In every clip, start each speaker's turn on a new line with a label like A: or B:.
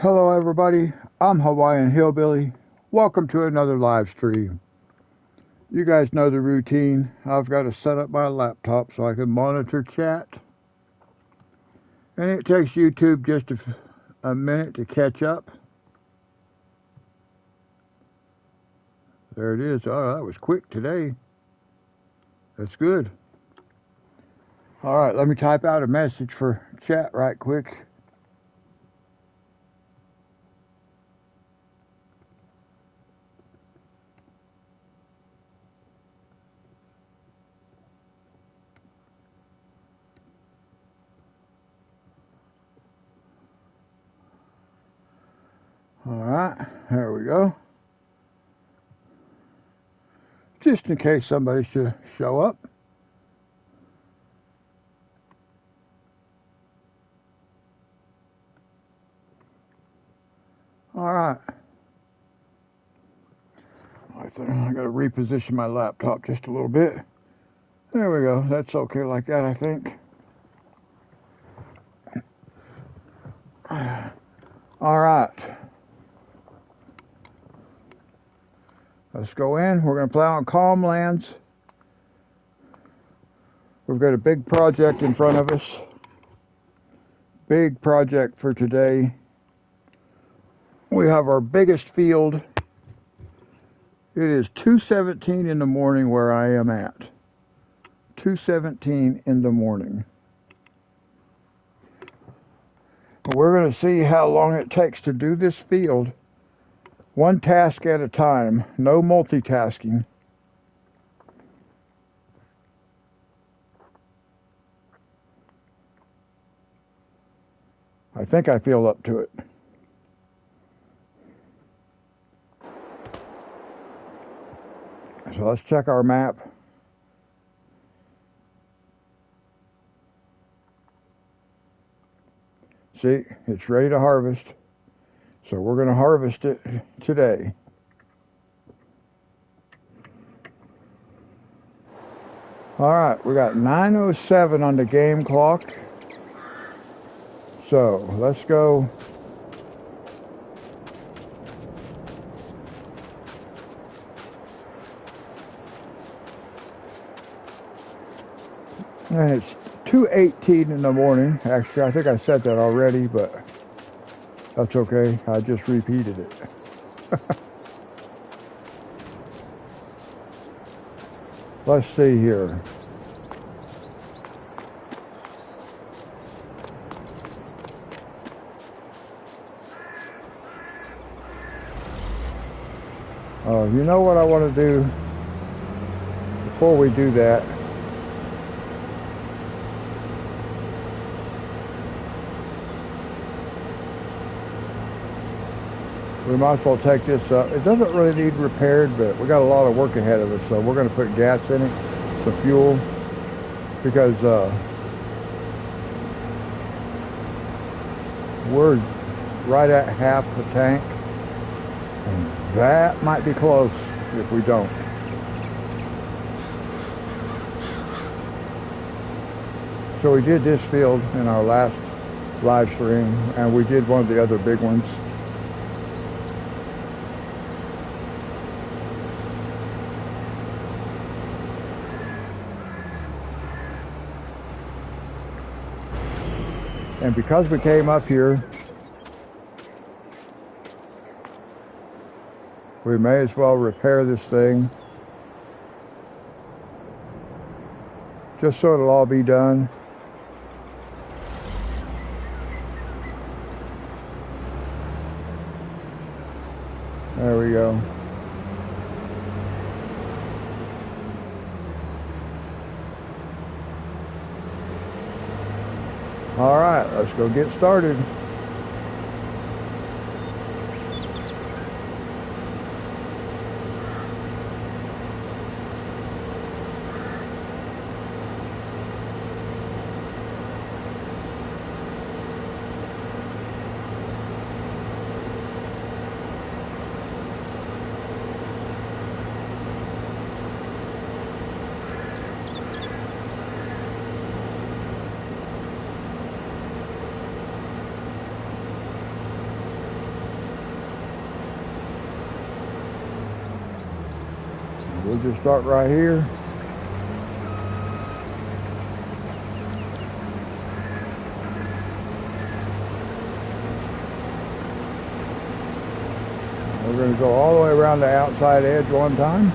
A: Hello everybody, I'm Hawaiian Hillbilly. Welcome to another live stream. You guys know the routine. I've got to set up my laptop so I can monitor chat. And it takes YouTube just a minute to catch up. There it is. Oh, that was quick today. That's good. Alright, let me type out a message for chat right quick. Alright, there we go. Just in case somebody should show up. Alright. I gotta reposition my laptop just a little bit. There we go. That's okay like that, I think. Alright. Let's go in. We're going to play on Calm Lands. We've got a big project in front of us. Big project for today. We have our biggest field. It is 2:17 in the morning where I am at. 2:17 in the morning. We're going to see how long it takes to do this field. One task at a time. No multitasking. I think I feel up to it. So let's check our map. See, it's ready to harvest. So we're going to harvest it today. Alright, we got 9:07 on the game clock. So let's go. And it's 2:18 in the morning. Actually, I think I said that already, but that's okay. I just repeated it. Let's see here. You know what I want to do before we do that? We might as well take this up. It doesn't really need repaired, but we got a lot of work ahead of us, so we're going to put gas in it, some fuel, because we're right at half the tank, and that might be close if we don't. So we did this field in our last live stream, and we did one of the other big ones. And because we came up here, we may as well repair this thing, just so it'll all be done. There we go. All right, let's go get started. We'll just start right here. We're going to go all the way around the outside edge one time.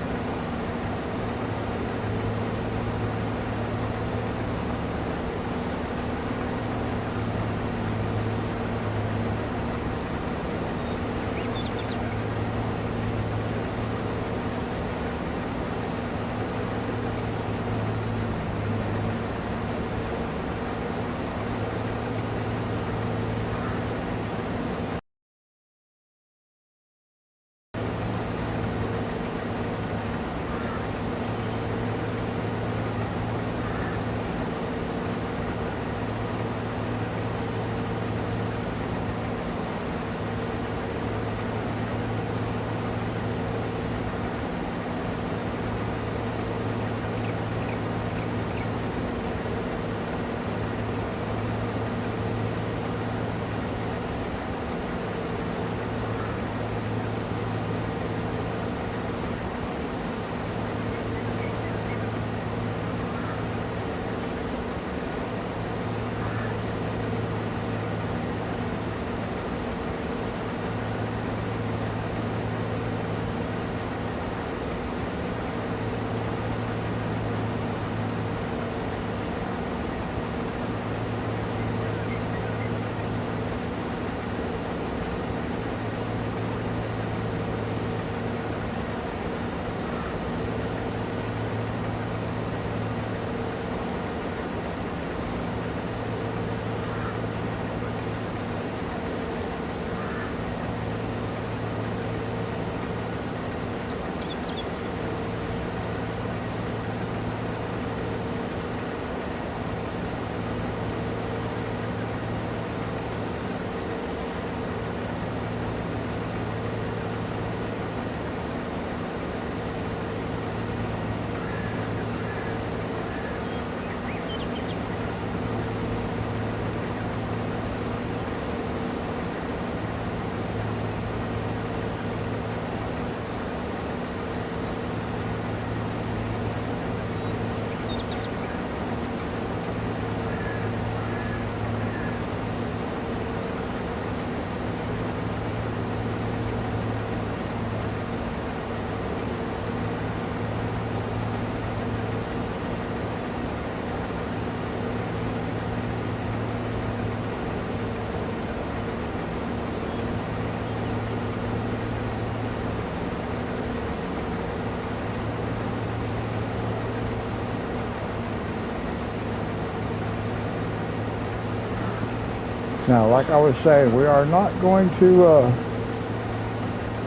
A: Now, like I was saying, we are not going to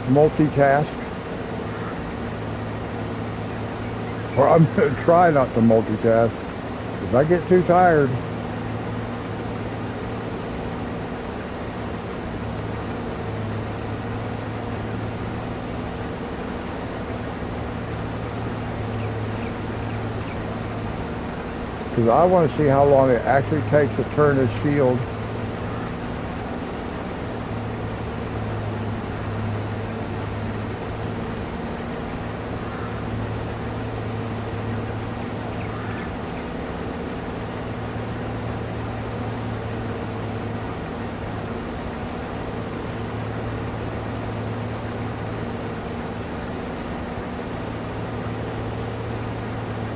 A: multitask. Or I'm going to try not to multitask. If I get too tired, because I want to see how long it actually takes to turn this field.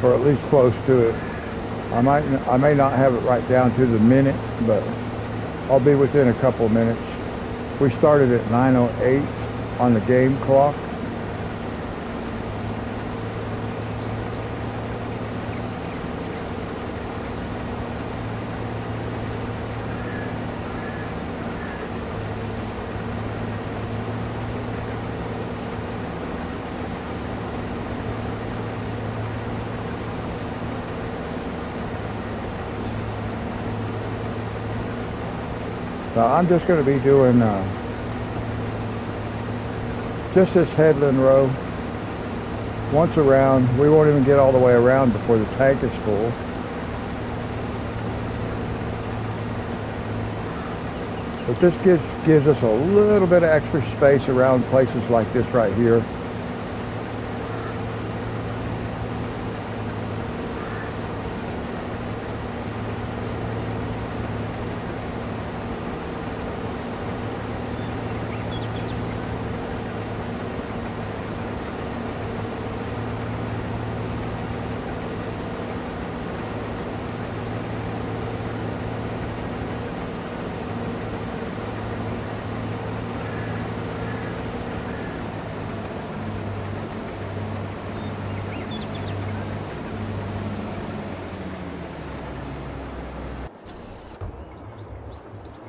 A: Or at least close to it. I may not have it right down to the minute, but I'll be within a couple of minutes. We started at 9:08 on the game clock. So I'm just going to be doing just this headland row once around. We won't even get all the way around before the tank is full. But this gives us a little bit of extra space around places like this right here.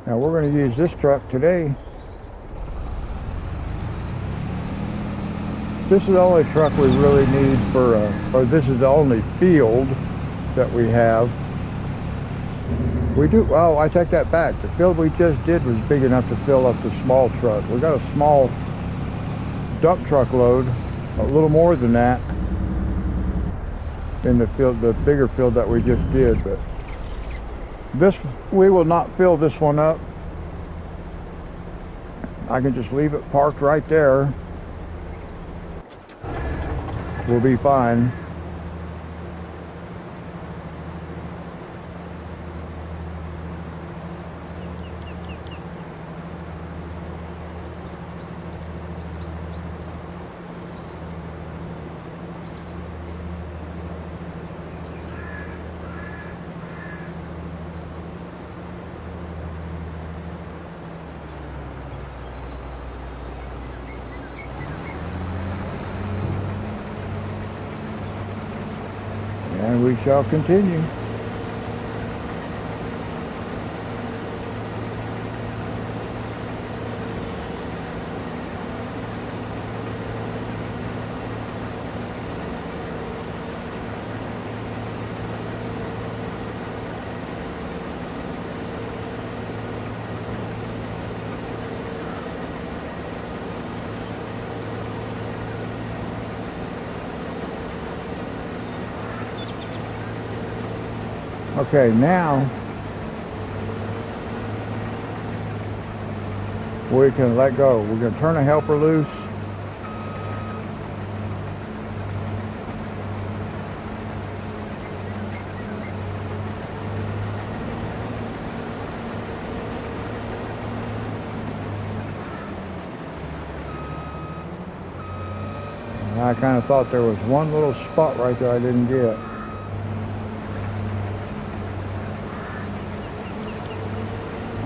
A: Now we're going to use this truck today. This is the only truck we really need for, or this is the only field that we have. We do, well, I take that back. The field we just did was big enough to fill up the small truck. We got a small dump truck load, a little more than that, in the field, the bigger field that we just did. But this, we will not fill this one up. I can just leave it parked right there. We'll be fine. And we shall continue. Okay, now we can let go. We're going to turn a helper loose. And I kind of thought there was one little spot right there I didn't get.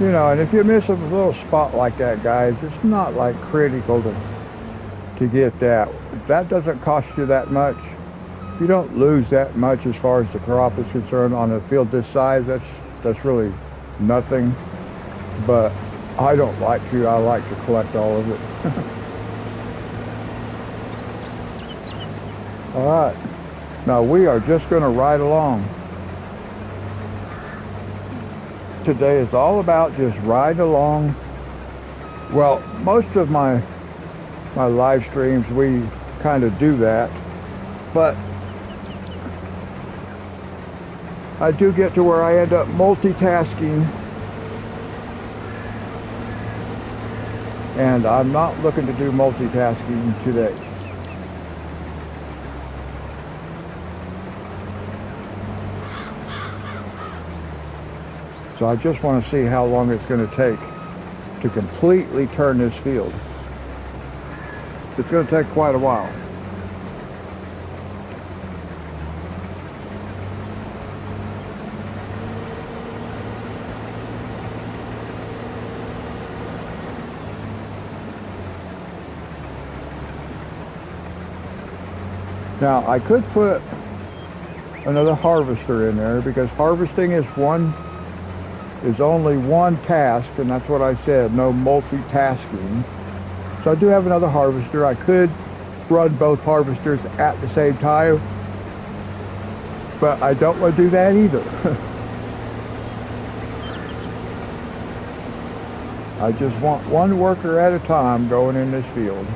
A: You know, and if you miss a little spot like that, guys, it's not like critical to get that. That doesn't cost you that much. You don't lose that much as far as the crop is concerned on a field this size. That's really nothing. But I don't like to. I like to collect all of it. All right. Now we are just going to ride along. Today is all about just riding along. Well, most of my live streams we kind of do that, but I do get to where I end up multitasking, and I'm not looking to do multitasking today. So I just want to see how long it's going to take to completely turn this field. It's going to take quite a while. Now I could put another harvester in there because harvesting is only one task, and that's what I said, no multitasking. So I do have another harvester. I could run both harvesters at the same time, but I don't want to do that either. I just want one worker at a time going in this field.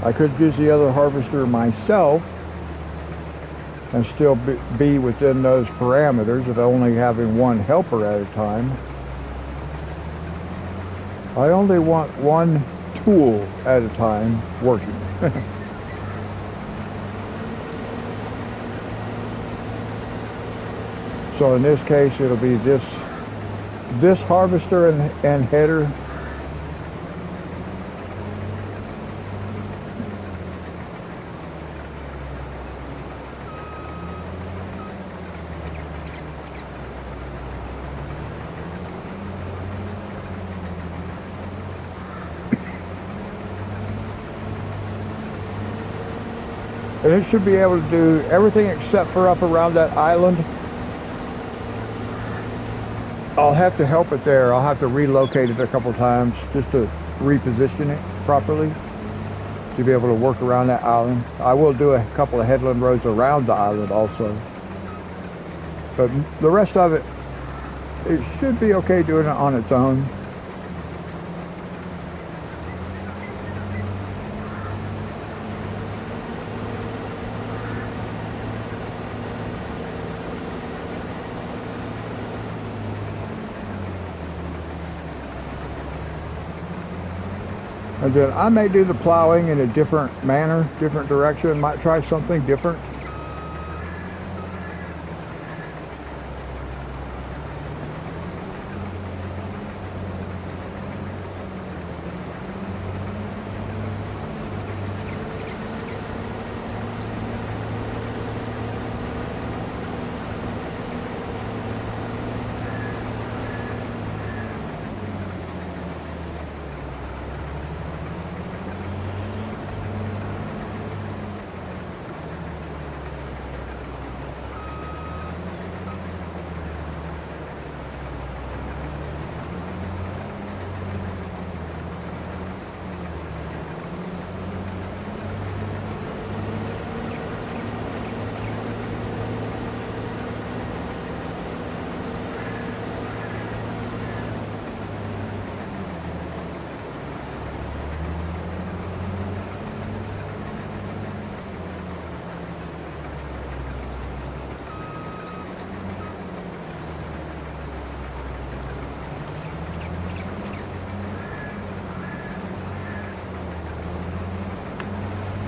A: I could use the other harvester myself and still be within those parameters of only having one helper at a time. I only want one tool at a time working. So in this case, it'll be this harvester and header. And it should be able to do everything except for up around that island I'll have to help it there. I'll have to relocate it a couple times just to reposition it properly to be able to work around that island. I will do a couple of headland roads around the island also. But the rest of it, it should be okay doing it on its own. And then I may do the plowing in a different manner, different direction, might try something different.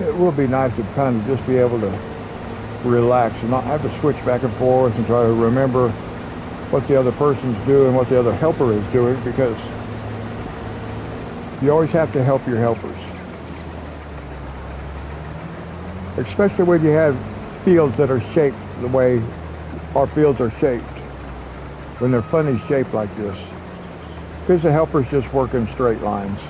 A: It will be nice to kind of just be able to relax and not have to switch back and forth and try to remember what the other person's doing, what the other helper is doing, because you always have to help your helpers. Especially when you have fields that are shaped the way our fields are shaped. When they're funny shaped like this. Because the helpers just work in straight lines.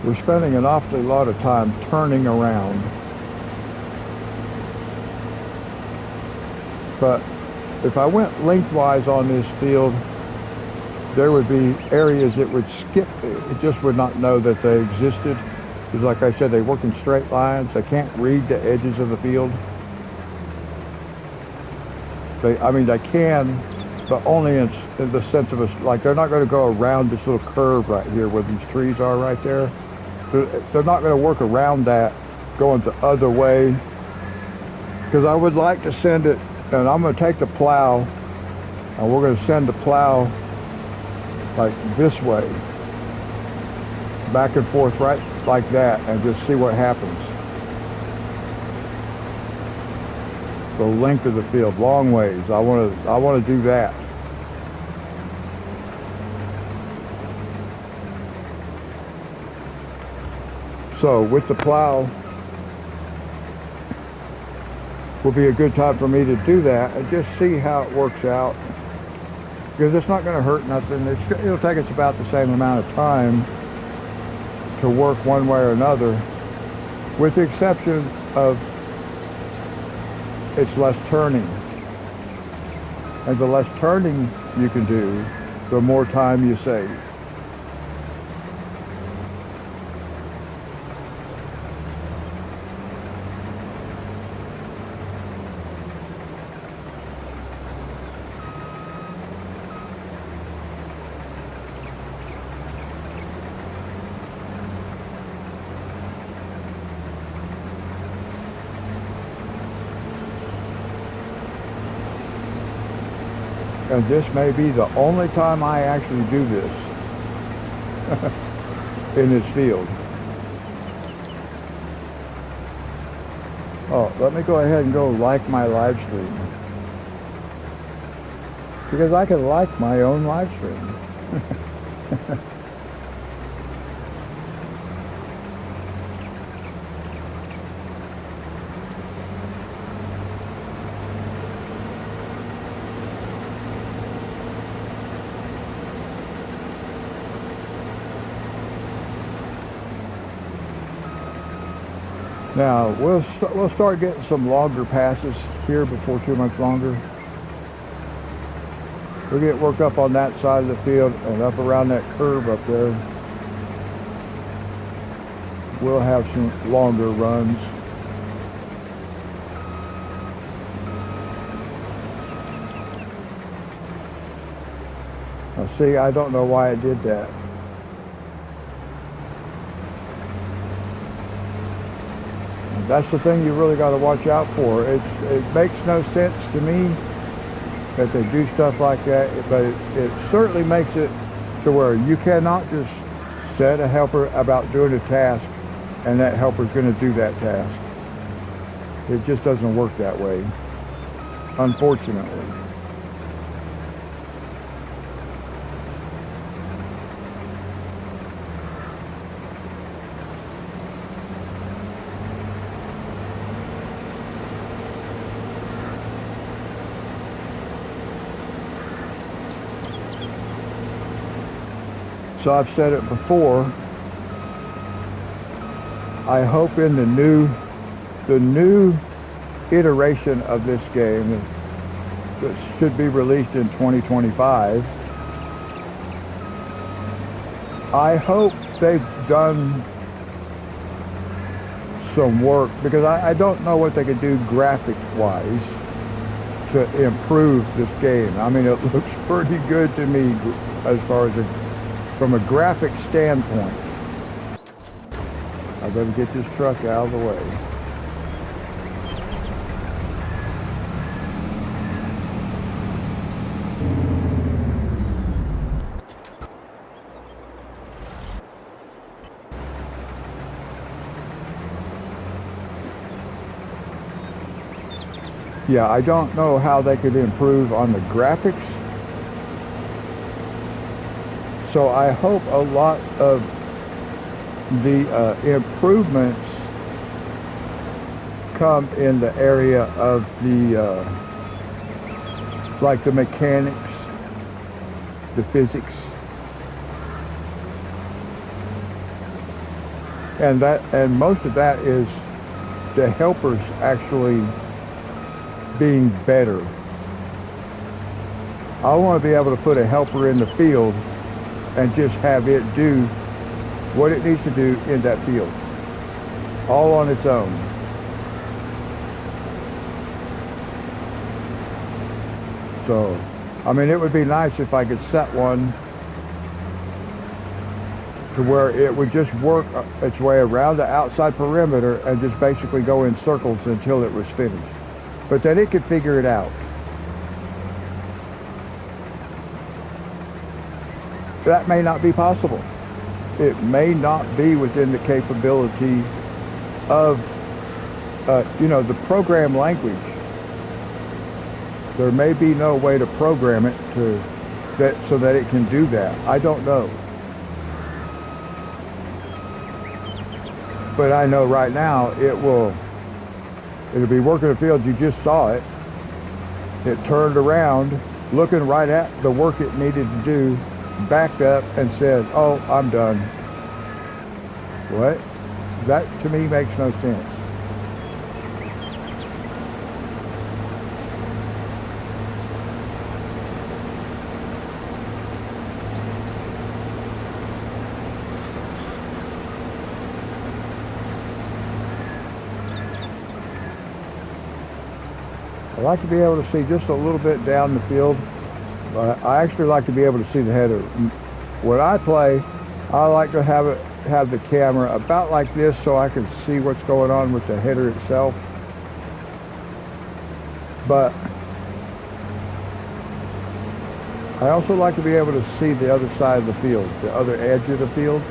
A: We're spending an awfully lot of time turning around. But if I went lengthwise on this field, there would be areas that would skip. It just would not know that they existed. Because like I said, they work in straight lines. They can't read the edges of the field. I mean, they can, but only in the sense of like they're not going to go around this little curve right here where these trees are right there. They're not going to work around that, going the other way. Because I would like to send it, and I'm going to take the plow, and we're going to send the plow like this way, back and forth right like that, and just see what happens. The length of the field, long ways. I want to do that. So with the plow will be a good time for me to do that and just see how it works out, because it's not going to hurt nothing. It'll take us about the same amount of time to work one way or another, with the exception of it's less turning. And the less turning you can do, the more time you save. And this may be the only time I actually do this in this field. Oh, let me go ahead and go like my live stream. Because I can like my own live stream. Now, we'll start getting some longer passes here before too much longer. We'll get worked up on that side of the field and up around that curve up there. We'll have some longer runs. Now see, I don't know why it did that. That's the thing you really got to watch out for. It makes no sense to me that they do stuff like that, but it certainly makes it to where you cannot just set a helper about doing a task and that helper's going to do that task. It just doesn't work that way, unfortunately. So I've said it before, I hope in the new iteration of this game that should be released in 2025, I hope they've done some work, because I don't know what they could do graphics-wise to improve this game. I mean, it looks pretty good to me as far as from a graphic standpoint. I better get this truck out of the way. Yeah, I don't know how they could improve on the graphics. So I hope a lot of the improvements come in the area of the like the mechanics, the physics, and most of that is the helpers actually being better. I want to be able to put a helper in the field and just have it do what it needs to do in that field, all on its own. So, I mean, it would be nice if I could set one to where it would just work its way around the outside perimeter and just basically go in circles until it was finished. But then it could figure it out. That may not be possible. It may not be within the capability of, the program language. There may be no way to program it so that it can do that. I don't know. But I know right now it'll be working the field. You just saw it. It turned around, looking right at the work it needed to do, backed up and said, "Oh, I'm done." What? That to me makes no sense. I like to be able to see just a little bit down the field. I actually like to be able to see the header. When I play, I like to have the camera about like this so I can see what's going on with the header itself. But I also like to be able to see the other side of the field, the other edge of the field.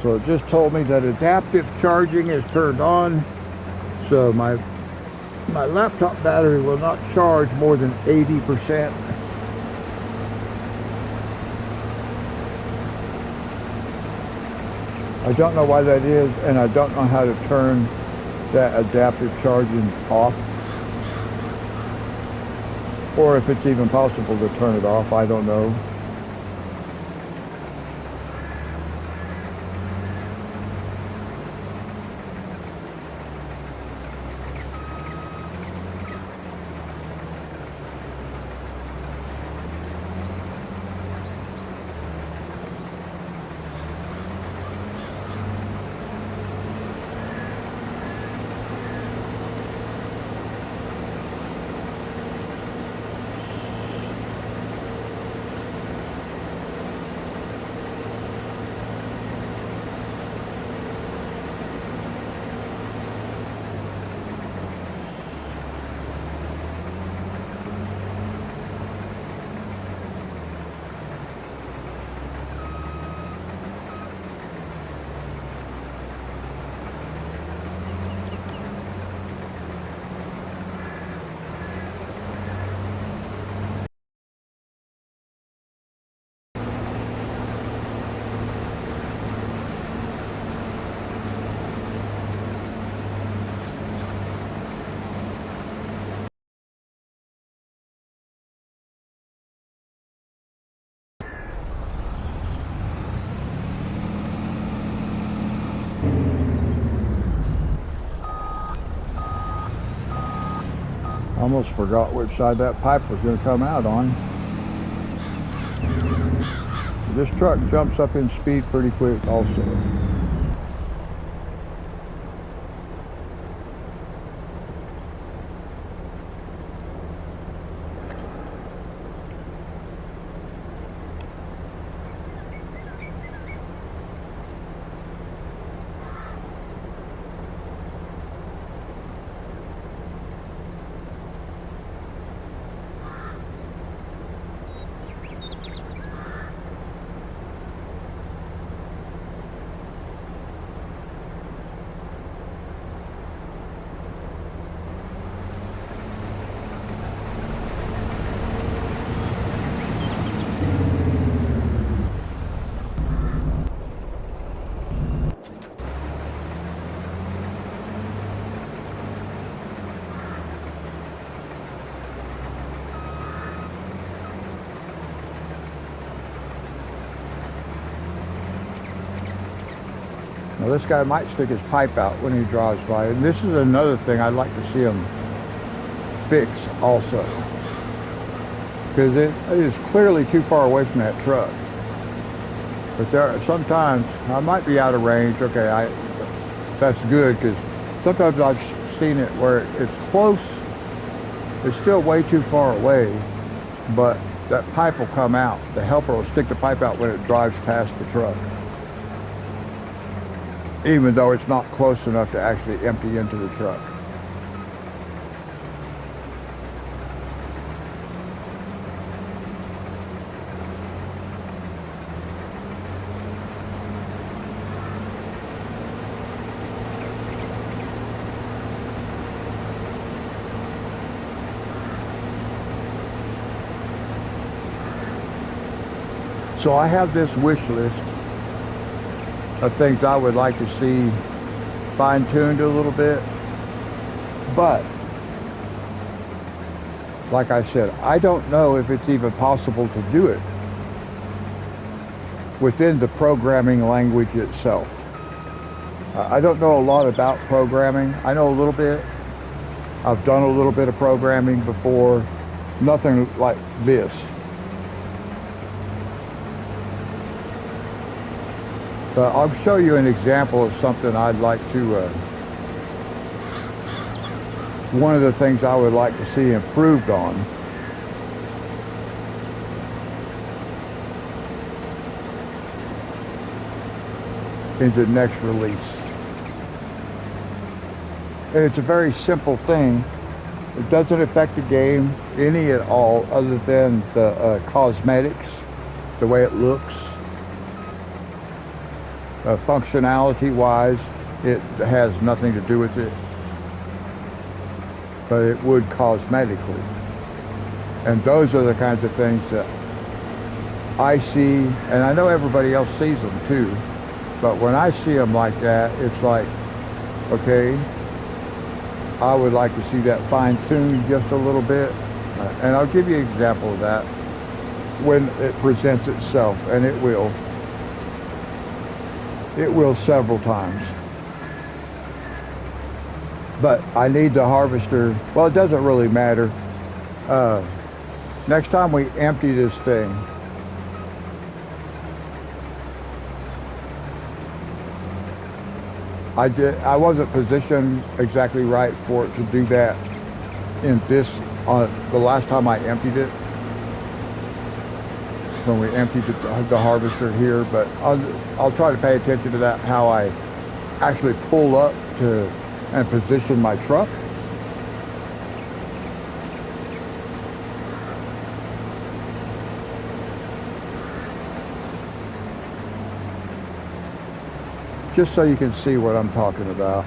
A: So it just told me that adaptive charging is turned on. So my laptop battery will not charge more than 80%. I don't know why that is, and I don't know how to turn that adaptive charging off. Or if it's even possible to turn it off, I don't know. I almost forgot which side that pipe was going to come out on. This truck jumps up in speed pretty quick also. Now this guy might stick his pipe out when he drives by, and this is another thing I'd like to see him fix also, because it is clearly too far away from that truck. But there are sometimes I might be out of range. Okay, that's good, because sometimes I've seen it where it's close, it's still way too far away, but that pipe will come out. The helper will stick the pipe out when it drives past the truck, even though it's not close enough to actually empty into the truck. So I have this wish list of things I would like to see fine-tuned a little bit, but like I said, I don't know if it's even possible to do it within the programming language itself. I don't know a lot about programming. I know a little bit. I've done a little bit of programming before. Nothing like this. But I'll show you an example of something I'd like to one of the things I would like to see improved on in the next release. And it's a very simple thing. It doesn't affect the game any at all other than the cosmetics, the way it looks. Functionality wise, it has nothing to do with it, but it would cosmetically. And those are the kinds of things that I see, and I know everybody else sees them too, but when I see them like that, it's like, okay, I would like to see that fine-tuned just a little bit. And I'll give you an example of that when it presents itself, and it will. It will several times. But I need the harvester. Well, it doesn't really matter. Next time we empty this thing, I wasn't positioned exactly right for it to do that in this, the last time I emptied it. When we emptied the harvester here, but I'll try to pay attention to that, how I actually pull up to and position my truck. Just so you can see what I'm talking about.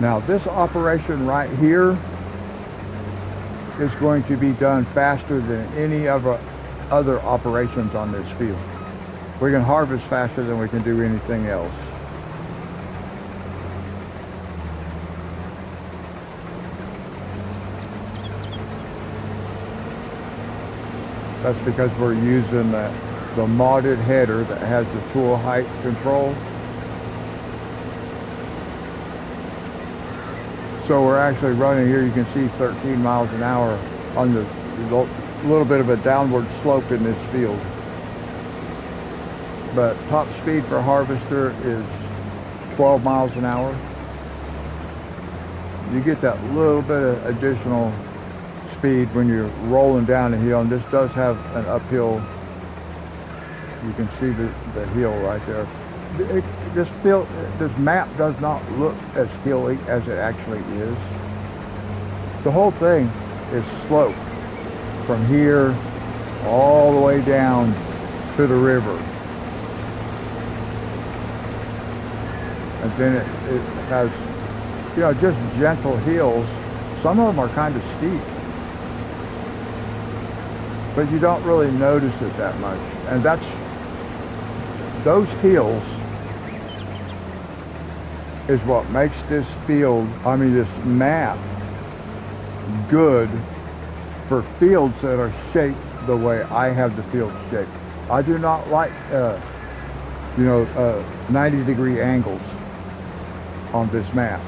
A: Now this operation right here is going to be done faster than any of our other operations on this field. We can harvest faster than we can do anything else. That's because we're using the modded header that has the tool height control. So we're actually running here, you can see 13 miles an hour on the little bit of a downward slope in this field. But top speed for harvester is 12 miles an hour. You get that little bit of additional speed when you're rolling down the hill, and this does have an uphill. You can see the hill right there. This map does not look as hilly as it actually is. The whole thing is sloped from here all the way down to the river. And then it has, you know, just gentle hills. Some of them are kind of steep, but you don't really notice it that much. And those hills is what makes this field, this map, good for fields that are shaped the way I have the field shaped. I do not like, 90-degree angles on this map.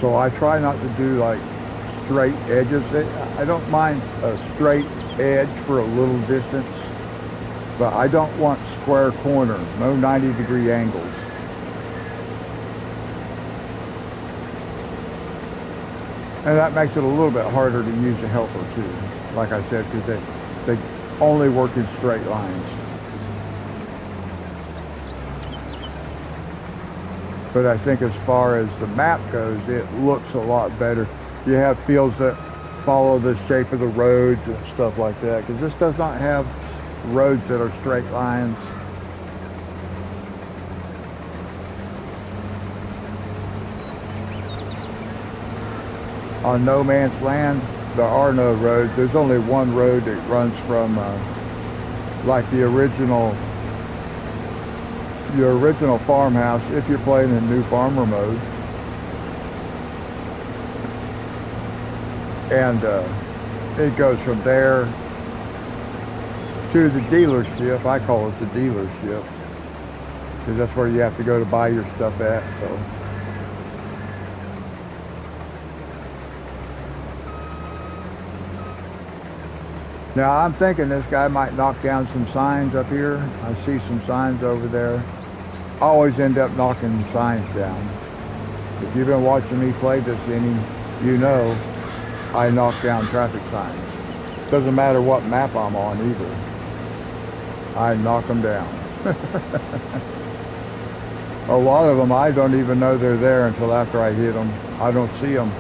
A: So I try not to do like straight edges. I don't mind a straight edge for a little distance, but I don't want square corners, no 90-degree angles. And that makes it a little bit harder to use a helper too, like I said, because they only work in straight lines. But I think as far as the map goes, it looks a lot better. You have fields that follow the shape of the roads and stuff like that, because this does not have roads that are straight lines. On no man's land, there are no roads. There's only one road that runs from like your original farmhouse if you're playing in new farmer mode. And it goes from there to the dealership. I call it the dealership because that's where you have to go to buy your stuff at. So now I'm thinking this guy might knock down some signs up here. I see some signs over there. I always end up knocking signs down. If you've been watching me play this inning, you know I knock down traffic signs. Doesn't matter what map I'm on either. I knock them down. A lot of them I don't even know they're there until after I hit them. I don't see them.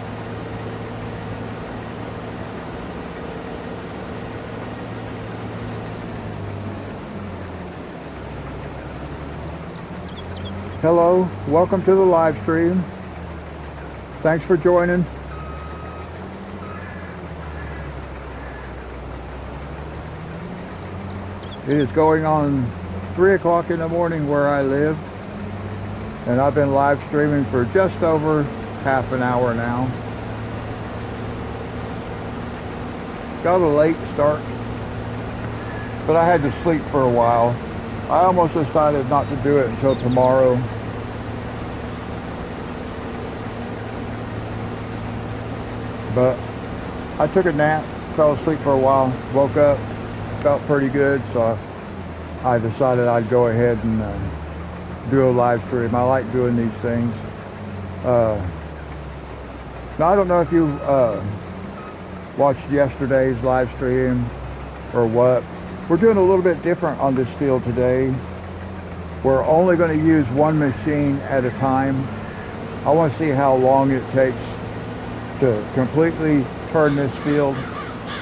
A: Hello, welcome to the live stream. Thanks for joining. It is going on 3 o'clock in the morning where I live, and I've been live streaming for just over half an hour now. Got a late start, but I had to sleep for a while. I almost decided not to do it until tomorrow. But I took a nap, fell asleep for a while, woke up, felt pretty good, so I decided I'd go ahead and do a live stream. I like doing these things. Now I don't know if you watched yesterday's live stream or what. We're doing a little bit different on this field today. We're only going to use one machine at a time. I want to see how long it takes to completely turn this field,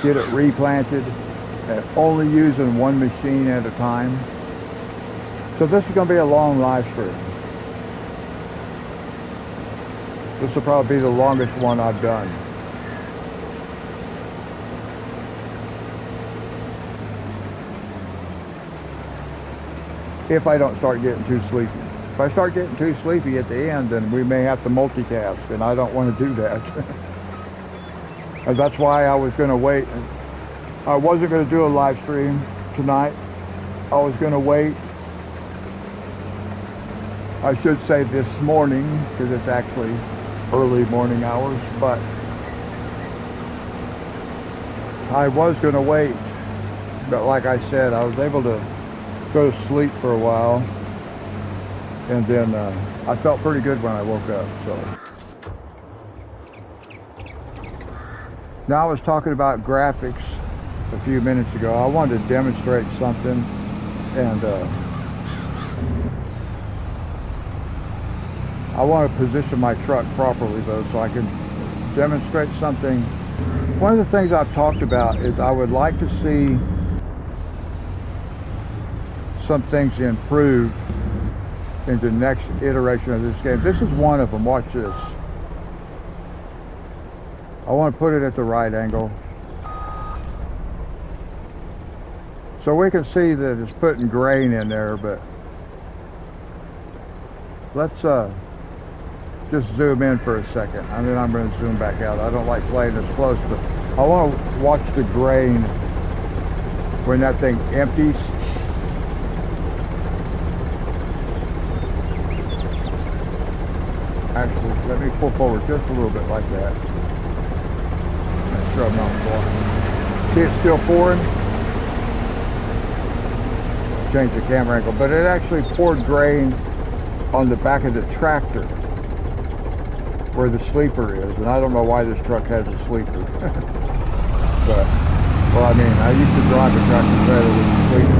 A: get it replanted, and only using one machine at a time. So this is going to be a long live stream. This will probably be the longest one I've done. If I don't start getting too sleepy. If I start getting too sleepy at the end, then we may have to multitask, and I don't want to do that. And that's why I was going to wait. I wasn't going to do a live stream tonight. I was going to wait. I should say this morning, because it's actually early morning hours, but I was going to wait. But like I said, I was able to go to sleep for a while, and then I felt pretty good when I woke up. So now I was talking about graphics a few minutes ago. I wanted to demonstrate something, and I want to position my truck properly though, so I can demonstrate something. One of the things I've talked about is I would like to see some things improved in the next iteration of this game. This is one of them. Watch this. I want to put it at the right angle so we can see that it's putting grain in there, but let's just zoom in for a second, and then I'm going to zoom back out. I don't like playing this close, but I want to watch the grain when that thing empties. Actually, let me pull forward just a little bit like that. Make sure I'm not pouring. See, it's still pouring. Change the camera angle, but it actually poured grain on the back of the tractor where the sleeper is, and I don't know why this truck has a sleeper. But, well, I mean, I used to drive a tractor trailer with a sleeper.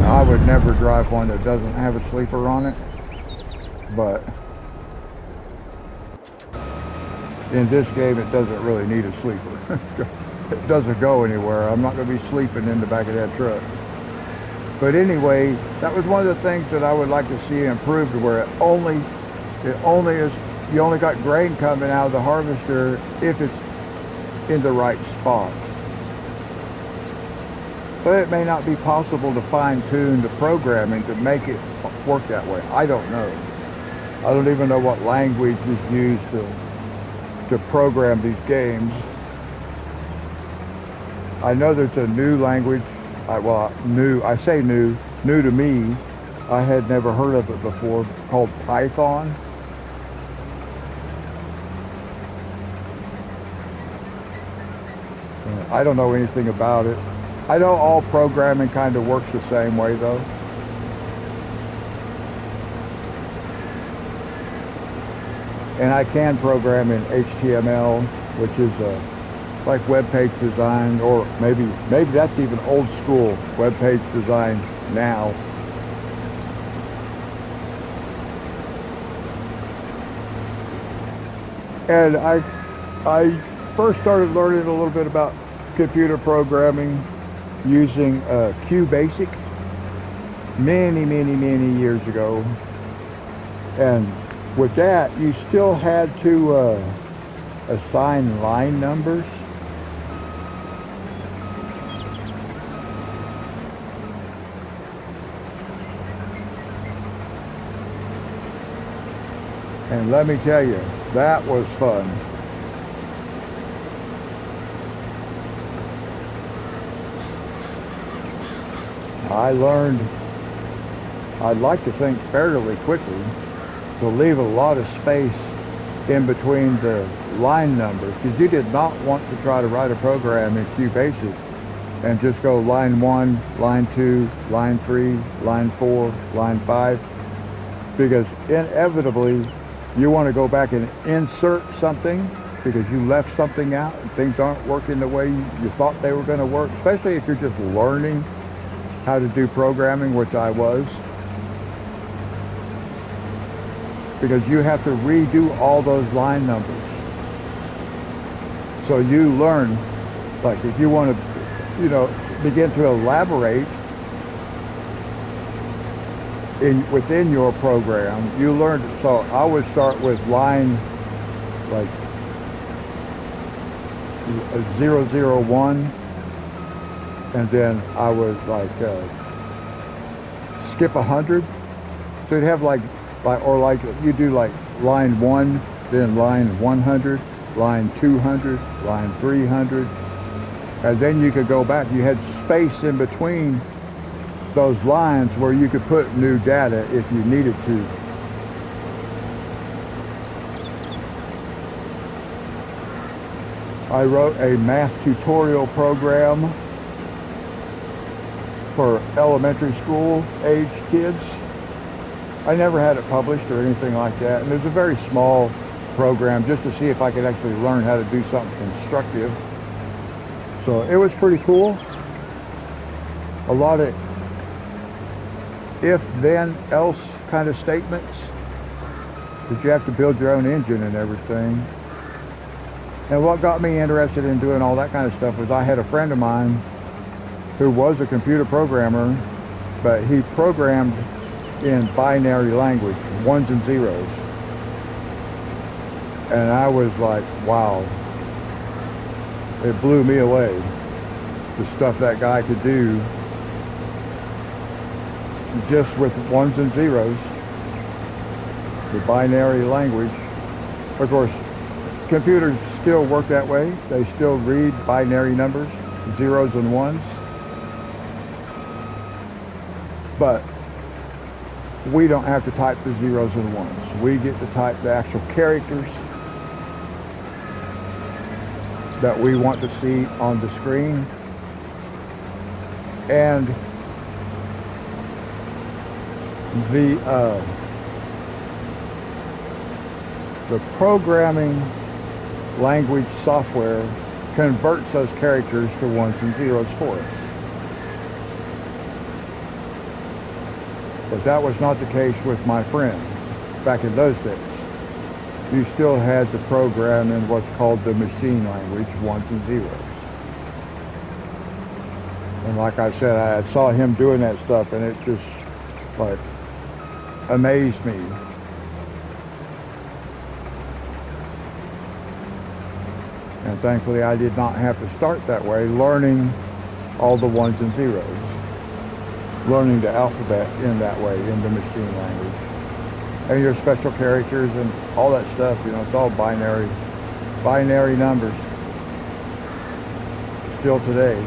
A: Now, I would never drive one that doesn't have a sleeper on it, but in this game it doesn't really need a sleeper. It doesn't go anywhere. I'm not going to be sleeping in the back of that truck. But anyway, that was one of the things that I would like to see improved, where it only is, you only got grain coming out of the harvester if it's in the right spot. But it may not be possible to fine-tune the programming to make it work that way. I don't know. I don't even know what language is used to program these games. I know there's a new language, I say new to me. I had never heard of it before, called Python. I don't know anything about it. I know all programming kind of works the same way though. And I can program in HTML, which is like web page design, or maybe that's even old school web page design now. And I first started learning a little bit about computer programming using QBasic many years ago. And with that, you still had to assign line numbers. And let me tell you, that was fun. I learned, I'd like to think fairly quickly, to leave a lot of space in between the line numbers, because you did not want to try to write a program in QBasic and just go line 1, line 2, line 3, line 4, line 5, because inevitably you want to go back and insert something because you left something out and things aren't working the way you thought they were going to work, especially if you're just learning how to do programming, which I was. Because you have to redo all those line numbers. So you learn, like if you want to, begin to elaborate within your program, you learn. So I would start with line like 001, and then I would like skip 100. So you'd have like you do like line 1, then line 100, line 200, line 300, and then you could go back. You had space in between those lines where you could put new data if you needed to. I wrote a math tutorial program for elementary school age kids. I never had it published or anything like that, and it was a very small program just to see if I could actually learn how to do something constructive. So it was pretty cool. A lot of if, then, else kind of statements, that you have to build your own engine and everything. And what got me interested in doing all that kind of stuff was I had a friend of mine who was a computer programmer, but he programmed in binary language, ones and zeros. And I was like, wow, it blew me away, the stuff that guy could do just with ones and zeros, the binary language. Of course, computers still work that way. They still read binary numbers, zeros and ones. But we don't have to type the zeros and ones. We get to type the actual characters that we want to see on the screen. And the programming language software converts those characters to ones and zeros for us. But that was not the case with my friend back in those days. You still had to program in what's called the machine language, ones and zeros. And like I said, I saw him doing that stuff, and it just like amazed me. And thankfully I did not have to start that way, learning all the ones and zeros. Learning the alphabet in that way, in the machine language. And your special characters and all that stuff, you know, it's all binary numbers. Still today.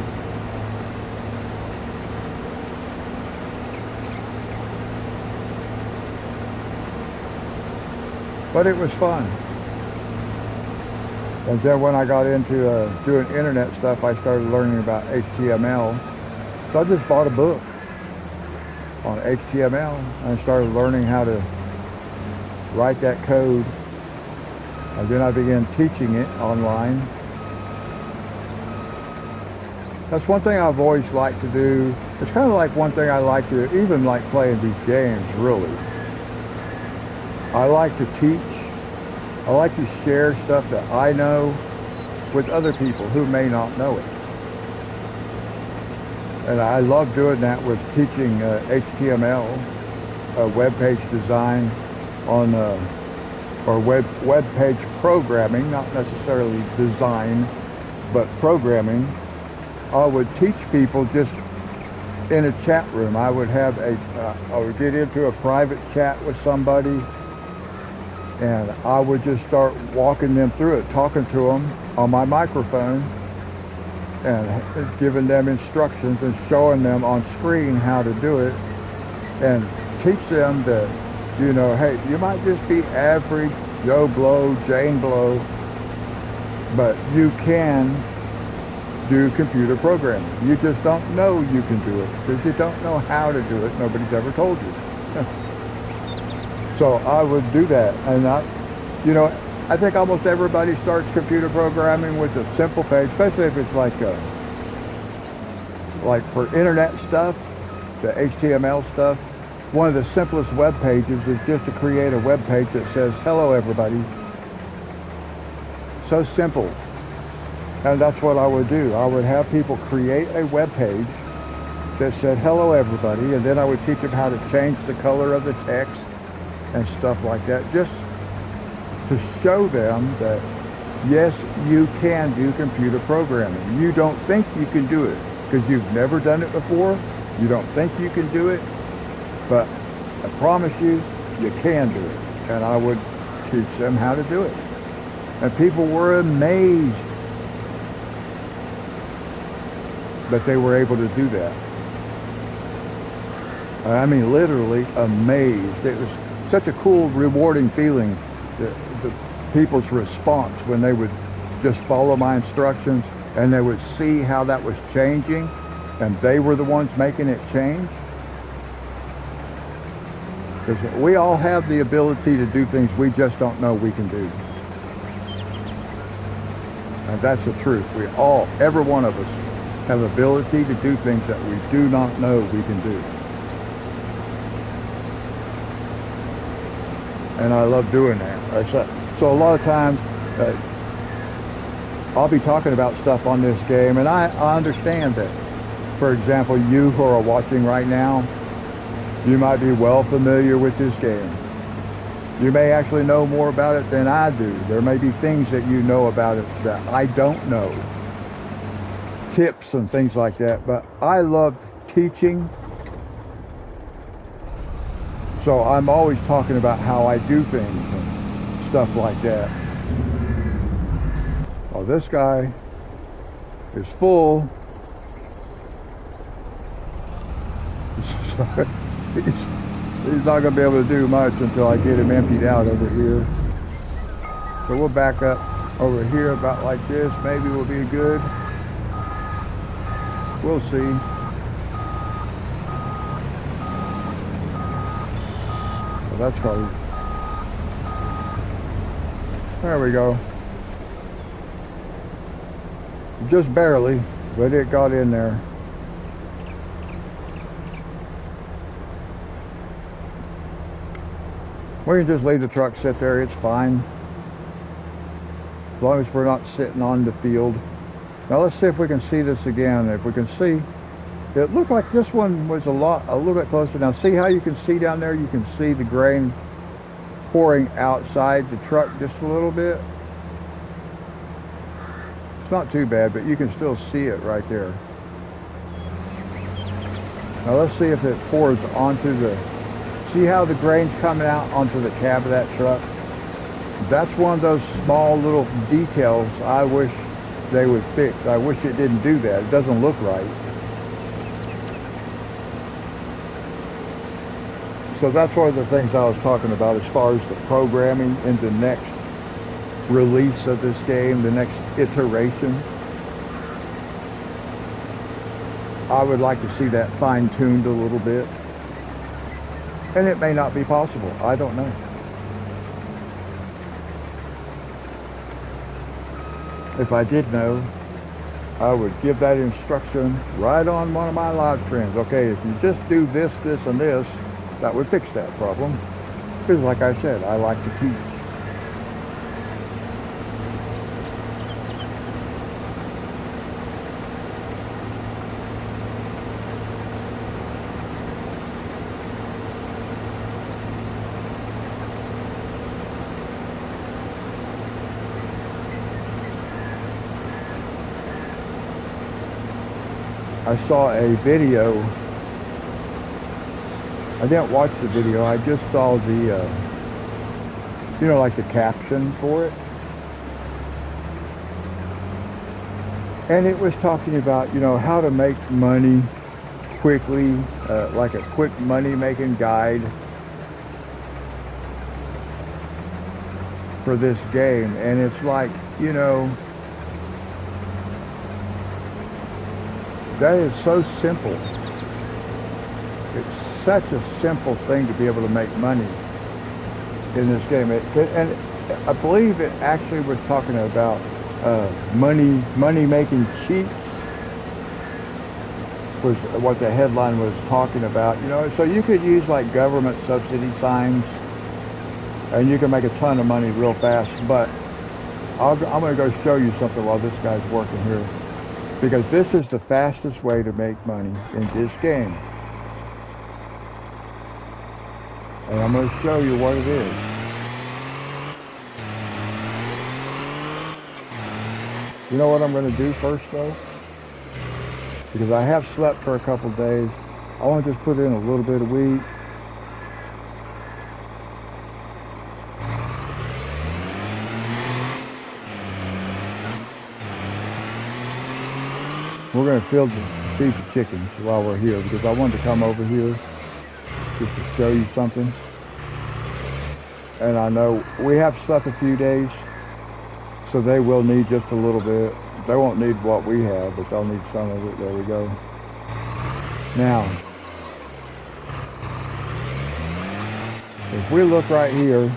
A: But it was fun. And then when I got into doing internet stuff, I started learning about HTML. So I just bought a book on HTML and I started learning how to write that code. And then I began teaching it online. That's one thing I've always liked to do. It's kind of like one thing I like to do, even like playing these games, really. I like to teach. I like to share stuff that I know with other people who may not know it. And I love doing that with teaching HTML, web page design on, or web page programming, not necessarily design, but programming. I would teach people just in a chat room. I would have I would get into a private chat with somebody, and I would just start walking them through it, talking to them on my microphone, and giving them instructions and showing them on screen how to do it, and teach them that, you know, hey, you might just be average Joe Blow, Jane Blow, but you can do computer programming. You just don't know you can do it because you don't know how to do it. Nobody's ever told you. So I would do that, and I think almost everybody starts computer programming with a simple page, especially if it's like for internet stuff, the HTML stuff. One of the simplest web pages is just to create a web page that says, hello everybody. So simple. And that's what I would do. I would have people create a web page that said, hello everybody, and then I would teach them how to change the color of the text and stuff like that, just to show them that, yes, you can do computer programming. You don't think you can do it because you've never done it before. You don't think you can do it, but I promise you, you can do it. And I would teach them how to do it. And people were amazed that they were able to do that. I mean, literally amazed. It was such a cool, rewarding feeling, the people's response when they would just follow my instructions and they would see how that was changing and they were the ones making it change. Because we all have the ability to do things we just don't know we can do. And that's the truth. We all, every one of us, have ability to do things that we do not know we can do. And I love doing that. So a lot of times, I'll be talking about stuff on this game, and I understand that, for example, you who are watching right now, you might be well familiar with this game. You may actually know more about it than I do. There may be things that you know about it that I don't know. Tips and things like that. But I love teaching. So I'm always talking about how I do things and stuff like that. Well, this guy is full. He's not going to be able to do much until I get him emptied out over here. So we'll back up over here about like this. Maybe we'll be good. We'll see. So that's probably... There we go. Just barely, but it got in there. We can just leave the truck sit there, it's fine. As long as we're not sitting on the field. Now let's see if we can see this again. If we can see, it looked like this one was a little bit closer. Now see how you can see down there? You can see the grain pouring outside the truck just a little bit. not too bad, but you can still see it right there. Now let's see if it pours onto the, see how the grain's coming out onto the cab of that truck? That's one of those small little details I wish they would fix. I wish it didn't do that. It doesn't look right. So that's one of the things I was talking about as far as the programming in the next release of this game, the next iteration. I would like to see that fine-tuned a little bit. And it may not be possible. I don't know. If I did know, I would give that instruction right on one of my live streams. Okay, if you just do this, this, and this, that would fix that problem. Because like I said, I like to teach. I saw a video. I didn't watch the video. I just saw the, you know, like the caption for it. And it was talking about, you know, how to make money quickly, like a quick money-making guide for this game. And it's like, you know, that is so simple. It's such a simple thing to be able to make money in this game. And I believe it actually was talking about money-making cheats was what the headline was talking about. You know, so you could use like government subsidy signs, and you can make a ton of money real fast. But I'm going to go show you something while this guy's working here. Because this is the fastest way to make money in this game. And I'm going to show you what it is. You know what I'm going to do first though? Because I have slept for a couple days. I want to just put in a little bit of wheat. We're going to feed the chickens while we're here because I wanted to come over here just to show you something. And I know we have slept a few days, so they will need just a little bit. They won't need what we have, but they'll need some of it. There we go. Now, if we look right here,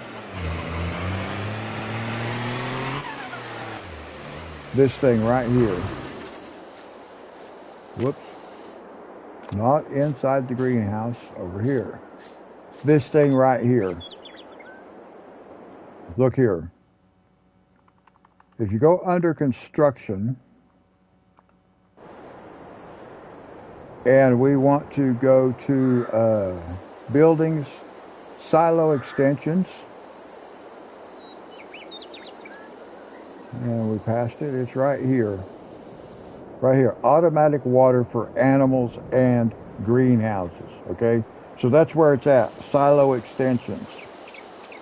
A: this thing right here, whoops, not inside the greenhouse, over here. This thing right here. Look here. If you go under construction, and we want to go to buildings, silo extensions, and we passed it, it's right here. Right here, automatic water for animals and greenhouses, okay? So that's where it's at, silo extensions.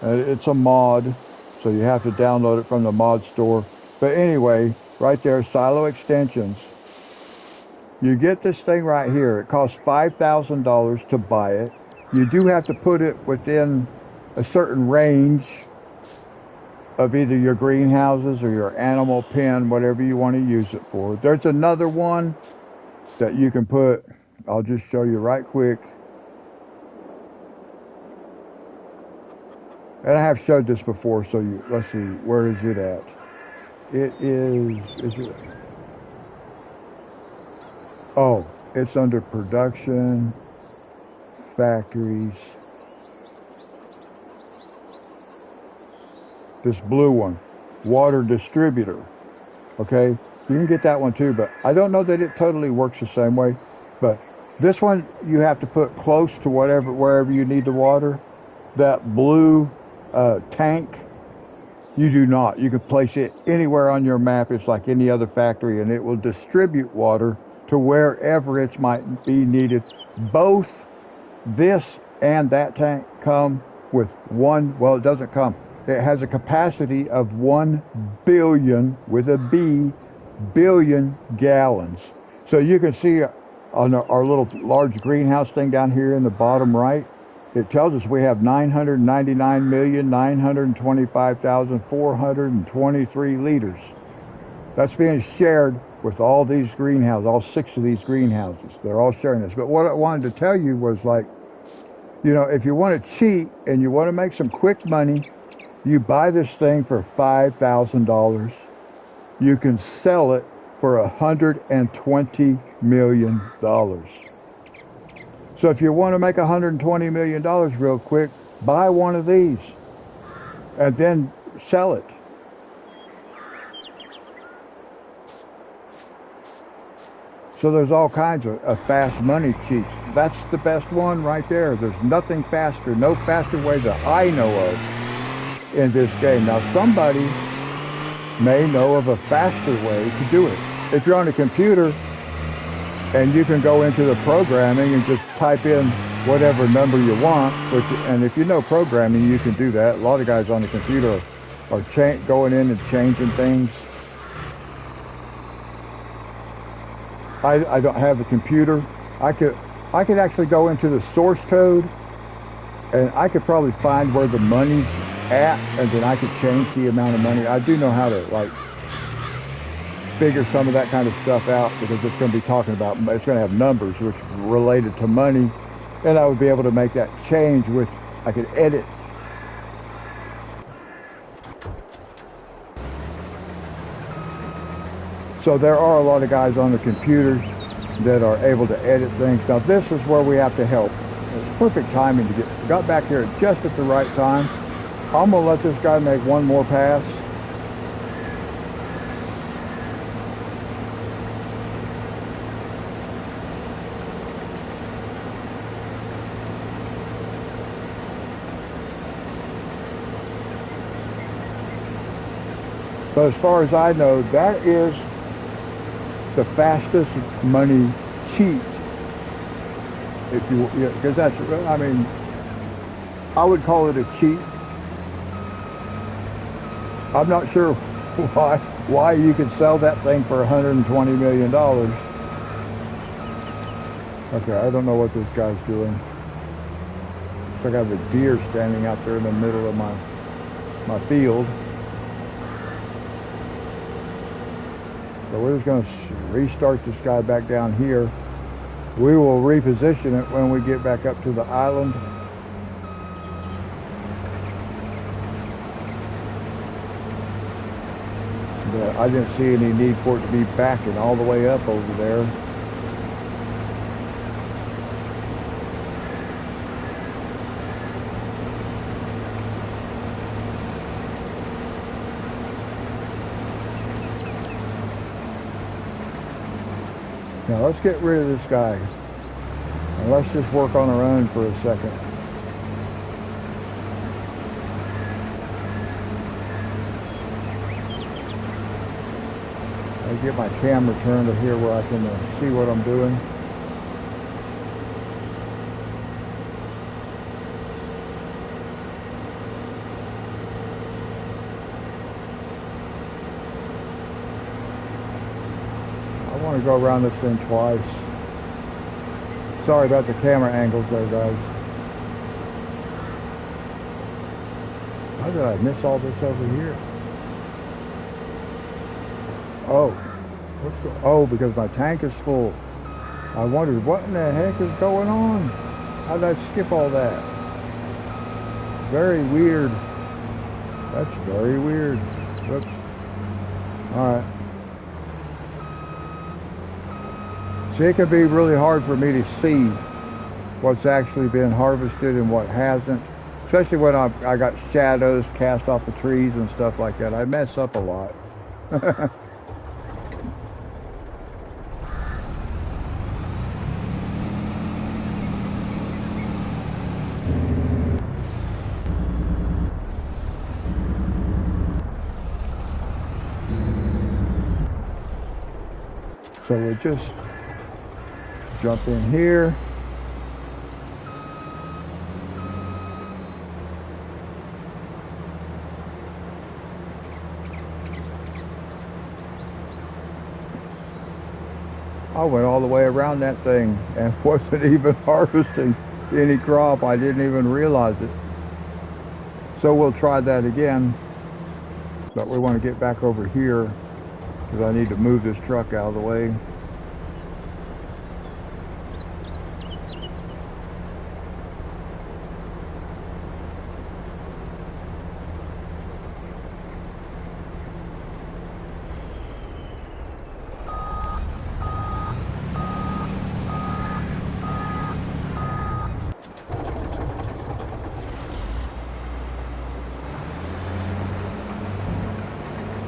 A: It's a mod, so you have to download it from the mod store. But anyway, right there, silo extensions. You get this thing right here. It costs $5,000 to buy it. You do have to put it within a certain range of either your greenhouses or your animal pen, whatever you want to use it for. There's another one that you can put, I'll just show you right quick. And I have showed this before, so let's see, where is it at? It is it? Oh, it's under production, factories. This blue one, water distributor, okay? You can get that one too, but I don't know that it totally works the same way. But this one, you have to put close to wherever you need the water. That blue tank You do not. You can place it anywhere on your map. It's like any other factory, and it will distribute water to wherever it might be needed. Both this and that tank come with one, well, it doesn't come. It has a capacity of 1 billion, with a B, billion gallons. So you can see on our little large greenhouse thing down here in the bottom right, it tells us we have 999,925,423 liters. That's being shared with all these greenhouses, all 6 of these greenhouses. They're all sharing this. But what I wanted to tell you was, like, you know, if you want to cheat and you want to make some quick money, you buy this thing for $5,000. You can sell it for $120 million. So if you want to make $120 million real quick, buy one of these and then sell it. So there's all kinds of fast money cheats. That's the best one right there. There's nothing faster, no faster way that I know of in this game. Now somebody may know of a faster way to do it. If you're on a computer and you can go into the programming and just type in whatever number you want, and if you know programming, you can do that. A lot of guys on the computer are going in and changing things. I don't have a computer. I could actually go into the source code, and I could probably find where the money's at, and then I could change the amount of money. I do know how to, like, figure some of that kind of stuff out, because it's going to be talking about, it's going to have numbers which are related to money, and I would be able to make that change, which I could edit. So there are a lot of guys on the computers that are able to edit things. Now this is where we have to help. It's perfect timing to got back here just at the right time. I'm gonna let this guy make one more pass. But as far as I know, that is the fastest money cheat. If you, because that's, I mean, I would call it a cheat. I'm not sure why you could sell that thing for $120 million. Okay, I don't know what this guy's doing. Looks like I have a deer standing out there in the middle of my field. So we're just going to restart this guy back down here. We will reposition it when we get back up to the island. But I didn't see any need for it to be backing all the way up over there. Now let's get rid of this guy, and let's just work on our own for a second. I get my camera turned to here where I can see what I'm doing. I want to go around this thing twice. Sorry about the camera angles there, guys. How did I miss all this over here? Oh, because my tank is full. I wondered what in the heck is going on? How did I skip all that? Very weird. That's very weird. Whoops. Alright. See, it can be really hard for me to see what's actually been harvested and what hasn't. Especially when I got shadows cast off the trees and stuff like that. I mess up a lot. So we'll just jump in here. I went all the way around that thing and wasn't even harvesting any crop. I didn't even realize it. So we'll try that again. But we want to get back over here because I need to move this truck out of the way.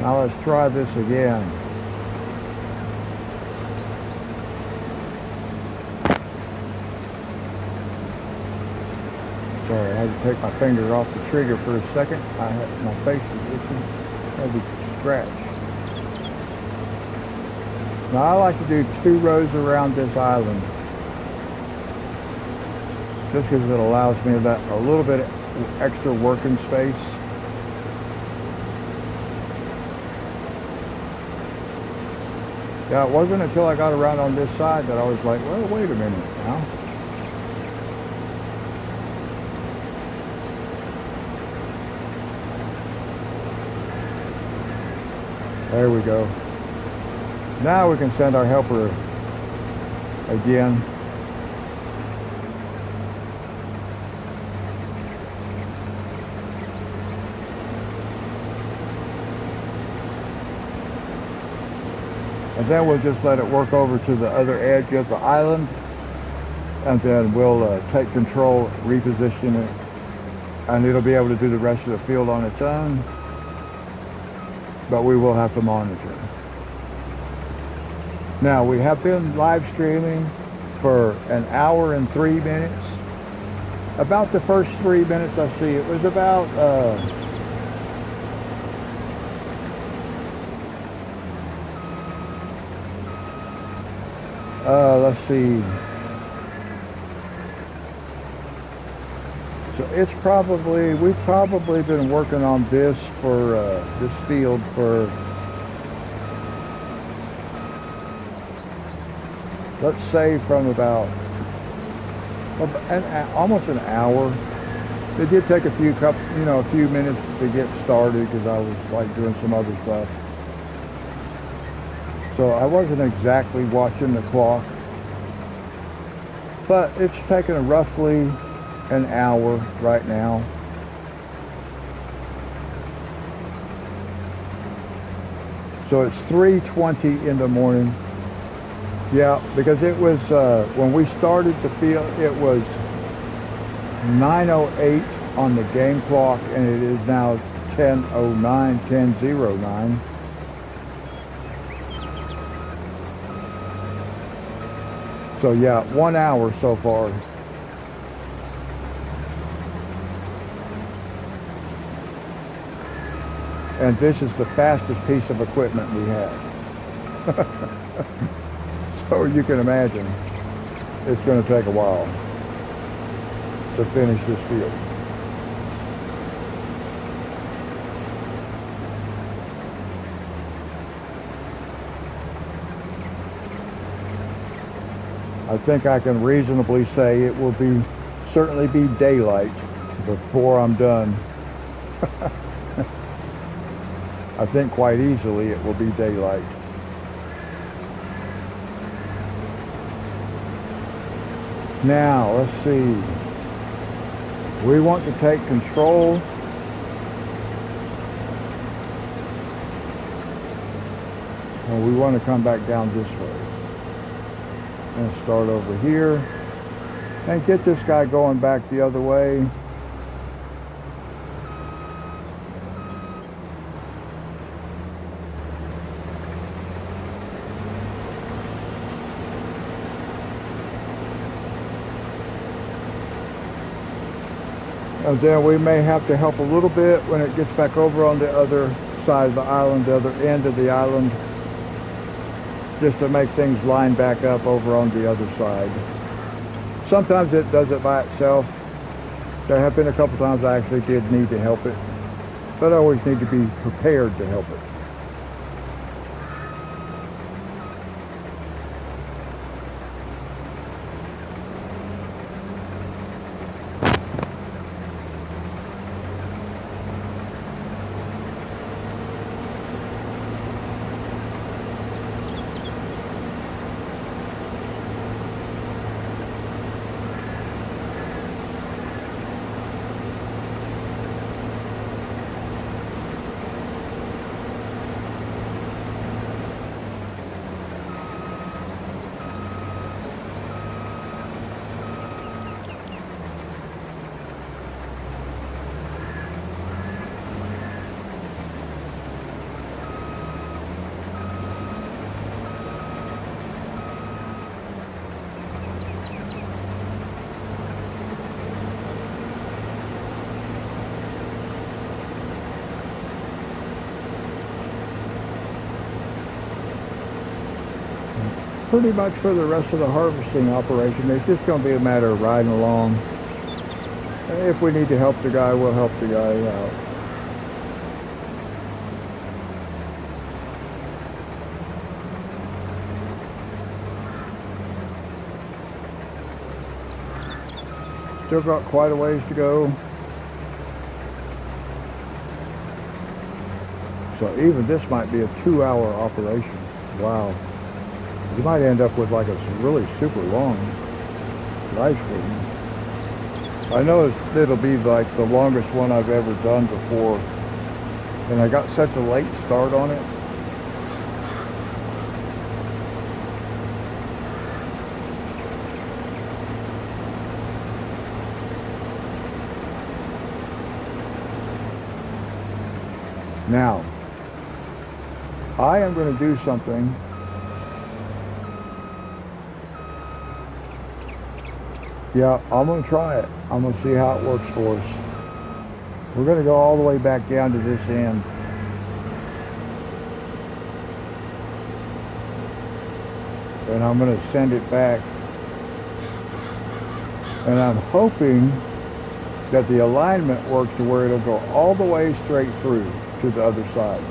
A: Now let's try this again. Sorry, I had to take my finger off the trigger for a second. My face is itching. I had to scratch. Now I like to do 2 rows around this island, just because it allows me that a little bit extra working space. Yeah, it wasn't until I got around on this side that I was like, well, wait a minute now. There we go. Now we can send our helper again. And then we'll just let it work over to the other edge of the island, and then we'll take control, reposition it, and it'll be able to do the rest of the field on its own, but we will have to monitor. Now, we have been live streaming for 1 hour and 3 minutes. About the first 3 minutes, I see it was about let's see. So it's we've probably been working on this for this field for, let's say, from about almost an hour. It did take a few minutes to get started because I was like doing some other stuff. So I wasn't exactly watching the clock, but it's taken roughly an hour right now. So it's 3:20 in the morning. Yeah, because it was, when we started the field, it was 9:08 on the game clock, and it is now 10:09, 10:09. So yeah, 1 hour so far. And this is the fastest piece of equipment we have. So you can imagine it's going to take a while to finish this field. I think I can reasonably say it will certainly be daylight before I'm done. I think quite easily it will be daylight. Now, let's see. We want to take control. And we want to come back down this way. And start over here. And get this guy going back the other way. And then we may have to help a little bit when it gets back over on the other side of the island, the other end of the island. just to make things line back up over on the other side. Sometimes it does it by itself. There have been a couple times I actually did need to help it, but I always need to be prepared to help it. Pretty much for the rest of the harvesting operation, it's just going to be a matter of riding along. If we need to help the guy, we'll help the guy out. Still got quite a ways to go. So even this might be a 2-hour operation. Wow. You might end up with like a really super long live stream. I know it'll be like the longest one I've ever done before. And I got such a late start on it. Now, I am going to do something Yeah, I'm going to try it. I'm going to see how it works for us. We're going to go all the way back down to this end. And I'm going to send it back. And I'm hoping that the alignment works to where it'll go all the way straight through to the other side.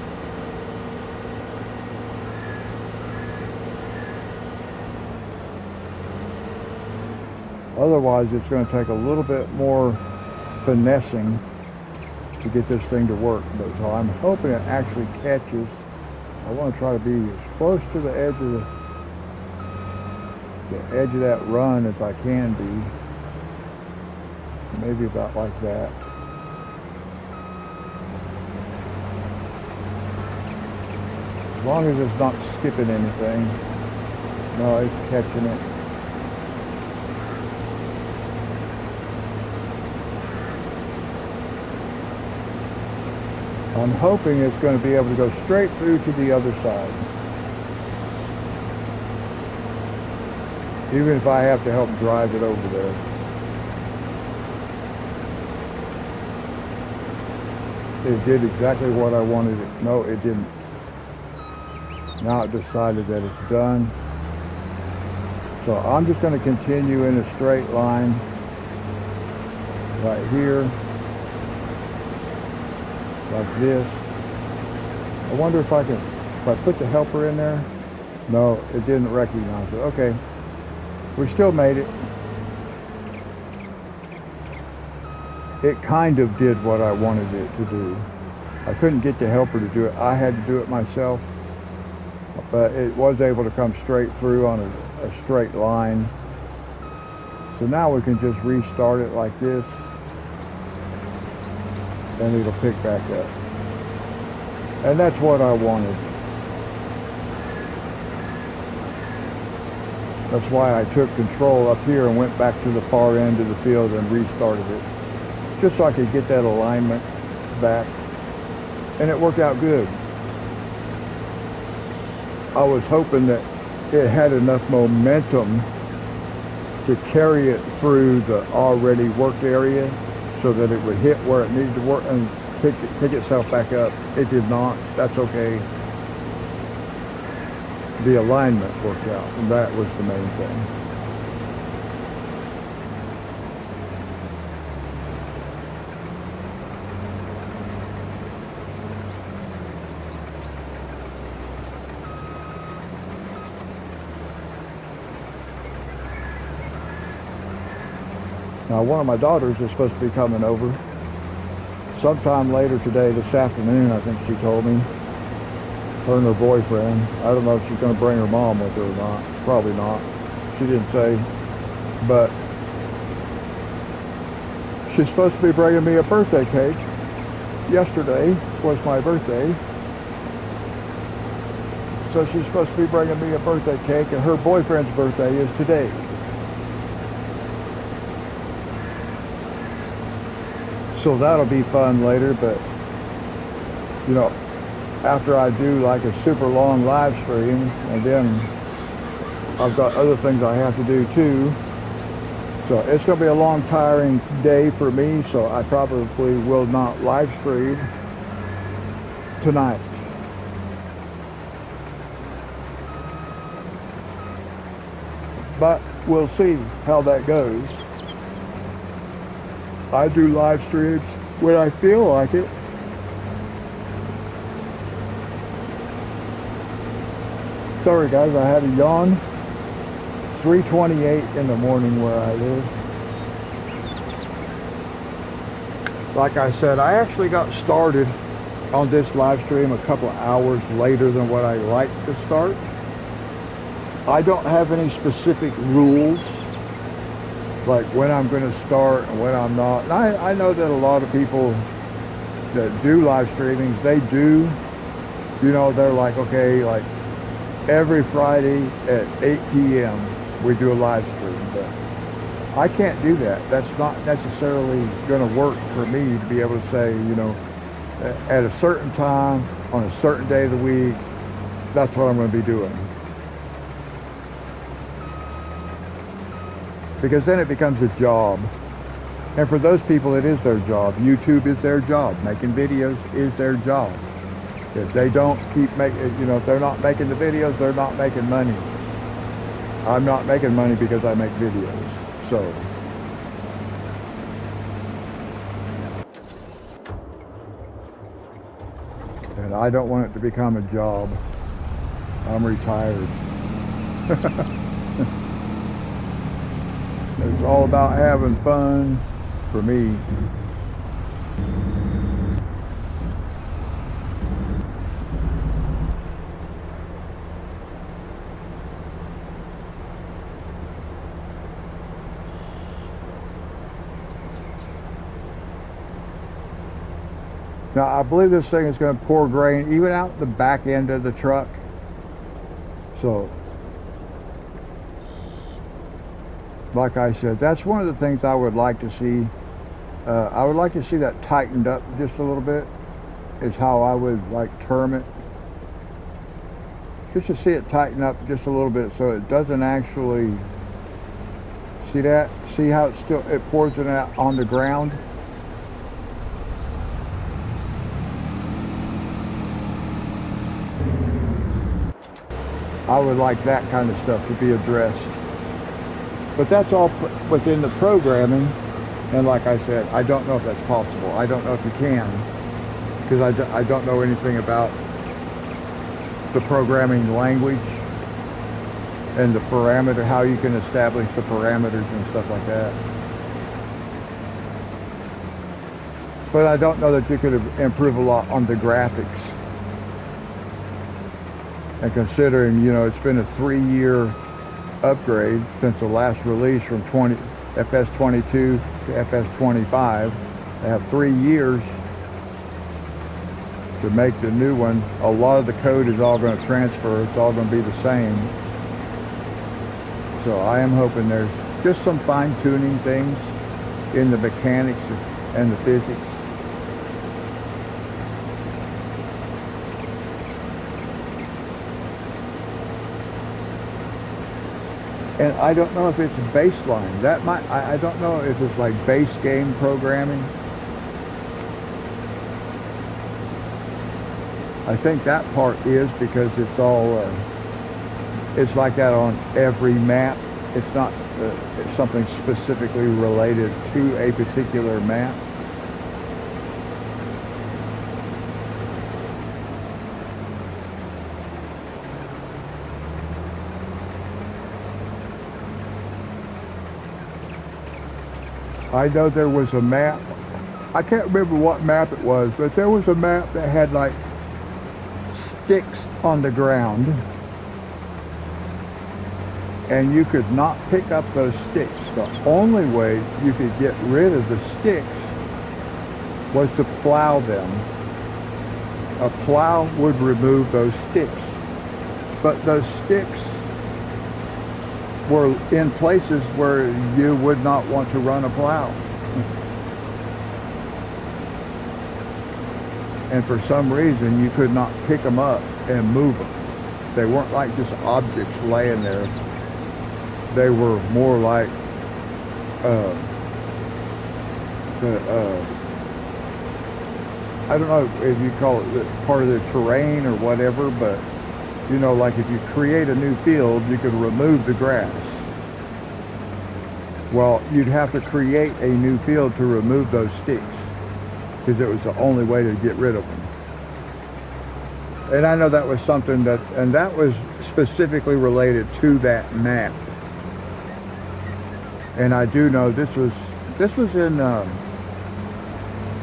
A: Otherwise, it's going to take a little bit more finessing to get this thing to work. But so I'm hoping it actually catches. I want to try to be as close to the edge of that run as I can be. Maybe about like that. As long as it's not skipping anything. No, it's catching it. I'm hoping it's going to be able to go straight through to the other side. Even if I have to help drive it over there. It did exactly what I wanted it. No, it didn't. Now it decided that it's done. So I'm just going to continue in a straight line right here. Like this. I wonder if I put the helper in there. No, it didn't recognize it. Okay. We still made it. It kind of did what I wanted it to do. I couldn't get the helper to do it. I had to do it myself. But it was able to come straight through on a straight line. So now we can just restart it like this. And it'll pick back up. And that's what I wanted. That's why I took control up here and went back to the far end of the field and restarted it. Just so I could get that alignment back. And it worked out good. I was hoping that it had enough momentum to carry it through the already worked area so that it would hit where it needed to work and pick itself back up. It did not. That's okay. the alignment worked out, and that was the main thing. Now, one of my daughters is supposed to be coming over sometime later today, this afternoon, I think she told me. Her and her boyfriend. I don't know if she's going to bring her mom with her or not. Probably not. She didn't say. But she's supposed to be bringing me a birthday cake. Yesterday was my birthday. So she's supposed to be bringing me a birthday cake, and her boyfriend's birthday is today. So that'll be fun later, but, you know, after I do like a super long live stream, and then I've got other things I have to do too. So it's going to be a long, tiring day for me, so I probably will not live stream tonight. But we'll see how that goes. I do live streams when I feel like it. Sorry guys, I had a yawn. 3:28 in the morning where I live. Like I said, I actually got started on this live stream a couple of hours later than what I like to start. I don't have any specific rules, like when I'm going to start and when I'm not. And I know that a lot of people that do live streamings, they do, you know, they're like, okay, like every Friday at 8 p.m. we do a live stream, but I can't do that. That's not necessarily going to work for me to be able to say, you know, at a certain time, on a certain day of the week, that's what I'm going to be doing. Because then it becomes a job. And for those people, it is their job. YouTube is their job. Making videos is their job. If they don't keep making, you know, if they're not making the videos, they're not making money. I'm not making money because I make videos. So. And I don't want it to become a job. I'm retired. It's all about having fun for me. Now, I believe this thing is going to pour grain even out the back end of the truck. So, like I said, that's one of the things I would like to see. I would like to see that tightened up just a little bit, is how I would like term it. Just to see it tighten up just a little bit so it doesn't actually, see that? See how it pours it out on the ground? I would like that kind of stuff to be addressed. But that's all within the programming, and like I said, I don't know if that's possible. I don't know if you can, because I don't know anything about the programming language and the parameter, how you can establish the parameters and stuff like that. But I don't know that you could improve a lot on the graphics. And considering, you know, it's been a 3-year upgrade since the last release from FS22 to FS25. They have 3 years to make the new one. A lot of the code is all going to transfer. It's all going to be the same. So I am hoping there's just some fine-tuning things in the mechanics and the physics. And I don't know if it's baseline. That might, I don't know if it's like base game programming. I think that part is, because it's all It's like that on every map. It's not it's something specifically related to a particular map. I know there was a map, I can't remember what map it was, but there was a map that had like sticks on the ground, and you could not pick up those sticks. The only way you could get rid of the sticks was to plow them. A plow would remove those sticks, but those sticks were in places where you would not want to run a plow. And for some reason, you could not pick them up and move them. They weren't like just objects laying there. They were more like I don't know if you call it part of the terrain or whatever, but you know, like if you create a new field, you could remove the grass. Well, you'd have to create a new field to remove those sticks, because it was the only way to get rid of them. And I know that was something that, and that was specifically related to that map. And I do know this was in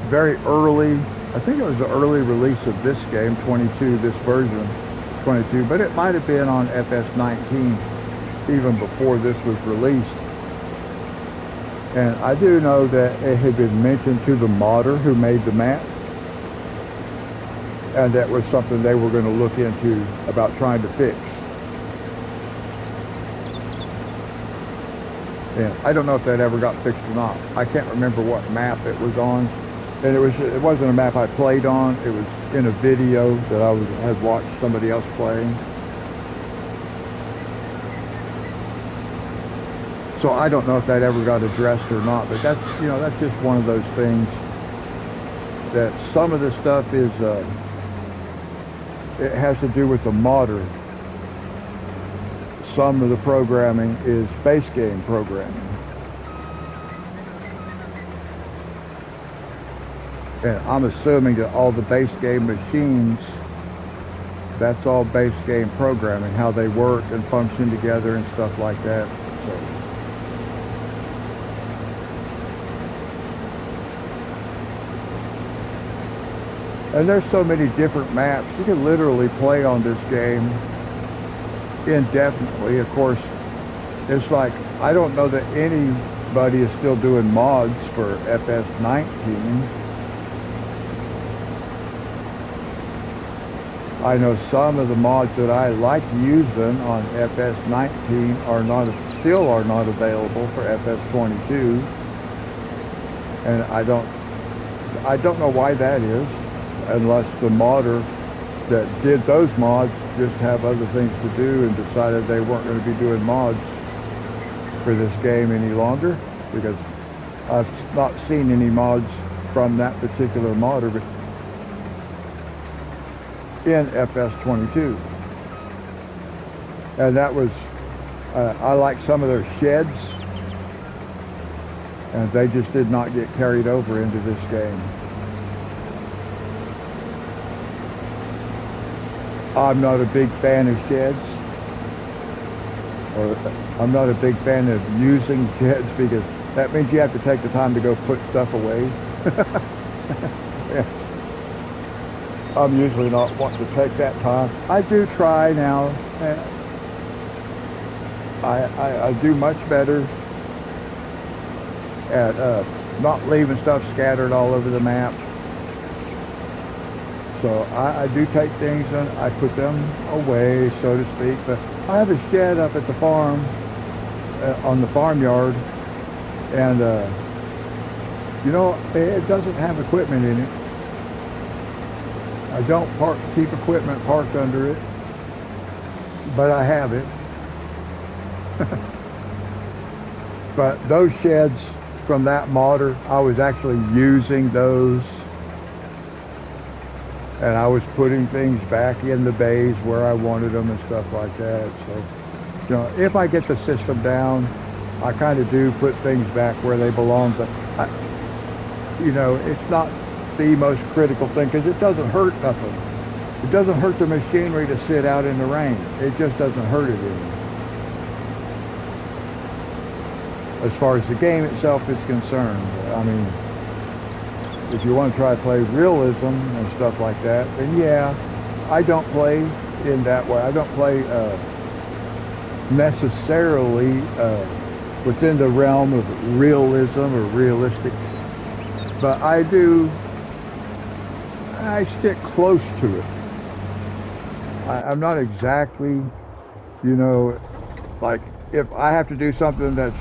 A: very early, I think it was the early release of this game, 22, this version, 22, but it might have been on FS19 even before this was released. And I do know that it had been mentioned to the modder who made the map, and that was something they were going to look into about trying to fix. And I don't know if that ever got fixed or not. I can't remember what map it was on. And it wasn't a map I played on. It was in a video that I had watched somebody else playing. So I don't know if that ever got addressed or not. But that's, you know, that's just one of those things that some of the stuff is, it has to do with the modder. Some of the programming is base game programming. And I'm assuming that all the base game machines, that's all base game programming, how they work and function together and stuff like that. So. And there's so many different maps. You can literally play on this game indefinitely. Of course, it's like, I don't know that anybody is still doing mods for FS19. I know some of the mods that I like using on FS19 still are not available for FS22, and I don't know why that is, unless the modder that did those mods just have other things to do and decided they weren't going to be doing mods for this game any longer, because I've not seen any mods from that particular modder in FS22. And that was, I like some of their sheds, and they just did not get carried over into this game. I'm not a big fan of sheds, or I'm not a big fan of using sheds, because that means you have to take the time to go put stuff away. Yeah. I'm usually not wanting to take that time. I do try now. I do much better at not leaving stuff scattered all over the map. So I do take things and I put them away, so to speak. But I have a shed up at the farm, on the farmyard, and you know, it doesn't have equipment in it. I don't keep equipment parked under it, but I have it. But those sheds from that modder, I was actually using those, and I was putting things back in the bays where I wanted them and stuff like that. So You know, if I get the system down, I kind of do put things back where they belong, but you know, it's not the most critical thing because it doesn't hurt nothing. It doesn't hurt the machinery to sit out in the rain. It just doesn't hurt it any. As far as the game itself is concerned, I mean, if you want to try to play realism and stuff like that, then yeah, I don't play in that way. I don't play necessarily within the realm of realism or realistic, but I stick close to it. I'm not exactly, you know, like if I have to do something that's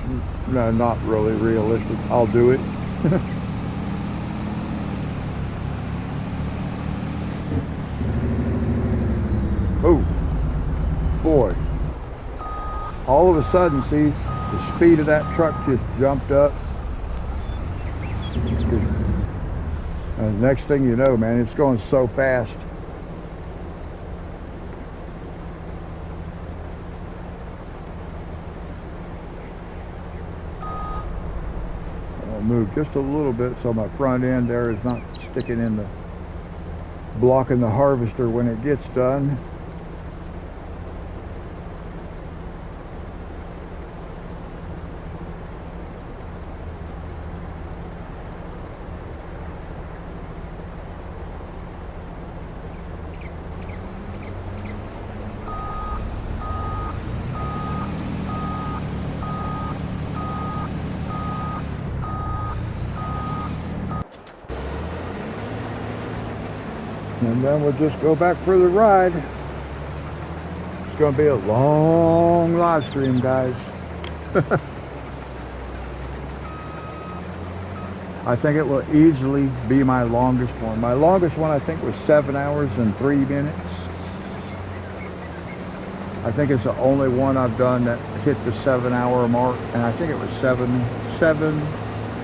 A: not really realistic, I'll do it. Oh, boy. All of a sudden, see, the speed of that truck just jumped up. And the next thing you know, man, it's going so fast. I'll move just a little bit so my front end there is not sticking in the, blocking the harvester when it gets done. And then we'll just go back for the ride. It's going to be a long live stream, guys. I think it will easily be my longest one. My longest one, I think, was 7 hours and 3 minutes. I think it's the only one I've done that hit the 7-hour mark, and I think it was 7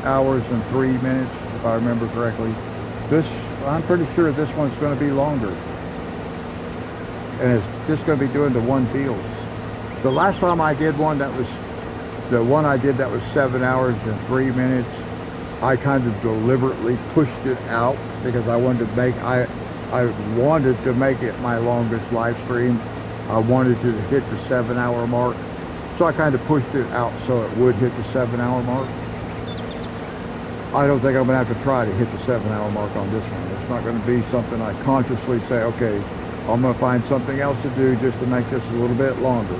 A: hours and 3 minutes, if I remember correctly. I'm pretty sure this one's going to be longer. And it's just going to be doing the one field. The last time I did one that was, the one I did that was 7 hours and 3 minutes, I kind of deliberately pushed it out because I wanted to make, I wanted to make it my longest live stream. I wanted to hit the 7-hour mark. So I kind of pushed it out so it would hit the 7-hour mark. I don't think I'm going to have to try to hit the 7-hour mark on this one. It's not going to be something I consciously say, okay, I'm going to find something else to do just to make this a little bit longer.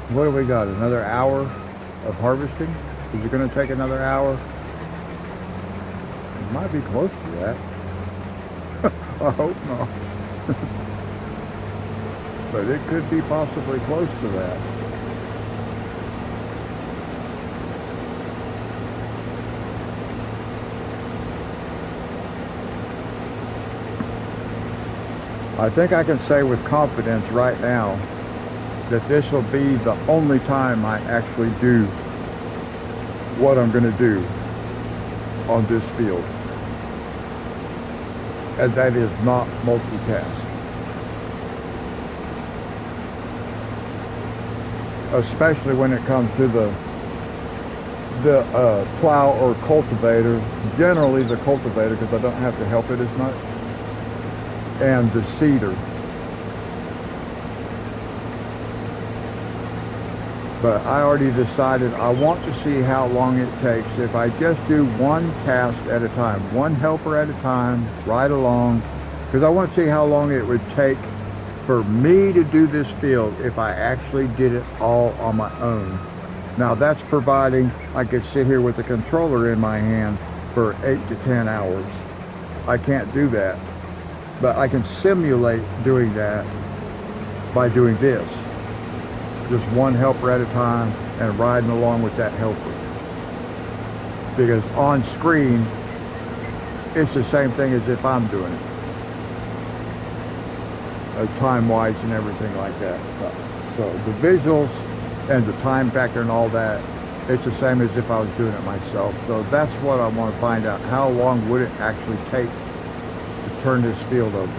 A: What do we got? Another hour of harvesting? Is it going to take another hour? It might be close to that. I hope not. But it could be possibly close to that. I think I can say with confidence right now that this will be the only time I actually do what I'm going to do on this field. And that is not multitask. Especially when it comes to the plow or cultivator. Generally the cultivator, because I don't have to help it as much. And the seeder. But I already decided I want to see how long it takes if I just do one task at a time, one helper at a time, right along, because I want to see how long it would take for me to do this field if I actually did it all on my own. Now that's providing I could sit here with the controller in my hand for 8 to 10 hours. I can't do that. But I can simulate doing that by doing this. Just one helper at a time and riding along with that helper. Because on screen, it's the same thing as if I'm doing it. Time-wise and everything like that. So the visuals and the time factor and all that, it's the same as if I was doing it myself. So that's what I want to find out. How long would it actually take to turn this field over?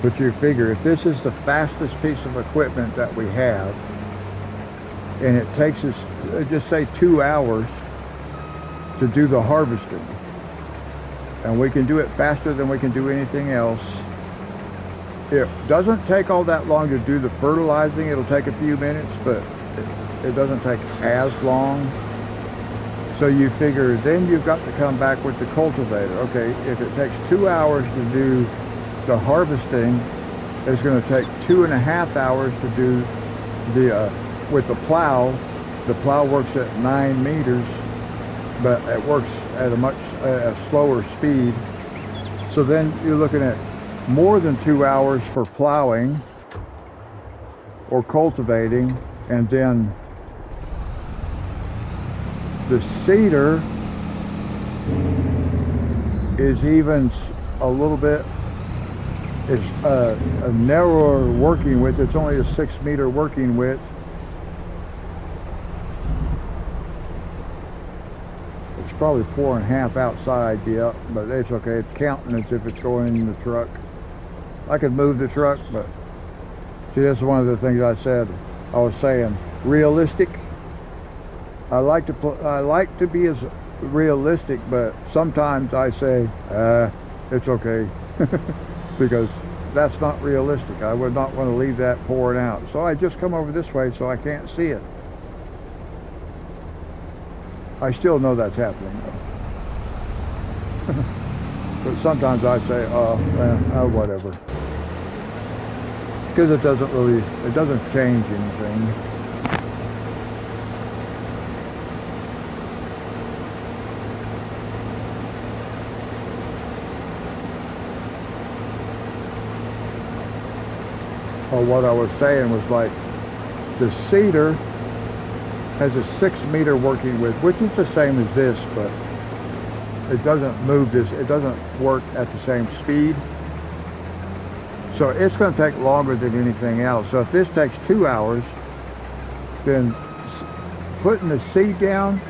A: But you figure if this is the fastest piece of equipment that we have, and it takes us, just say 2 hours to do the harvesting, and we can do it faster than we can do anything else. It doesn't take all that long to do the fertilizing. It'll take a few minutes, but it doesn't take as long. So you figure then you've got to come back with the cultivator. Okay, if it takes 2 hours to do the harvesting, it's going to take 2.5 hours to do the with the plow. The plow works at 9 meters, but it works at a much slower speed. So then you're looking at more than 2 hours for plowing or cultivating, and then the seeder is even a little bit. It's a narrower working width. It's only a 6-meter working width. It's probably 4.5 outside, yeah, but it's okay. It's counting as if it's going in the truck. I could move the truck, but see, that's one of the things I was saying, realistic. I like to be as realistic, but sometimes I say, it's okay. Because that's not realistic. I would not want to leave that pouring out. So I just come over this way so I can't see it. I still know that's happening though. But sometimes I say, whatever. Because it doesn't change anything. Or what I was saying was, like, the seeder has a 6-meter working width, which is the same as this, but it doesn't move this, it doesn't work at the same speed. So it's going to take longer than anything else. So if this takes 2 hours, then putting the seed down,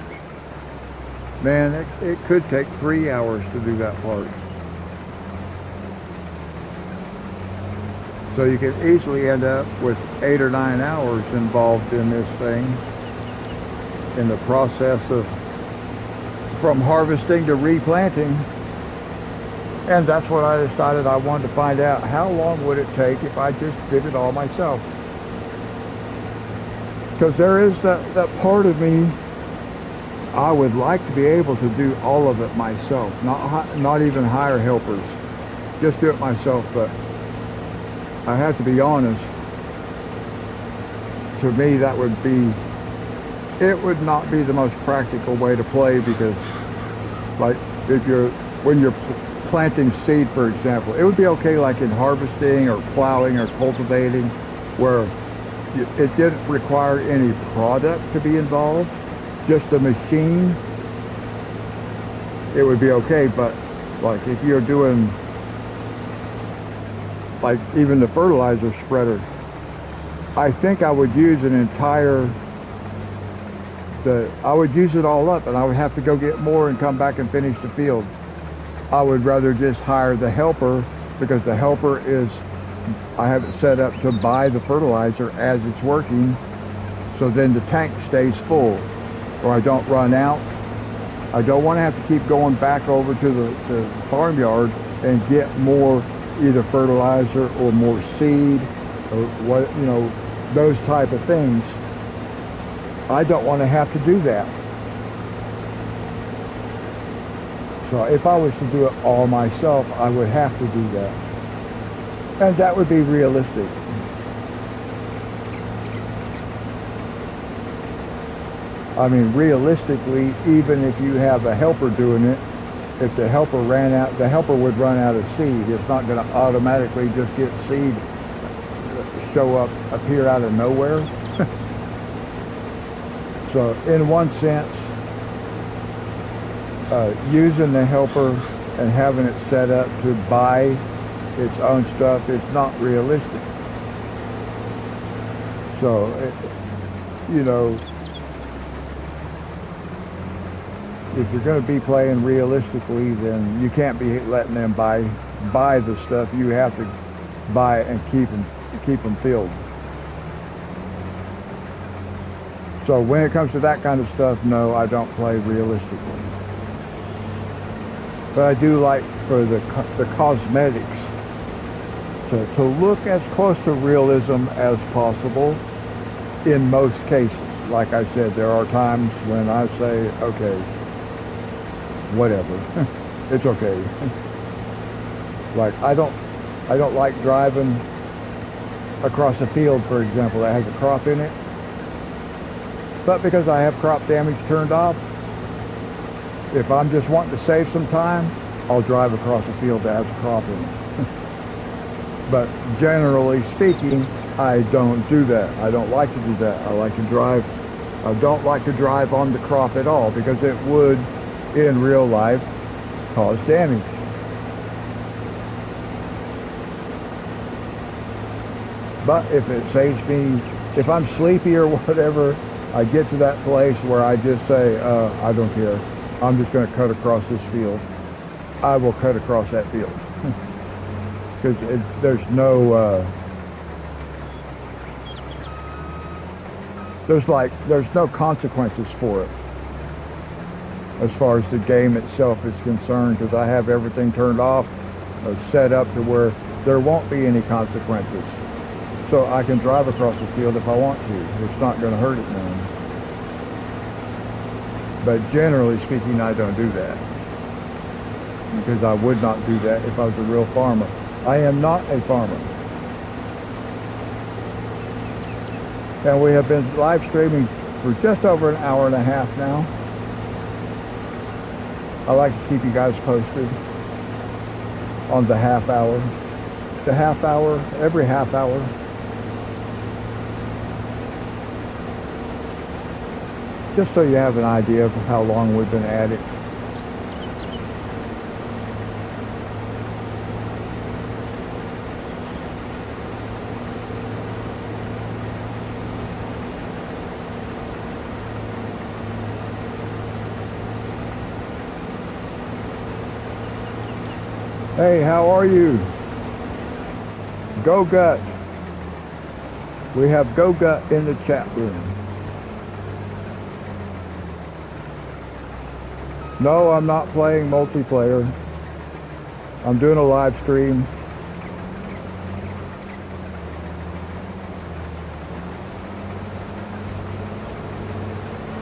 A: man, it could take 3 hours to do that part. So you can easily end up with 8 or 9 hours involved in this thing. in the process of from harvesting to replanting. And that's what I decided I wanted to find out. How long would it take if I just did it all myself? Because there is that part of me, I would like to be able to do all of it myself, not even hire helpers, just do it myself. But I have to be honest, to me that would be, it would not be the most practical way to play, because like when you're planting seed, for example, it would be okay like in harvesting or plowing or cultivating, where it didn't require any product to be involved, just a machine. It would be okay. But like if you're doing like even the fertilizer spreader, I think I would use an entire, I would use it all up, and I would have to go get more and come back and finish the field. I would rather just hire the helper, because the helper is, I have it set up to buy the fertilizer as it's working, so then the tank stays full, or I don't run out. I don't want to have to keep going back over to the farmyard and get more either fertilizer or more seed or what, you know, those type of things. I don't want to have to do that. So if I was to do it all myself, I would have to do that. And that would be realistic. I mean, realistically, even if you have a helper doing it, if the helper ran out, the helper would run out of seed. It's not going to automatically just get seed appear out of nowhere. So in one sense, using the helper and having it set up to buy its own stuff, it's not realistic. So, you know, if you're going to be playing realistically, then you can't be letting them buy the stuff. You have to buy and keep them filled. So when it comes to that kind of stuff, no, I don't play realistically. But I do like for the cosmetics to look as close to realism as possible in most cases. Like I said, there are times when I say, okay, whatever, it's okay. Like I don't like driving across a field, for example, that has a crop in it. But because I have crop damage turned off, if I'm just wanting to save some time, I'll drive across a field that has a crop in it. But generally speaking, I don't do that. I don't like to do that. I don't like to drive on the crop at all, because it would, in real life, cause damage. But if it saves me, if I'm sleepy or whatever, I get to that place where I just say, I don't care. I'm just going to cut across this field. I will cut across that field. Because there's no, there's no consequences for it, as far as the game itself is concerned, because I have everything turned off, set up to where there won't be any consequences. So I can drive across the field if I want to. It's not going to hurt it none. But generally speaking, I don't do that, because I would not do that if I was a real farmer. I am not a farmer. And we have been live streaming for just over an hour and a half now. I like to keep you guys posted on the half hour. The half hour, every half hour. Just so you have an idea of how long we've been at it. Hey, how are you? Go Gut. We have Go Gut in the chat room. No, I'm not playing multiplayer. I'm doing a live stream.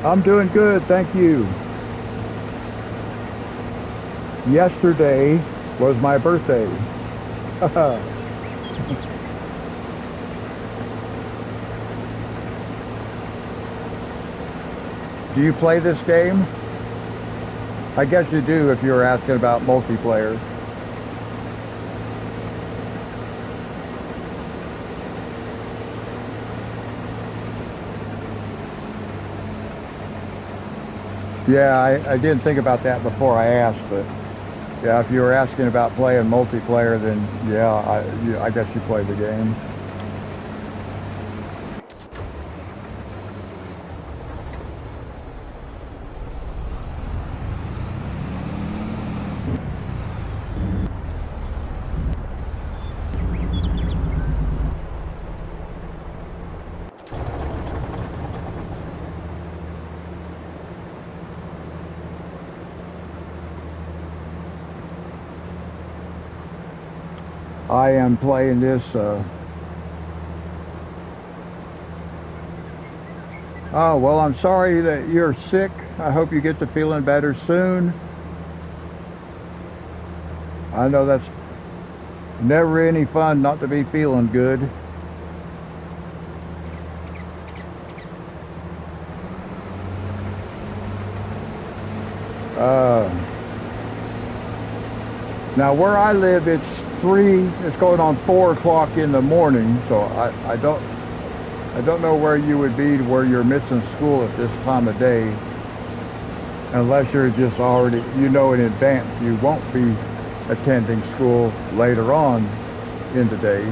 A: I'm doing good, thank you. Yesterday was my birthday. Do you play this game? I guess you do if you were asking about multiplayer. Yeah, I didn't think about that before I asked, but yeah, if you were asking about playing multiplayer, then yeah, I guess you play the game. I am playing this, oh, well, I'm sorry that you're sick. I hope you get to feeling better soon. I know that's never any fun not to be feeling good. Now where I live, it's going on 4 o'clock in the morning, so I don't know where you would be to where you're missing school at this time of day, unless you're just already, you know in advance you won't be attending school later on in the day.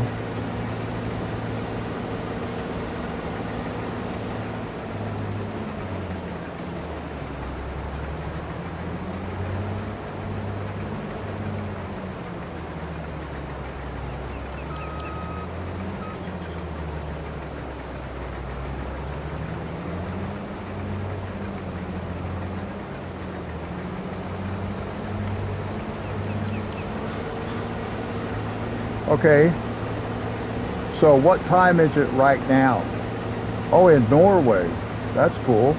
A: Okay, so what time is it right now? Oh, in Norway. That's cool.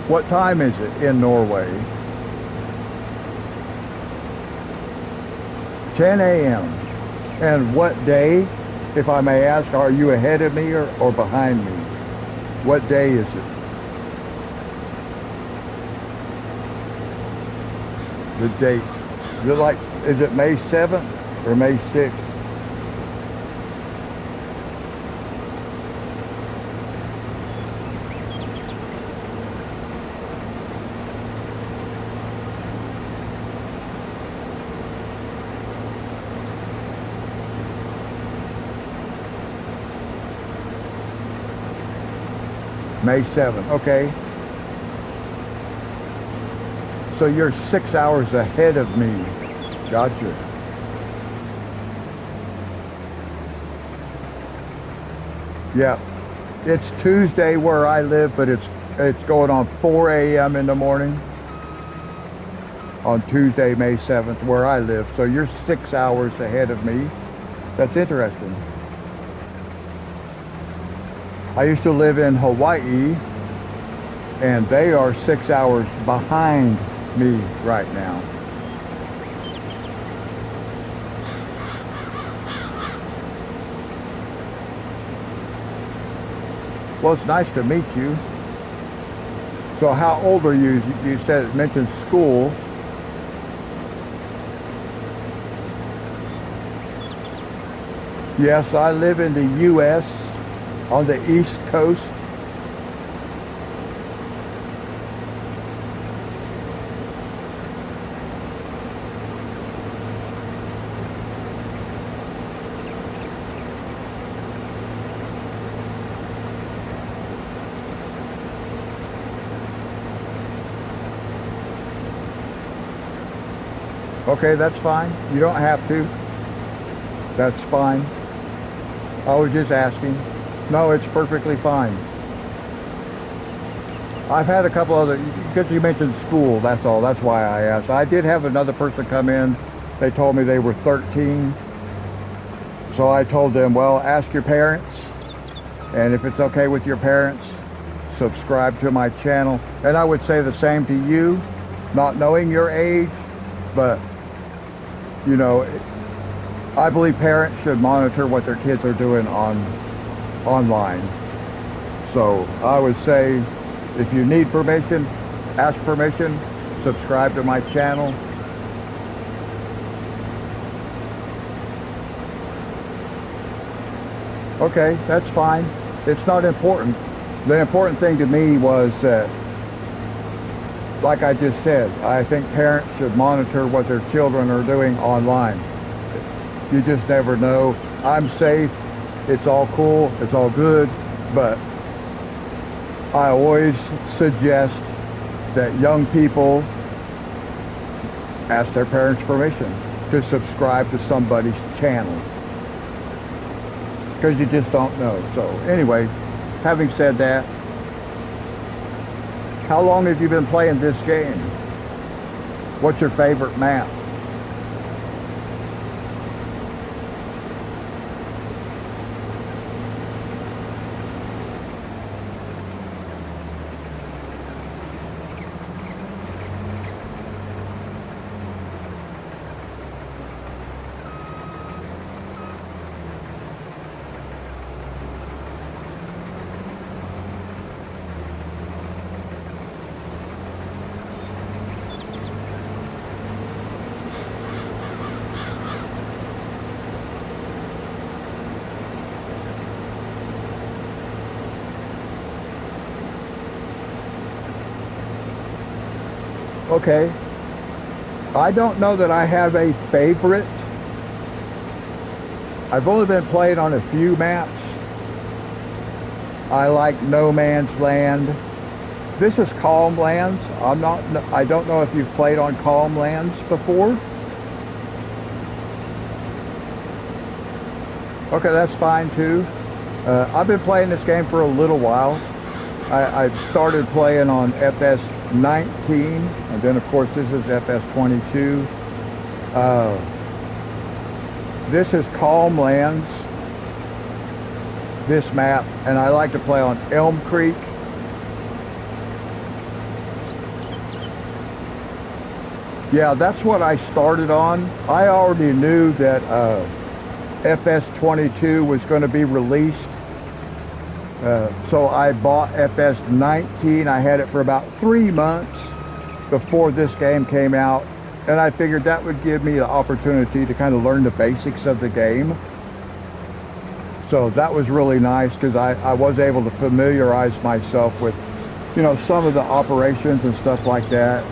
A: What time is it in Norway? 10 a.m. And what day, if I may ask, are you ahead of me or behind me? What day is it? The date. Is it May 7th or May 6th? May 7th, okay. So you're 6 hours ahead of me. Gotcha. Yeah, it's Tuesday where I live, but it's going on 4 a.m. in the morning on Tuesday, May 7th, where I live. So you're 6 hours ahead of me. That's interesting. I used to live in Hawaii, and they are 6 hours behind me right now. Well, it's nice to meet you. So how old are you? You said it mentioned school. Yes, I live in the U.S. on the East Coast. Okay, that's fine. You don't have to. That's fine. I was just asking. No, it's perfectly fine. I've had a couple other, because you mentioned school, that's all. That's why I asked. I did have another person come in. They told me they were 13. So I told them, well, ask your parents. And if it's okay with your parents, subscribe to my channel. And I would say the same to you, not knowing your age, but, you know, I believe parents should monitor what their kids are doing online. So I would say, if you need permission, ask permission, subscribe to my channel. Okay, that's fine. It's not important. The important thing to me was that, like I just said, I think parents should monitor what their children are doing online. You just never know. I'm safe. It's all cool. It's all good. But I always suggest that young people ask their parents' permission to subscribe to somebody's channel, because you just don't know. So anyway, having said that, how long have you been playing this game? What's your favorite map? Okay, I don't know that I have a favorite. I've only been playing on a few maps. I like No Man's Land. This is Calm Lands. I don't know if you've played on Calm Lands before. Okay, that's fine too. I've been playing this game for a little while. I started playing on FS19, and then of course this is FS22. This is Calm Lands, this map, and I like to play on Elm Creek. Yeah, that's what I started on. I already knew that FS22 was going to be released. So I bought FS19. I had it for about 3 months before this game came out, and I figured that would give me the opportunity to kind of learn the basics of the game. So that was really nice, because I was able to familiarize myself with, you know, some of the operations and stuff like that.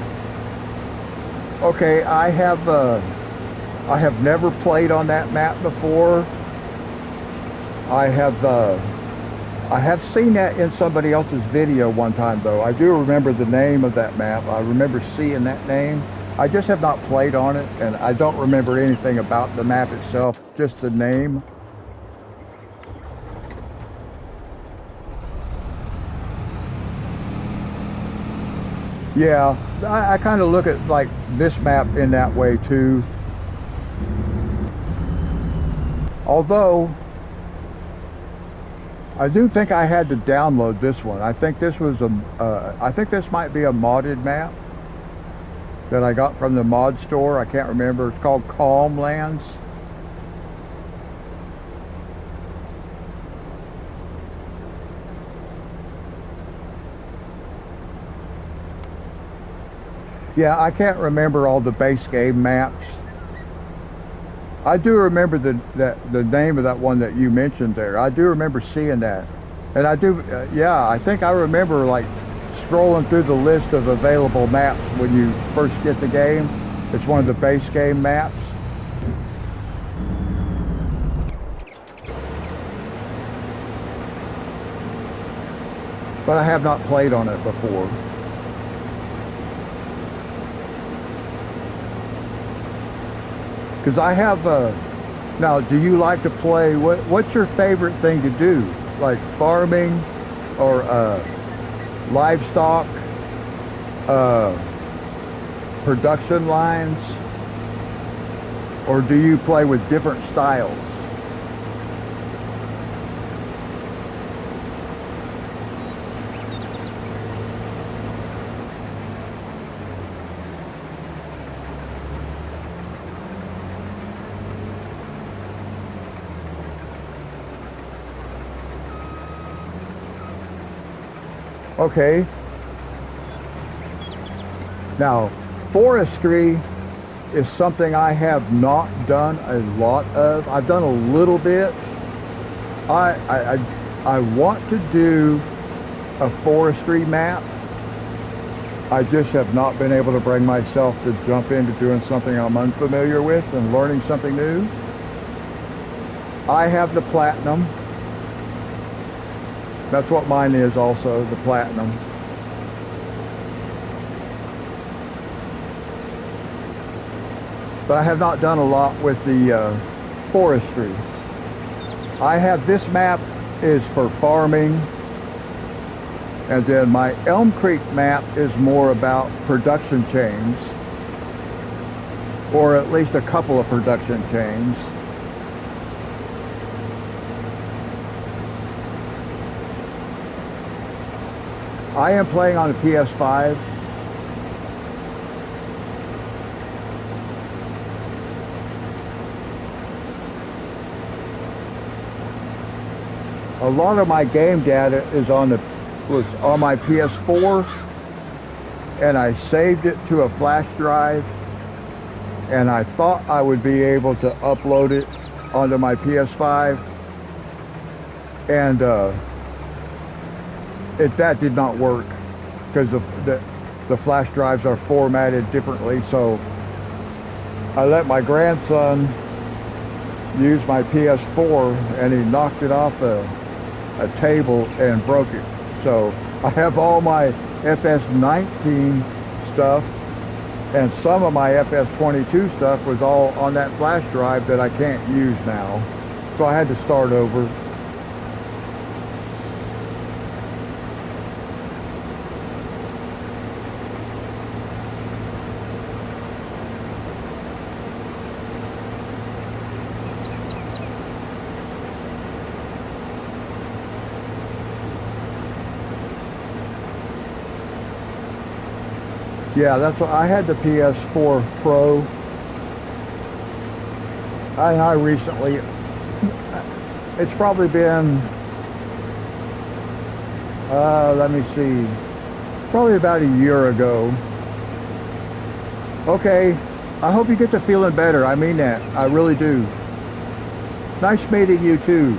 A: Okay, I have never played on that map before. I have seen that in somebody else's video one time, though. I do remember the name of that map. I remember seeing that name. I just have not played on it, and I don't remember anything about the map itself, just the name. Yeah, I kind of look at like this map in that way too. Although I do think I had to download this one. I think this was I think this might be a modded map that I got from the mod store. I can't remember. It's called Calm Lands. Yeah, I can't remember all the base game maps. I do remember the name of that one that you mentioned there. I do remember seeing that. And I do, yeah, I think I remember like scrolling through the list of available maps when you first get the game. It's one of the base game maps. But I have not played on it before. Because I have, now do you like to play, what's your favorite thing to do? Like farming or livestock, production lines, or do you play with different styles? Okay. Now, forestry is something I have not done a lot of. I've done a little bit. I want to do a forestry map. I just have not been able to bring myself to jump into doing something I'm unfamiliar with and learning something new. I have the platinum. That's what mine is also, the platinum. But I have not done a lot with the forestry. I have this map is for farming, and then my Elm Creek map is more about production chains, or at least a couple of production chains. I am playing on a PS5. A lot of my game data is was on my PS4, and I saved it to a flash drive, and I thought I would be able to upload it onto my PS5, and that did not work because the flash drives are formatted differently. So I let my grandson use my PS4, and he knocked it off a table and broke it. So I have all my FS19 stuff, and some of my FS22 stuff was all on that flash drive that I can't use now. So I had to start over. Yeah, that's what I had, the PS4 Pro. I recently, it's probably been, let me see, probably about a year ago. Okay, I hope you get to feeling better. I mean that, I really do. Nice meeting you too.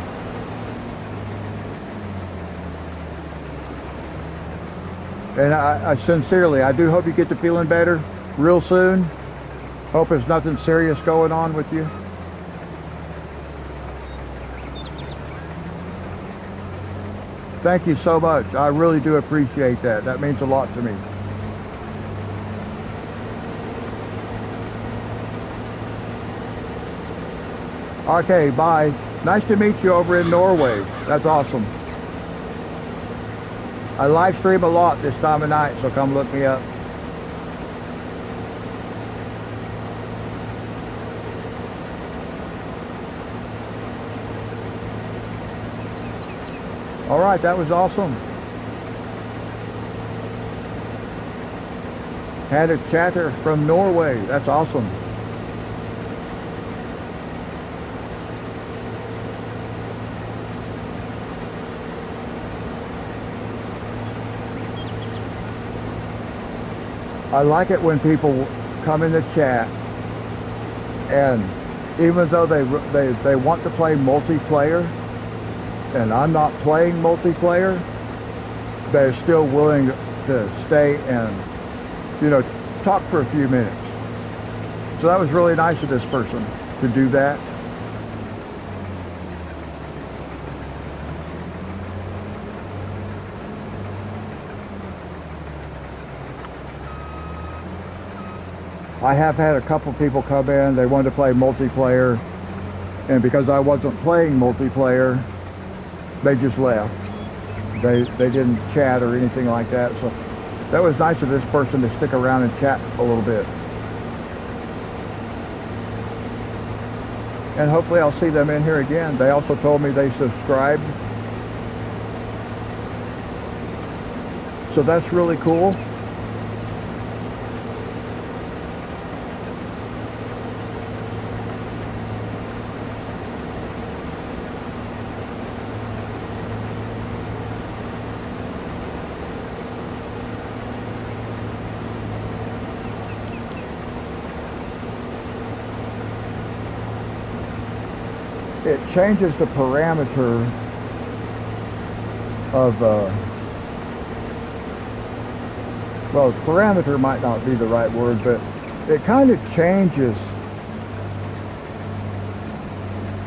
A: And I sincerely, I do hope you get to feeling better real soon. Hope there's nothing serious going on with you. Thank you so much. I really do appreciate that. That means a lot to me. Okay, bye. Nice to meet you over in Norway. That's awesome. I live stream a lot this time of night, so come look me up. All right, that was awesome. Had a chatter from Norway. That's awesome. I like it when people come in the chat, and even though they want to play multiplayer, and I'm not playing multiplayer, they're still willing to stay and, you know, talk for a few minutes. So that was really nice of this person to do that. I have had a couple people come in, they wanted to play multiplayer, and because I wasn't playing multiplayer, they just left. They didn't chat or anything like that. So that was nice of this person to stick around and chat a little bit. And hopefully I'll see them in here again. They also told me they subscribed. So that's really cool. It changes the parameter of, well, parameter might not be the right word, but it kind of changes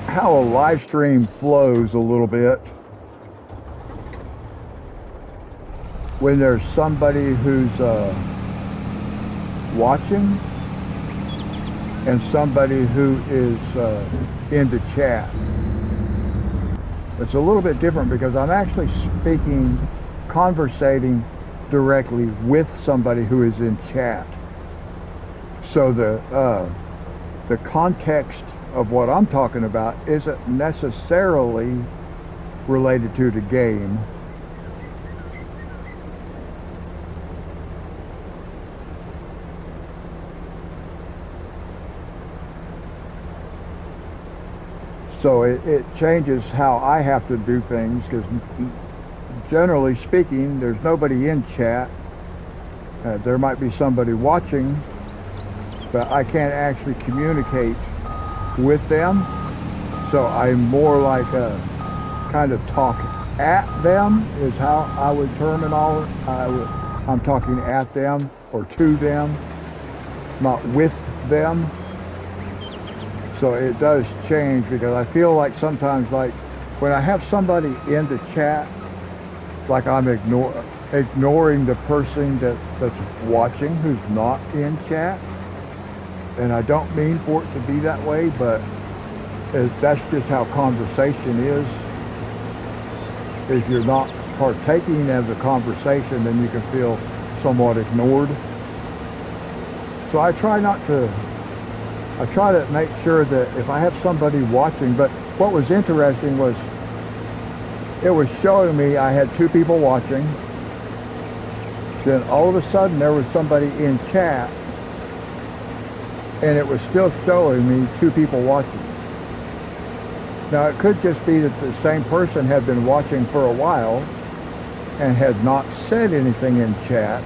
A: how a live stream flows a little bit when there's somebody who's watching and somebody who is in the chat. It's a little bit different because I'm actually speaking, conversating directly with somebody who is in chat. So the context of what I'm talking about isn't necessarily related to the game. So it changes how I have to do things, because generally speaking, there's nobody in chat. There might be somebody watching, but I can't actually communicate with them. So I'm more like a kind of talk at them is how I would term it all. I'm talking at them or to them, not with them. So it does change, because I feel like sometimes, like when I have somebody in the chat, like I'm ignoring the person that's watching who's not in chat. And I don't mean for it to be that way, but that's just how conversation is. If you're not partaking of the conversation, then you can feel somewhat ignored. So I try to make sure that if I have somebody watching, but what was interesting was it was showing me I had 2 people watching. Then all of a sudden there was somebody in chat, and it was still showing me 2 people watching. Now it could just be that the same person had been watching for a while and had not said anything in chat.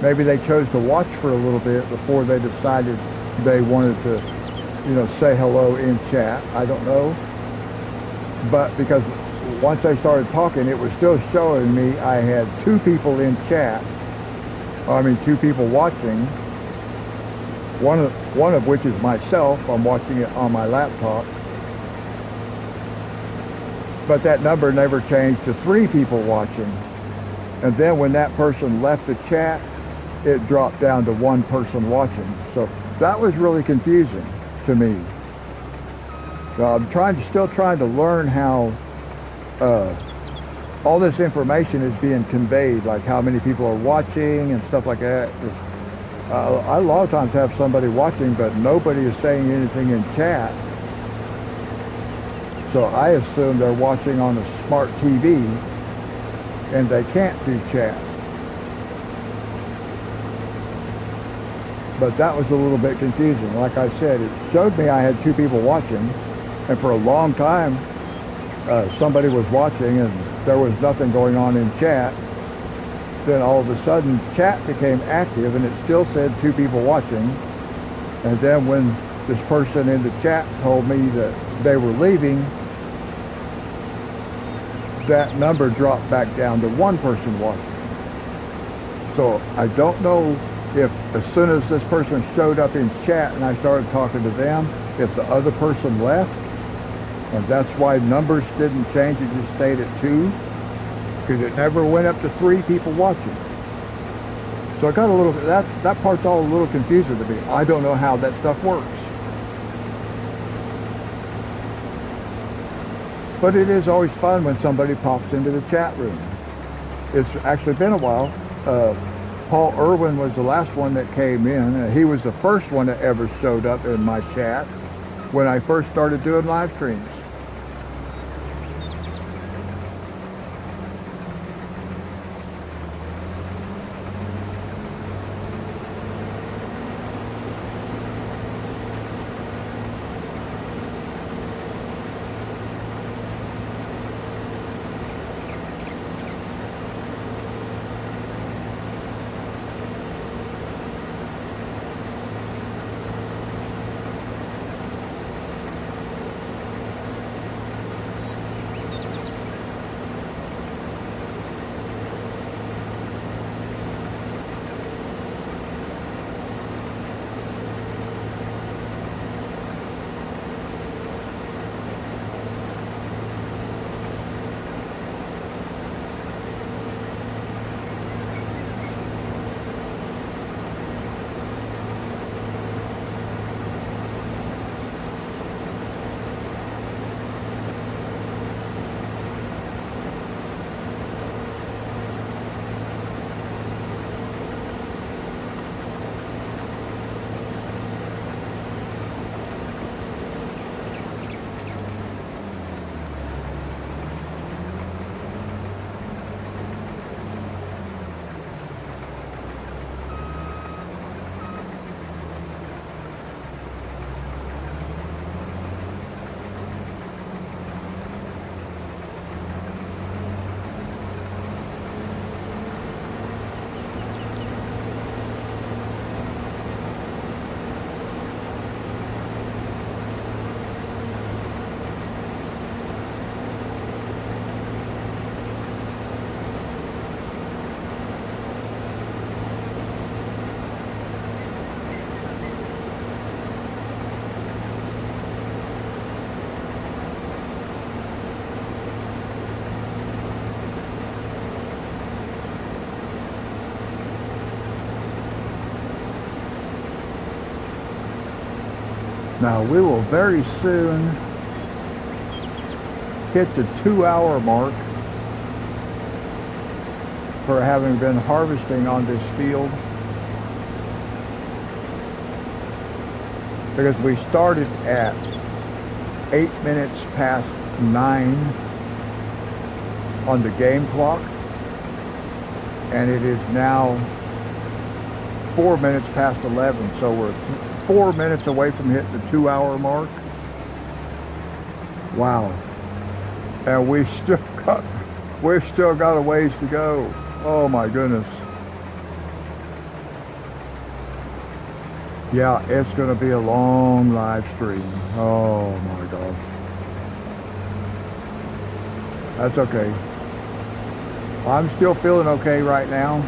A: Maybe they chose to watch for a little bit before they decided they wanted to, say hello in chat. I don't know. But because once they started talking, it was still showing me I had 2 people in chat. 2 people watching. One of which is myself. I'm watching it on my laptop. But that number never changed to 3 people watching. And then when that person left the chat, it dropped down to 1 person watching. So that was really confusing to me. So I'm still trying to learn how all this information is being conveyed, like how many people are watching and stuff like that. I a lot of times have somebody watching, but nobody is saying anything in chat. So I assume they're watching on a smart TV, and they can't do chat. But that was a little bit confusing. Like I said, it showed me I had 2 people watching, and for a long time somebody was watching and there was nothing going on in chat. Then all of a sudden chat became active and it still said 2 people watching. And then when this person in the chat told me that they were leaving, that number dropped back down to 1 person watching. So I don't know if as soon as this person showed up in chat and I started talking to them, if the other person left, and that's why numbers didn't change, it just stayed at 2, because it never went up to 3 people watching. So I got a little, that part's all a little confusing to me. I don't know how that stuff works. But it is always fun when somebody pops into the chat room. It's actually been a while. Paul Irwin was the last one that came in. He was the first one that ever showed up in my chat when I first started doing live streams. Now we will very soon hit the 2-hour mark for having been harvesting on this field, because we started at 8 minutes past 9 on the game clock, and it is now 4 minutes past 11, so we're 4 minutes away from hitting the 2-hour mark. Wow. And we've still got a ways to go. Oh my goodness. Yeah, it's gonna be a long live stream. Oh my gosh. That's okay. I'm still feeling okay right now.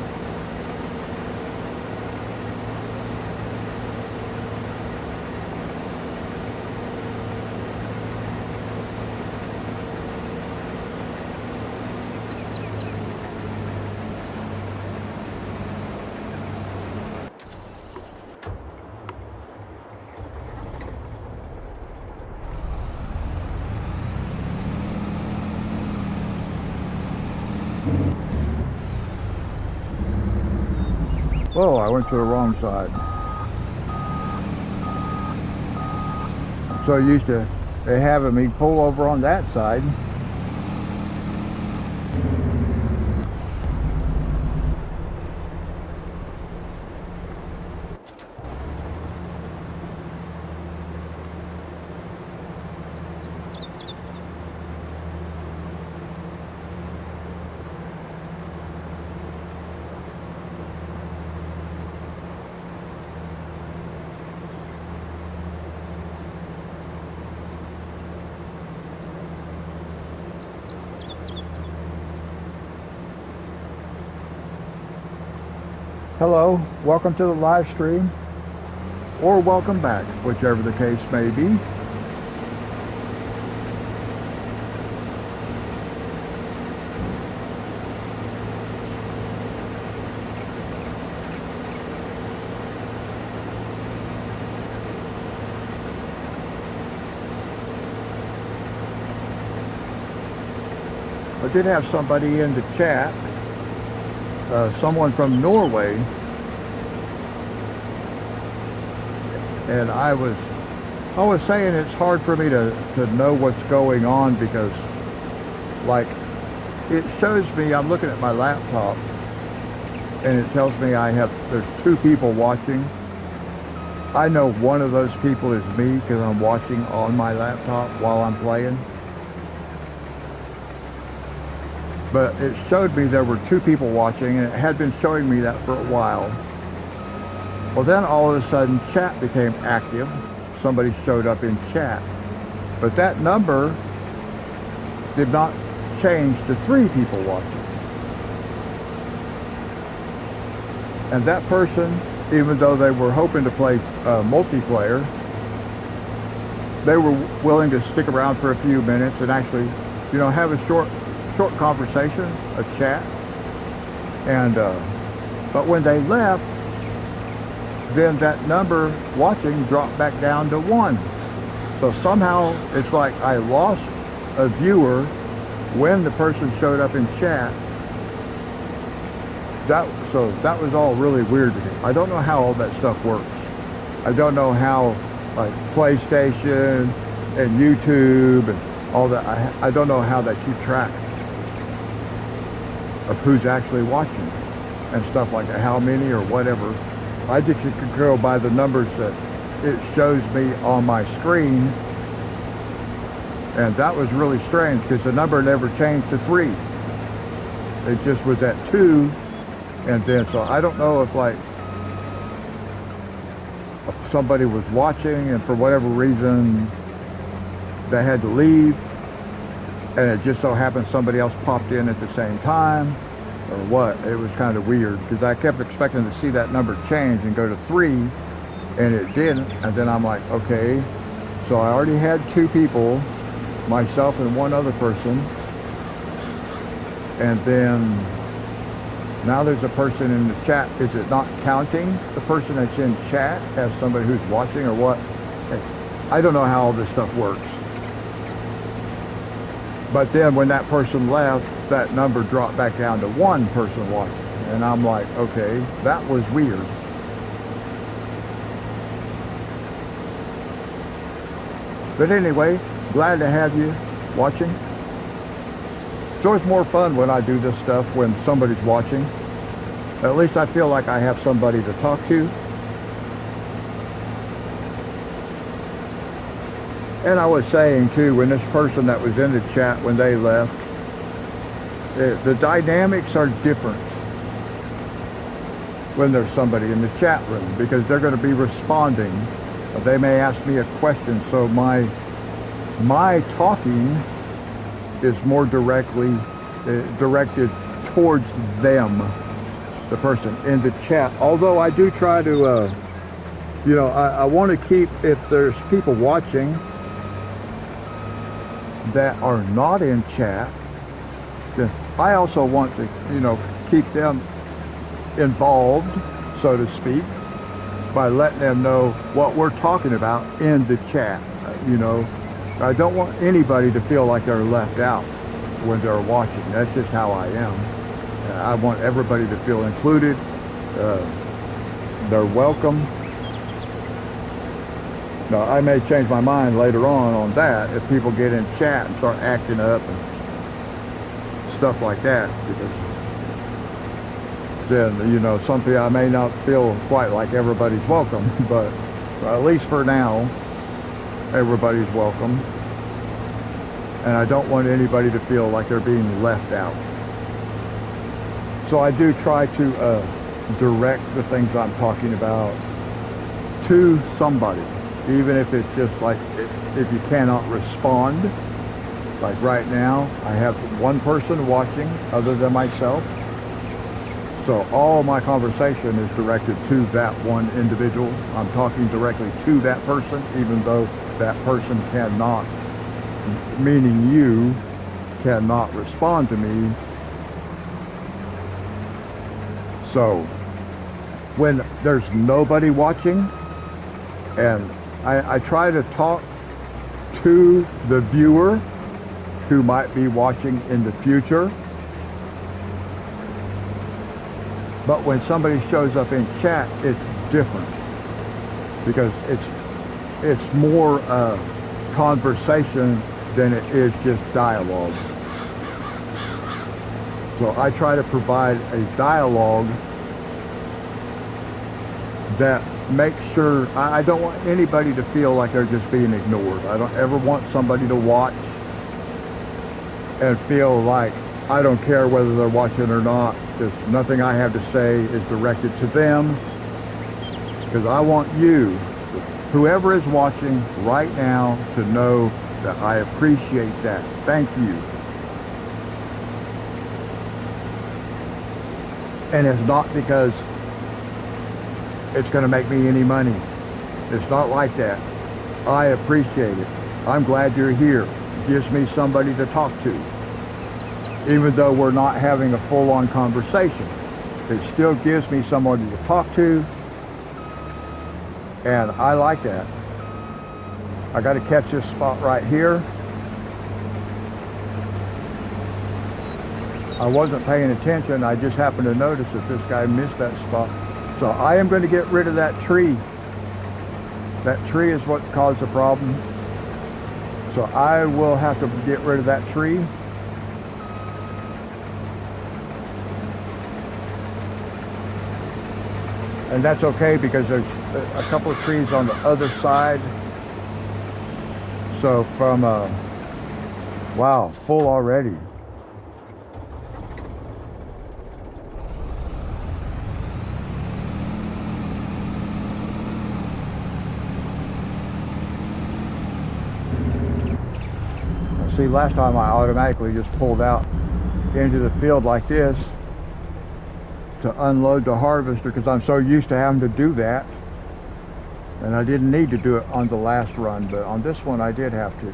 A: Whoa, I went to the wrong side. I'm so used to having me pull over on that side. Hello, welcome to the live stream, or welcome back, whichever the case may be. I did have somebody in the chat, someone from Norway, and I was saying it's hard for me to know what's going on because, like, it shows me, I'm looking at my laptop, and it tells me there's 2 people watching. I know one of those people is me because I'm watching on my laptop while I'm playing. But it showed me there were 2 people watching, and it had been showing me that for a while. Well, then all of a sudden chat became active. Somebody showed up in chat. But that number did not change to 3 people watching. And that person, even though they were hoping to play multiplayer, they were willing to stick around for a few minutes and actually, you know, have a short conversation, a chat. And but when they left, then that number watching dropped back down to 1. So somehow it's like I lost a viewer when the person showed up in chat. So that was all really weird to me. I don't know how all that stuff works. I don't know how, like, PlayStation and YouTube and all that, I don't know how they keep track of who's actually watching and stuff like that, how many or whatever. I just can go by the numbers that it shows me on my screen, and that was really strange because the number never changed to 3. It just was at 2, and then, so I don't know if, like, if somebody was watching and for whatever reason they had to leave, and it just so happened somebody else popped in at the same time, or what. It was kind of weird because I kept expecting to see that number change and go to 3, and it didn't. And then I'm like, okay, so I already had 2 people, myself and one other person, and then now there's a person in the chat. Is it not counting the person that's in chat as somebody who's watching or what? I don't know how all this stuff works. But then when that person left, that number dropped back down to 1 person watching. And I'm like, okay, that was weird. But anyway, glad to have you watching. It's always more fun when I do this stuff when somebody's watching. At least I feel like I have somebody to talk to. And I was saying too, when this person that was in the chat, when they left, the dynamics are different when there's somebody in the chat room because they're going to be responding. They may ask me a question, so my talking is more directly directed towards them, the person in the chat. Although I do try to, you know, I want to keep, if there's people watching that are not in chat, then I also want to, you know, keep them involved, so to speak, by letting them know what we're talking about in the chat. You know, I don't want anybody to feel like they're left out when they're watching. That's just how I am. I want everybody to feel included. They're welcome. Now, I may change my mind later on that if people get in chat and start acting up and stuff like that, because then, you know, something I may not feel quite like everybody's welcome, but at least for now, everybody's welcome. And I don't want anybody to feel like they're being left out. So I do try to direct the things I'm talking about to somebody, even if it's just like, if you cannot respond. Like right now, I have 1 person watching other than myself. So all my conversation is directed to that one individual. I'm talking directly to that person, even though that person cannot, meaning you, cannot respond to me. So when there's nobody watching, and I try to talk to the viewer who might be watching in the future. But when somebody shows up in chat, it's different because it's more conversation than it is just dialogue. So I try to provide a dialogue that makes sure, I don't want anybody to feel like they're just being ignored. I don't ever want somebody to watch and feel like I don't care whether they're watching or not. Just nothing I have to say is directed to them, because I want you, whoever is watching right now, to know that I appreciate that. Thank you. And it's not because it's going to make me any money. It's not like that. I appreciate it. I'm glad you're here. It gives me somebody to talk to. Even though we're not having a full-on conversation, it still gives me somebody to talk to. And I like that. I got to catch this spot right here. I wasn't paying attention. I just happened to notice that this guy missed that spot. So I am going to get rid of that tree. That tree is what caused the problem. So I will have to get rid of that tree. And that's okay because there's a couple of trees on the other side. So from, wow, full already. See, last time I automatically just pulled out into the field like this to unload the harvester because I'm so used to having to do that. And I didn't need to do it on the last run, but on this one I did have to.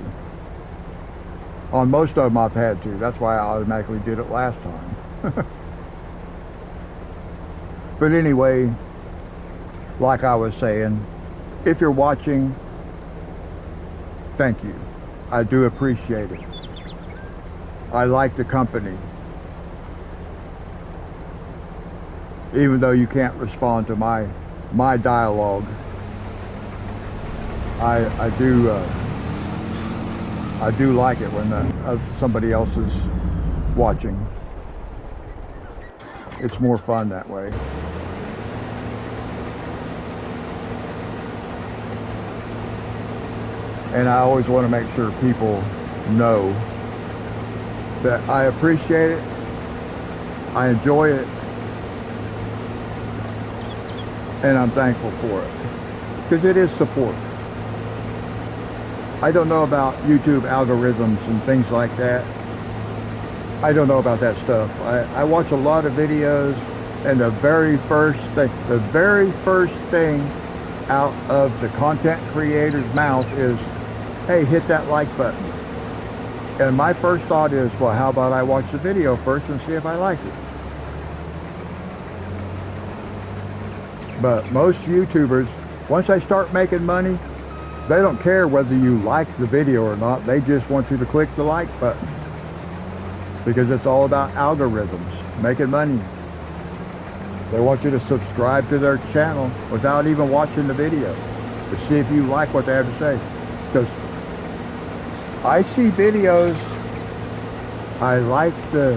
A: On most of them I've had to. That's why I automatically did it last time. But anyway, like I was saying, if you're watching, thank you. I do appreciate it. I like the company. Even though you can't respond to my dialogue, I do like it when somebody else is watching. It's more fun that way. And I always want to make sure people know that I appreciate it, I enjoy it, and I'm thankful for it. Because it is support. I don't know about YouTube algorithms and things like that. I don't know about that stuff. I watch a lot of videos, and the very first thing out of the content creator's mouth is, hey, hit that like button. And my first thought is, well, how about I watch the video first and see if I like it? But most YouTubers, once they start making money, they don't care whether you like the video or not. They just want you to click the like button. Because it's all about algorithms, making money. They want you to subscribe to their channel without even watching the video to see if you like what they have to say. Because I see videos, I like the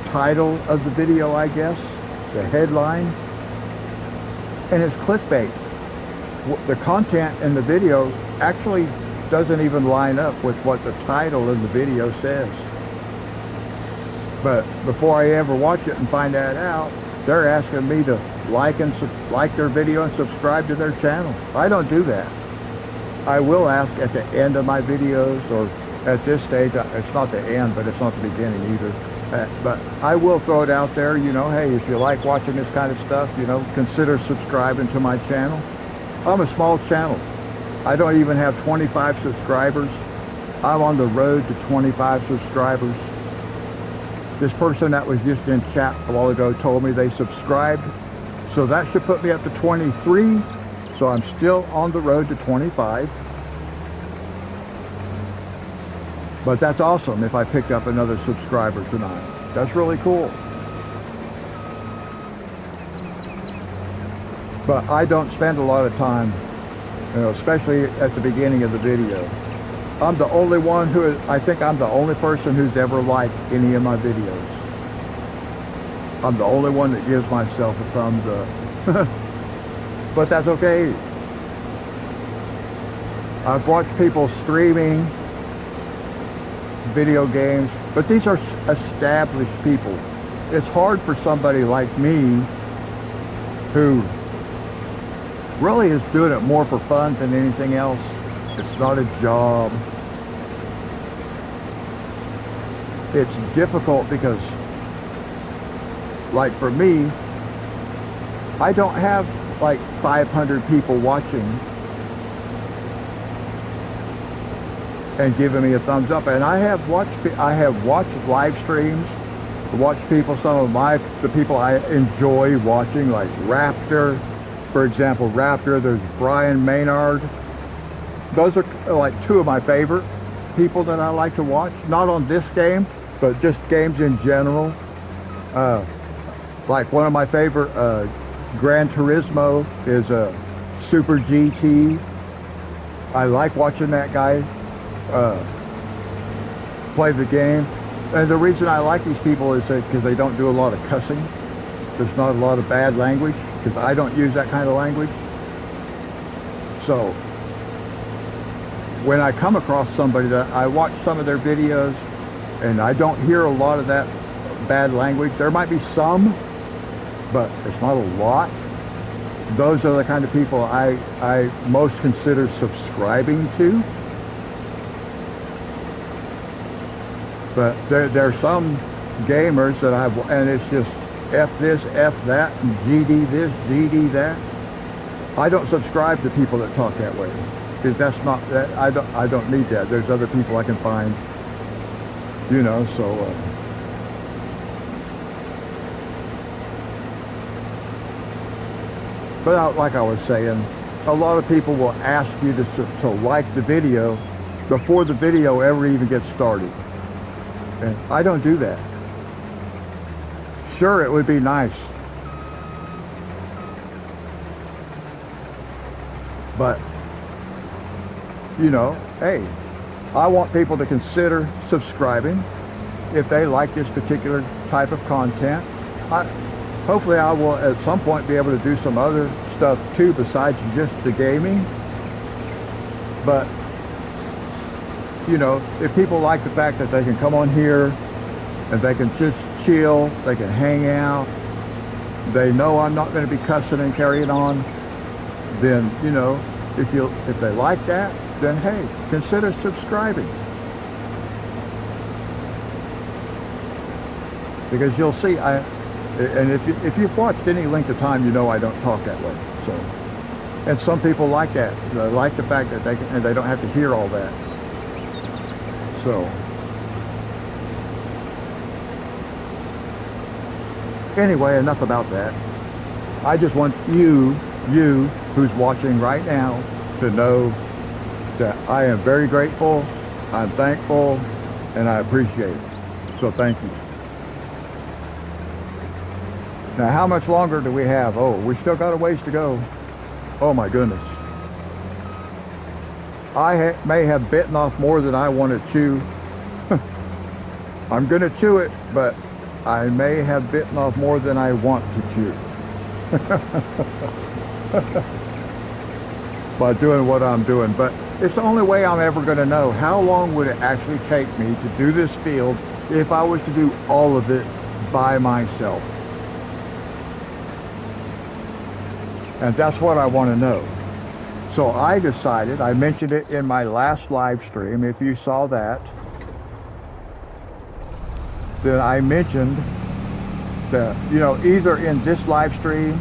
A: title of the video, I guess, the headline, and it's clickbait. The content in the video actually doesn't even line up with what the title of the video says. But before I ever watch it and find that out, they're asking me to like their video and subscribe to their channel. I don't do that. I will ask at the end of my videos, or at this stage, it's not the end, but it's not the beginning either. But I will throw it out there, you know, hey, if you like watching this kind of stuff, you know, consider subscribing to my channel. I'm a small channel. I don't even have 25 subscribers. I'm on the road to 25 subscribers. This person that was just in chat a while ago told me they subscribed. So that should put me up to 23. So I'm still on the road to 25. But that's awesome if I picked up another subscriber tonight. That's really cool. But I don't spend a lot of time, you know, especially at the beginning of the video. I'm the only one who, I think I'm the only person who's ever liked any of my videos. I'm the only one that gives myself a thumbs up. But that's okay. I've watched people streaming video games, but these are established people. It's hard for somebody like me who really is doing it more for fun than anything else. It's not a job. It's difficult because, like for me, I don't have like 500 people watching and giving me a thumbs up. And I have watched live streams, watched people, the people I enjoy watching, like Raptor, for example. Raptor, there's Brian Maynard. Those are like two of my favorite people that I like to watch. Not on this game, but just games in general. Like one of my favorite, Gran Turismo is Super GT. I like watching that guy play the game. And the reason I like these people is because they don't do a lot of cussing. There's not a lot of bad language, because I don't use that kind of language. So when I come across somebody that I watch some of their videos and I don't hear a lot of that bad language, there might be some, but it's not a lot. Those are the kind of people I most consider subscribing to. But there are some gamers that and it's just F this, F that, and GD this, GD that. I don't subscribe to people that talk that way, because that's not that. I don't need that. There's other people I can find, you know. So but like I was saying, a lot of people will ask you to like the video before the video ever even gets started. And I don't do that. Sure, it would be nice, but you know, hey, I want people to consider subscribing if they like this particular type of content. Hopefully I will at some point be able to do some other stuff too besides just the gaming. But you know, if people like the fact that they can come on here and they can just chill, they can hang out, they know I'm not going to be cussing and carrying on, then, you know, if they like that, then hey, consider subscribing. Because you'll see, and if you've watched any length of time, you know I don't talk that way. So, and some people like that. They like the fact that they don't have to hear all that. So, anyway, enough about that. I just want you who's watching right now to know that I am very grateful, I'm thankful, and I appreciate it. So thank you. Now, how much longer do we have? Oh, we still got a ways to go. Oh my goodness. I may have bitten off more than I want to chew. I'm going to chew it, but I may have bitten off more than I want to chew. By doing what I'm doing. But it's the only way I'm ever going to know. How long would it actually take me to do this field if I was to do all of it by myself? And that's what I want to know. So I decided, I mentioned it in my last live stream, if you saw that, then I mentioned that, you know, either in this live stream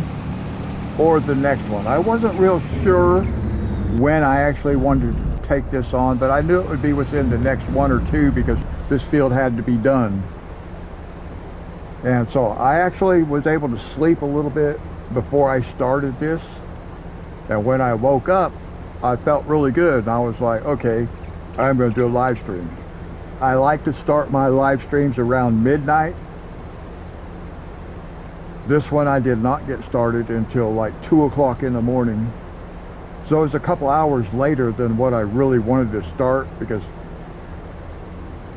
A: or the next one. I wasn't real sure when I actually wanted to take this on, but I knew it would be within the next one or two because this field had to be done. And so I actually was able to sleep a little bit before I started this. And when I woke up, I felt really good. And I was like, okay, I'm going to do a live stream. I like to start my live streams around midnight. This one I did not get started until like 2 o'clock in the morning. So it was a couple hours later than what I really wanted to start, because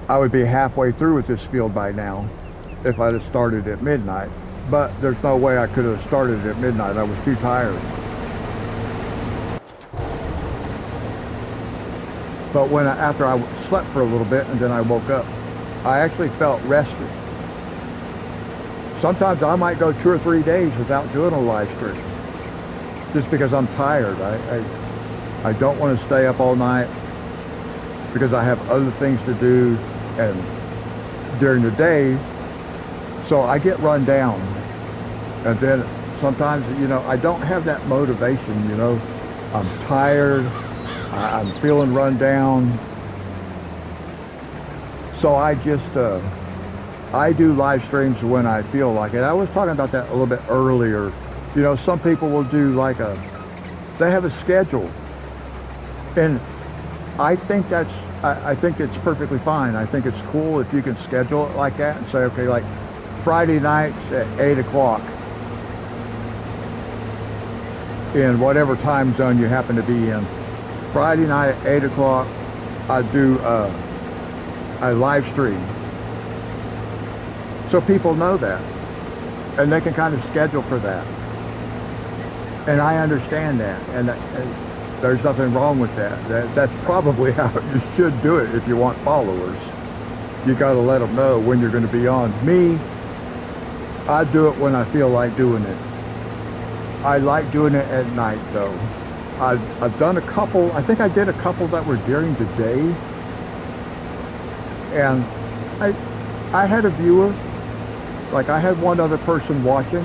A: I would be halfway through with this field by now if I'd have started at midnight. But there's no way I could have started at midnight. I was too tired. But after I slept for a little bit and then I woke up, I actually felt rested. Sometimes I might go 2 or 3 days without doing a live stream, just because I'm tired. I don't want to stay up all night because I have other things to do and during the day, so I get run down. And then sometimes, you know, I don't have that motivation, you know. I'm tired, I'm feeling run down. So I just, I do live streams when I feel like it. I was talking about that a little bit earlier. You know, some people will do like they have a schedule. And I think I think it's perfectly fine. I think it's cool if you can schedule it like that and say, okay, like Friday nights at 8 o'clock in whatever time zone you happen to be in. Friday night at 8 o'clock, I do a live stream. So people know that, and they can kind of schedule for that. And I understand that, and there's nothing wrong with that. That's probably how you should do it if you want followers. You got to let them know when you're going to be on. Me, I do it when I feel like doing it. I like doing it at night, though. I've done a couple. I think I did a couple that were during the day, and I had a viewer. Like, I had one other person watching,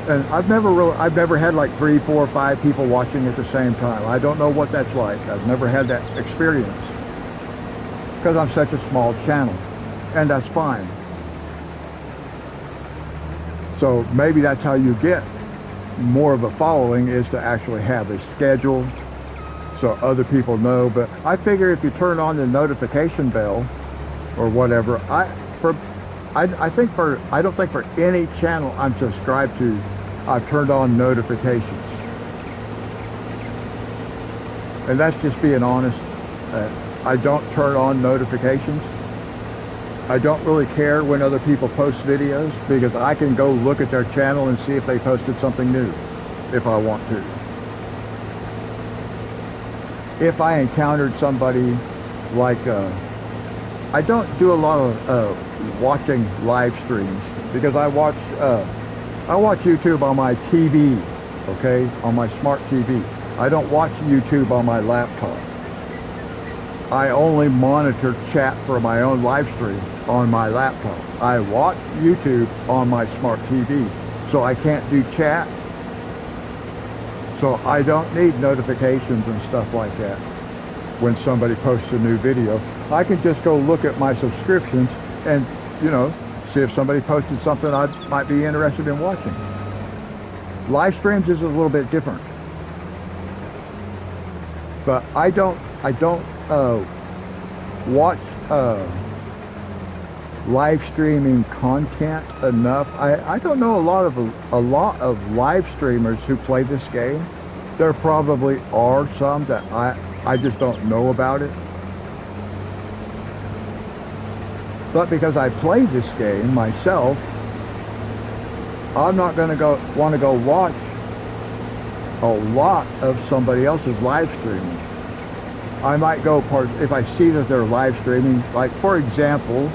A: and I've never had like 3, 4, 5 people watching at the same time. I don't know what that's like. I've never had that experience because I'm such a small channel, and that's fine. So maybe that's how you get more of a following, is to actually have a schedule so other people know. But I figure if you turn on the notification bell or whatever, I don't think for any channel I'm subscribed to, I've turned on notifications. And that's just being honest. I don't turn on notifications. I don't really care when other people post videos, because I can go look at their channel and see if they posted something new, if I want to. If I encountered somebody like, I don't do a lot of watching live streams, because I watch YouTube on my TV, okay, on my smart TV. I don't watch YouTube on my laptop. I only monitor chat for my own live stream on my laptop. I watch YouTube on my smart TV, so I can't do chat. So I don't need notifications and stuff like that when somebody posts a new video. I can just go look at my subscriptions and, you know, see if somebody posted something I might be interested in watching. Live streams is a little bit different. But I don't watch live streaming content enough. I don't know a lot of live streamers who play this game. There probably are some that I just don't know about it. But because I play this game myself, I'm not going to want to go watch a lot of somebody else's live streaming. I might go if I see that they're live streaming, like for example,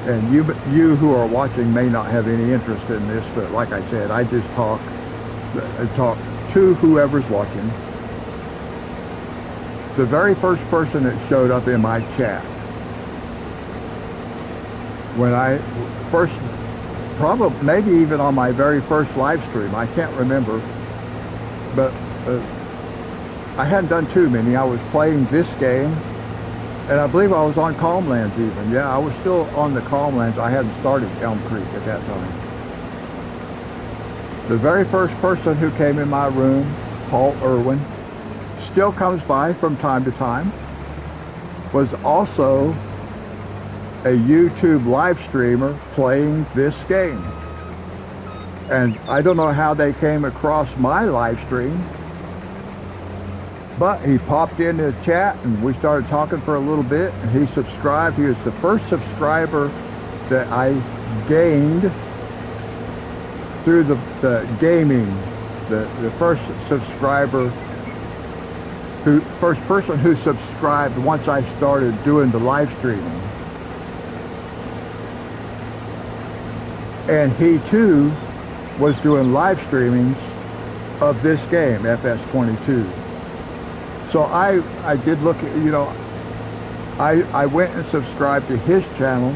A: and you who are watching may not have any interest in this, but like I said, I just talk to whoever's watching. The very first person that showed up in my chat, when I first, probably maybe even on my very first live stream, I can't remember, but I hadn't done too many. I was playing this game, and I believe I was on Calmlands even. Yeah, I was still on the Calmlands. I hadn't started Elm Creek at that time. The very first person who came in my room, Paul Irwin, still comes by from time to time. was also a YouTube live streamer playing this game. And I don't know how they came across my live stream, but he popped into the chat and we started talking for a little bit, and he subscribed. He was the first subscriber that I gained through the gaming, the first subscriber, first person who subscribed once I started doing the live streaming. And he too was doing live streamings of this game, FS22. So I did look at, you know, I went and subscribed to his channel,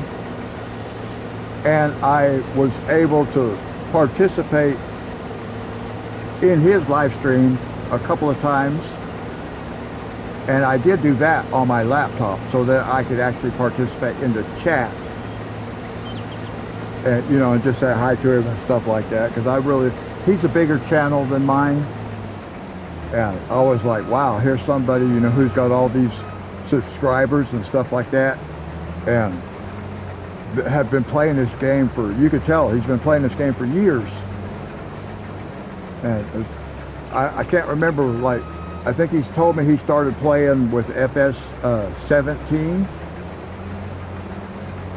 A: and I was able to participate in his live stream a couple of times. And I did do that on my laptop so that I could actually participate in the chat. And, you know, and just say hi to him and stuff like that. Because he's a bigger channel than mine. And I was like, wow, here's somebody, you know, who's got all these subscribers and stuff like that. And have been playing this game for, you could tell, he's been playing this game for years. And I can't remember, like, I think he's told me he started playing with FS17.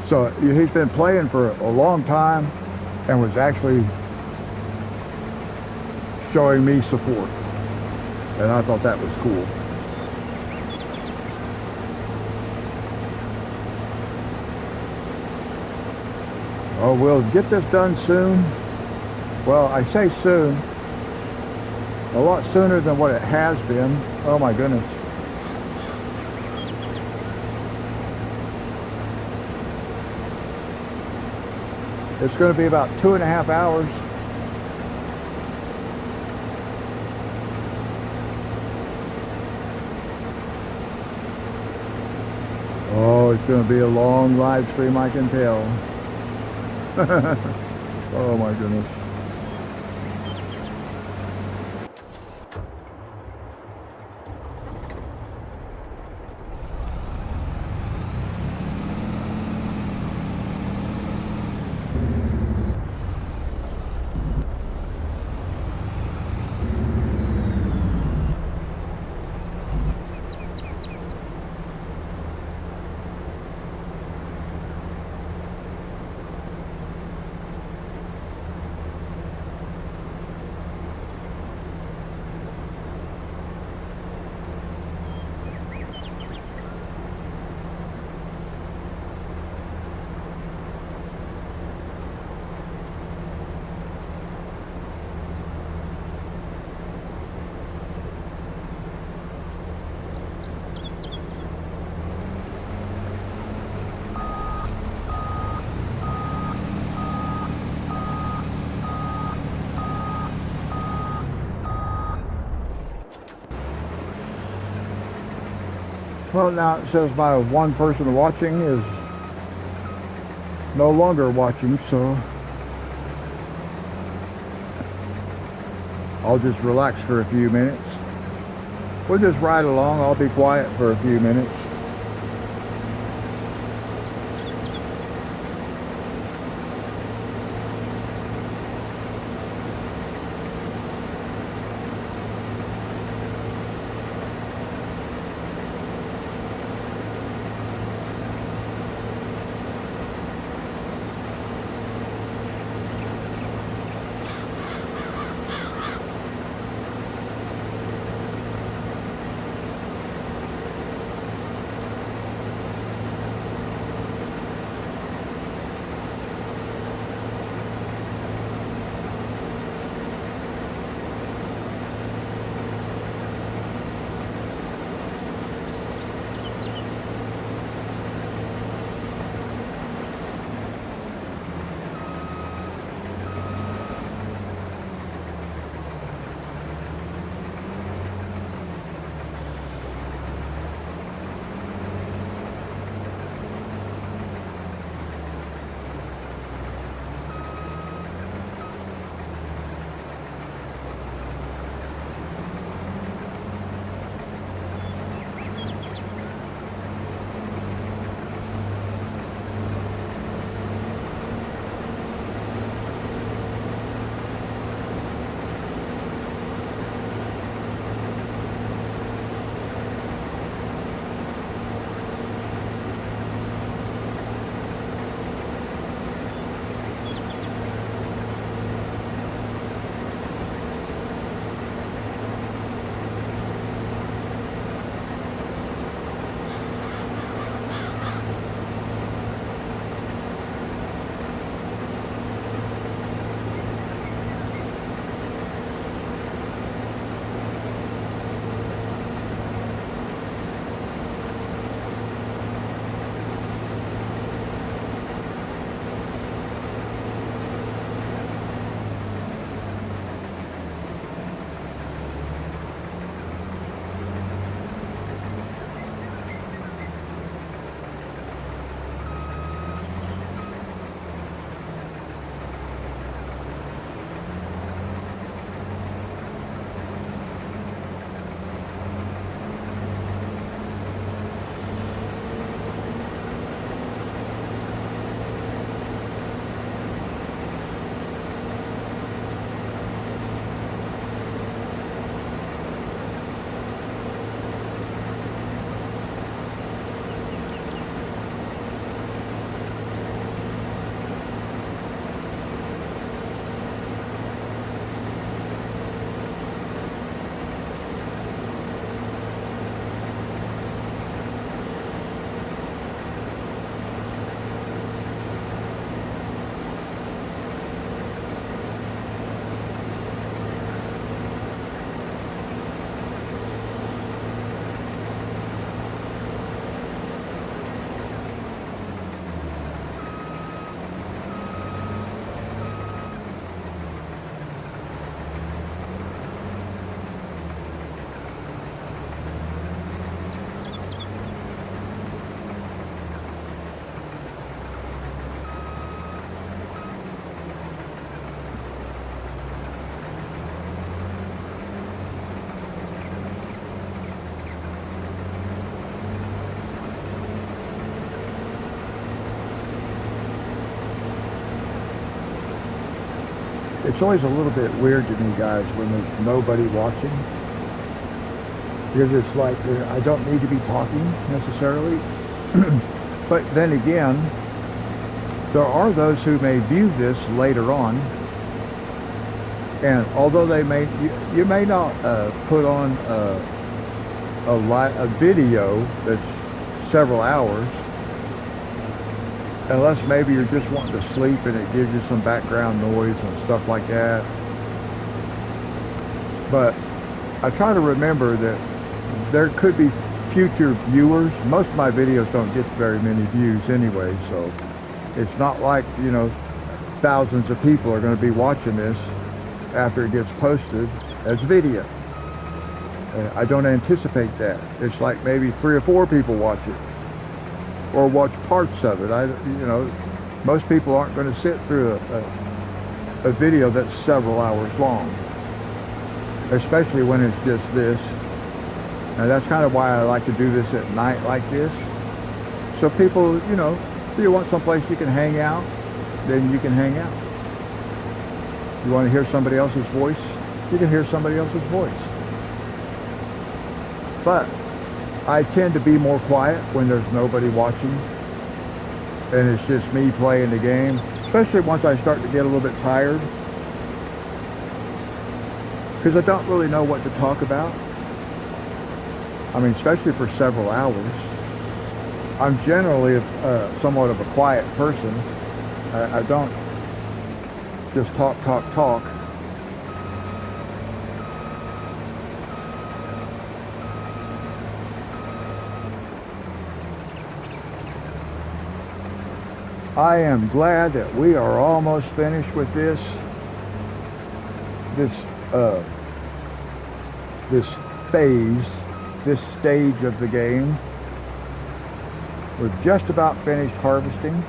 A: So he's been playing for a long time and was actually showing me support. And I thought that was cool. Oh, we'll get this done soon. Well, I say soon. A lot sooner than what it has been. Oh my goodness. It's going to be about 2.5 hours. Oh, it's going to be a long live stream, I can tell. Oh my goodness. Well, now it says my one person watching is no longer watching, so I'll just relax for a few minutes. We'll just ride along. I'll be quiet for a few minutes. it's always a little bit weird to me, guys, when there's nobody watching. Because it's like, I don't need to be talking necessarily. But then again, there are those who may view this later on. And although they may, you may not put on a video that's several hours, unless maybe you're just wanting to sleep and it gives you some background noise and stuff like that. But I try to remember that there could be future viewers. Most of my videos don't get very many views anyway, so it's not like, you know, thousands of people are going to be watching this after it gets posted as video. I don't anticipate that. It's like maybe 3 or 4 people watch it, or watch parts of it. You know, most people aren't going to sit through a video that's several hours long, especially when it's just this. And that's kind of why I like to do this at night like this. So people, you know, if you want someplace you can hang out, then you can hang out. You want to hear somebody else's voice, you can hear somebody else's voice. But I tend to be more quiet when there's nobody watching and it's just me playing the game, especially once I start to get a little bit tired, because I don't really know what to talk about. I mean, especially for several hours. I'm generally somewhat of a quiet person. I don't just talk. I am glad that we are almost finished with this phase, this stage of the game. We're just about finished harvesting.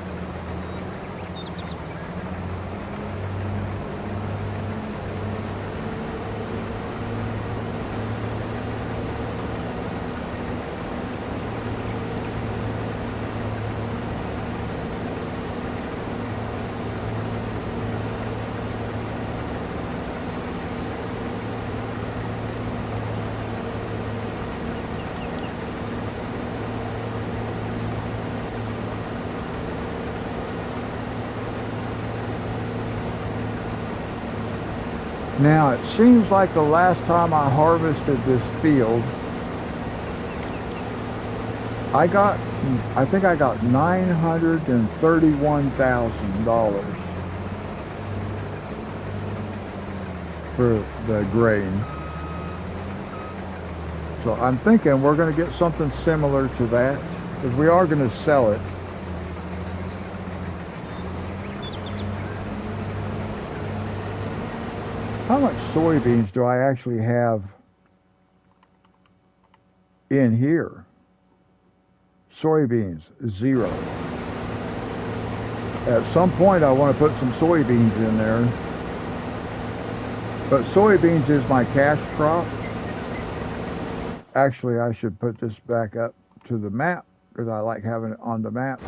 A: Now, it seems like the last time I harvested this field, I think I got $931,000 for the grain. So I'm thinking we're going to get something similar to that, because we are going to sell it. How much soybeans do I actually have in here? Soybeans, 0. At some point I want to put some soybeans in there. But soybeans is my cash crop. Actually, I should put this back up to the map, because I like having it on the map.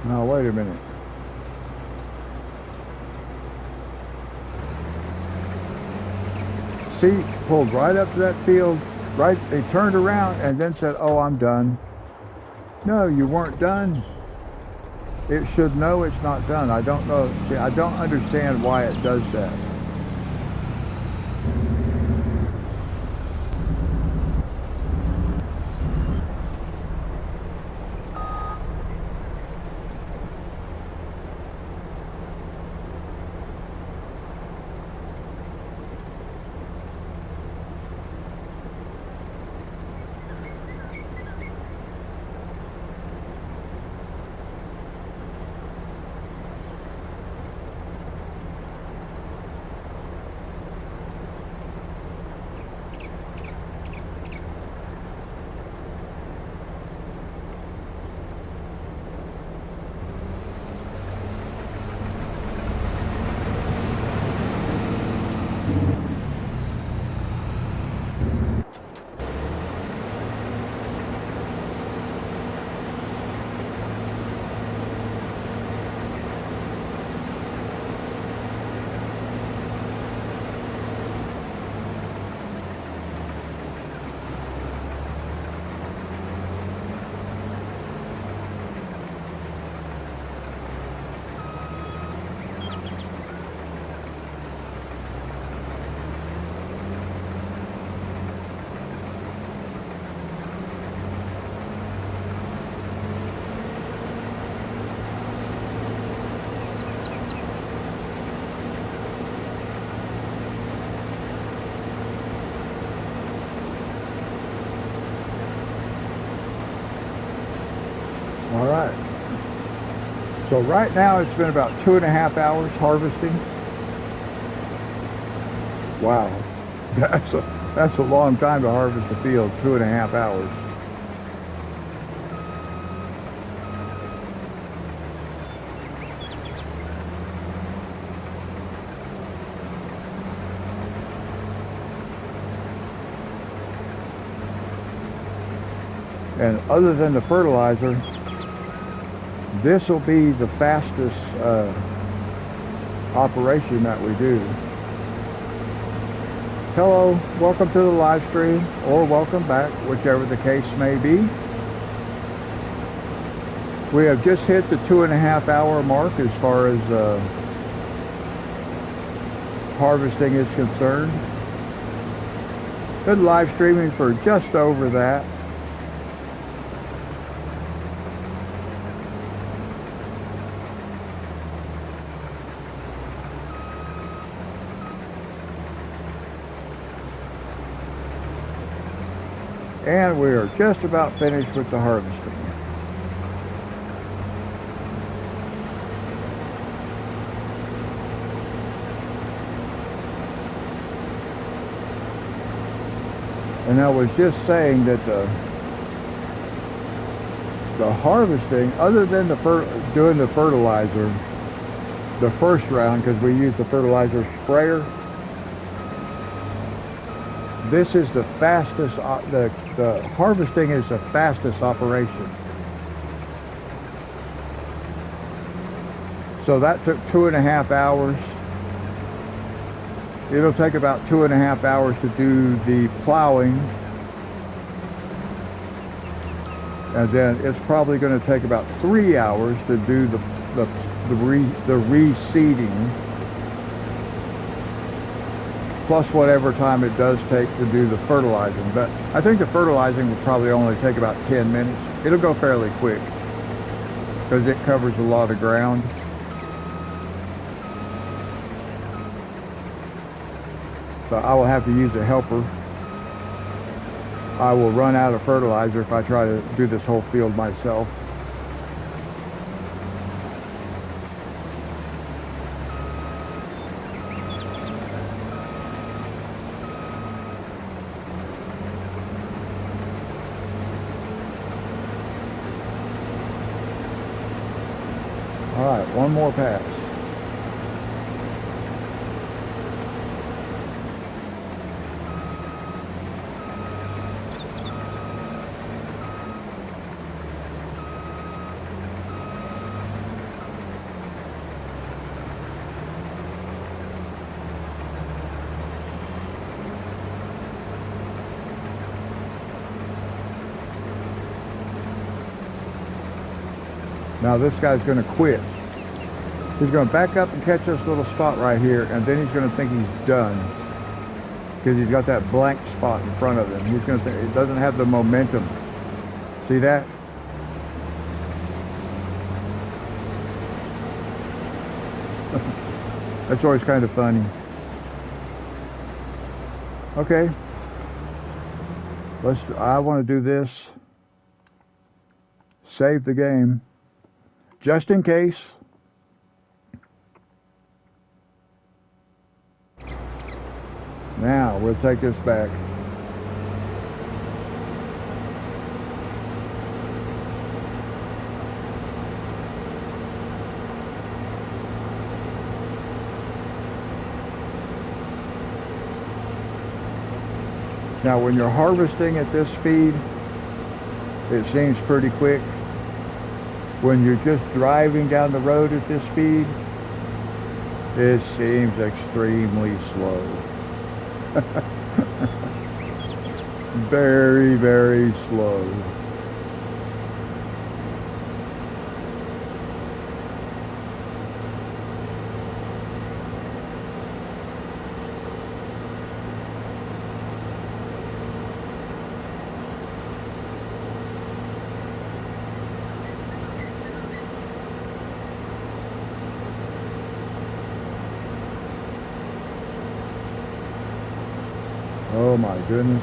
A: Now, wait a minute. See, pulled right up to that field, right, they turned around and then said, oh, I'm done. No, you weren't done. It should know it's not done. I don't know. See, I don't understand why it does that. Alright. So right now it's been about 2.5 hours harvesting. Wow. That's a long time to harvest a field, 2.5 hours. And other than the fertilizer, this will be the fastest operation that we do. Hello, welcome to the live stream, or welcome back, whichever the case may be. We have just hit the 2.5 hour mark as far as harvesting is concerned. Been live streaming for just over that. And we are just about finished with the harvesting. And I was just saying that the harvesting, other than doing the fertilizer, the first round, because we use the fertilizer sprayer, this is the fastest, the harvesting is the fastest operation. So that took 2.5 hours. It'll take about 2.5 hours to do the plowing. And then it's probably going to take about 3 hours to do the reseeding. Plus whatever time it does take to do the fertilizing. But I think the fertilizing will probably only take about 10 minutes. It'll go fairly quick because it covers a lot of ground. So I will have to use a helper. I will run out of fertilizer if I try to do this whole field myself. All right, one more pass. Now this guy's going to quit. He's going to back up and catch this little spot right here, and then he's going to think he's done because he's got that blank spot in front of him. He's going to think it doesn't have the momentum. See that? That's always kind of funny. Okay. I want to do this. Save the game. Just in case. Now, we'll take this back. Now, when you're harvesting at this speed, it seems pretty quick. When you're just driving down the road at this speed, it seems extremely slow. Very, very slow. Oh my goodness.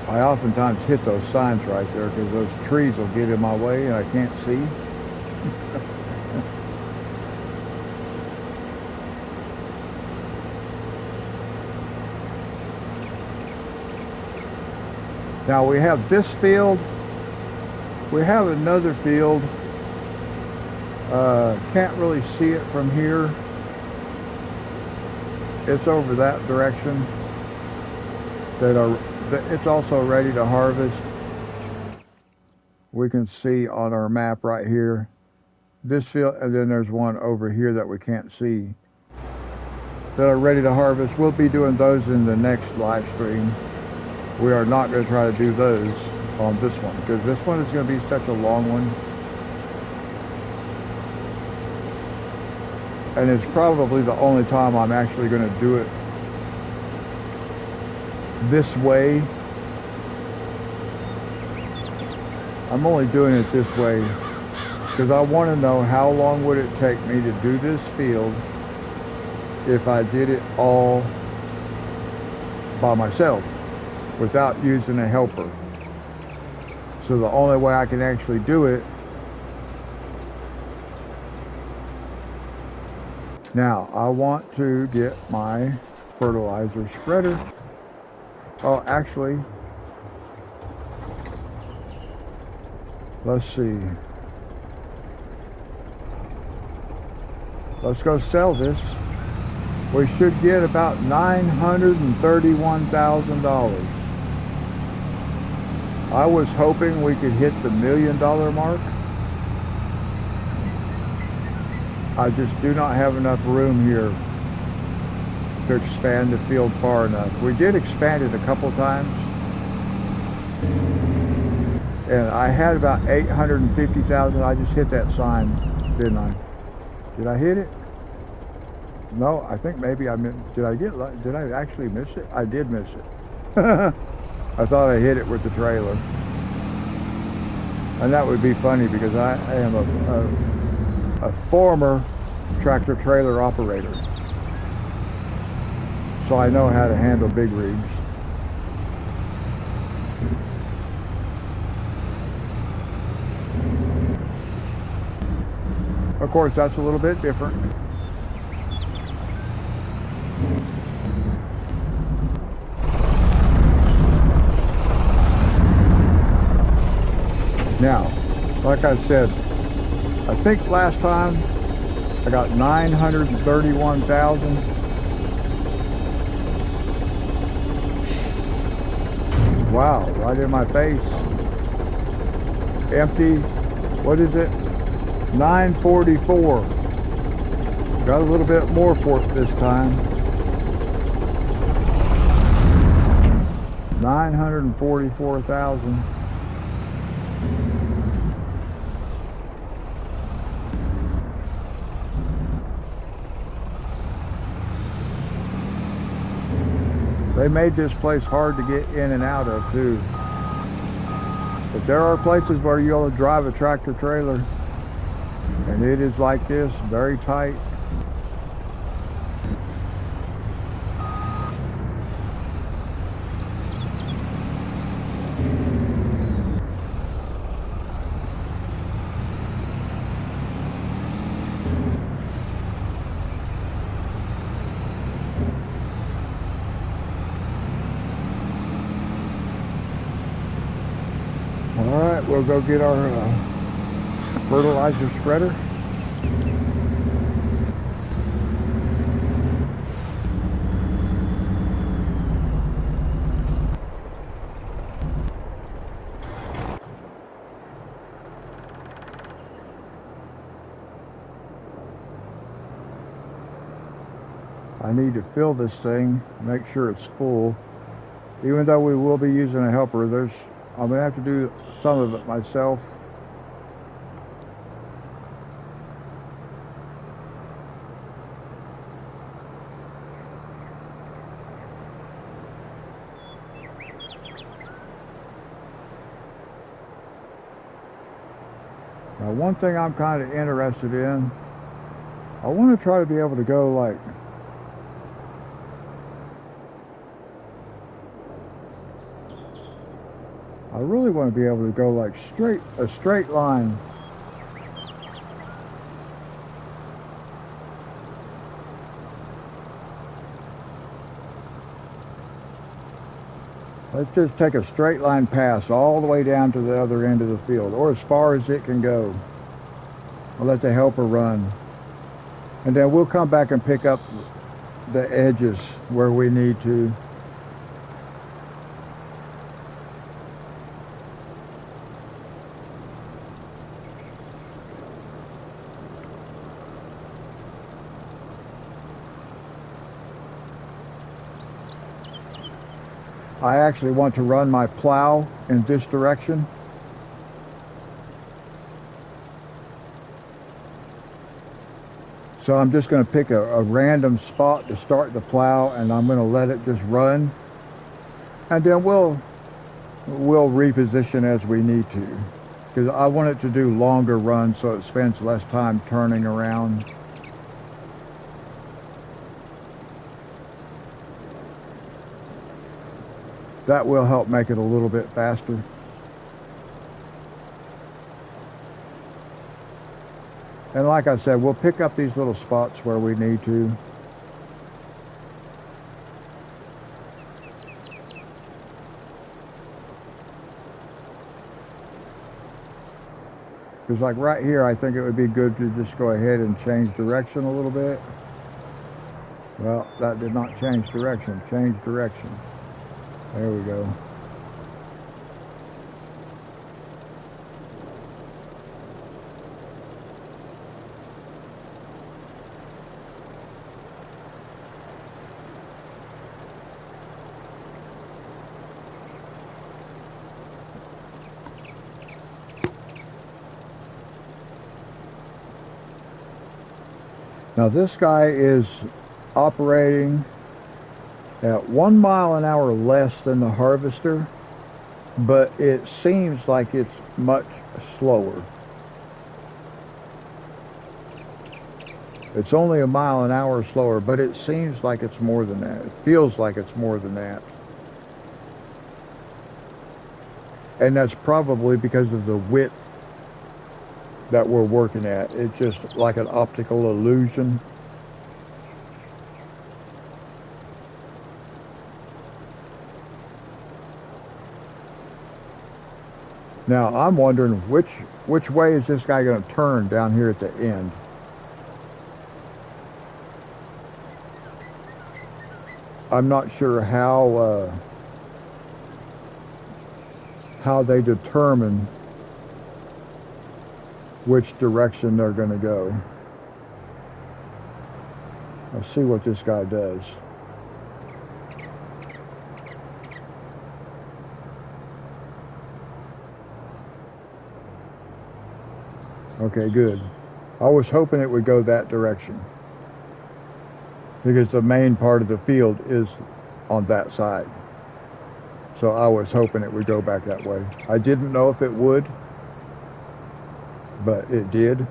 A: I oftentimes hit those signs right there because those trees will get in my way and I can't see. Now we have this field. We have another field. Can't really see it from here. It's over that direction. It's also ready to harvest. We can see on our map right here. This field, and then there's one over here that we can't see that are ready to harvest. We'll be doing those in the next live stream. We are not going to try to do those on this one because this one is going to be such a long one. And it's probably the only time I'm actually going to do it this way. I'm only doing it this way because I want to know how long would it take me to do this field if I did it all by myself without using a helper. So the only way I can actually do it. Now I want to get my fertilizer spreader. Oh, actually, let's see. Let's go sell this. We should get about $931,000. I was hoping we could hit the $1 million mark. I just do not have enough room here to expand the field far enough. We did expand it a couple times. And I had about 850,000. I just hit that sign, didn't I? Did I hit it? No, I think maybe I missed. Did I actually miss it? I did miss it. I thought I hit it with the trailer. And that would be funny because I am a former tractor trailer operator. So I know how to handle big rigs. Of course, that's a little bit different. Now, like I said, I think last time I got 931,000. Wow, right in my face. Empty, what is it? 944. Got a little bit more for it this time. 944,000. They made this place hard to get in and out of too. But there are places where you'll drive a tractor trailer and it is like this, very tight. Alright, we'll go get our fertilizer spreader. I need to fill this thing, make sure it's full. Even though we will be using a helper, I'm going to have to do some of it myself. Now, one thing I'm kind of interested in, I want to try to be able to go like I really want to be able to go like a straight line. Let's just take a straight line pass all the way down to the other end of the field, or as far as it can go. I'll let the helper run. And then we'll come back and pick up the edges where we need to. I actually want to run my plow in this direction. So I'm just going to pick a random spot to start the plow, and I'm going to let it just run. And then we'll reposition as we need to. Because I want it to do longer runs so it spends less time turning around. That will help make it a little bit faster. And like I said, we'll pick up these little spots where we need to. Because like right here, I think it would be good to just go ahead and change direction a little bit. Well, that did not change direction. Change direction. There we go. Now this guy is operating at 1 mile an hour less than the harvester, but it seems like it's much slower. It's only 1 mile an hour slower, but it seems like it's more than that. It feels like it's more than that. And that's probably because of the width that we're working at. It's just like an optical illusion. Now I'm wondering which way is this guy going to turn down here at the end? I'm not sure how they determine which direction they're going to go. Let's see what this guy does. Okay, good. I was hoping it would go that direction, because the main part of the field is on that side. So I was hoping it would go back that way. I didn't know if it would, but it did.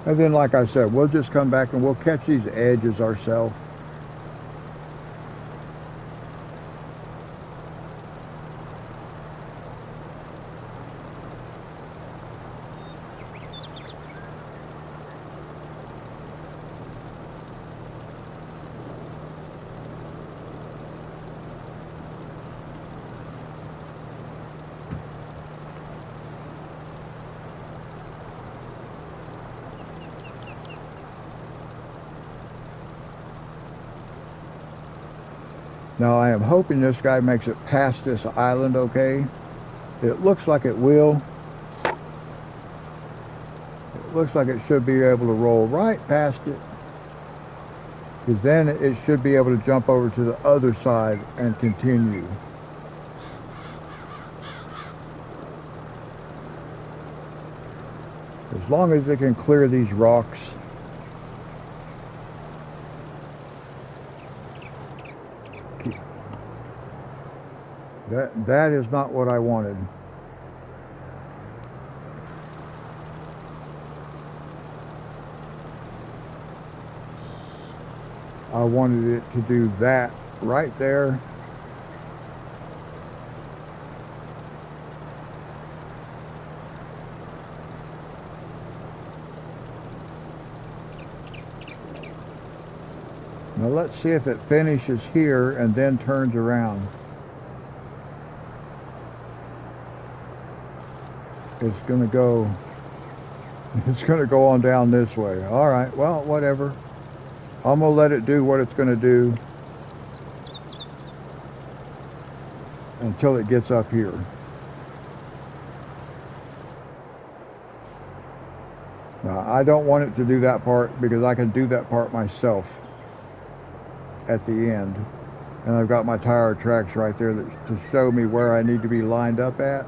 A: And then, like I said, we'll just come back and we'll catch these edges ourselves. Now I am hoping this guy makes it past this island okay. It looks like it will. It looks like it should be able to roll right past it, because then it should be able to jump over to the other side and continue. As long as it can clear these rocks. That is not what I wanted. I wanted it to do that right there. Now let's see if it finishes here and then turns around. It's gonna go on down this way. All right, well, whatever. I'm gonna let it do what it's gonna do until it gets up here. Now, I don't want it to do that part because I can do that part myself at the end. And I've got my tire tracks right there to show me where I need to be lined up at.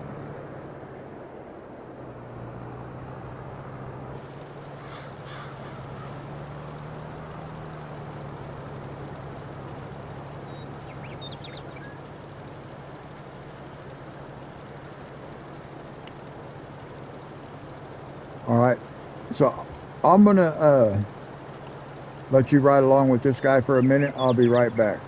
A: All right, so I'm gonna let you ride along with this guy for a minute. I'll be right back.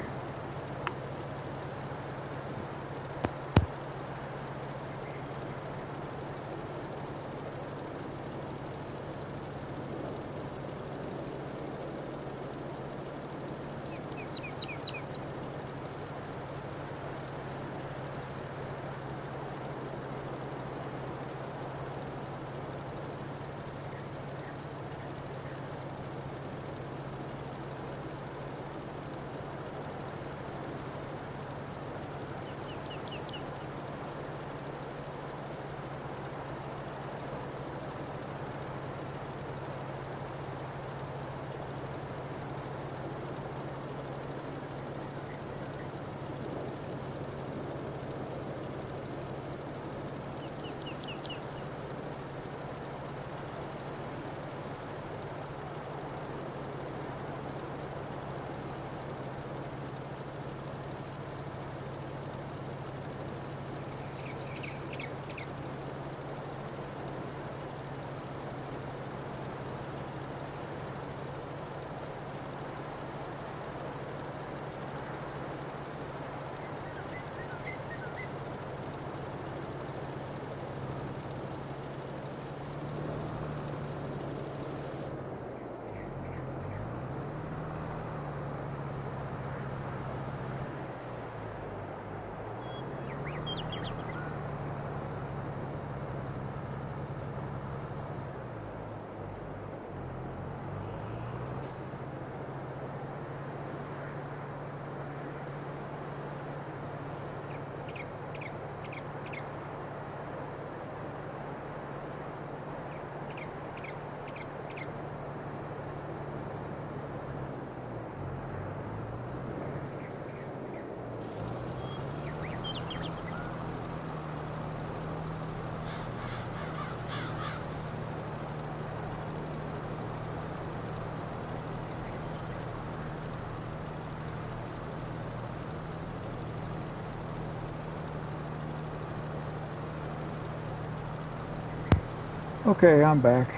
A: Okay, I'm back.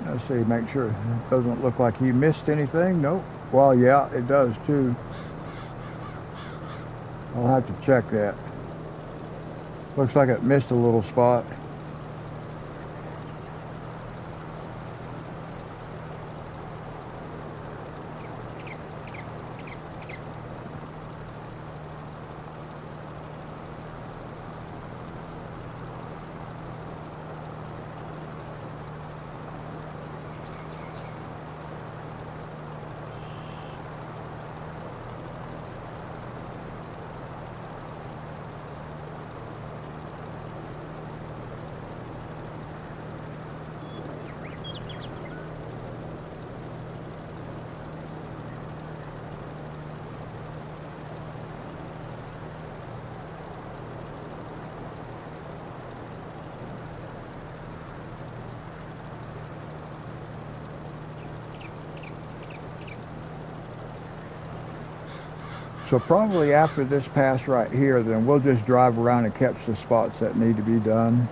A: Let's see, make sure it doesn't look like he missed anything. Nope. Well, yeah, it does too. I'll have to check that. Looks like it missed a little spot. So probably after this pass right here, then we'll just drive around and catch the spots that need to be done.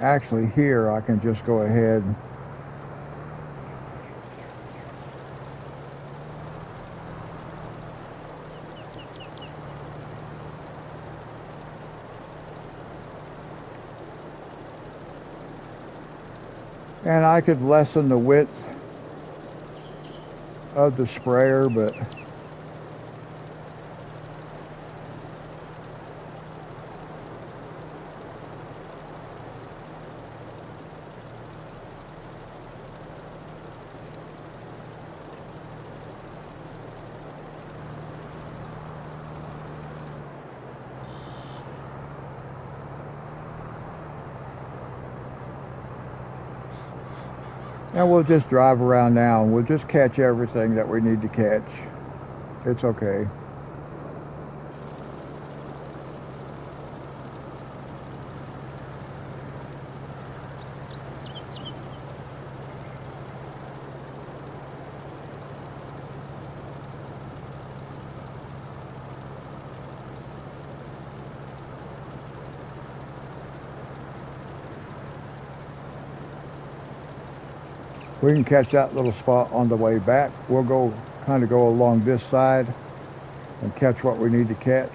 A: Actually, here I can just go ahead and I could lessen the width of the sprayer, but and we'll just drive around now and we'll just catch everything that we need to catch. It's okay. We can catch that little spot on the way back. We'll go kind of go along this side and catch what we need to catch.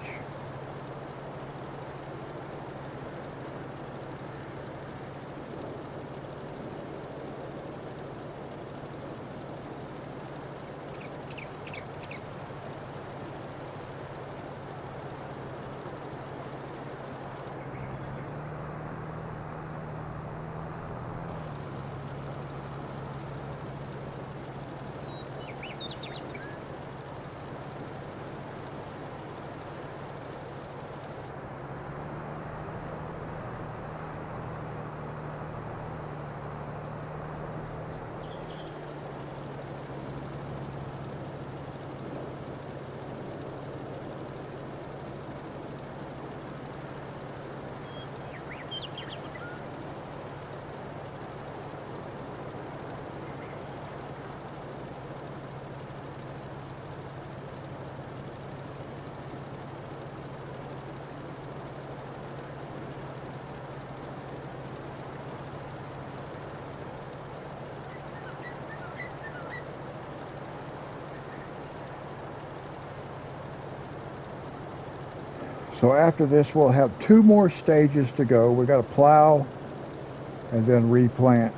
A: So after this, we'll have 2 more stages to go. We got to plow and then replant.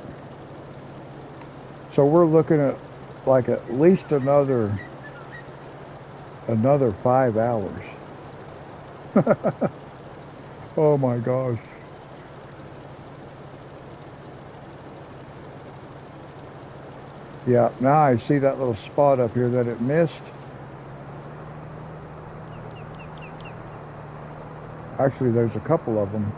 A: So we're looking at like at least another 5 hours. Oh my gosh. Yeah, now I see that little spot up here that it missed. Actually, there's a couple of them.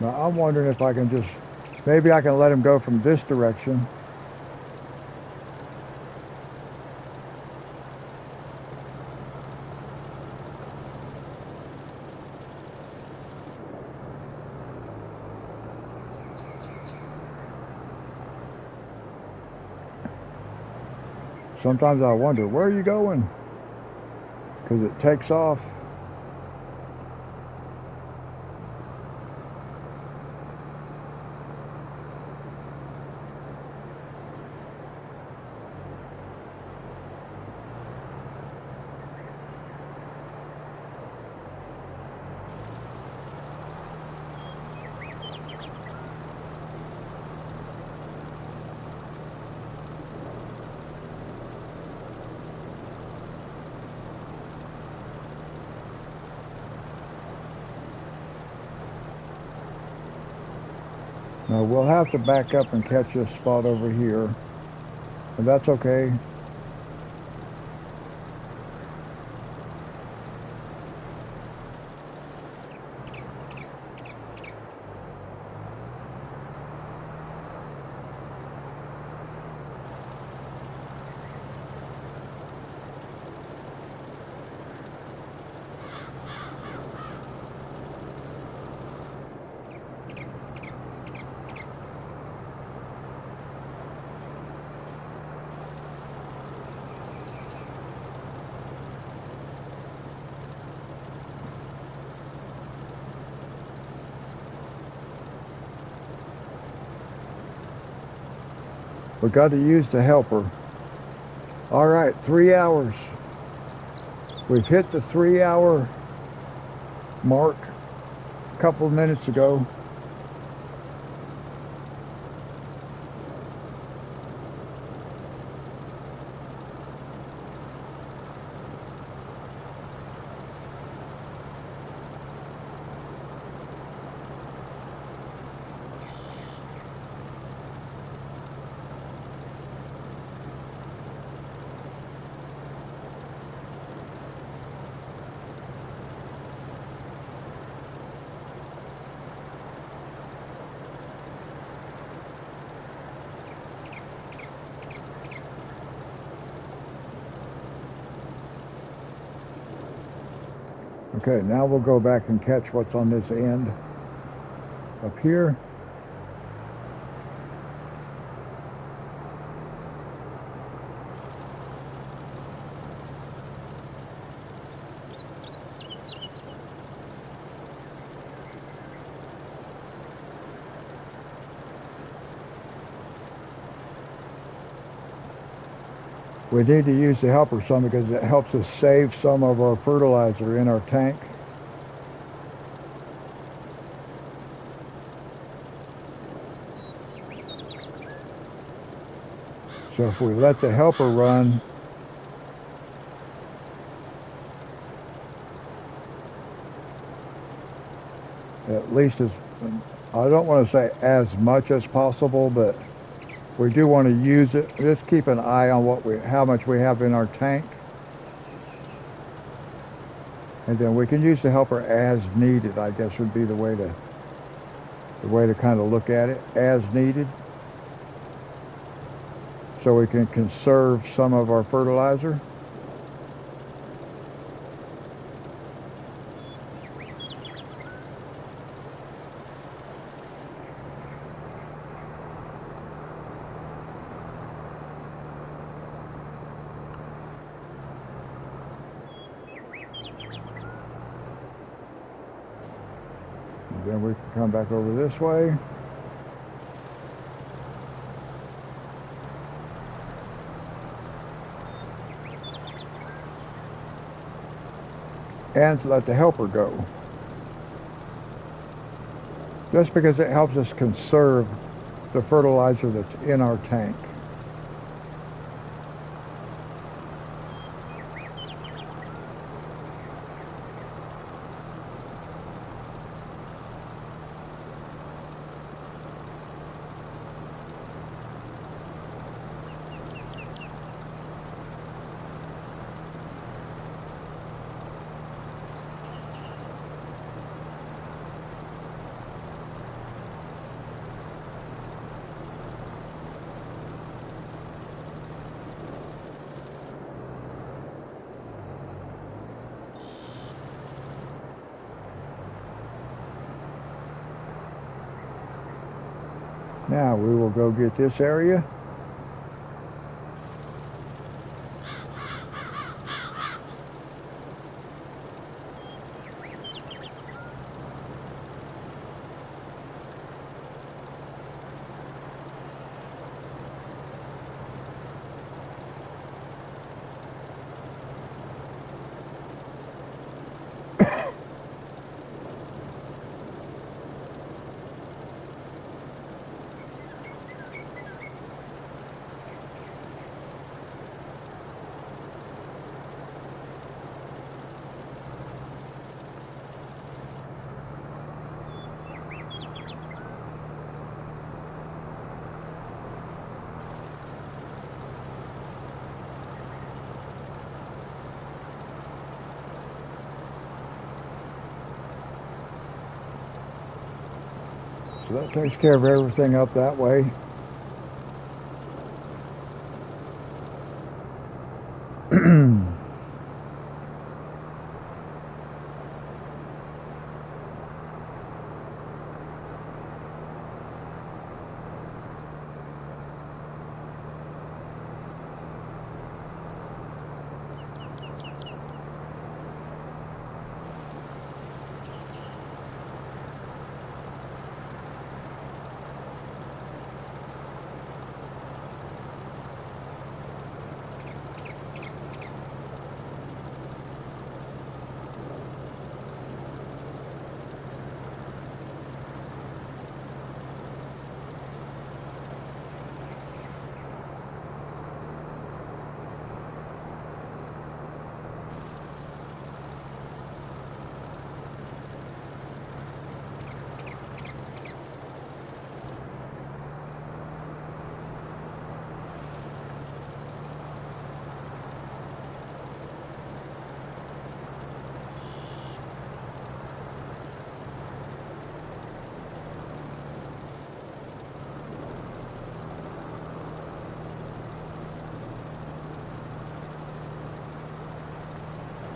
A: Now I'm wondering if I can just, maybe I can let him go from this direction. Sometimes I wonder, where are you going? Because it takes off. We'll have to back up and catch this spot over here, but that's okay. We got to use the helper. All right, 3 hours. We've hit the 3-hour mark a couple of minutes ago. Okay, now we'll go back and catch what's on this end up here. We need to use the helper some because it helps us save some of our fertilizer in our tank. So if we let the helper run, at least as, I don't want to say as much as possible, but we do want to use it. Just keep an eye on how much we have in our tank. And then we can use the helper as needed, I guess would be the way to kind of look at it, as needed. So we can conserve some of our fertilizer. Then we can come back over this way. And let the helper go. Just because it helps us conserve the fertilizer that's in our tank. Now we will go get this area. So that takes care of everything up that way.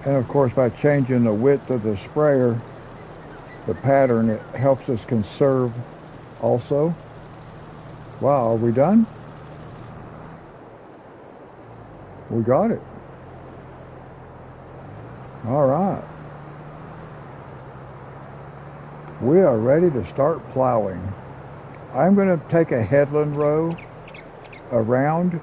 A: And of course, by changing the width of the sprayer, the pattern, it helps us conserve also. Wow, are we done? We got it. All right. We are ready to start plowing. I'm going to take a headland row around.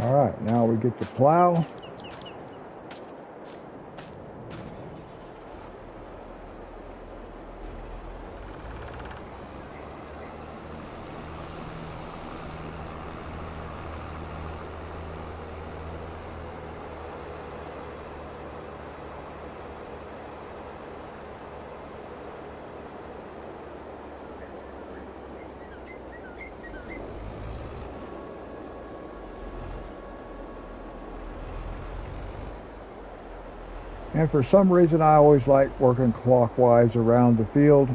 A: All right, now we get to plow. And for some reason, I always like working clockwise around the field.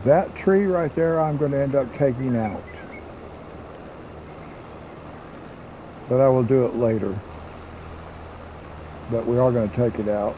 A: That tree right there I'm going to end up taking out. But I will do it later. But we are going to take it out.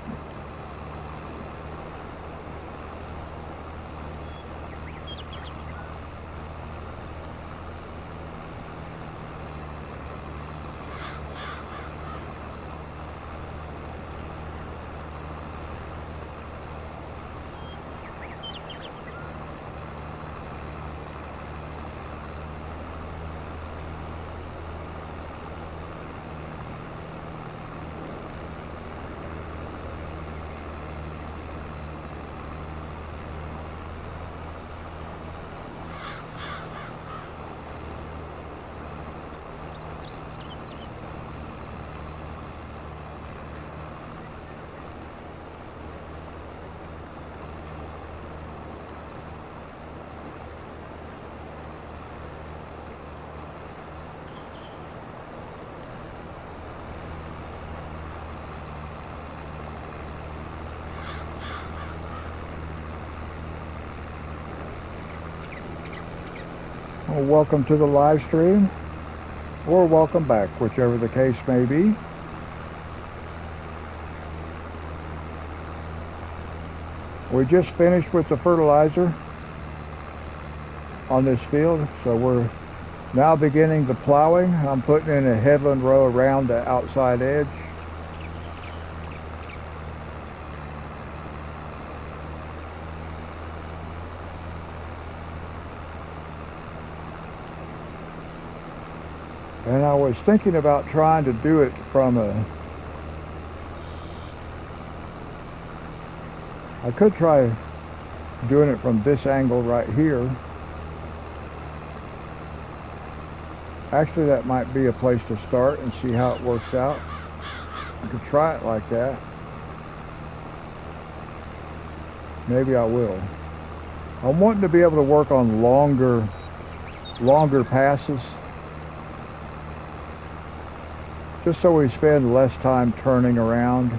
A: Well, welcome to the live stream, or welcome back, whichever the case may be. We just finished with the fertilizer on this field, so we're now beginning the plowing. I'm putting in a headland row around the outside edge. And I was thinking about trying to do it from I could try doing it from this angle right here. Actually, that might be a place to start and see how it works out. I could try it like that. Maybe I will. I'm wanting to be able to work on longer passes, just so we spend less time turning around.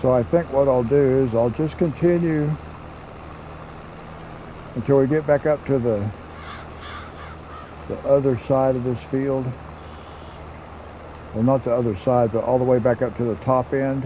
A: So I think what I'll do is I'll just continue until we get back up to the other side of this field. Well, not the other side, but all the way back up to the top end.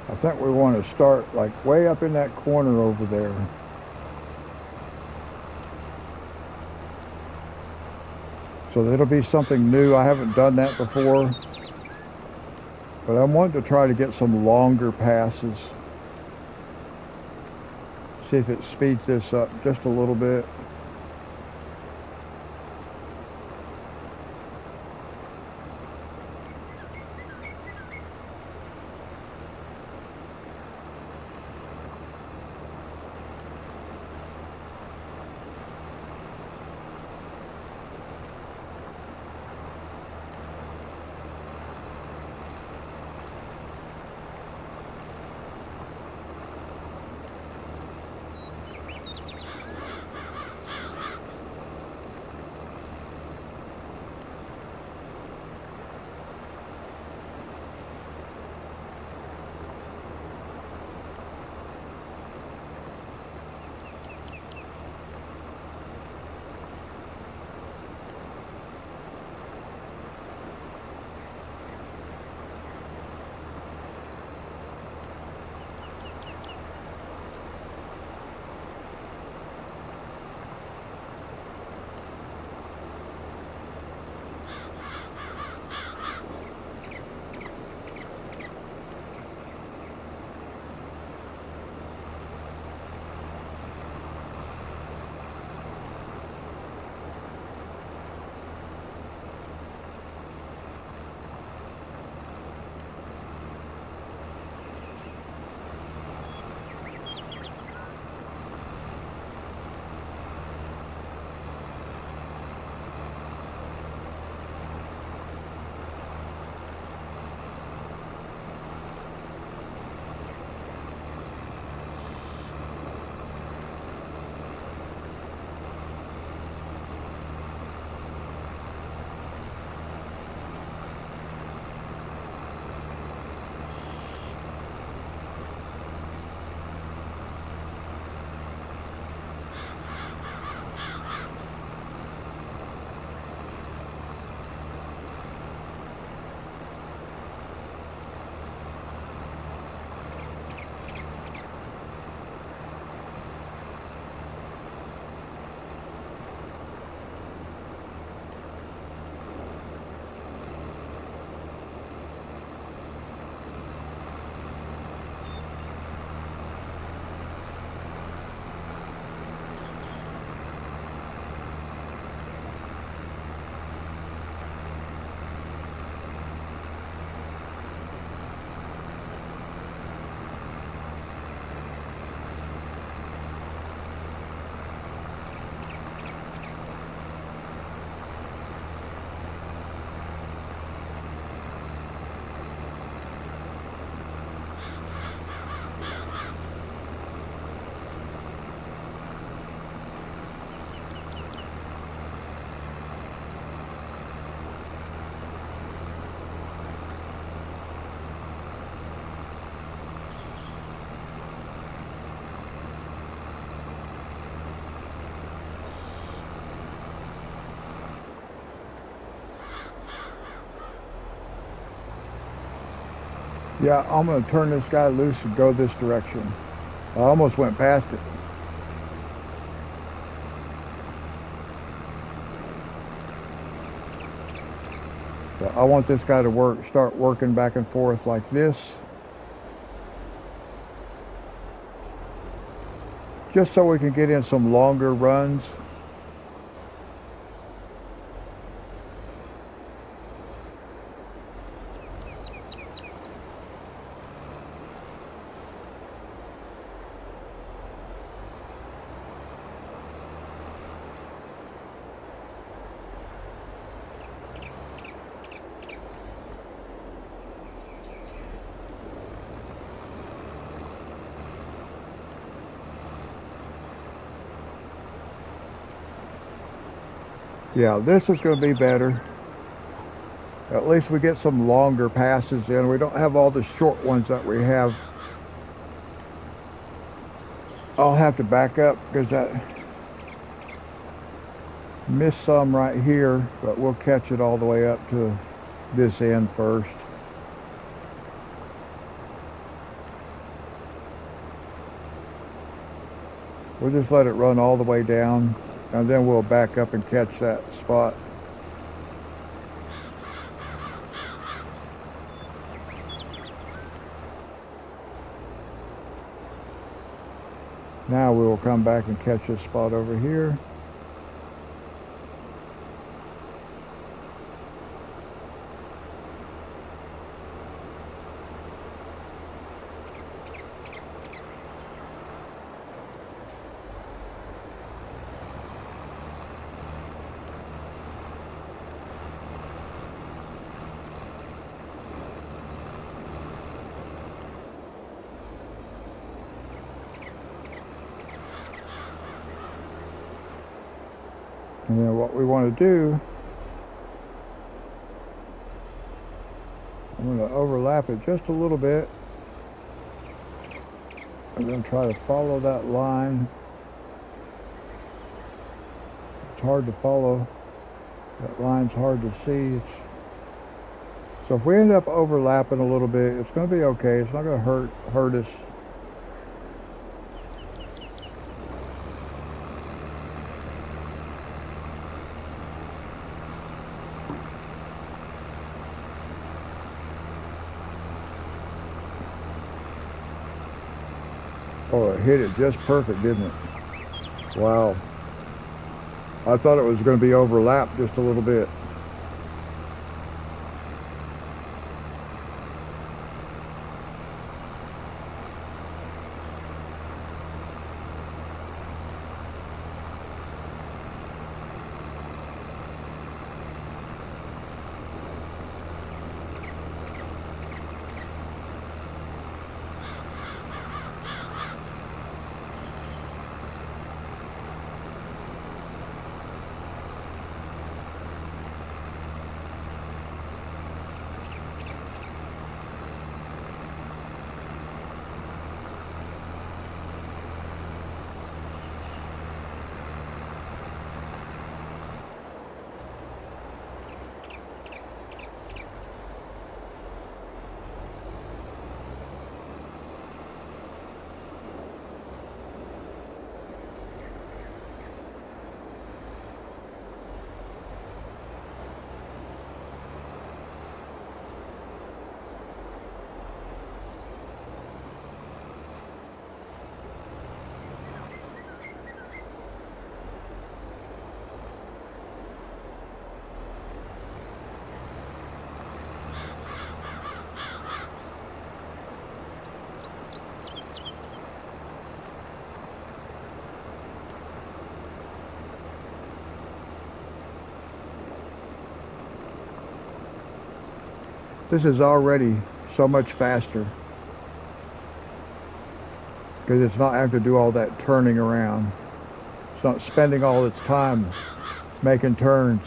A: I think we want to start like way up in that corner over there. So that'll be something new. I haven't done that before. But I want to try to get some longer passes. See if it speeds this up just a little bit. Yeah, I'm going to turn this guy loose and go this direction. I almost went past it. So I want this guy to start working back and forth like this. Just so we can get in some longer runs. Yeah, this is going to be better. At least we get some longer passes in. We don't have all the short ones that we have. I'll have to back up because I missed some right here, but we'll catch it all the way up to this end first. We'll just let it run all the way down, and then we'll back up and catch that spot. Now we will come back and catch this spot over here. And then what we want to do, I'm going to overlap it just a little bit, and then try to follow that line. It's hard to follow. That line's hard to see. So if we end up overlapping a little bit, it's going to be okay. It's not going to hurt us. Oh, it hit it just perfect, didn't it? Wow. I thought it was going to be overlapped just a little bit. This is already so much faster because it's not having to do all that turning around. It's not spending all its time making turns.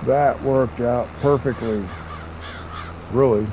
A: That worked out perfectly, really.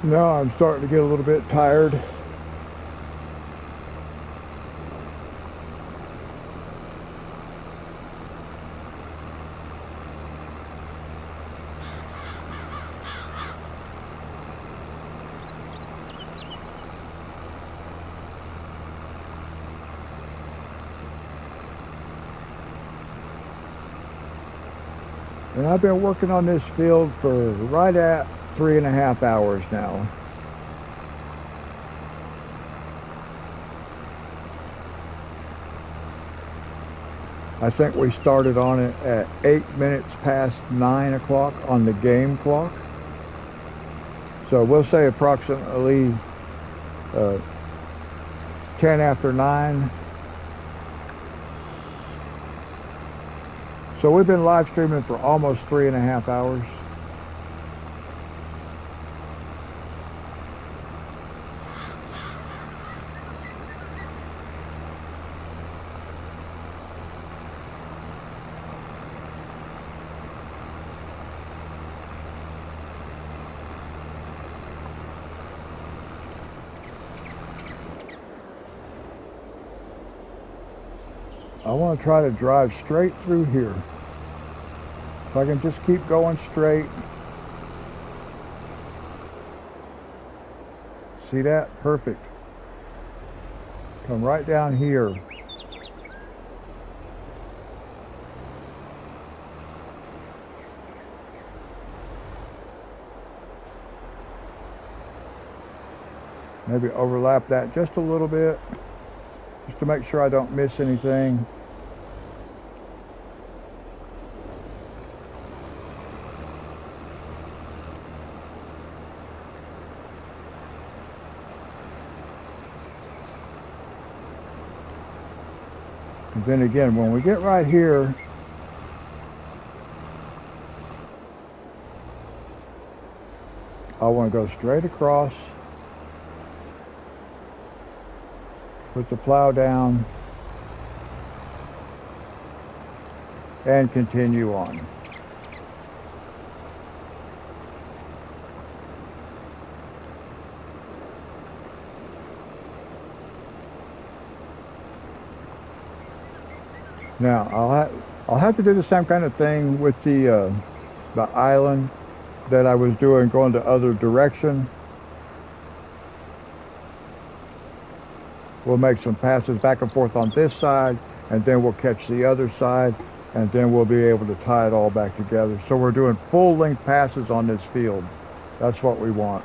A: No, I'm starting to get a little bit tired. And I've been working on this field for right at 3.5 hours now. I think we started on it at 8 minutes past 9 o'clock on the game clock. So we'll say approximately 10 after 9. So we've been live streaming for almost 3.5 hours. I want to try to drive straight through here. If I can just keep going straight. See that? Perfect. Come right down here. Maybe overlap that just a little bit, just to make sure I don't miss anything. And then again, when we get right here, I want to go straight across, put the plow down, and continue on. Now I'll have to do the same kind of thing with the island that I was doing going the other direction. We'll make some passes back and forth on this side, and then we'll catch the other side, and then we'll be able to tie it all back together. So we're doing full length passes on this field. That's what we want.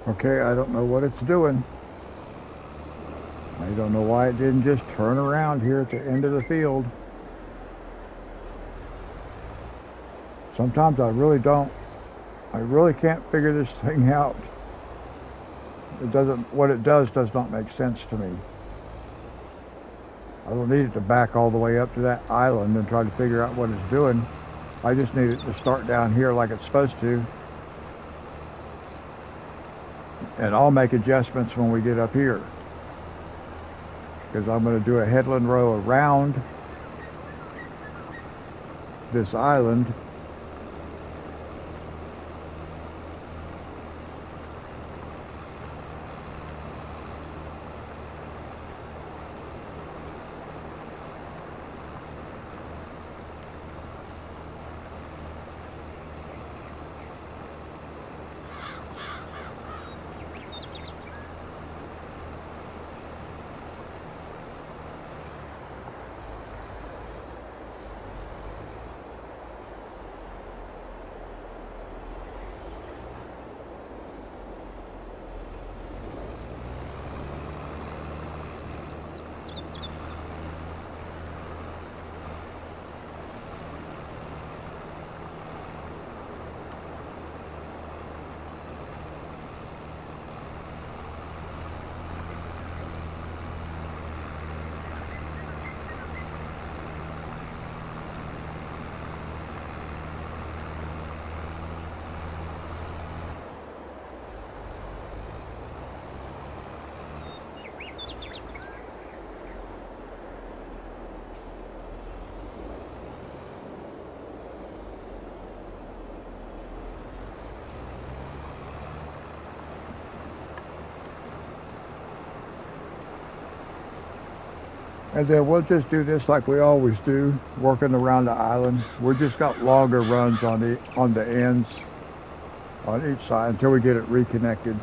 A: Okay, I don't know what it's doing. I don't know why it didn't just turn around here at the end of the field. Sometimes I really can't figure this thing out. What it does not make sense to me. I don't need it to back all the way up to that island and try to figure out what it's doing. I just need it to start down here like it's supposed to. And I'll make adjustments when we get up here, because I'm going to do a headland row around this island. And then we'll just do this like we always do, working around the island. We just got longer runs on the ends on each side until we get it reconnected.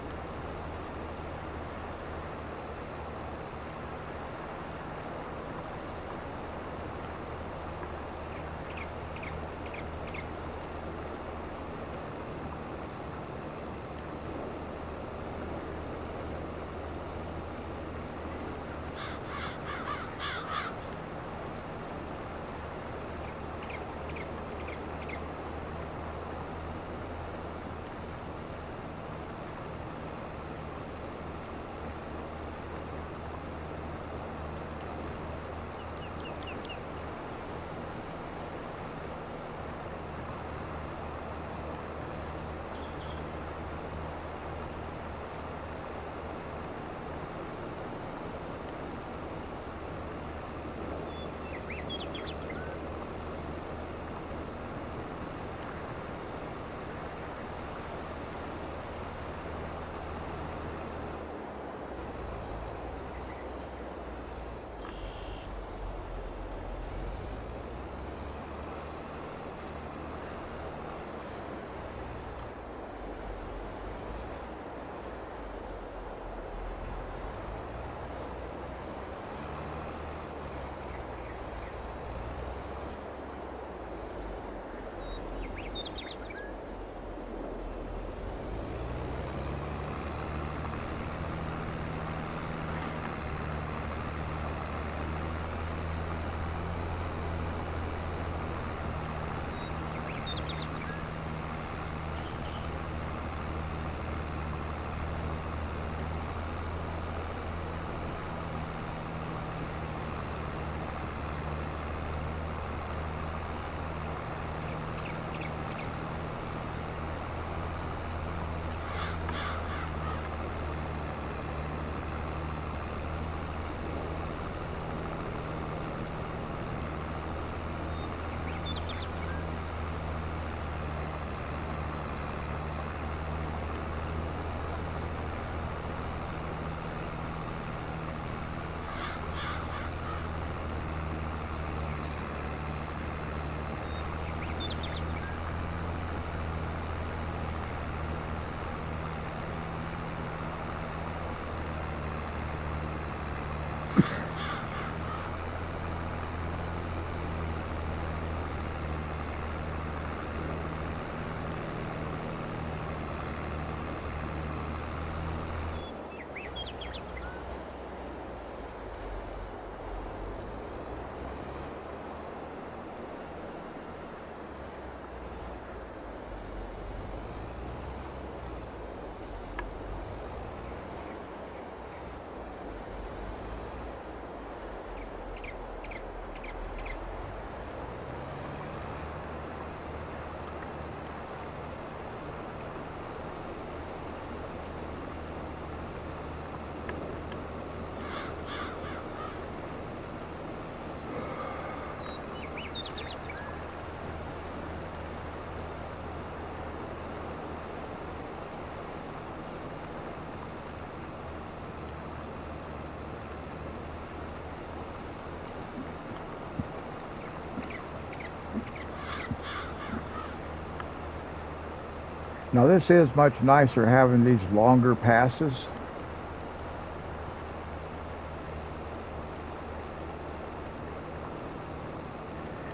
A: Now this is much nicer having these longer passes.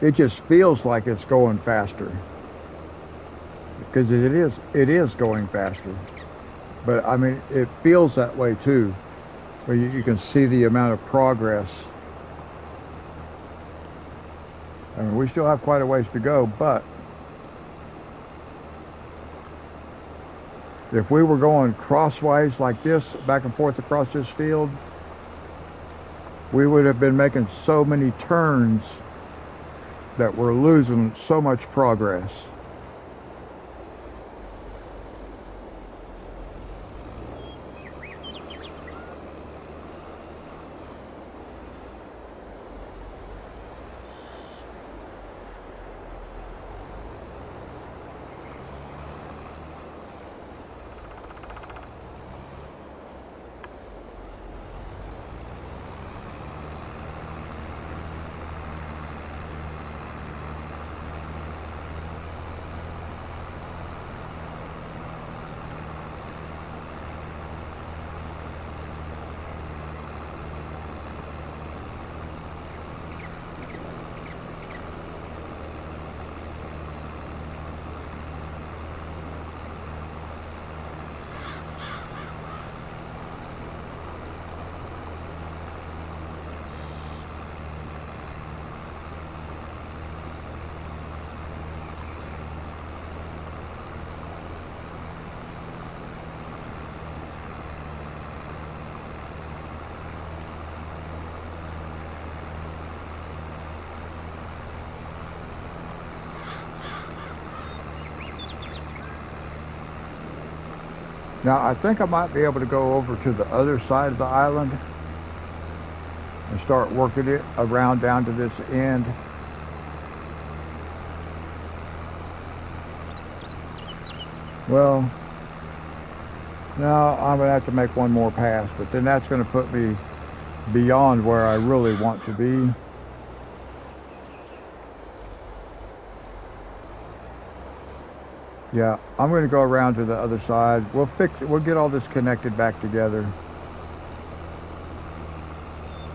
A: It just feels like it's going faster. Because it is going faster. But I mean, it feels that way too. But you can see the amount of progress. I mean, we still have quite a ways to go, but if we were going crosswise like this, back and forth across this field, we would have been making so many turns that we're losing so much progress. Now I think I might be able to go over to the other side of the island and start working it around down to this end. Well, now I'm going to have to make one more pass, but then that's going to put me beyond where I really want to be. Yeah, I'm going to go around to the other side. We'll fix it. We'll get all this connected back together.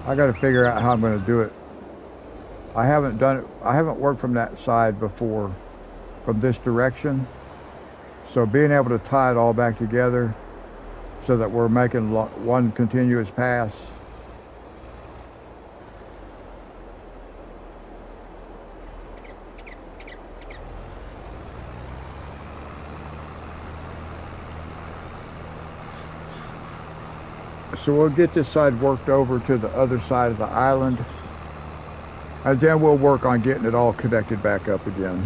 A: I got to figure out how I'm going to do it. I haven't done it. I haven't worked from that side before, from this direction. So being able to tie it all back together so that we're making one continuous pass. So we'll get this side worked over to the other side of the island, and then we'll work on getting it all connected back up again.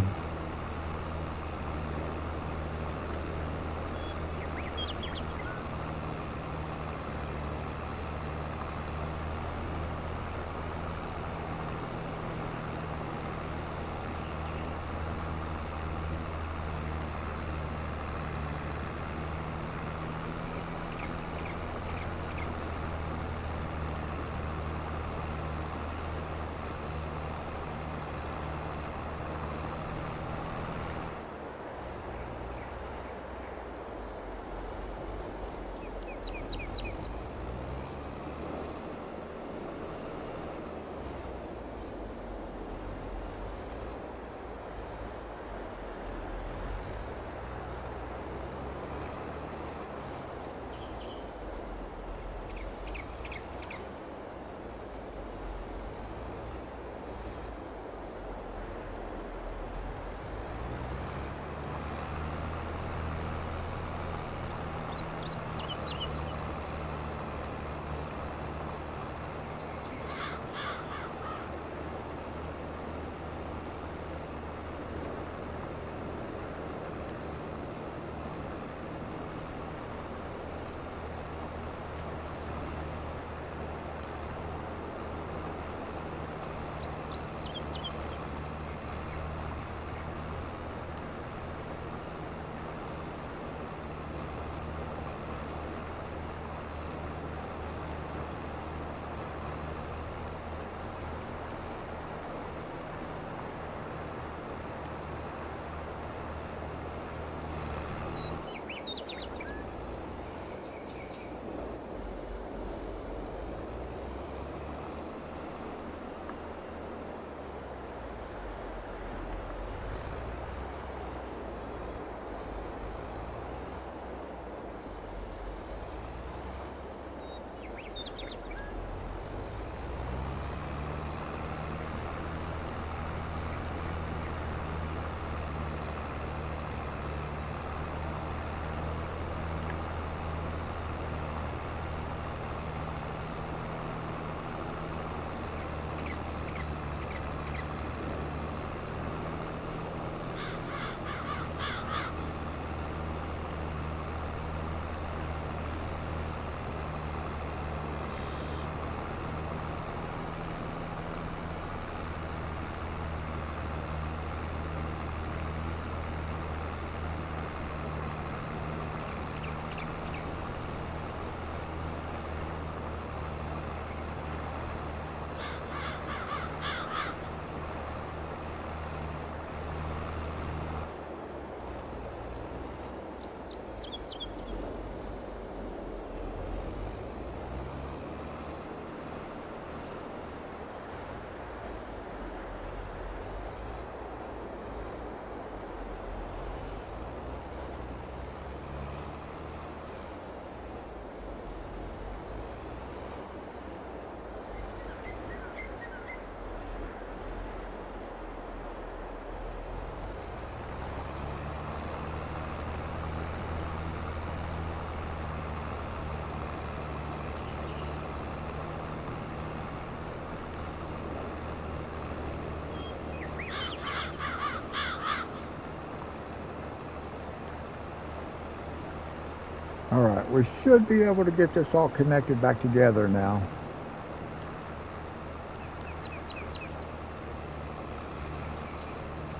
A: we should be able to get this all connected back together now.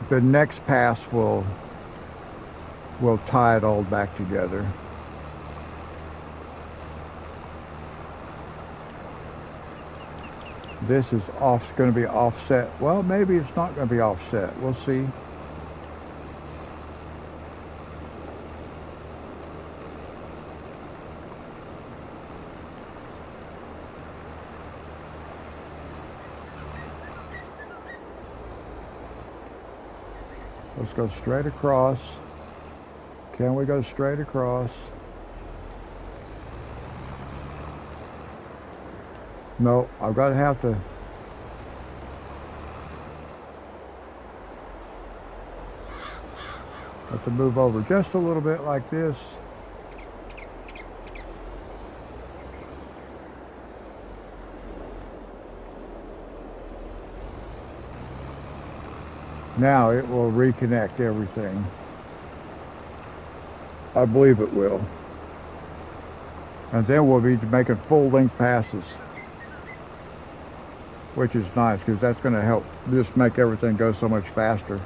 A: The next pass will tie it all back together. This is going to be offset. Well, maybe it's not going to be offset. We'll see. Let's go straight across. Can we go straight across? No, I've got to have to move over just a little bit like this. Now it will reconnect everything. I believe it will. And then we'll be making full-length passes, which is nice because that's going to help just make everything go so much faster.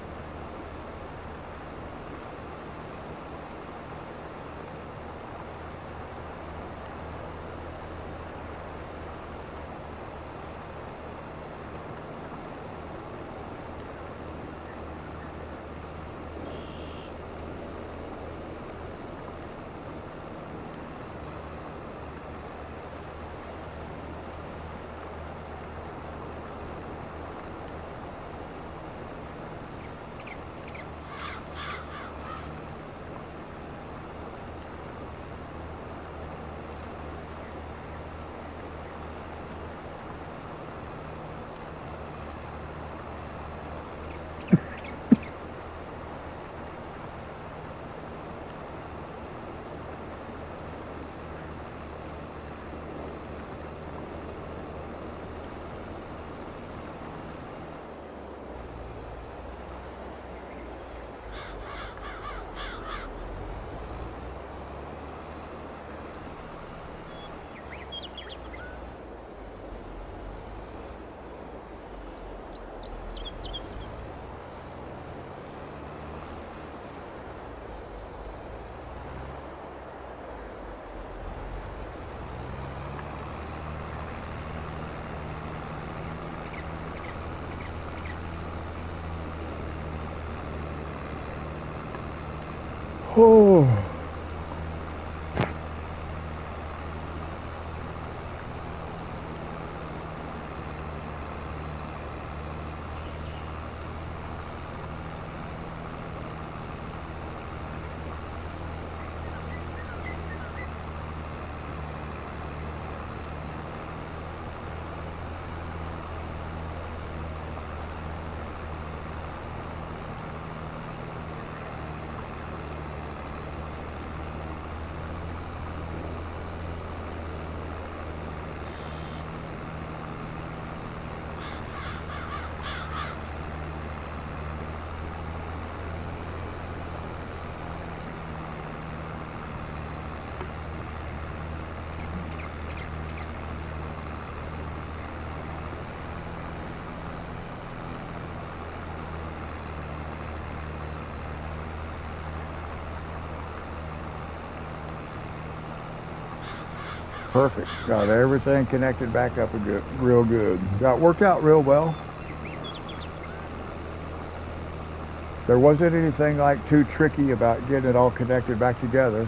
A: Oh. Perfect. Got everything connected back up real good. Got worked out real well. There wasn't anything like too tricky about getting it all connected back together.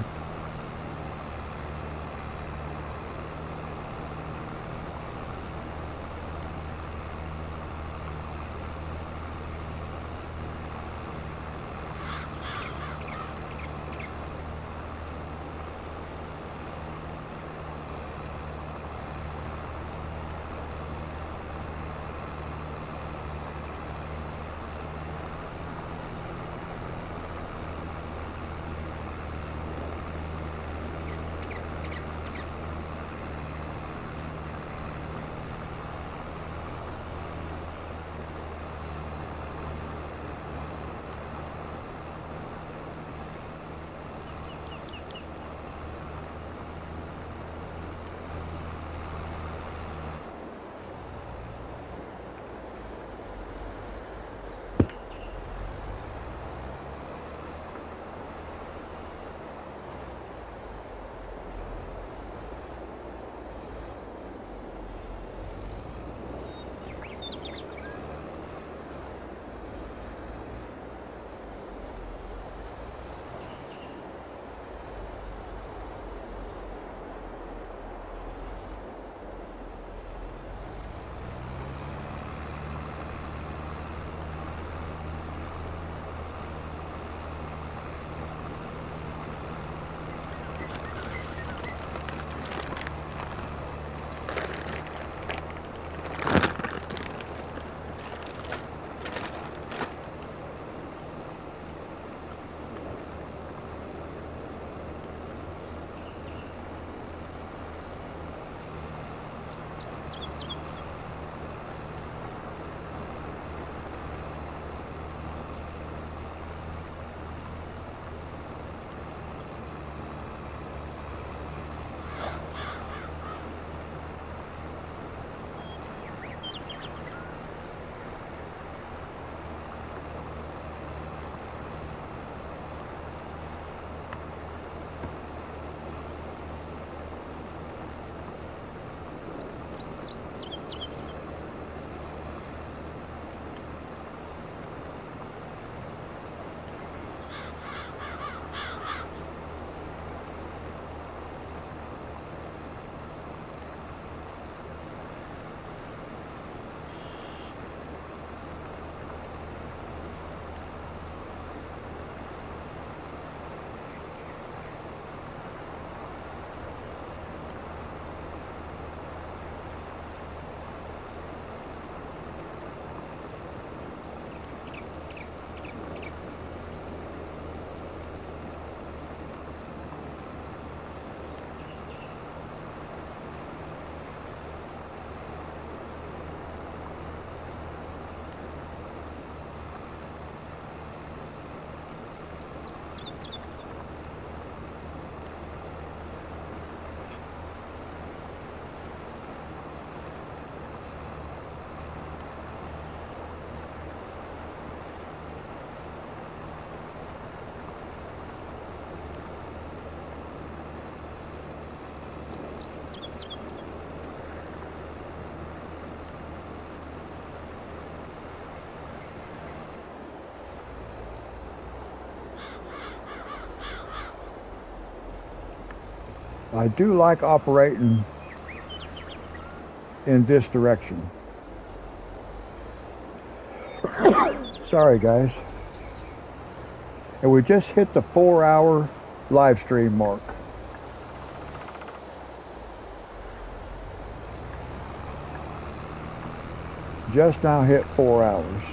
A: I do like operating in this direction. Sorry guys. And we just hit the 4-hour live stream mark. Just now hit 4 hours.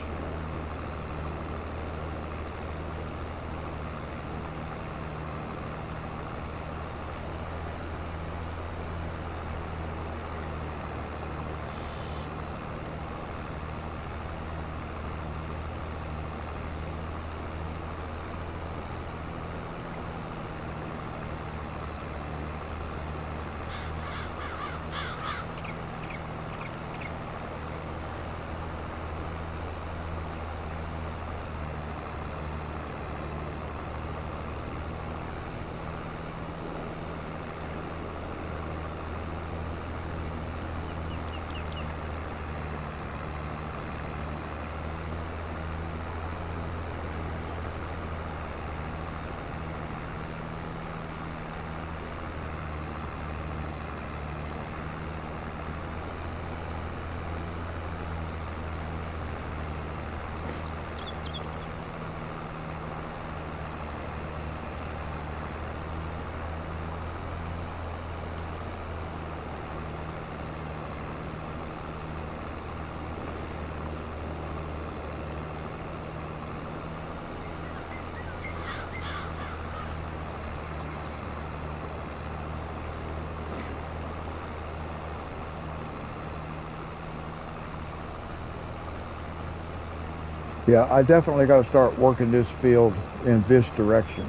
A: Yeah, I definitely got to start working this field in this direction.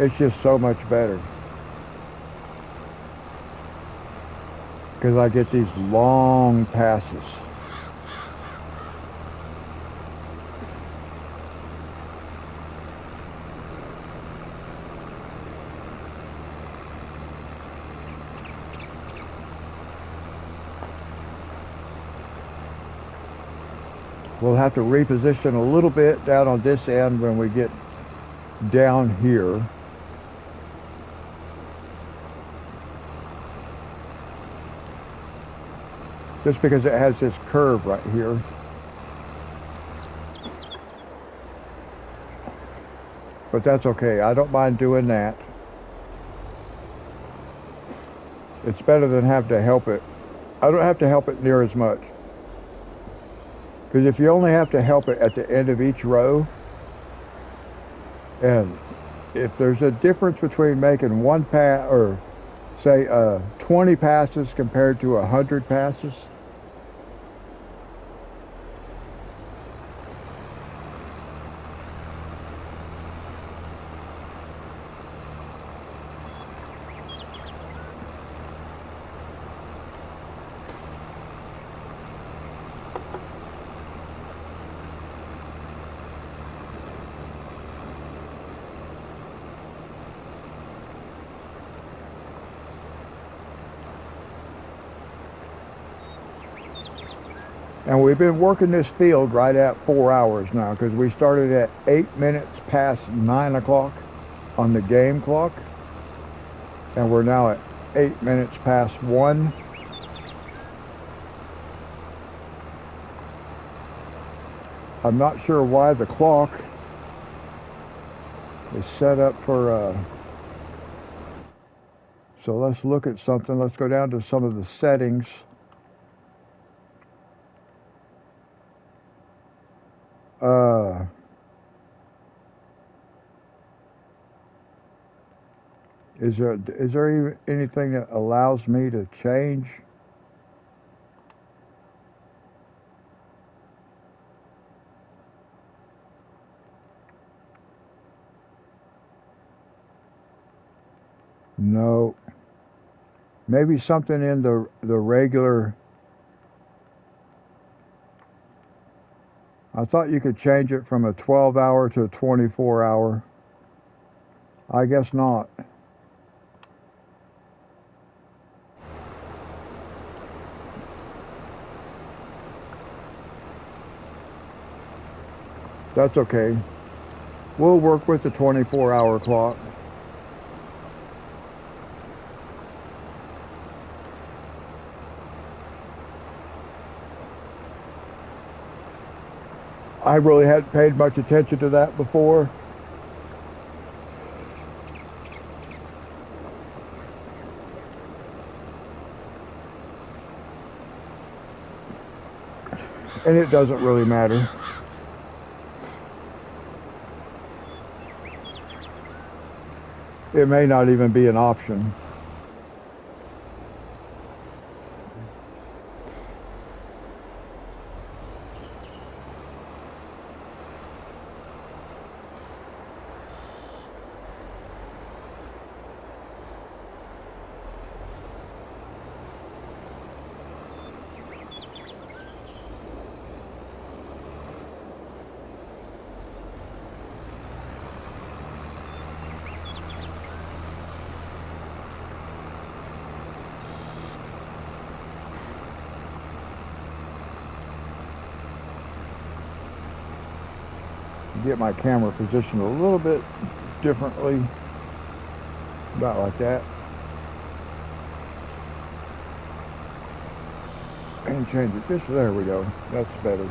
A: It's just so much better. Because I get these long passes. We'll have to reposition a little bit down on this end when we get down here. Just because it has this curve right here. But that's okay. I don't mind doing that. It's better than have to help it. I don't have to help it near as much. Because if you only have to help it at the end of each row, and if there's a difference between making one pass, or say 20 passes compared to 100 passes, and we've been working this field right at 4 hours now, because we started at 8 minutes past 9 o'clock on the game clock, and we're now at 8 minutes past 1. I'm not sure why the clock is set up for so let's look at something. Let's go down to some of the settings. Is there even anything that allows me to change? No. Maybe something in the regular. I thought you could change it from a 12-hour to a 24-hour. I guess not. That's okay. We'll work with the 24-hour clock. I really hadn't paid much attention to that before. And it doesn't really matter. It may not even be an option. Get my camera positioned a little bit differently, about like that, and change it just there we go. That's better.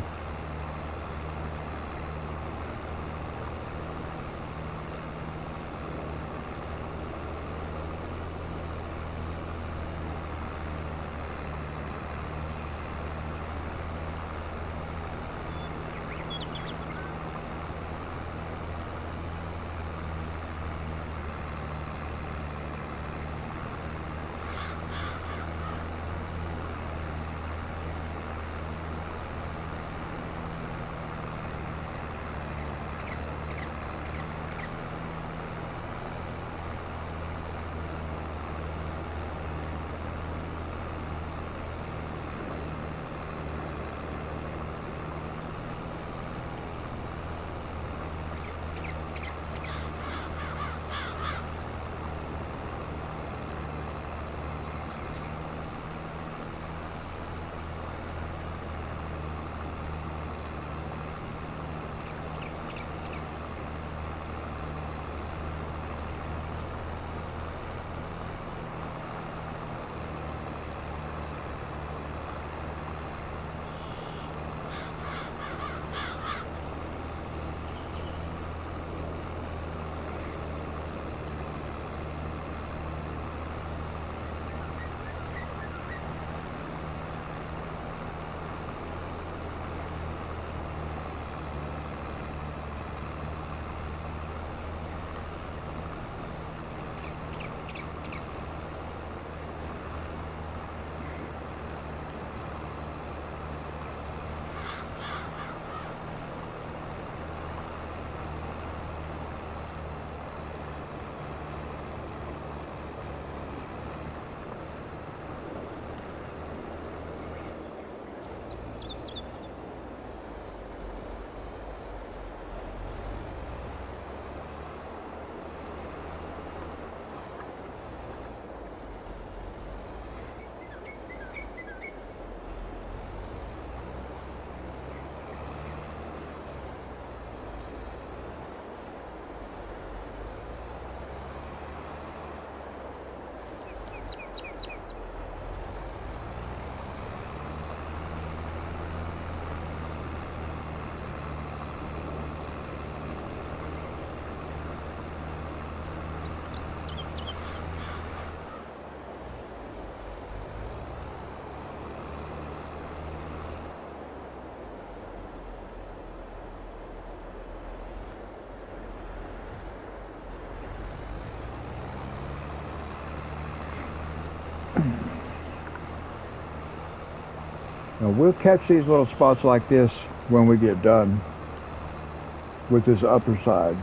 A: Now we'll catch these little spots like this when we get done with this upper side.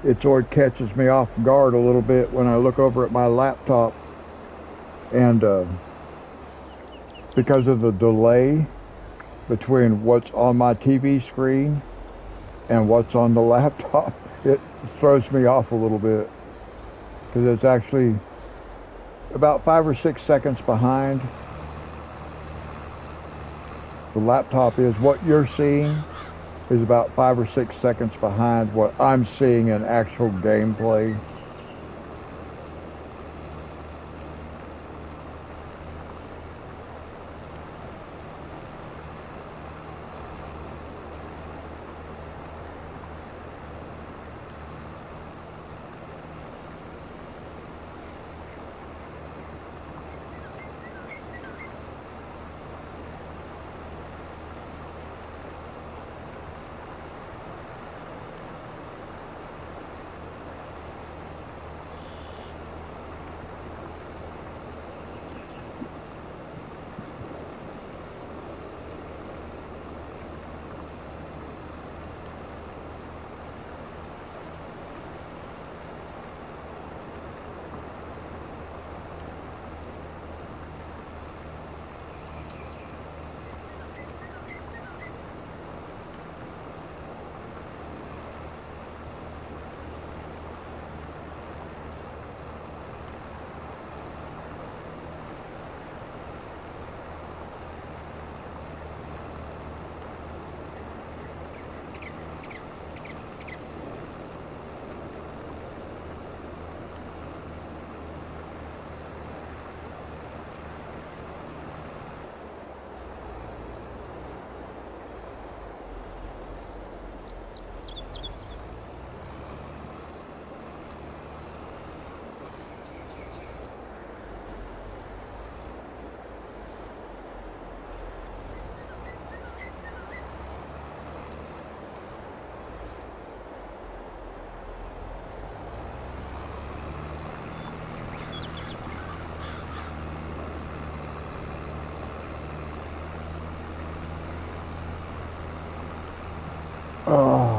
A: it sort of catches me off guard a little bit when I look over at my laptop, and because of the delay between what's on my TV screen and what's on the laptop, it throws me off a little bit, because it's actually about 5 or 6 seconds behind. The laptop is, what you're seeing is about 5 or 6 seconds behind what I'm seeing in actual gameplay. Oh.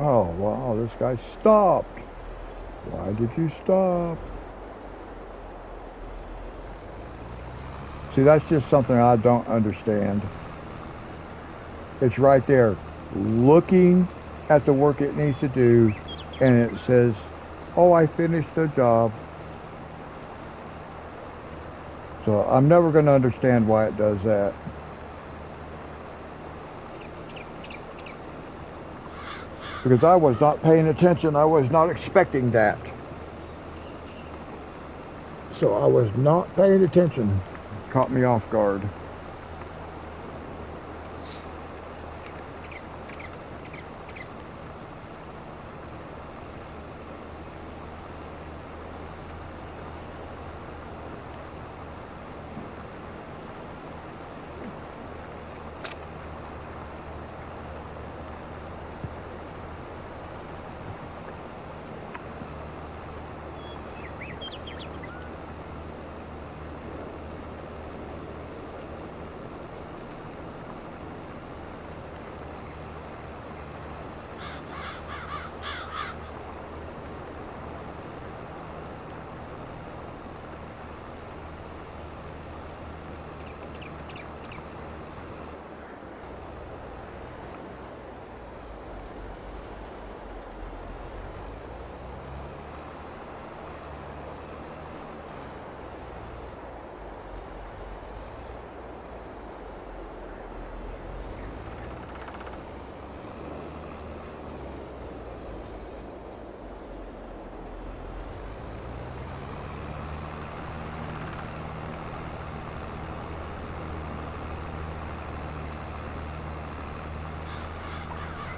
A: Oh, wow, this guy stopped. Why did you stop? See, that's just something I don't understand. It's right there, looking at the work it needs to do, and it says, oh, I finished the job. So I'm never going to understand why it does that. Because I was not paying attention. I was not expecting that. So I was not paying attention. Caught me off guard.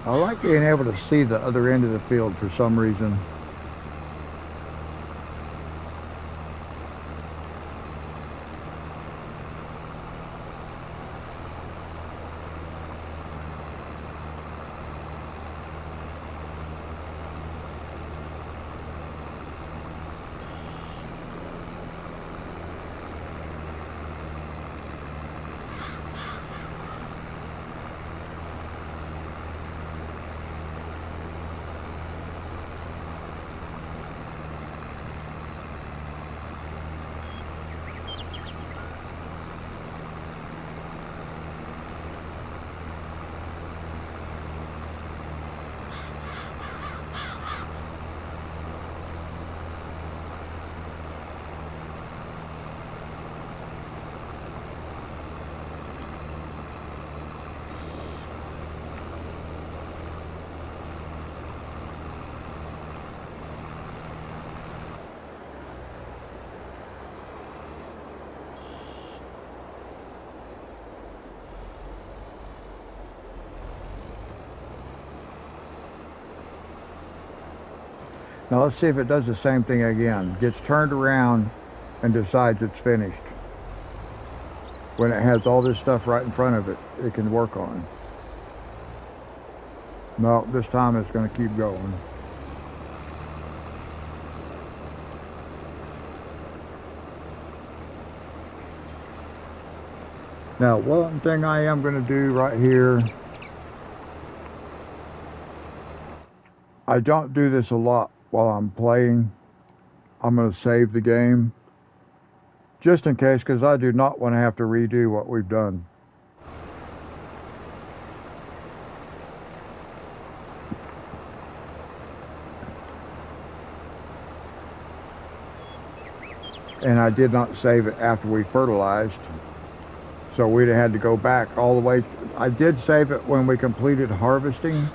A: I like being able to see the other end of the field for some reason. Now let's see if it does the same thing again. Gets turned around and decides it's finished. When it has all this stuff right in front of it, it can work on. No, this time it's going to keep going. Now, one thing I am going to do right here, I don't do this a lot while I'm playing. I'm going to save the game, just in case, because I do not want to have to redo what we've done. And I did not save it after we fertilized, so we'd have had to go back all the way. I did save it when we completed harvesting,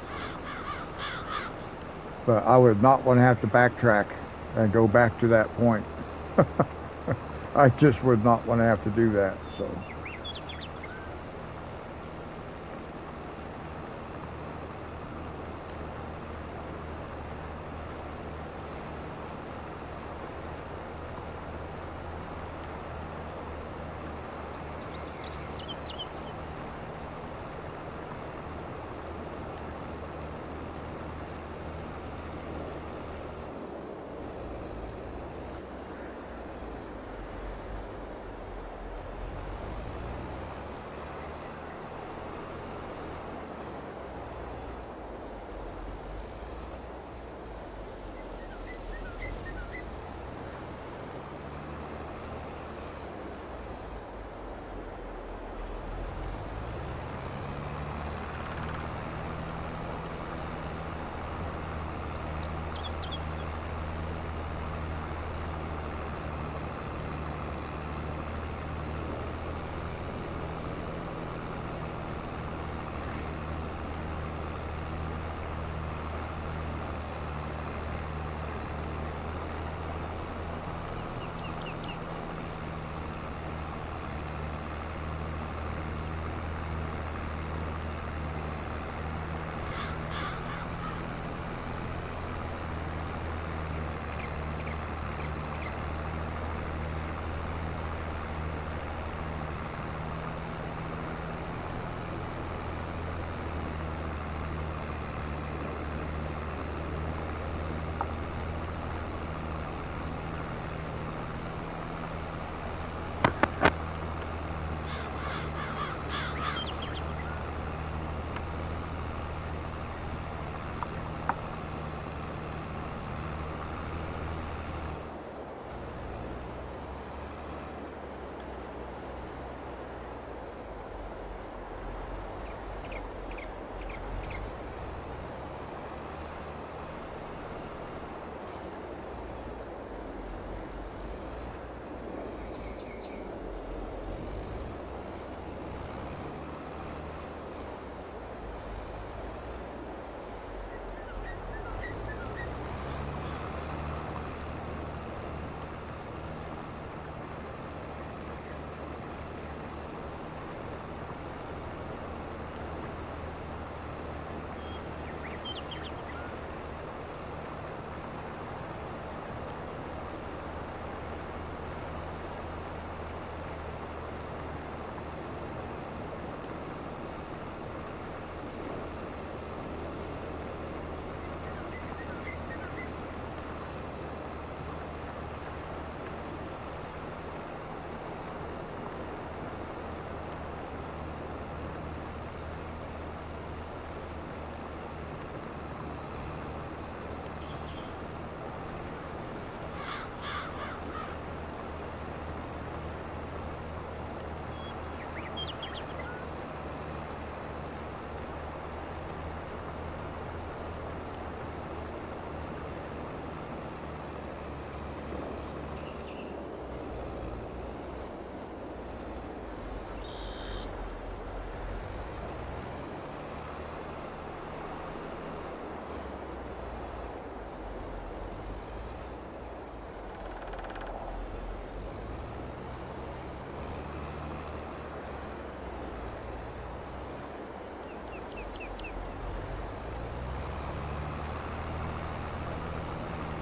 A: but I would not want to have to backtrack and go back to that point. I just would not want to have to do that. So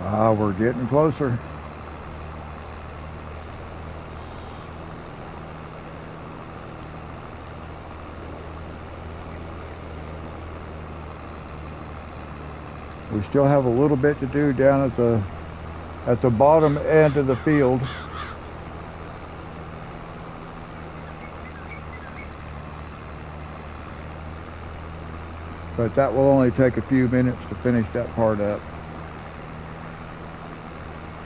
A: Ah, we're getting closer. We still have a little bit to do down at the bottom end of the field. But that will only take a few minutes to finish that part up.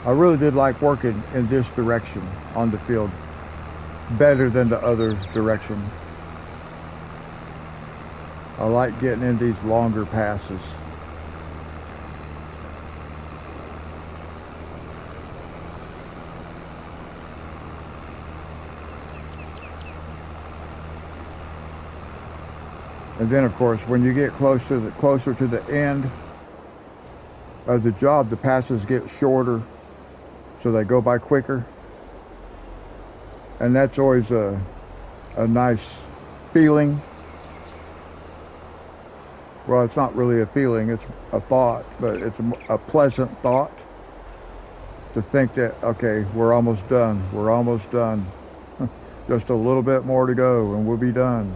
A: I really did like working in this direction on the field better than the other direction. I like getting in these longer passes. And then, of course, when you get closer to the end of the job, the passes get shorter, so they go by quicker. And that's always a nice feeling. Well, it's not really a feeling, it's a thought, but it's a pleasant thought to think that, okay, we're almost done. We're almost done. Just a little bit more to go and we'll be done.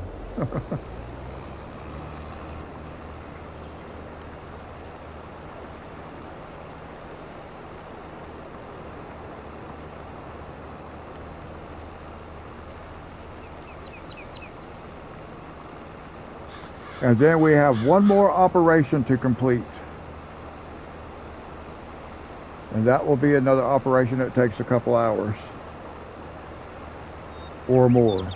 A: And then we have one more operation to complete. And that will be another operation that takes a couple hours or more.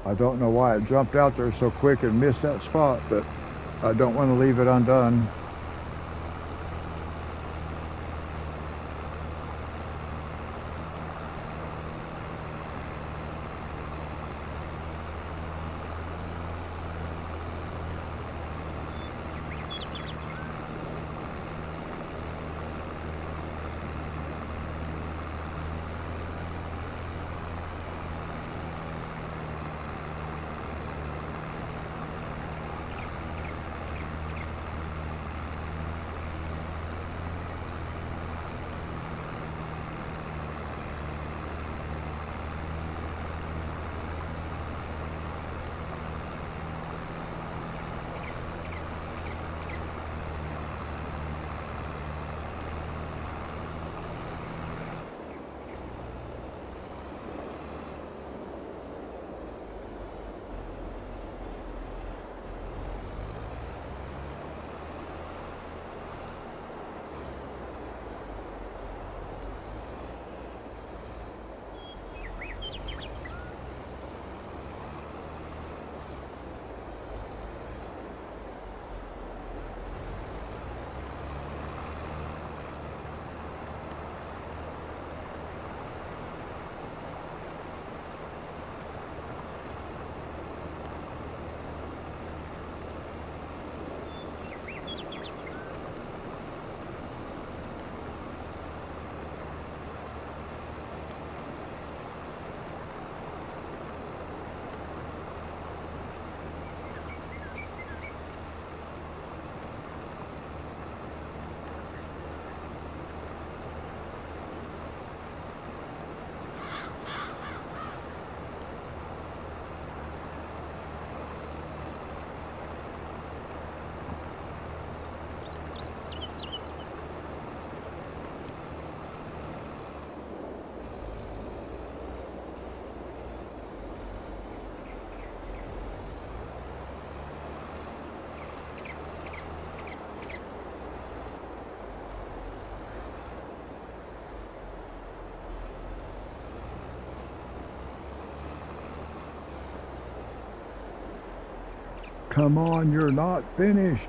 A: I don't know why it jumped out there so quick and missed that spot, but I don't want to leave it undone. Come on, you're not finished.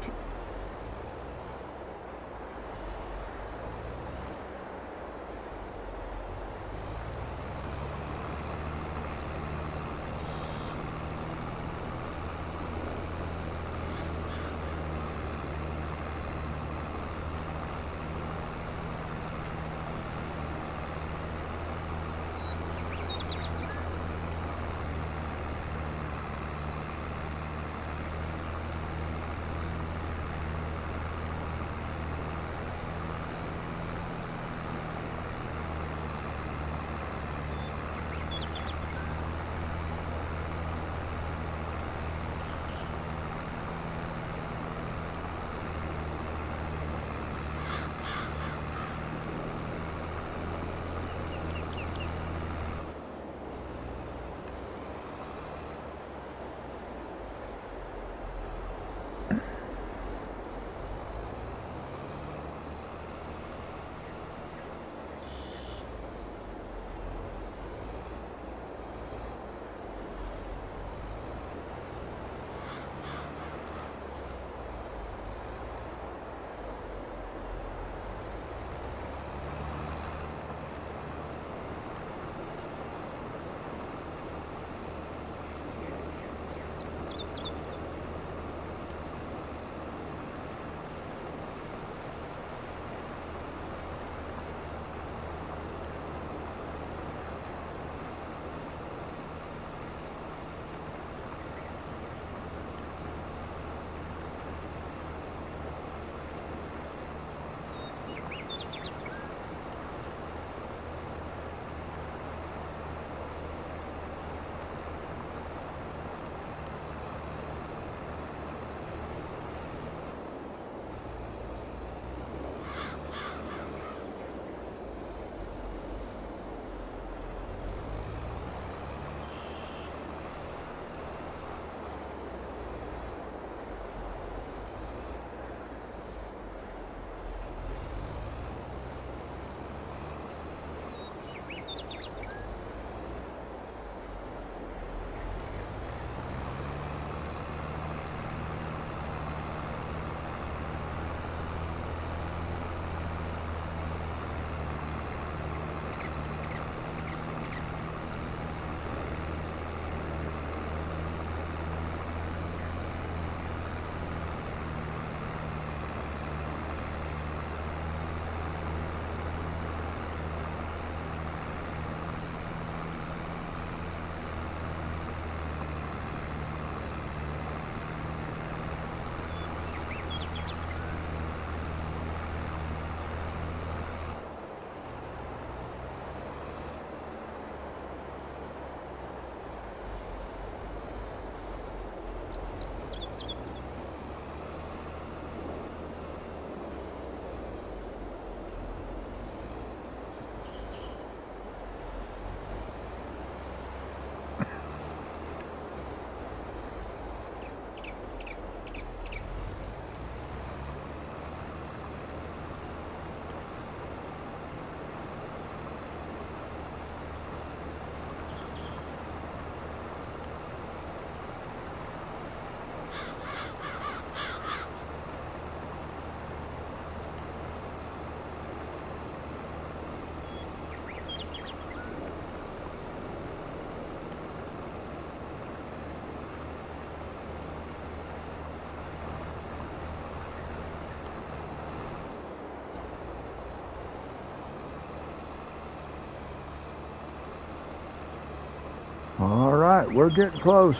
A: All right, we're getting close.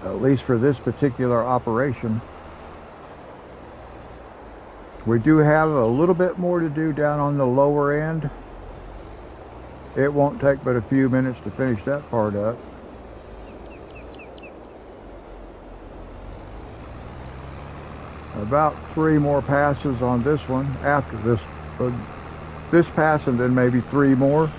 A: At least for this particular operation. We do have a little bit more to do down on the lower end. It won't take but a few minutes to finish that part up. About 3 more passes on this one after this pass, and then maybe 3 more.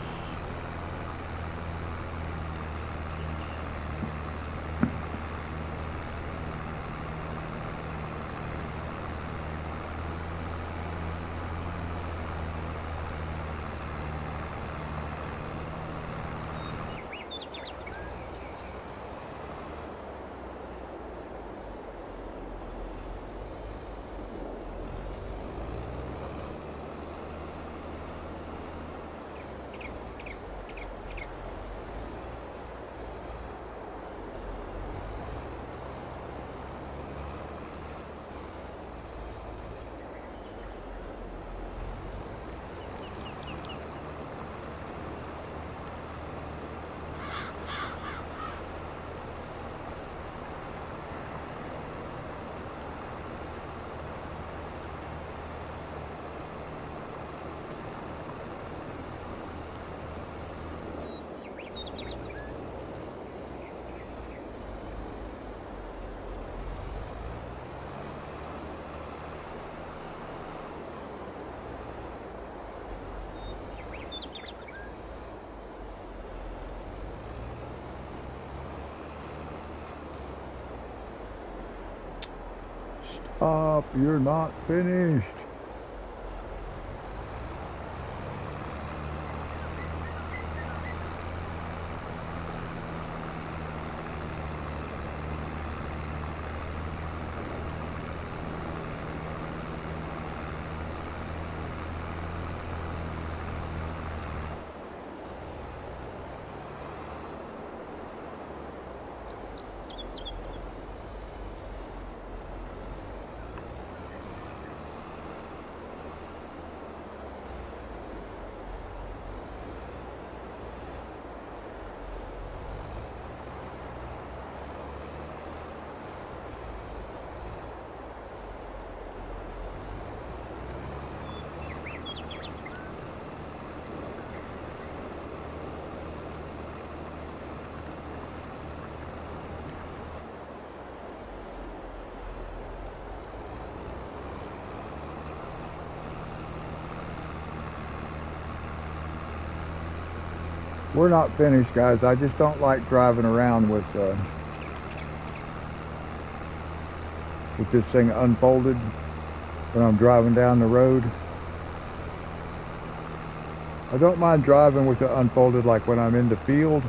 A: up. You're not finished. We're not finished, guys. I just don't like driving around with this thing unfolded when I'm driving down the road. I don't mind driving with it unfolded like when I'm in the field.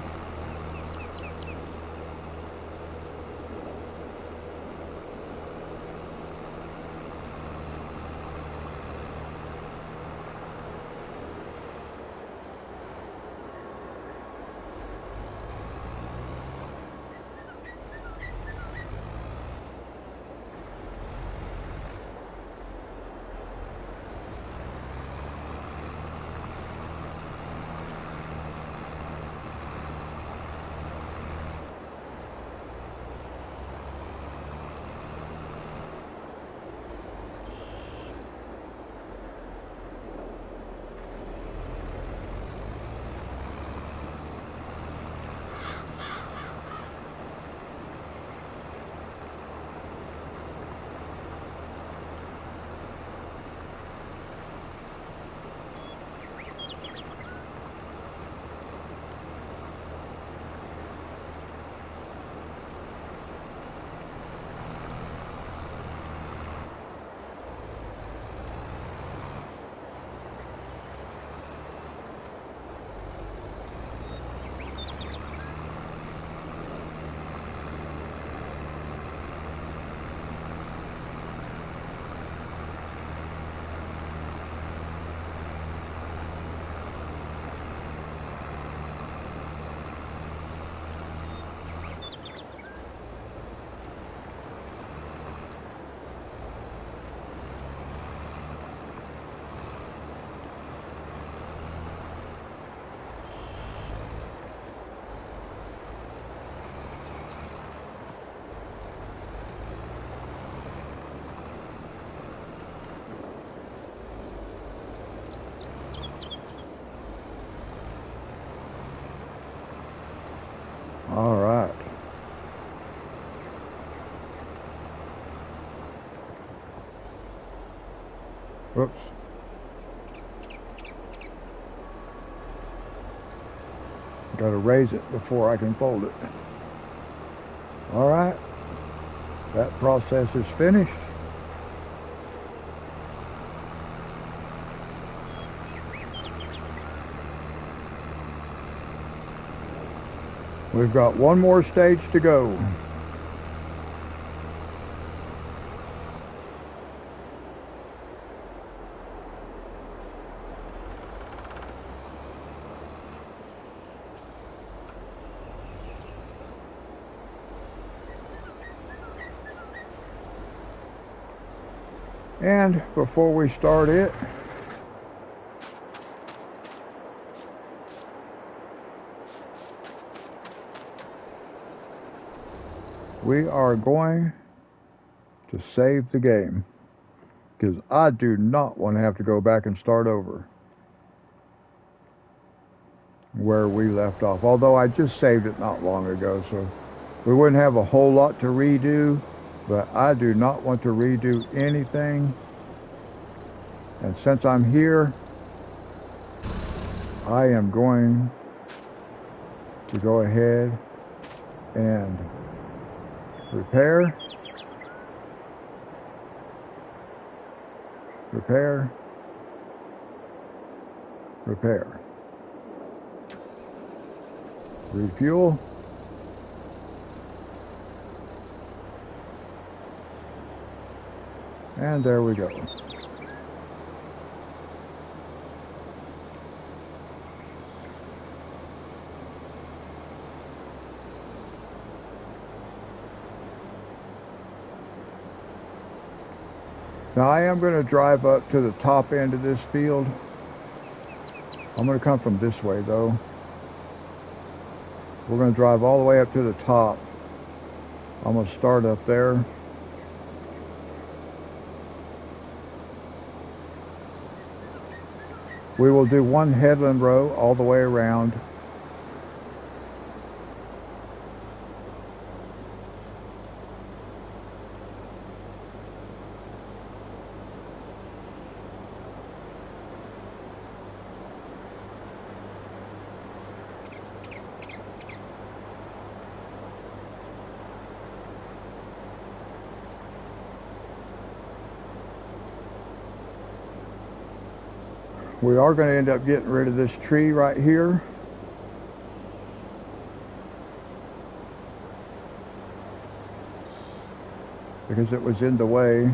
A: All right. Whoops. Got to raise it before I can fold it. All right. That process is finished. We've got one more stage to go. And before we start it, we are going to save the game, because I do not want to have to go back and start over where we left off. Although I just saved it not long ago, so we wouldn't have a whole lot to redo, but I do not want to redo anything. And since I'm here, I am going to go ahead and repair Repair. Repair. Refuel. And there we go. Now I am going to drive up to the top end of this field. I'm going to come from this way though. We're going to drive all the way up to the top. I'm going to start up there. We will do one headland row all the way around. We are going to end up getting rid of this tree right here. Because it was in the way.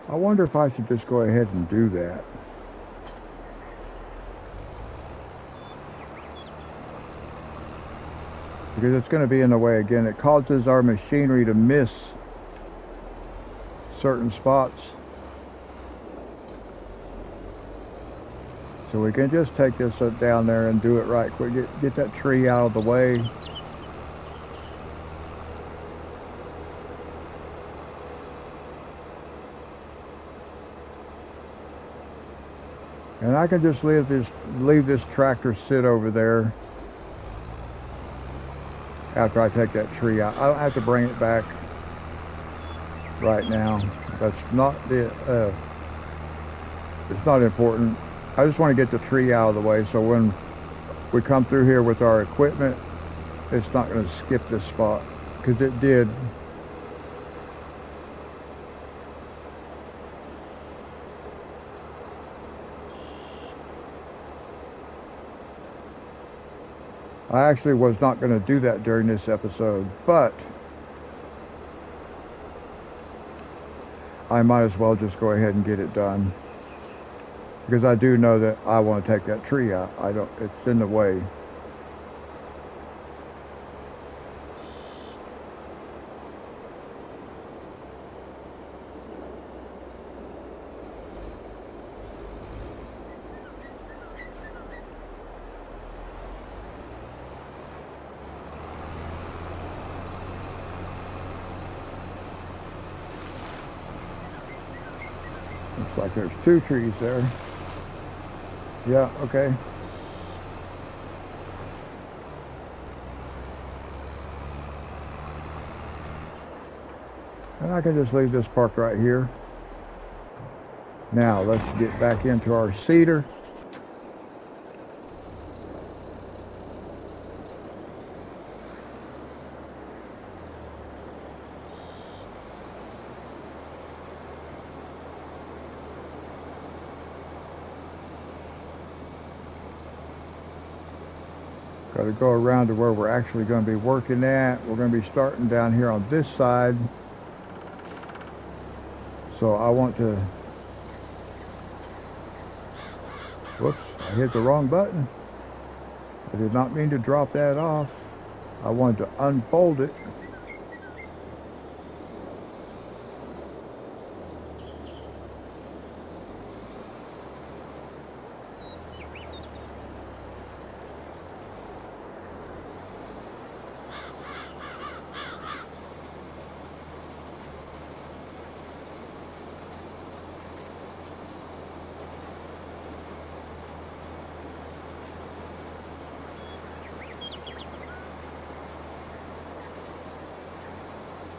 A: I wonder if I should just go ahead and do that. Because it's going to be in the way again. It causes our machinery to miss certain spots. So we can just take this down there and do it right quick. Get that tree out of the way. And I can just leave this tractor sit over there after I take that tree out. I don't have to bring it back right now. That's not it's not important. I just want to get the tree out of the way so when we come through here with our equipment, it's not going to skip this spot, because it did. I actually was not going to do that during this episode, but I might as well just go ahead and get it done. Because I do know that I want to take that tree out. It's in the way. Looks like there's two trees there. Yeah, okay. And I can just leave this parked right here. Now let's get back into our cedar. Got to go around to where we're actually going to be working at. We're going to be starting down here on this side. So I want to... Whoops, I hit the wrong button. I did not mean to drop that off. I wanted to unfold it.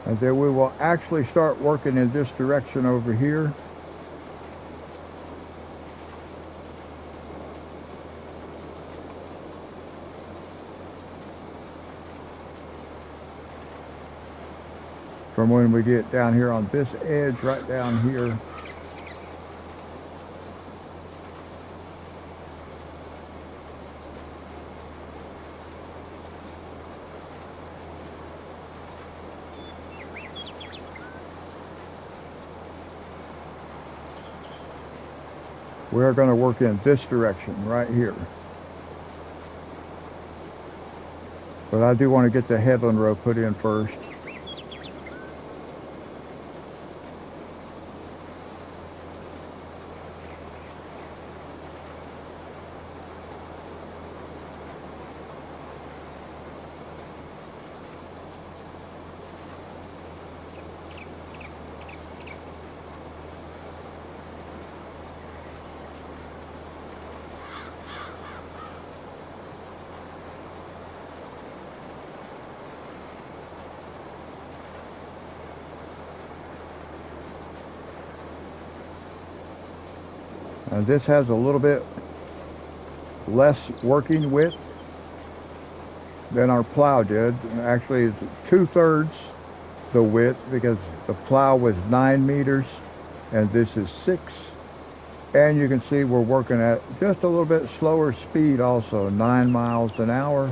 A: And then we will actually start working in this direction over here. from when we get down here on this edge right down here. We're going to work in this direction right here. But I do want to get the headland row put in first. And this has a little bit less working width than our plow did. Actually, it's 2/3 the width because the plow was 9 meters and this is 6. And you can see we're working at just a little bit slower speed also, 9 miles an hour.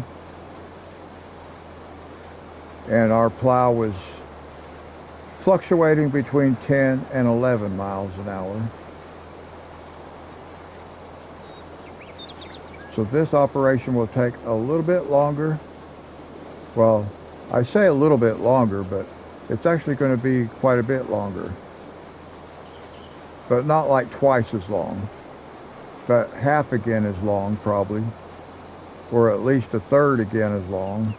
A: And our plow was fluctuating between 10 and 11 miles an hour. So this operation will take a little bit longer. Well, I say a little bit longer, but it's actually going to be quite a bit longer. But not like twice as long. But half again as long probably. Or at least a third again as long.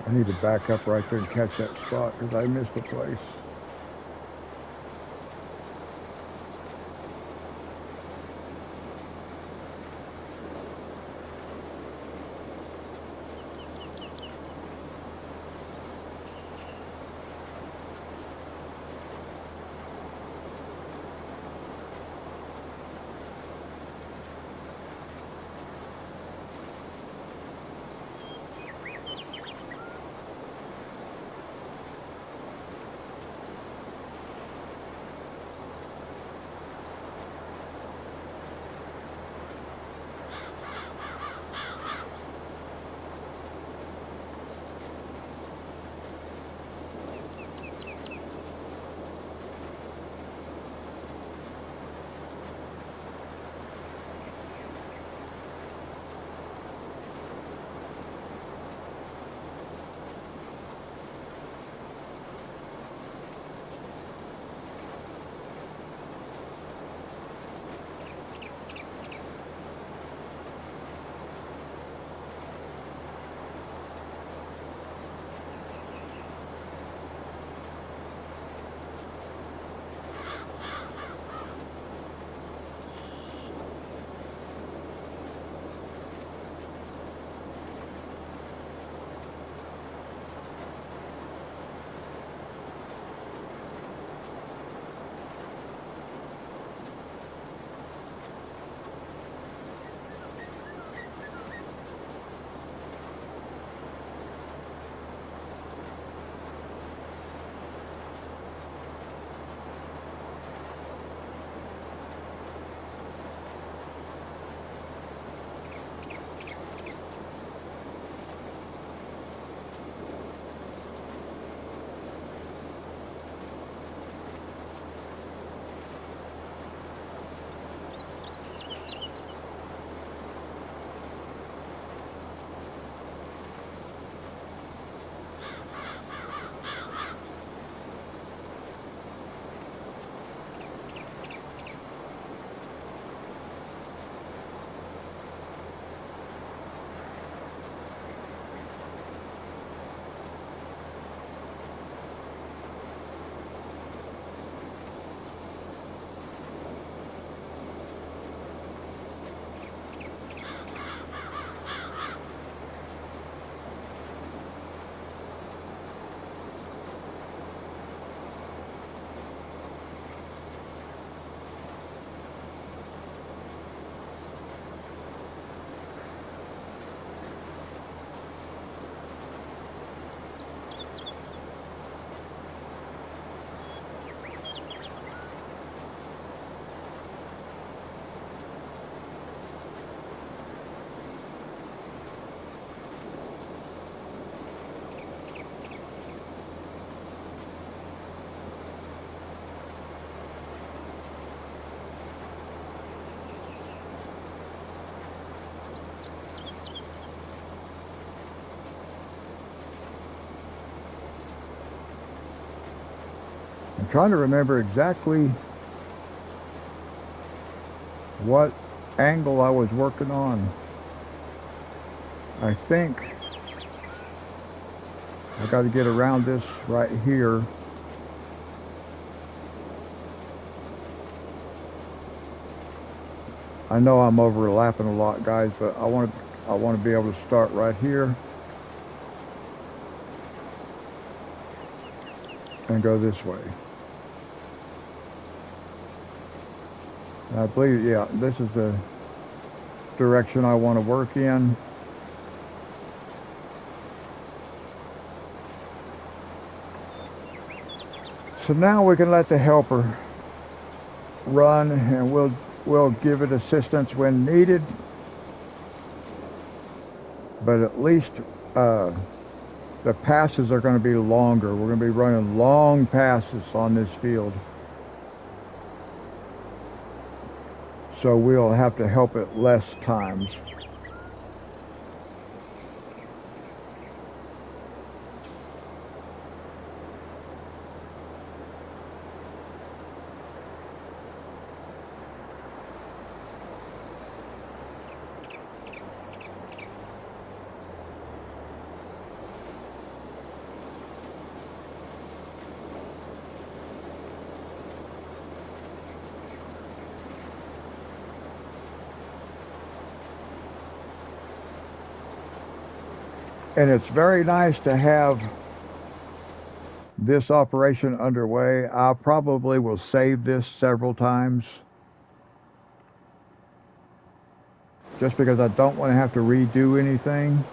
A: I need to back up right there and catch that spot because I missed the place. trying to remember exactly what angle I was working on. I think I got to get around this right here. I know I'm overlapping a lot, guys, but I want to be able to start right here and go this way. I believe, yeah, this is the direction I want to work in. So now we can let the helper run, and we'll give it assistance when needed. But at least the passes are going to be longer. We're going to be running long passes on this field. So we'll have to help it less times. And it's very nice to have this operation underway. I probably will save this several times, just because I don't want to have to redo anything.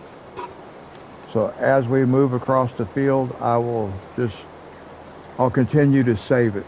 A: So as we move across the field, I'll continue to save it.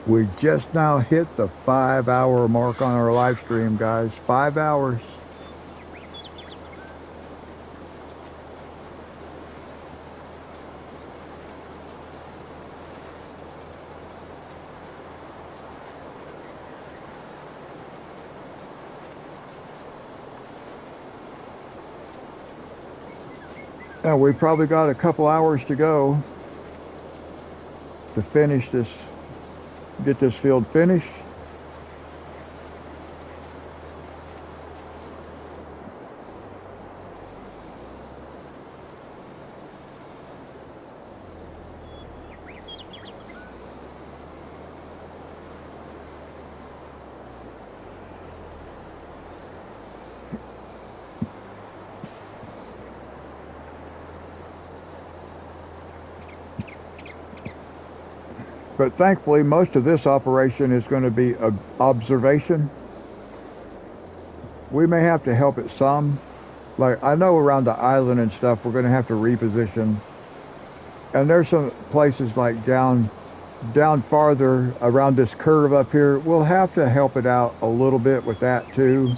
A: We just now hit the 5-hour mark on our live stream, guys. 5 hours. And we probably got a couple hours to go to finish this, get this field finished. But thankfully, most of this operation is going to be observation. We may have to help it some. Like, I know around the island and stuff, we're going to have to reposition. And there's some places like down farther around this curve up here. We'll have to help it out a little bit with that too.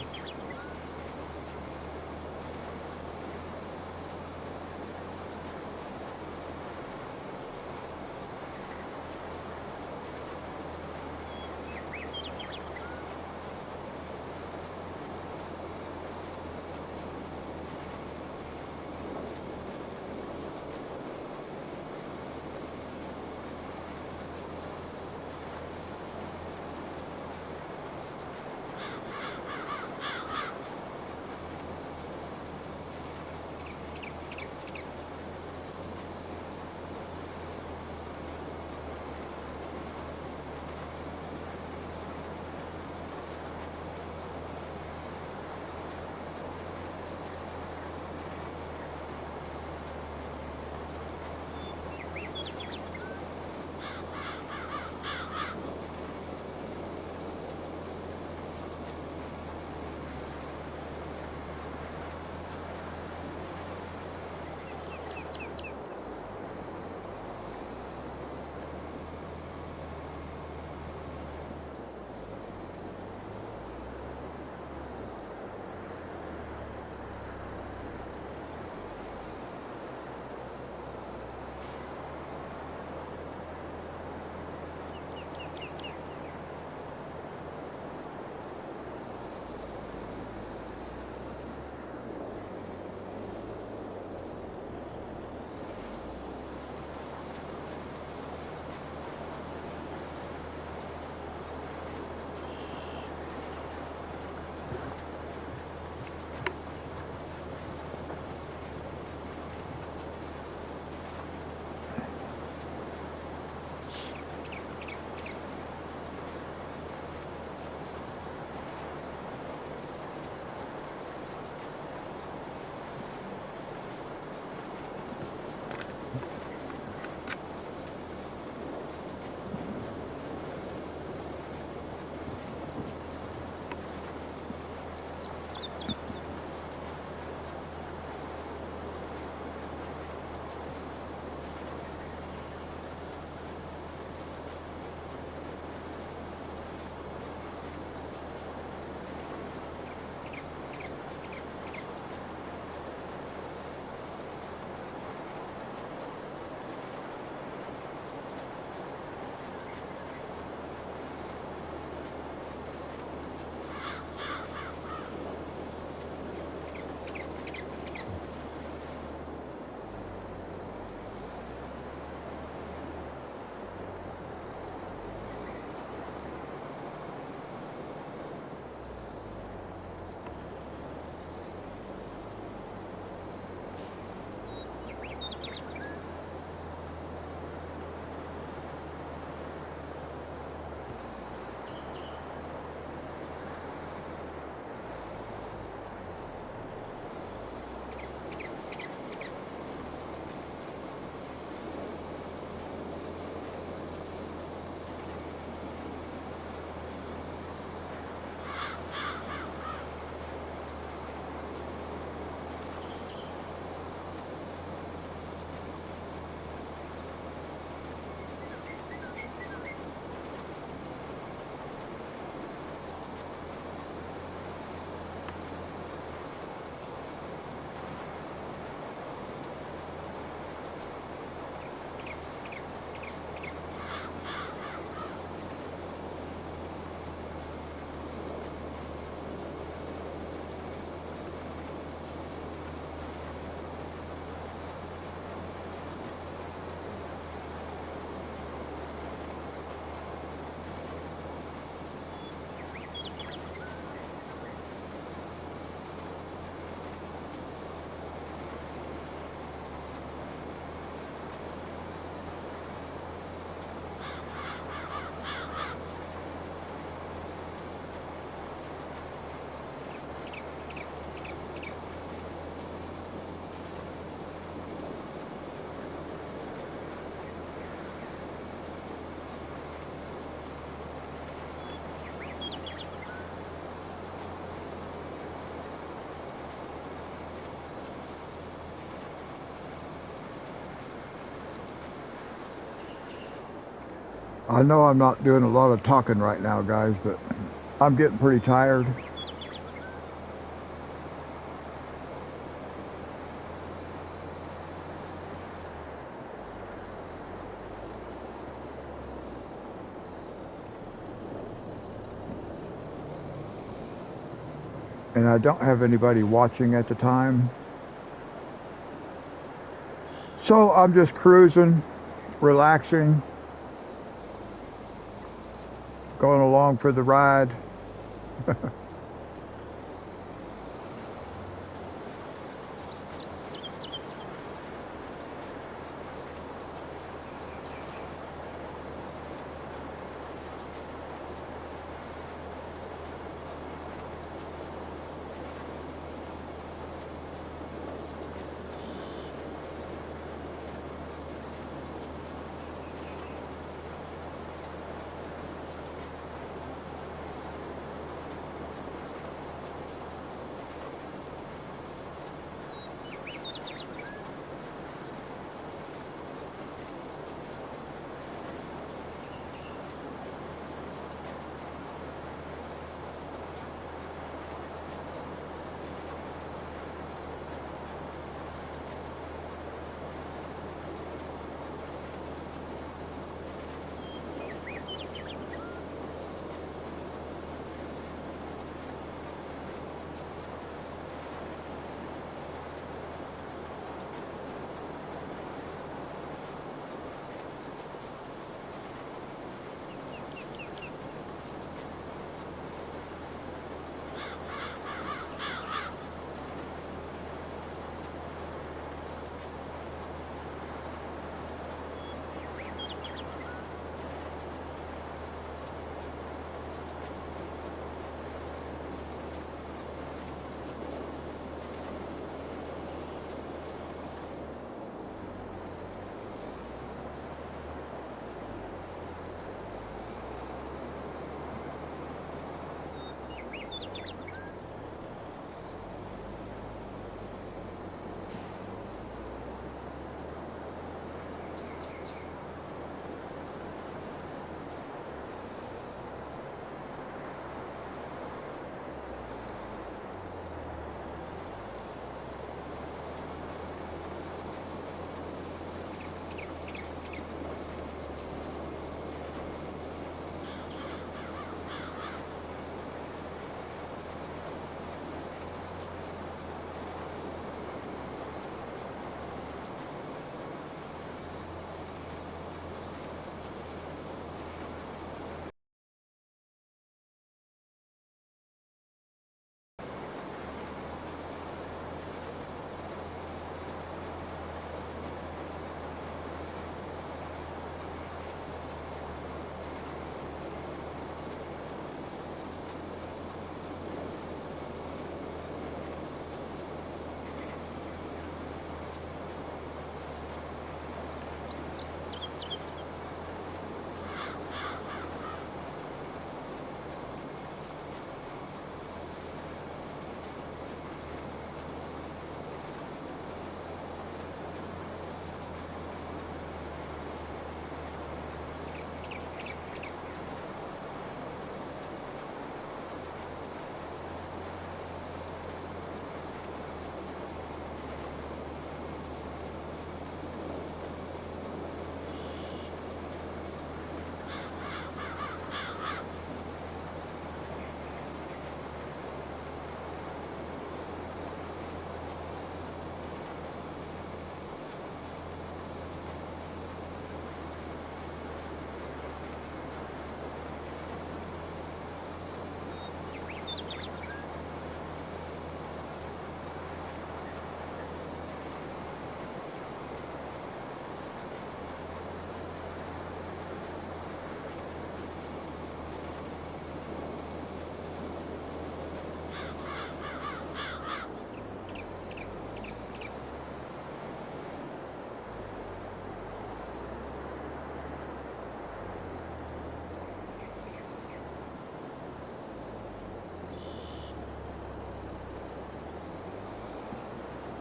A: I know I'm not doing a lot of talking right now, guys, but I'm getting pretty tired. And I don't have anybody watching at the time. So I'm just cruising, relaxing, going along for the ride.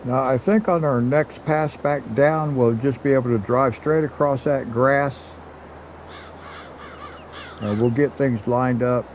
A: Now I think on our next pass back down we'll just be able to drive straight across that grass We'll get things lined up.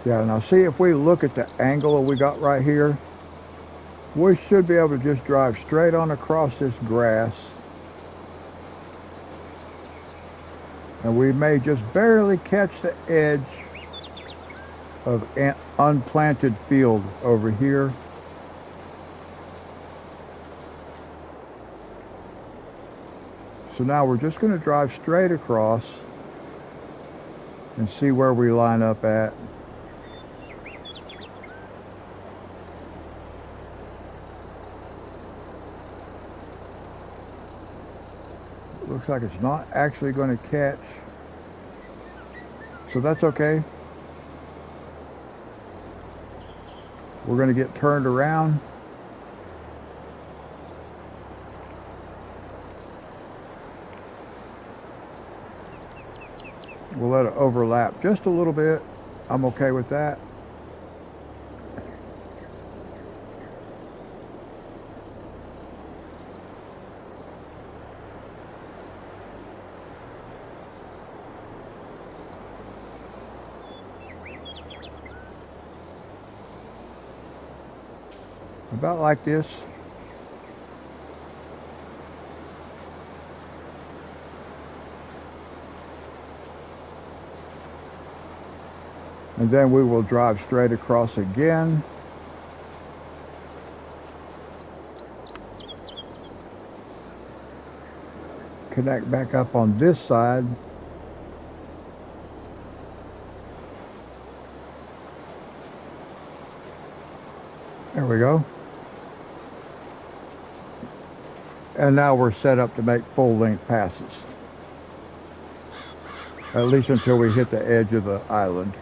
A: Yeah, now see, if we look at the angle that we got right here, we should be able to just drive straight on across this grass. And we may just barely catch the edge of an unplanted field over here. So now we're just going to drive straight across and see where we line up at. Looks like it's not actually going to catch, so that's okay. We're going to get turned around. We'll let it overlap just a little bit. I'm okay with that. about like this. And then we will drive straight across again. Connect back up on this side. There we go. And now we're set up to make full-length passes. At least until we hit the edge of the island.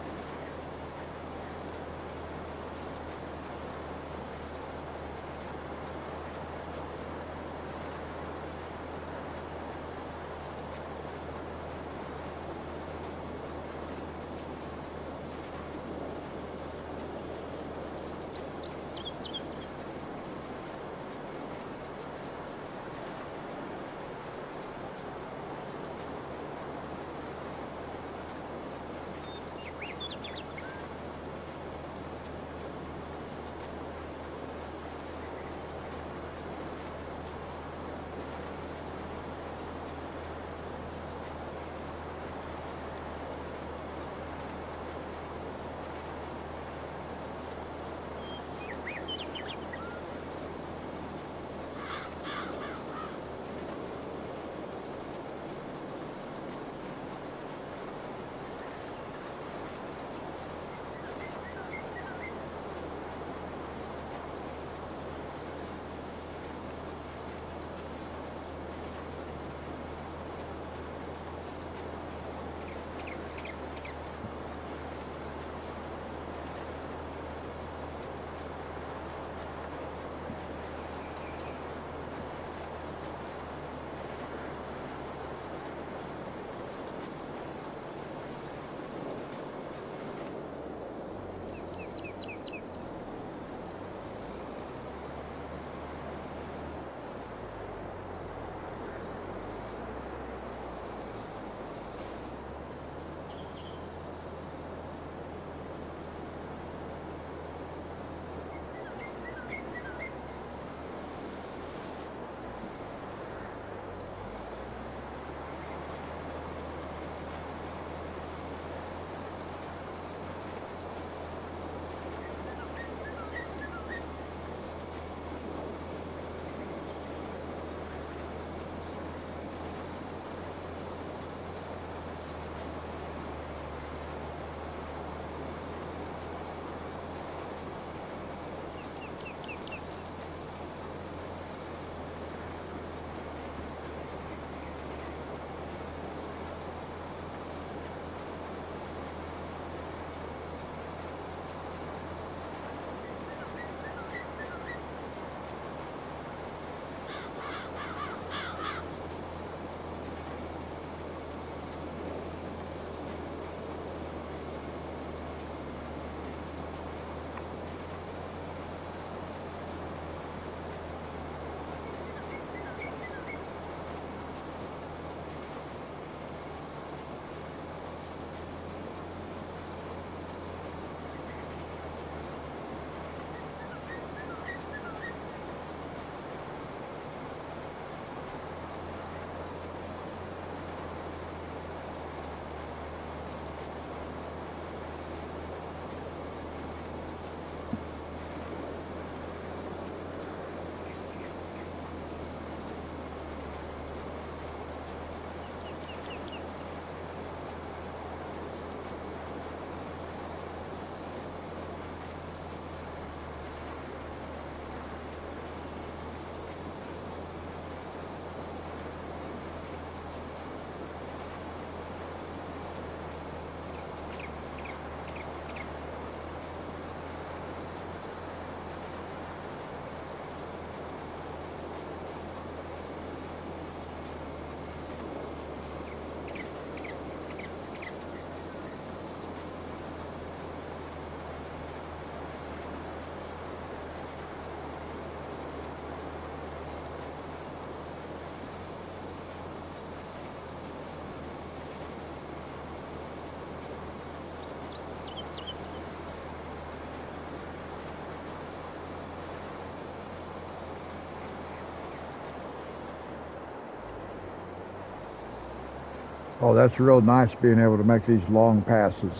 A: Oh, that's real nice being able to make these long passes.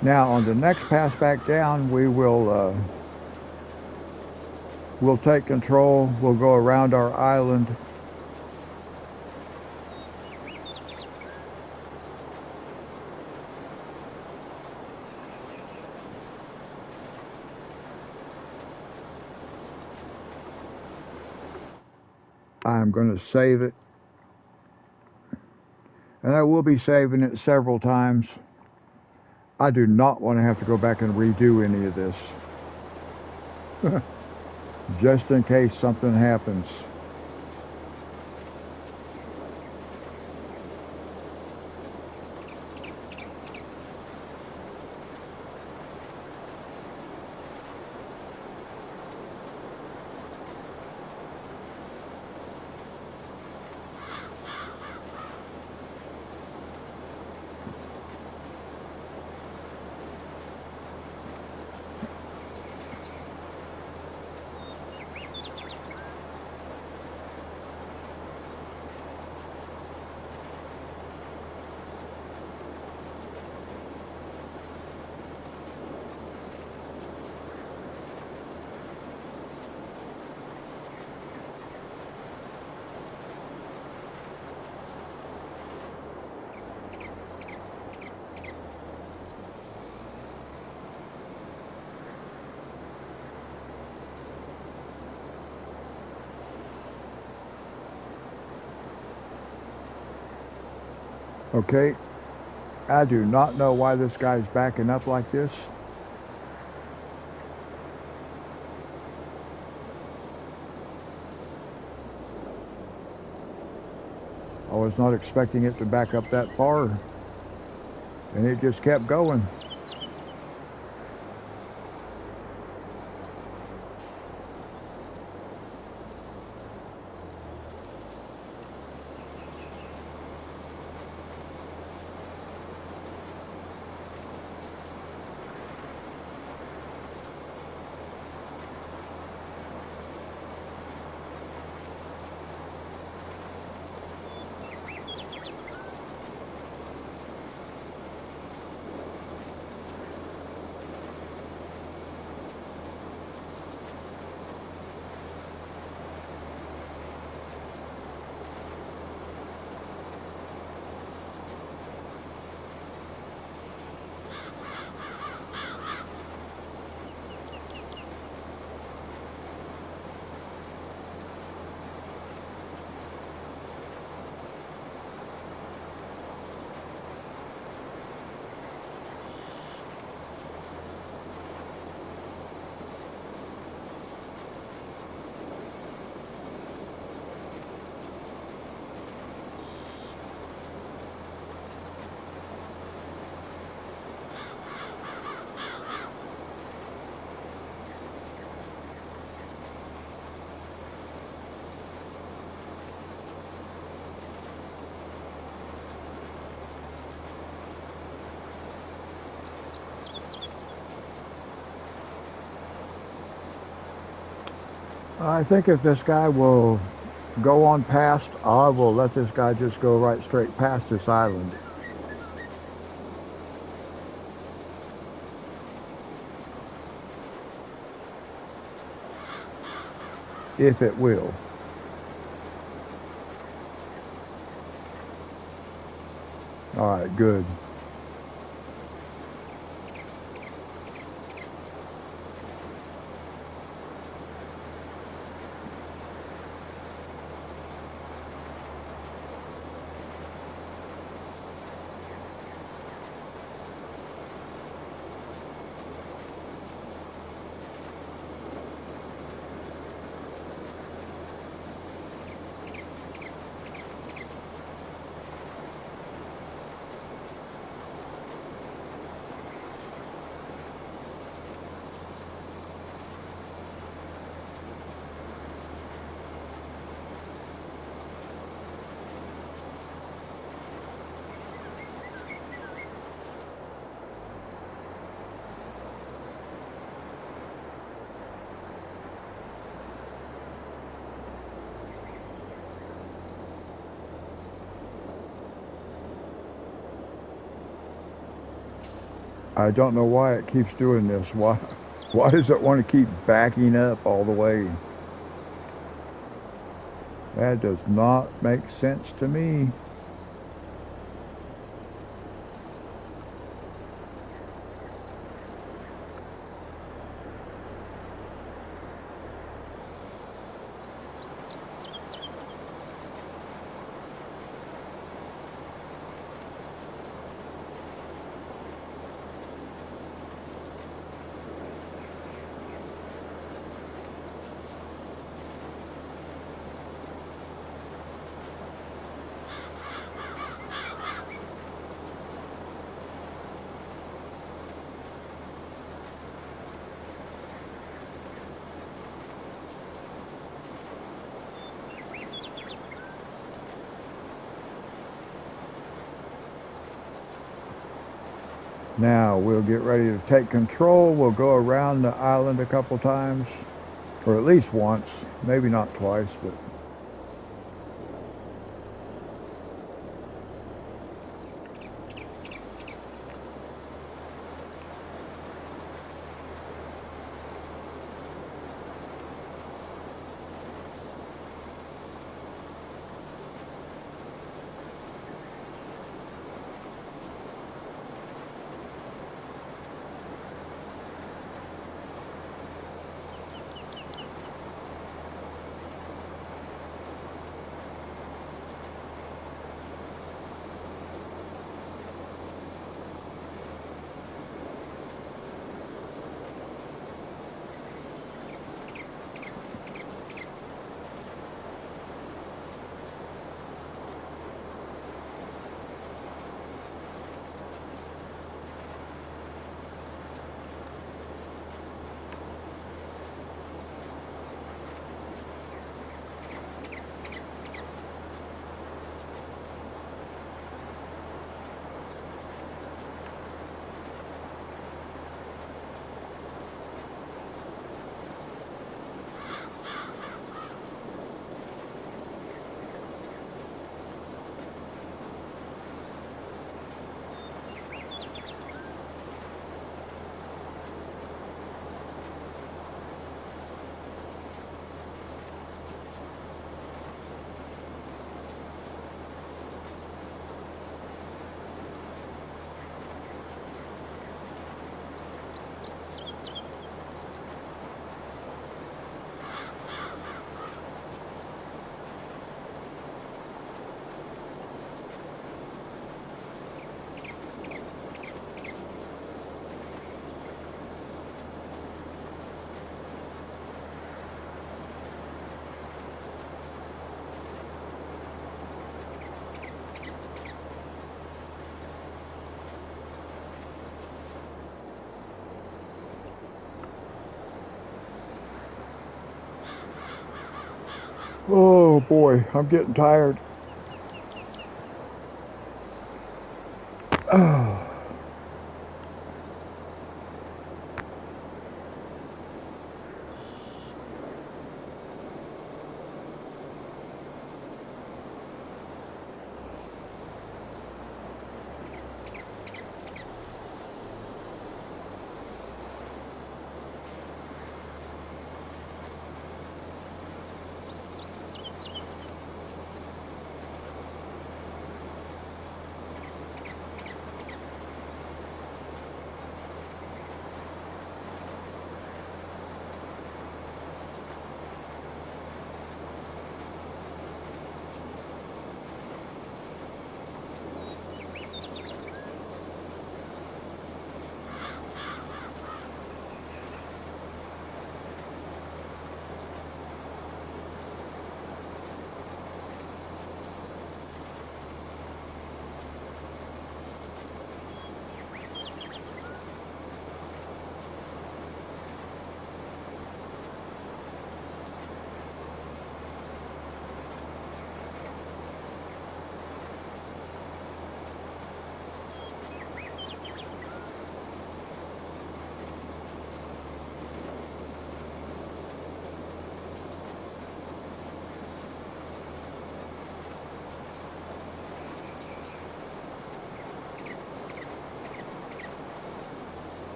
A: Now on the next pass back down, we'll take control. We'll go around our island. I'm going to save it. And I will be saving it several times. I do not want to have to go back and redo any of this. Just in case something happens. Okay, I do not know why this guy's backing up like this. I was not expecting it to back up that far, and it just kept going. I think if this guy will go on past, I will let this guy just go right straight past this island. if it will. Alright, good. I don't know why it keeps doing this. Why does it want to keep backing up all the way? That does not make sense to me. Now we'll get ready to take control. We'll go around the island a couple times, or at least once, maybe not twice, but oh boy, I'm getting tired. Oh.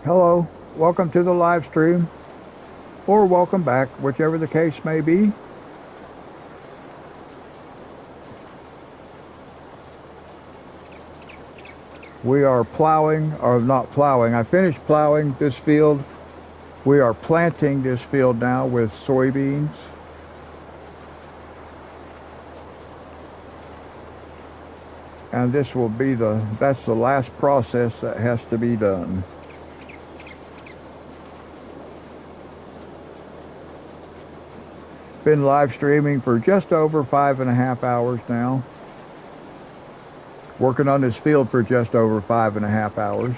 A: Hello, welcome to the live stream, or welcome back, whichever the case may be. We are plowing, or not plowing, I finished plowing this field. We are planting this field now with soybeans. And this will be that's the last process that has to be done. Been live streaming for just over 5.5 hours now. Working on this field for just over 5.5 hours.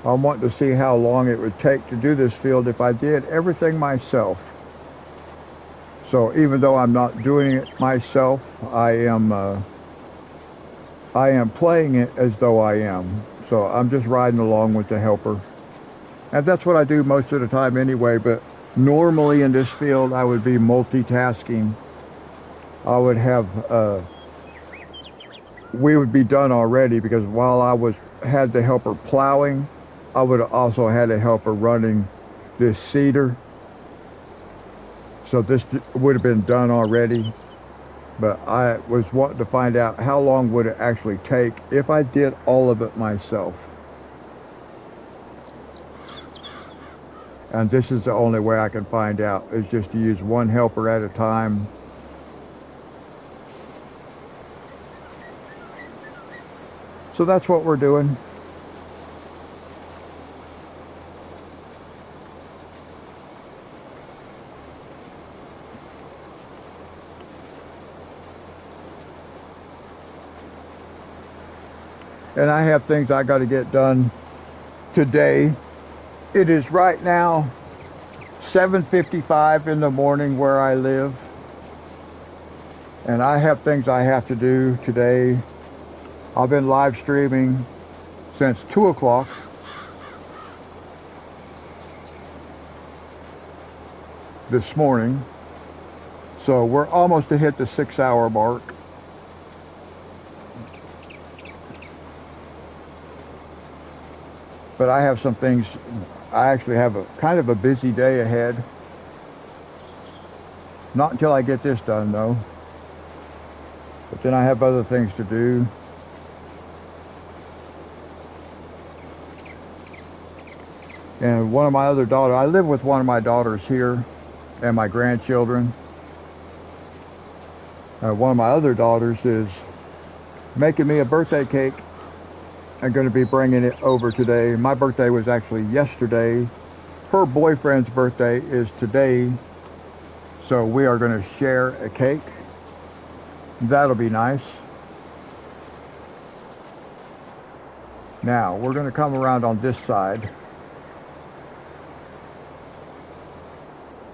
A: I want to see how long it would take to do this field if I did everything myself. So even though I'm not doing it myself, I am playing it as though I am. So I'm just riding along with the helper. And that's what I do most of the time anyway, but normally in this field I would be multitasking. I would have, we would be done already, because while I had the helper plowing, I would have also had a helper running this seeder. So this would have been done already. But I was wanting to find out how long would it actually take if I did all of it myself. And this is the only way I can find out, is just to use one helper at a time. So that's what we're doing. And I have things I got to get done today. It is right now 7:55 in the morning where I live. And I have things I have to do today. I've been live streaming since 2 o'clock. This morning. So we're almost to hit the 6-hour mark. But I have some things, I actually have a kind of a busy day ahead. Not until I get this done though. But then I have other things to do. And one of my other daughters, I live with one of my daughters here and my grandchildren. One of my other daughters is making me a birthday cake. I'm going to be bringing it over today. My birthday was actually yesterday. Her boyfriend's birthday is today. So we are going to share a cake. That'll be nice. Now, we're going to come around on this side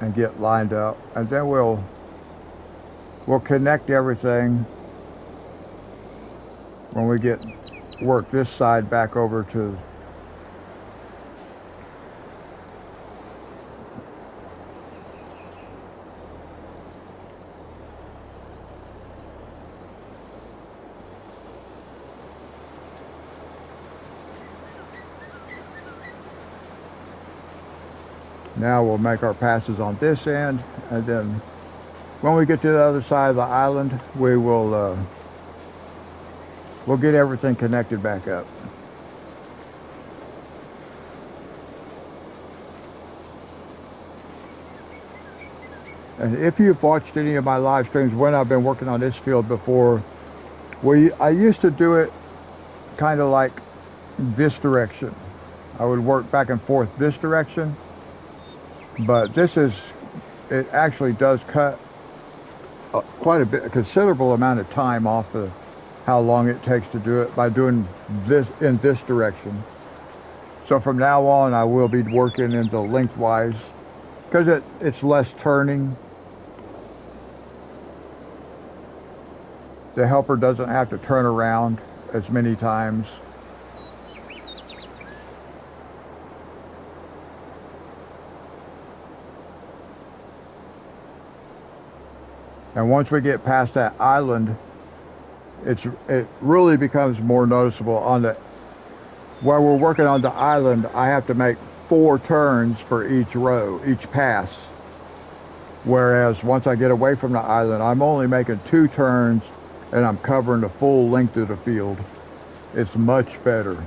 A: and get lined up. And then we'll connect everything when we work this side back over to now we'll make our passes on this end, and then when we get to the other side of the island, we will we'll get everything connected back up. And if you've watched any of my live streams when I've been working on this field before, I used to do it kind of like this direction. I would work back and forth this direction, but it actually does cut quite a considerable amount of time off of how long it takes to do it by doing this in this direction. So from now on, I will be working in the lengthwise, because it's less turning. The helper doesn't have to turn around as many times. And once we get past that island, it really becomes more noticeable. On the where we're working on the island, I have to make 4 turns for each row, each pass. Whereas once I get away from the island, I'm only making 2 turns and I'm covering the full length of the field. It's much better.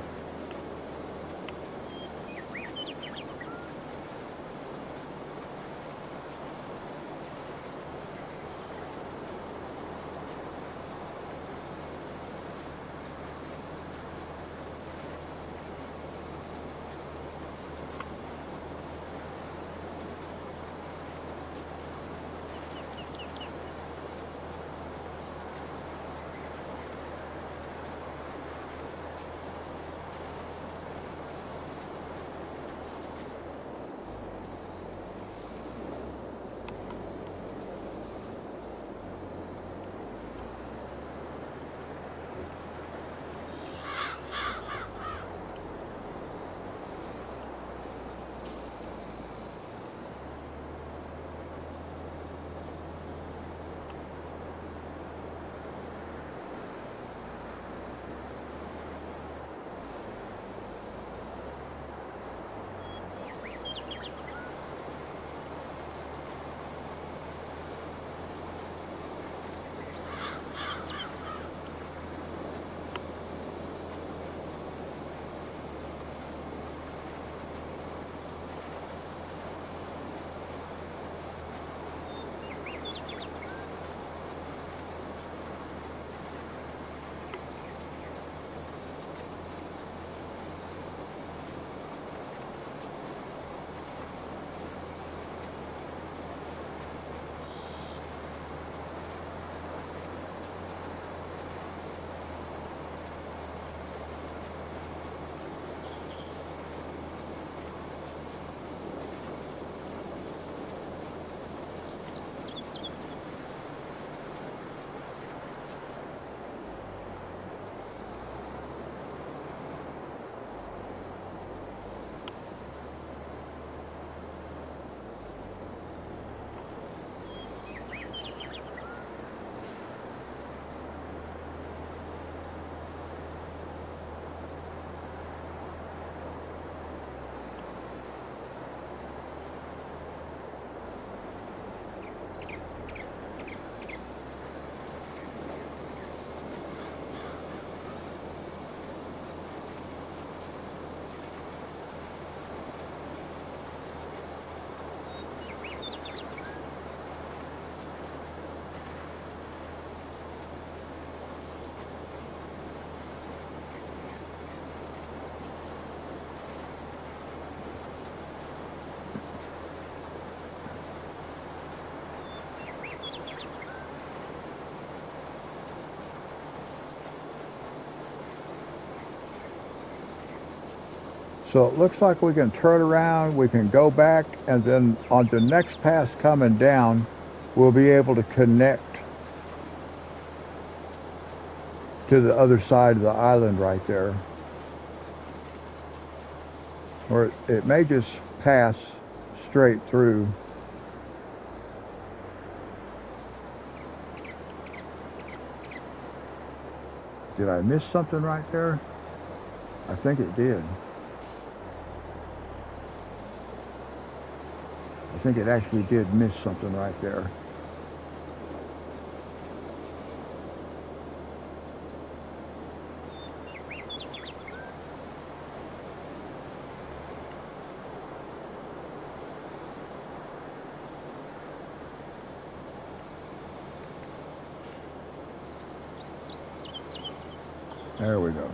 A: So it looks like we can turn around, we can go back, and then on the next pass coming down, we'll be able to connect to the other side of the island right there. Or it may just pass straight through. Did I miss something right there? I think it did. I think it actually did miss something right there. There we go.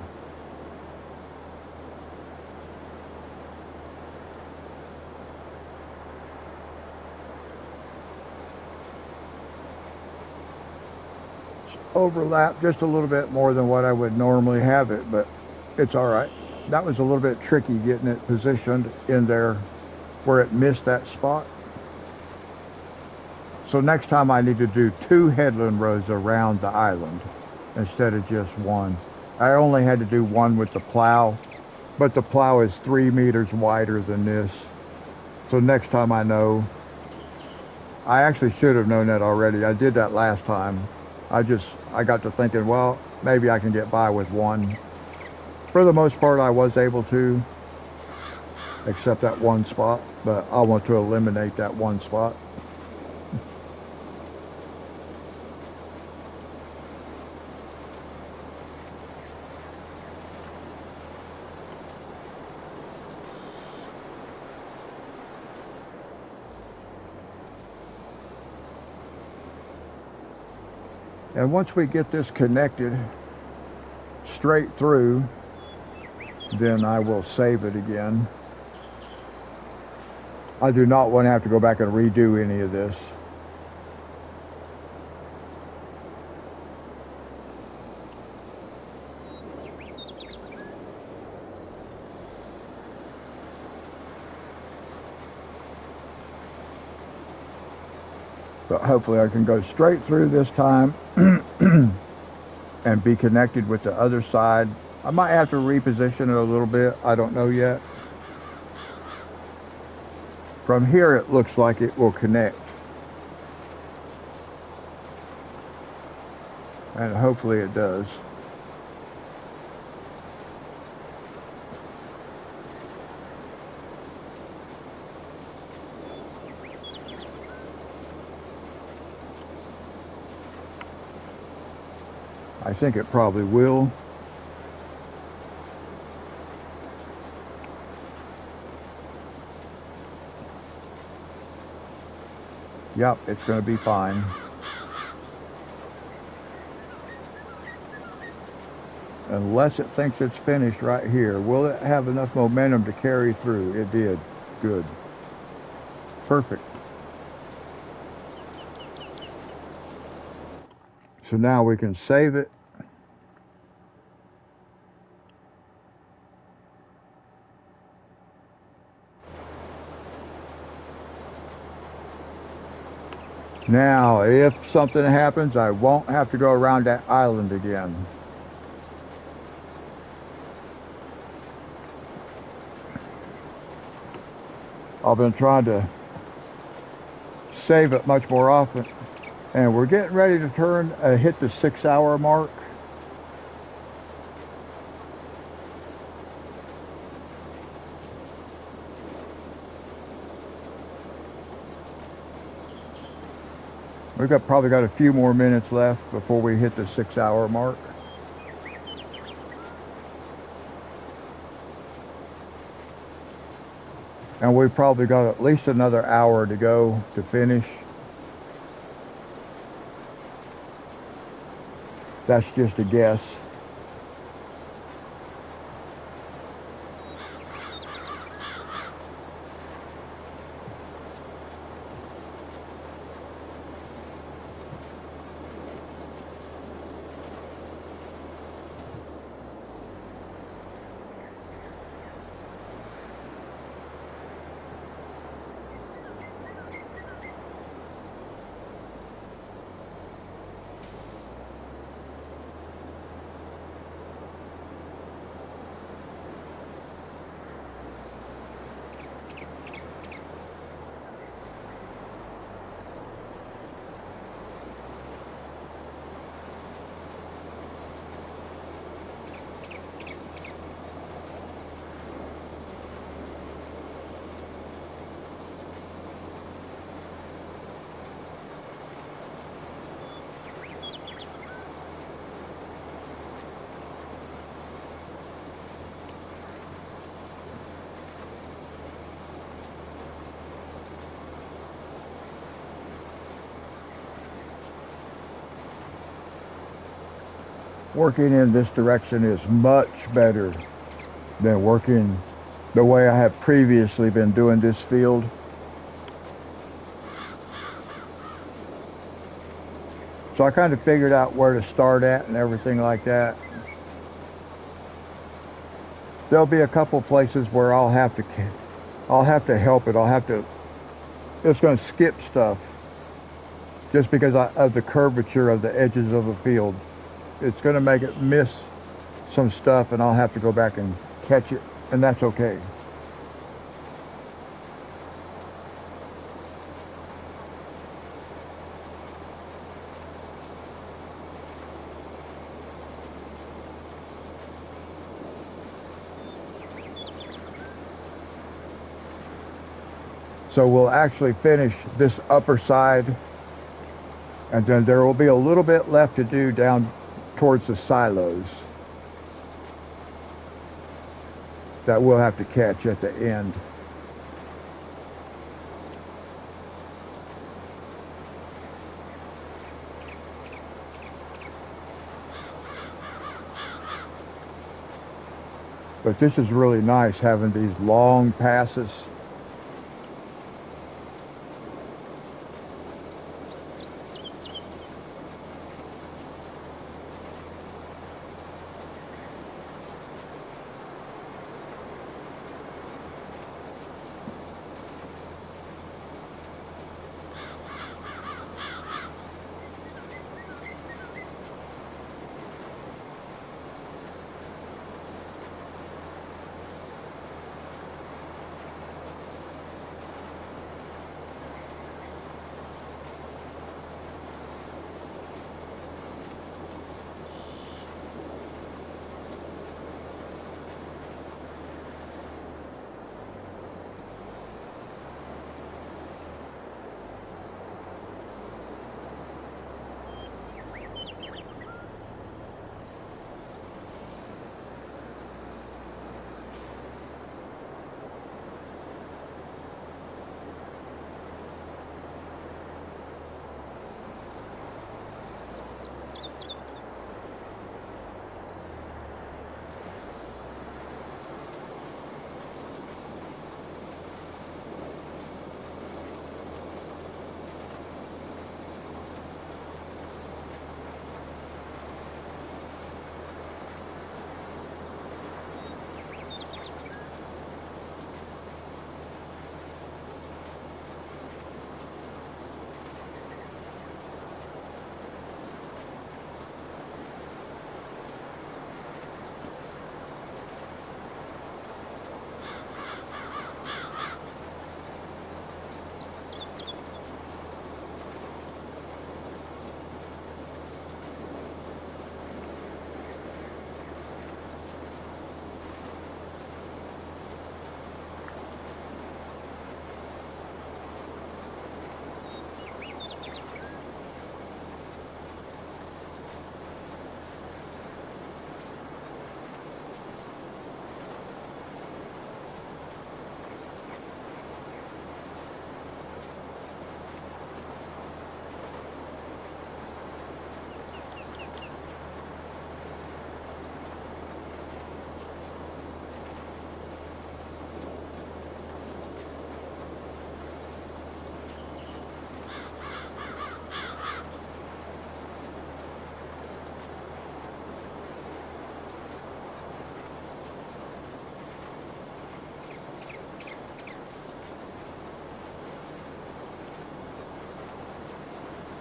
A: Overlap just a little bit more than what I would normally have it, but it's all right. That was a little bit tricky getting it positioned in there where it missed that spot. So next time I need to do 2 headland rows around the island instead of just 1. I only had to do 1 with the plow, but the plow is 3 meters wider than this. So next time I know I actually should have known that already. I did that last time. I got to thinking, well, maybe I can get by with one. For the most part, I was able to, except that one spot, but I want to eliminate that one spot. And once we get this connected straight through, then I will save it again. I do not want to have to go back and redo any of this. But hopefully I can go straight through this time and be connected with the other side. I might have to reposition it a little bit. I don't know yet. From here it looks like it will connect. And hopefully it does. I think it probably will. Yep, it's going to be fine. Unless it thinks it's finished right here. Will it have enough momentum to carry through? It did. Good. Perfect. So now we can save it. Now, if something happens, I won't have to go around that island again. I've been trying to save it much more often. And we're getting ready to hit the 6-hour mark. We've probably got a few more minutes left before we hit the 6-hour mark. And we've probably got at least another hour to go to finish. That's just a guess. Working in this direction is much better than working the way I have previously been doing this field. So I kind of figured out where to start at and everything like that. There'll be a couple places where I'll have to help it. It's going to skip stuff just because of the curvature of the edges of the field. It's going to make it miss some stuff, and I'll have to go back and catch it, and that's okay. So we'll actually finish this upper side, and then there will be a little bit left to do down towards the silos that we'll have to catch at the end. But this is really nice, having these long passes.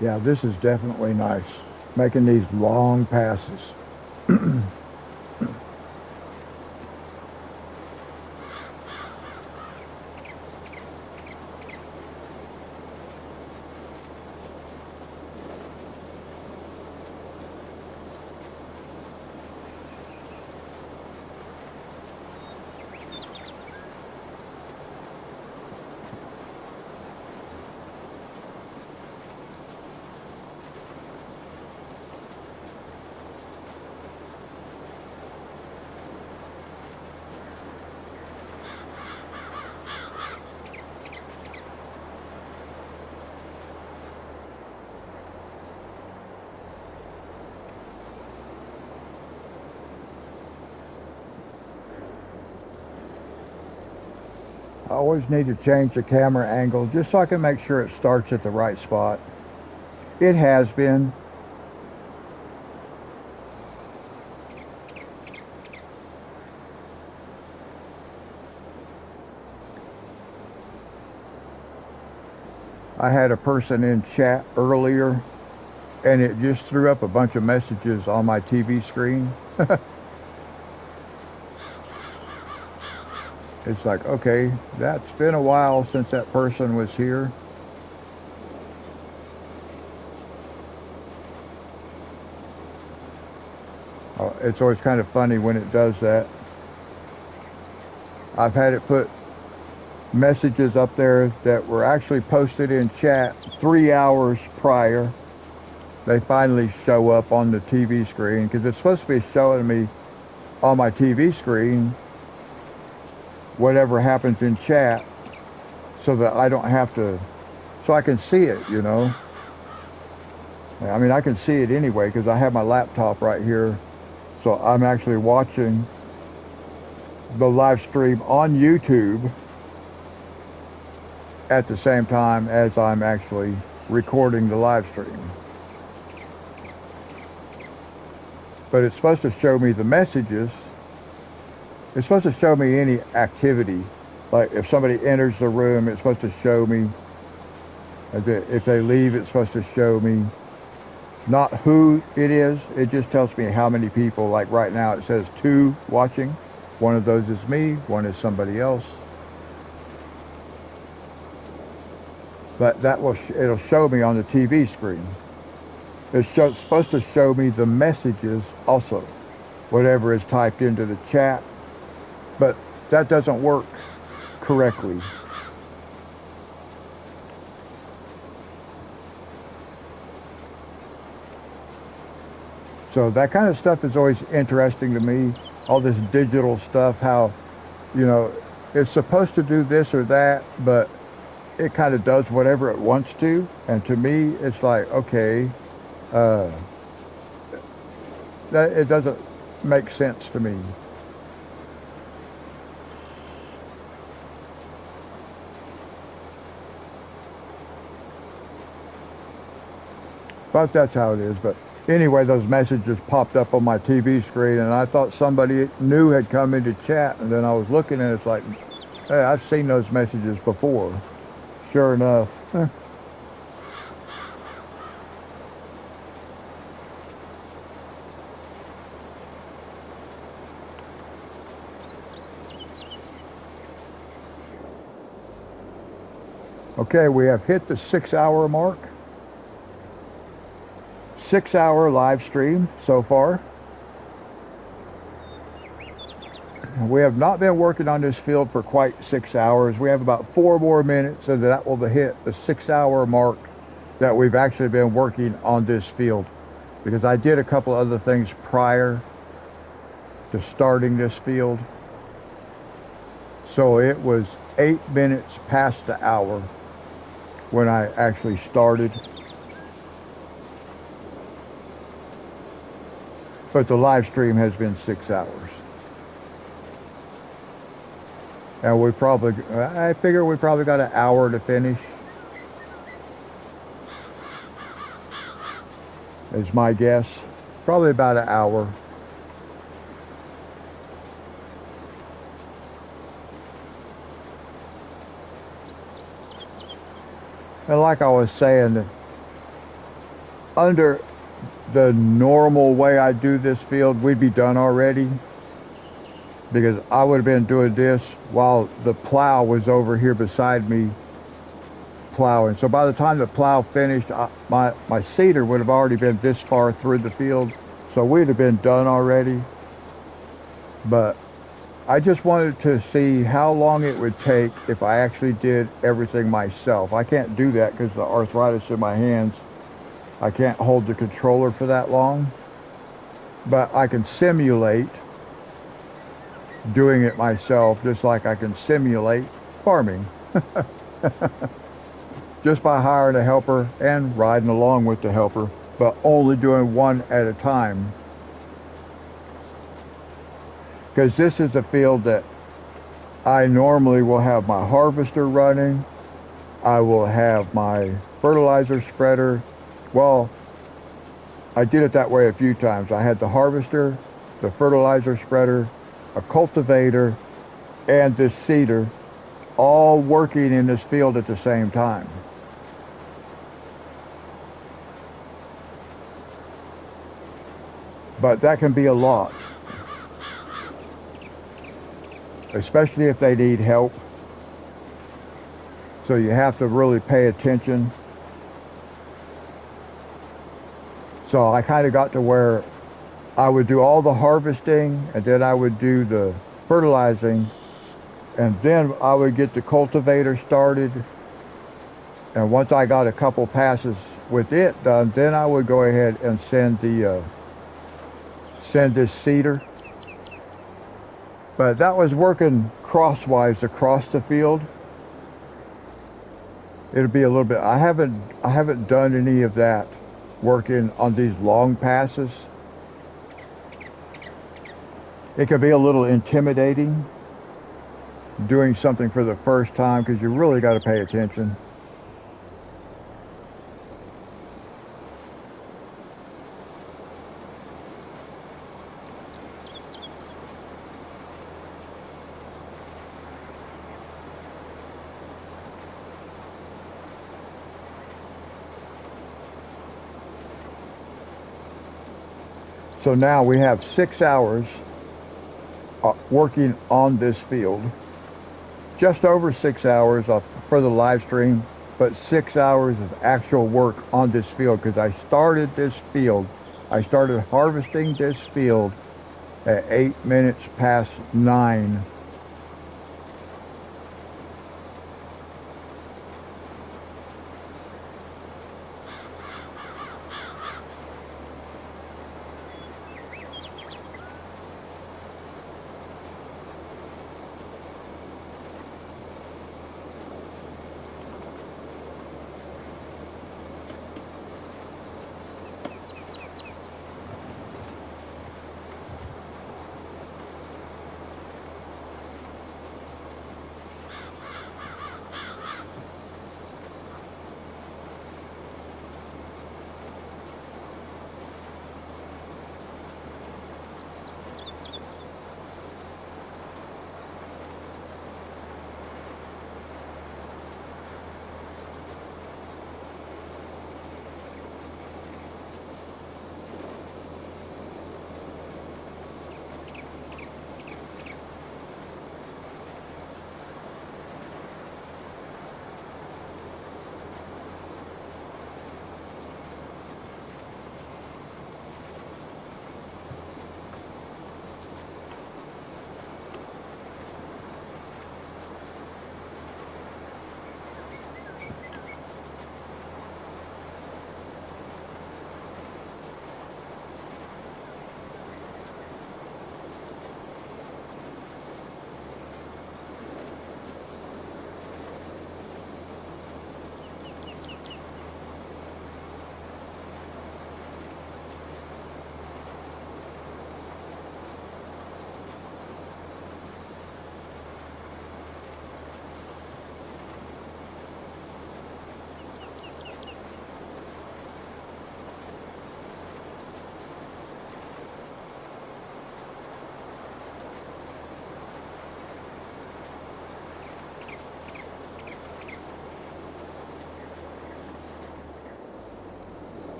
A: Yeah, this is definitely nice, making these long passes. I always need to change the camera angle just so I can make sure it starts at the right spot. It has been. I had a person in chat earlier, and it just threw up a bunch of messages on my TV screen. It's like, okay, that's been a while since that person was here. It's always kind of funny when it does that. I've had it put messages up there that were actually posted in chat 3 hours prior. They finally show up on the TV screen, because it's supposed to be showing me on my TV screen whatever happens in chat, so that I don't have to, so I can see it, you know. I mean, I can see it anyway because I have my laptop right here, so I'm actually watching the live stream on YouTube at the same time as I'm actually recording the live stream. But it's supposed to show me the messages. It's supposed to show me any activity. Like if somebody enters the room, it's supposed to show me. If they leave, it's supposed to show me not who it is. It just tells me how many people. Like right now it says 2 watching. One of those is me, one is somebody else. But that will it'll show me on the TV screen. It's supposed to show me the messages also, whatever is typed into the chat, but that doesn't work correctly. So that kind of stuff is always interesting to me, all this digital stuff, how, you know, it's supposed to do this or that, but it kind of does whatever it wants to. And to me, it's like, okay, that it doesn't make sense to me. But that's how it is. But anyway, those messages popped up on my TV screen, and I thought somebody new had come into chat, and then I was looking, and it's like, hey, I've seen those messages before. Sure enough. Okay, we have hit the 6-hour mark. 6-hour live stream so far. We have not been working on this field for quite 6 hours. We have about 4 more minutes, and that will hit the 6-hour mark that we've actually been working on this field. Because I did a couple other things prior to starting this field. So it was 8 minutes past the hour when I actually started. But the live stream has been 6 hours. And I figure we probably got an hour to finish. Is my guess. Probably about an hour. And like I was saying, under the normal way I do this field, we'd be done already. Because I would have been doing this while the plow was over here beside me plowing. So by the time the plow finished, my seeder would have already been this far through the field. So we'd have been done already. But I just wanted to see how long it would take if I actually did everything myself. I can't do that because of the arthritis in my hands. I can't hold the controller for that long. But I can simulate doing it myself, just like I can simulate farming. Just by hiring a helper and riding along with the helper, but only doing one at a time. Because this is a field that I normally will have my harvester running. I will have my fertilizer spreader. Well, I did it that way a few times. I had the harvester, the fertilizer spreader, a cultivator, and this seeder all working in this field at the same time. But that can be a lot, especially if they need help. So you have to really pay attention. So I kind of got to where I would do all the harvesting, and then I would do the fertilizing And then I would get the cultivator started. And once I got a couple passes with it done, then I would go ahead and send this seeder. But that was working crosswise across the field. It'll be a little bit. I haven't done any of that working on these long passes. It can be a little intimidating doing something for the first time because you really got to pay attention. So now we have 6 hours working on this field. Just over 6 hours for the live stream, but 6 hours of actual work on this field because I started harvesting this field at 8 minutes past 9.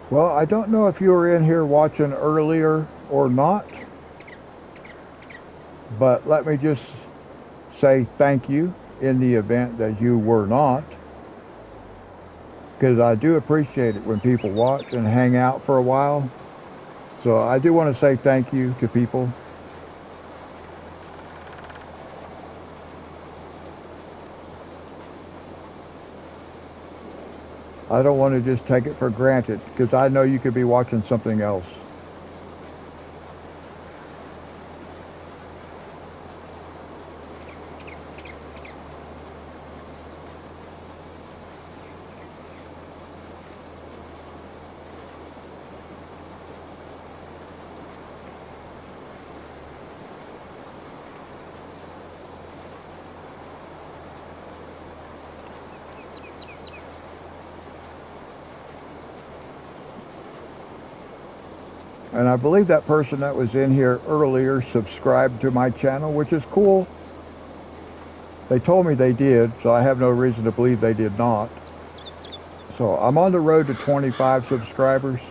A: Well, I don't know if you were in here watching earlier or not, but let me just say thank you in the event that you were not, because I do appreciate it when people watch and hang out for a while. So I do want to say thank you to people. I don't want to just take it for granted, because I know you could be watching something else. And I believe that person that was in here earlier subscribed to my channel, which is cool. They told me they did, so I have no reason to believe they did not. So I'm on the road to 25 subscribers,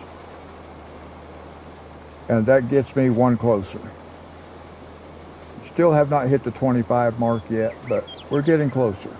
A: and that gets me one closer. Still have not hit the 25 mark yet, but we're getting closer.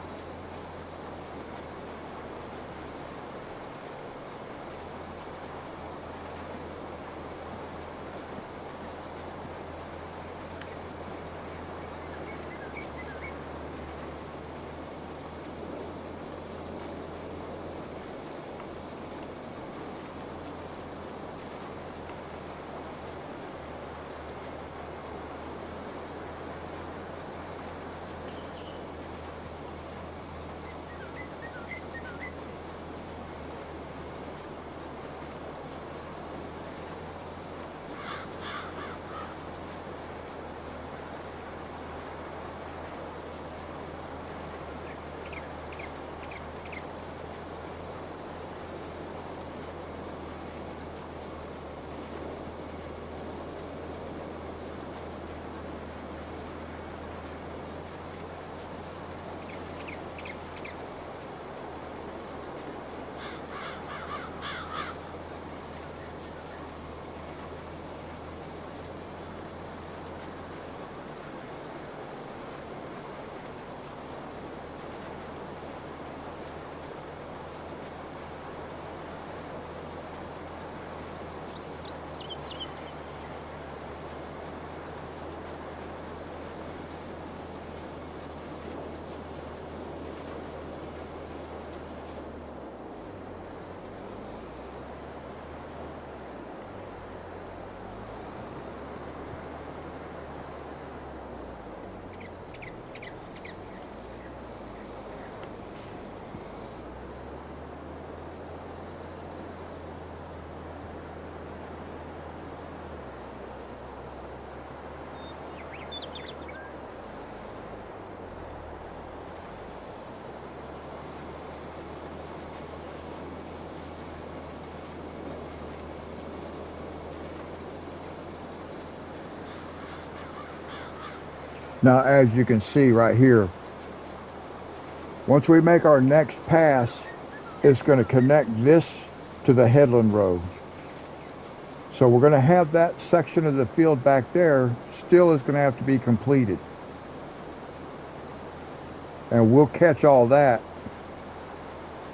A: Now, as you can see right here, once we make our next pass, it's going to connect this to the headland road. So we're going to have that section of the field back there still is going to have to be completed. And we'll catch all that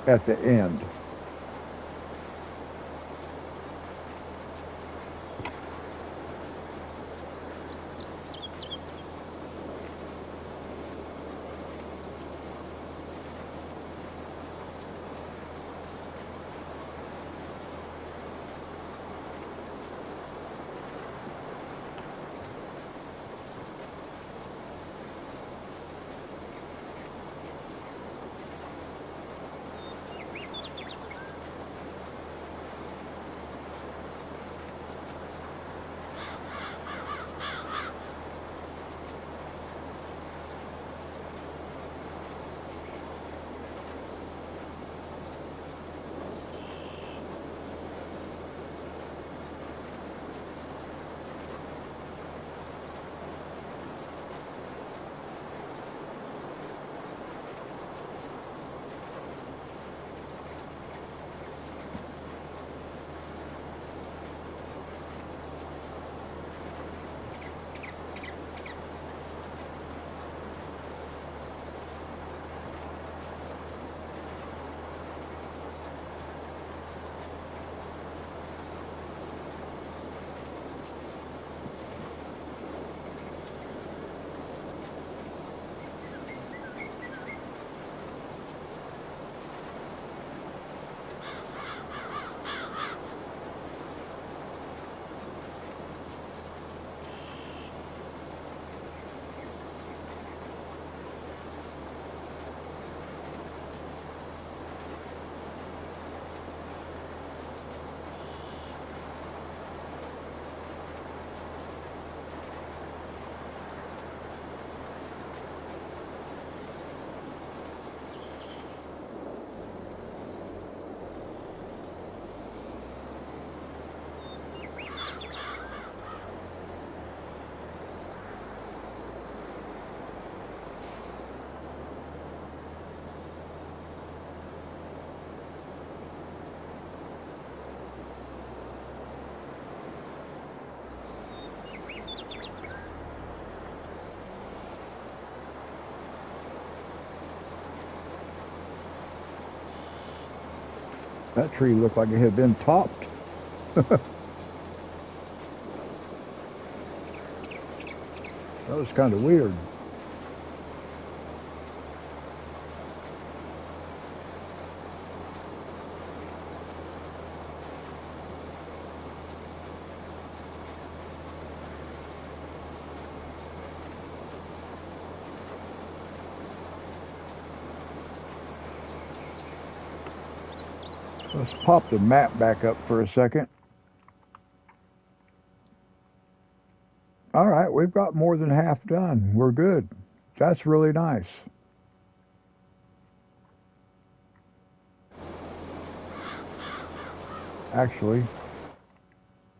A: at the end. That tree looked like it had been topped. That was kind of weird. Let's pop the map back up for a second. All right, we've got more than half done. We're good. That's really nice. Actually,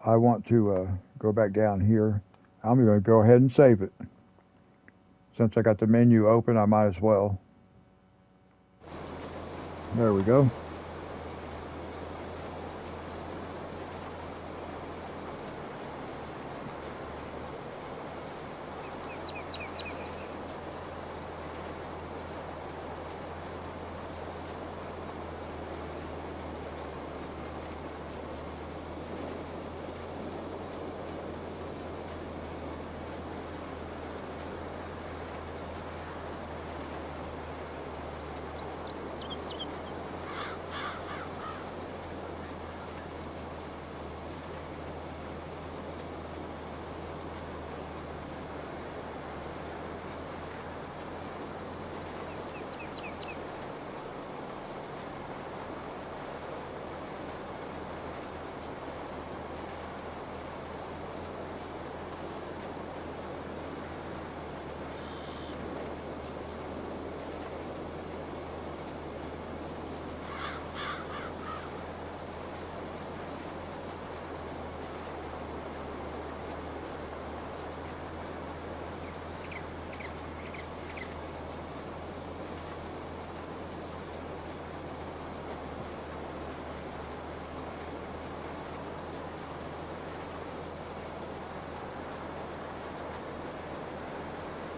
A: I want to go back down here. I'm going to go ahead and save it. Since I got the menu open, I might as well. There we go.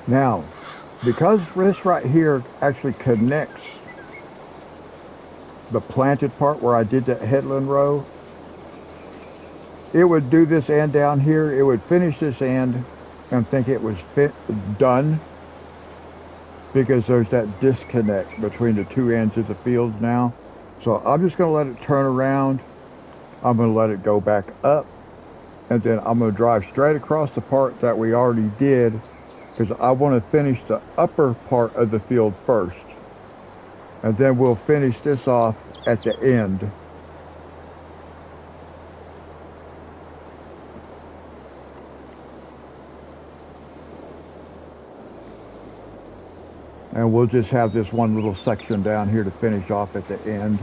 A: Now, because this right here actually connects the planted part where I did that headland row, it would do this end down here. It would finish this end and think it was done because there's that disconnect between the two ends of the field now. So I'm just going to let it turn around. I'm going to let it go back up. And then I'm going to drive straight across the part that we already did, because I want to finish the upper part of the field first. And then we'll finish this off at the end. And we'll just have this one little section down here to finish off at the end.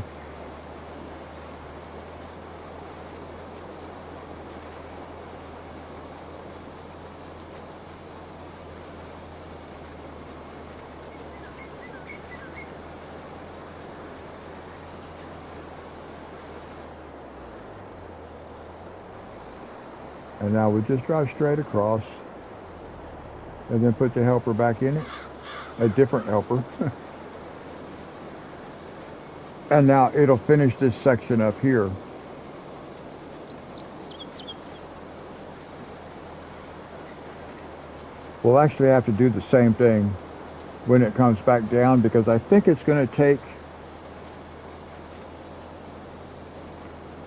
A: And now we just drive straight across and then put the helper back in it, a different helper. And now it'll finish this section up here. We'll actually have to do the same thing when it comes back down, because I think it's going to take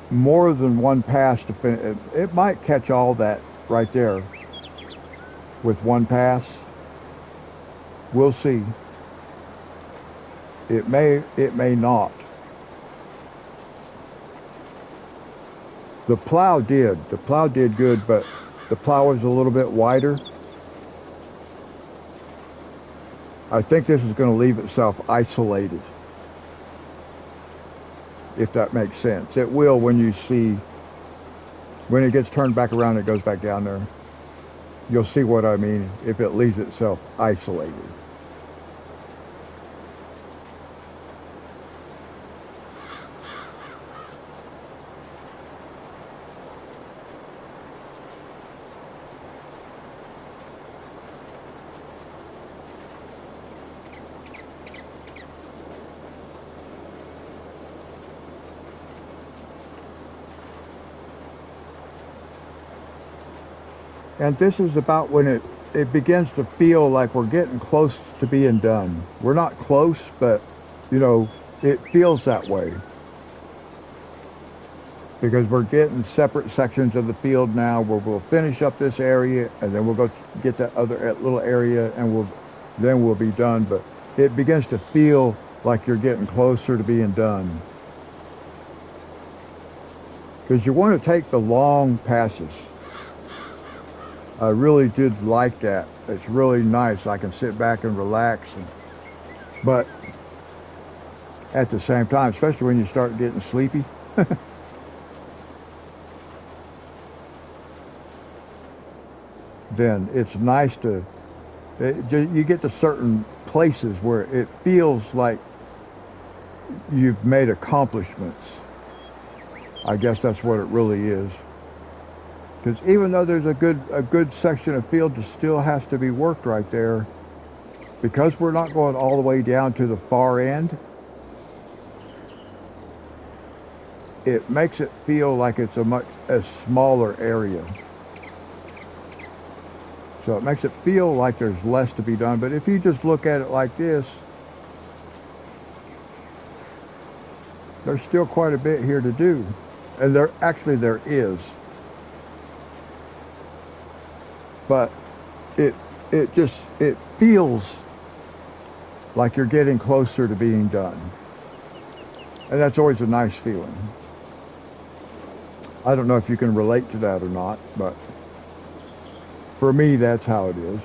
A: more than one pass to finish. It might catch all that right there with one pass. We'll see. It may not. The plow did good, but the plow was a little bit wider. I think this is going to leave itself isolated, if that makes sense. It will when you see, when it gets turned back around, it goes back down there. You'll see what I mean if it leaves itself isolated. And this is about when it begins to feel like we're getting close to being done. We're not close, but, you know, it feels that way. Because we're getting separate sections of the field now where we'll finish up this area and then we'll go get that other little area and then we'll be done. But it begins to feel like you're getting closer to being done. Because you want to take the long passes. I really did like that. It's really nice. I can sit back and relax. But at the same time, especially when you start getting sleepy, then it's nice to, you get to certain places where it feels like you've made accomplishments. I guess that's what it really is. Because even though there's a good section of field that still has to be worked right there, because we're not going all the way down to the far end, it makes it feel like it's a smaller area. So it makes it feel like there's less to be done. But if you just look at it like this, there's still quite a bit here to do. And there is. But it feels like you're getting closer to being done. And that's always a nice feeling. I don't know if you can relate to that or not, but for me, that's how it is.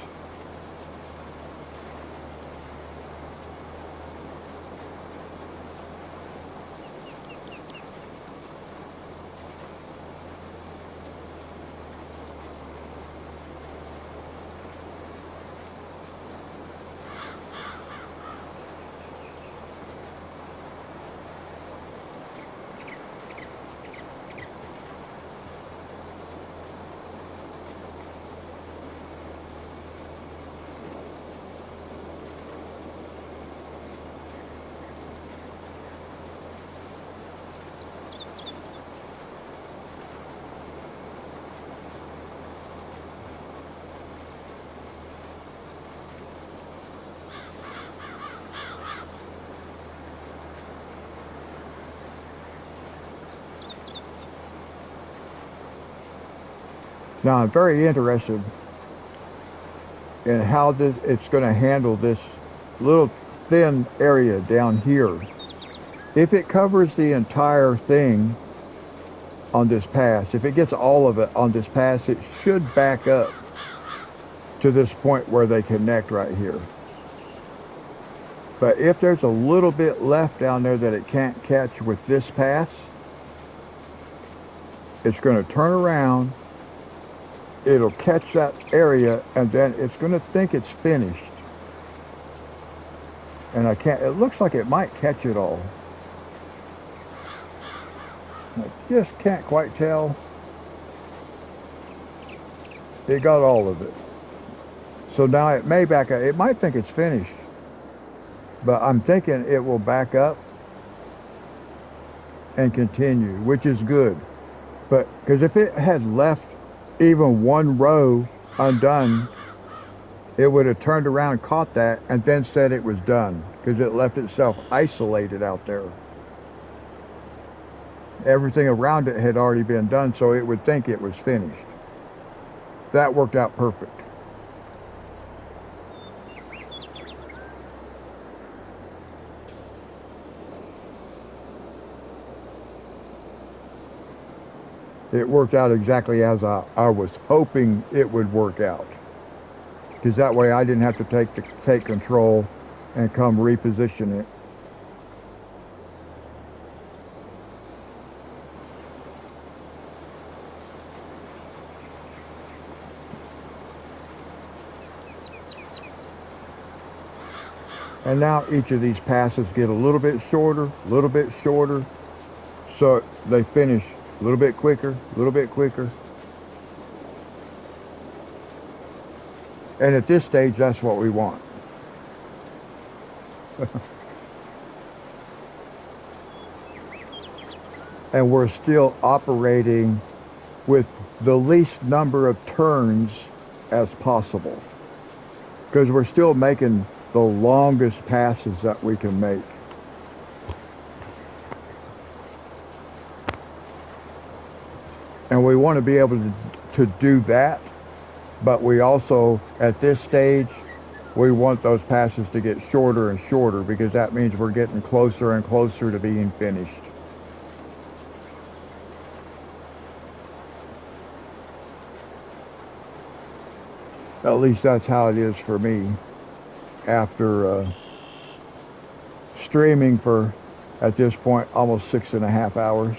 A: Now I'm very interested in how it's going to handle this little thin area down here. If it covers the entire thing on this pass, if it gets all of it on this pass, it should back up to this point where they connect right here. But if there's a little bit left down there that it can't catch with this pass, it's going to turn around, it'll catch that area, and then it's going to think it's finished. And it looks like it might catch it all. I just can't quite tell. It got all of it. So now it may back up. It might think it's finished. But I'm thinking it will back up and continue, which is good. But because if it had left even one row undone, it would have turned around, caught that, and then said it was done, because it left itself isolated out there. Everything around it had already been done, so it would think it was finished. That worked out perfect. It worked out exactly as I was hoping it would work out. Because that way I didn't have to take control and come reposition it. And now each of these passes get a little bit shorter, so they finish a little bit quicker, a little bit quicker. And at this stage, that's what we want. And we're still operating with the least number of turns as possible, because we're still making the longest passes that we can make. And we want to be able to do that, but we also, at this stage, we want those passes to get shorter and shorter, because that means we're getting closer and closer to being finished. At least that's how it is for me after streaming for, at this point, almost 6.5 hours.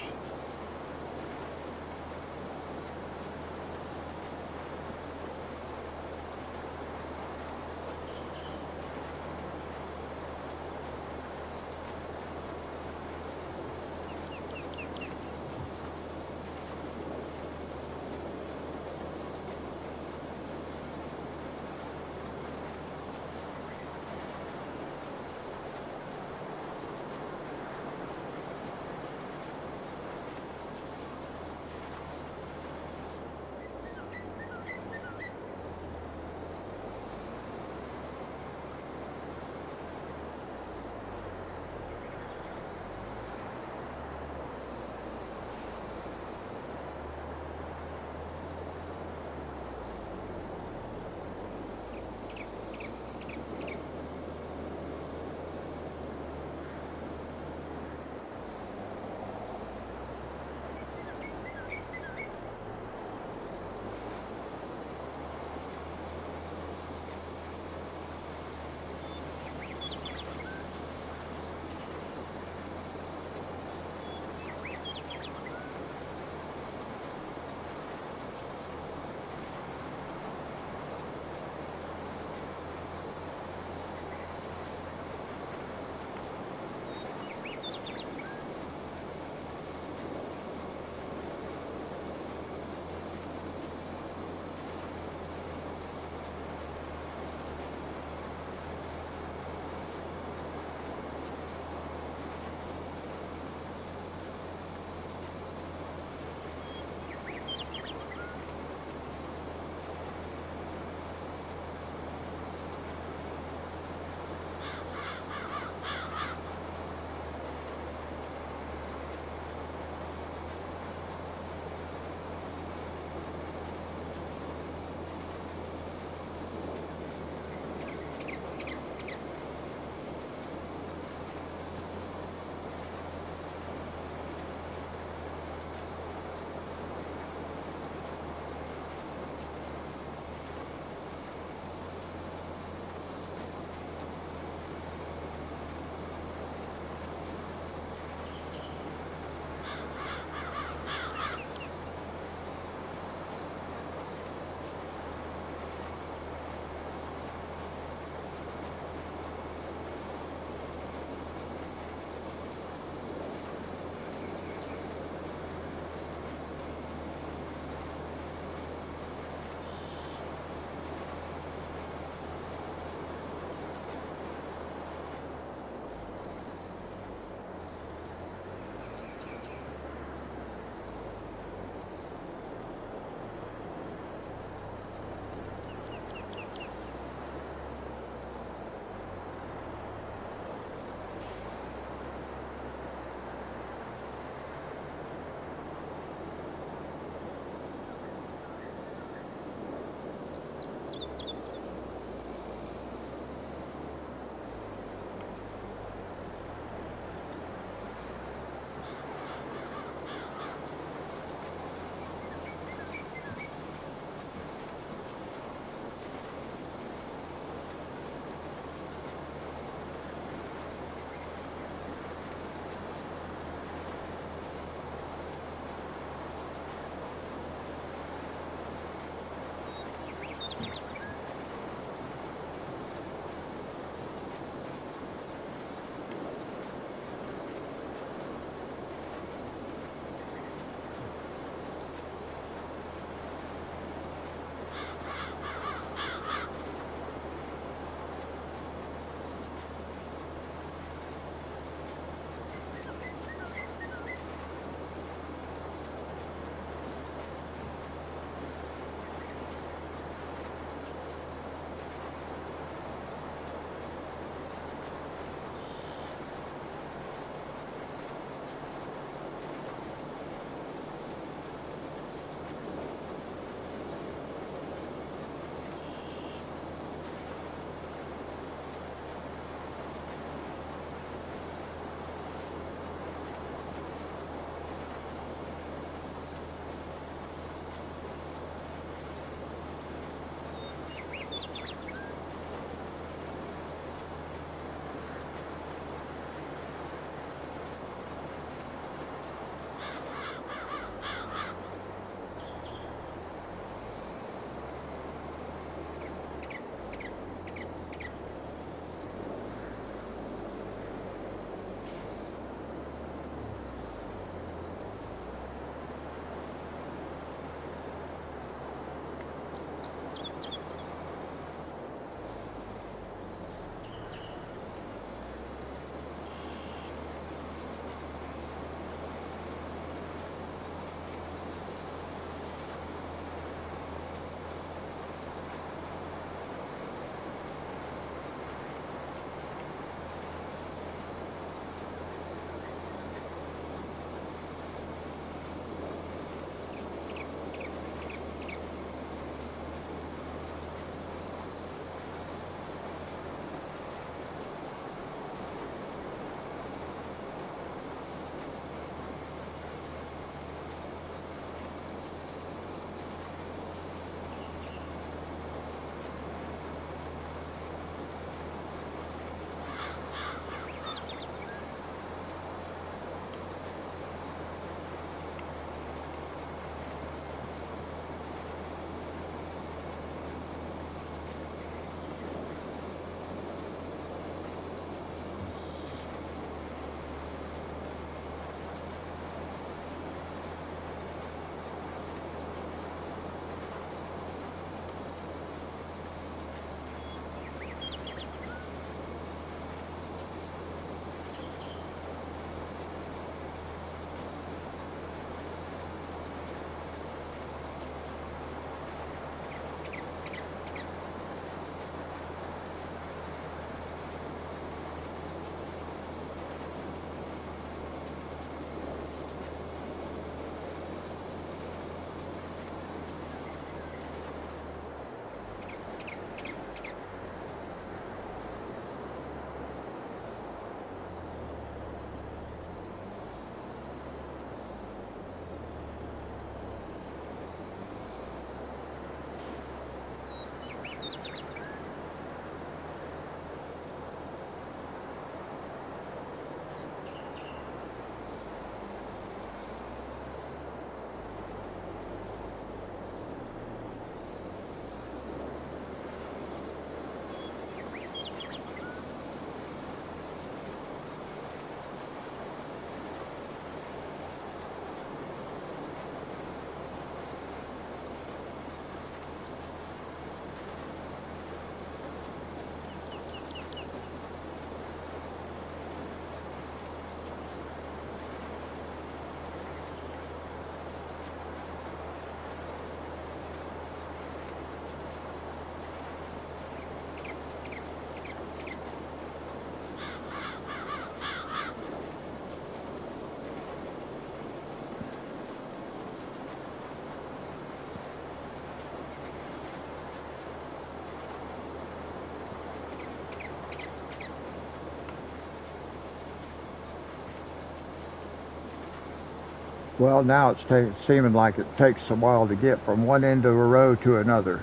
A: Well, now it's seeming like it takes a while to get from one end of a row to another.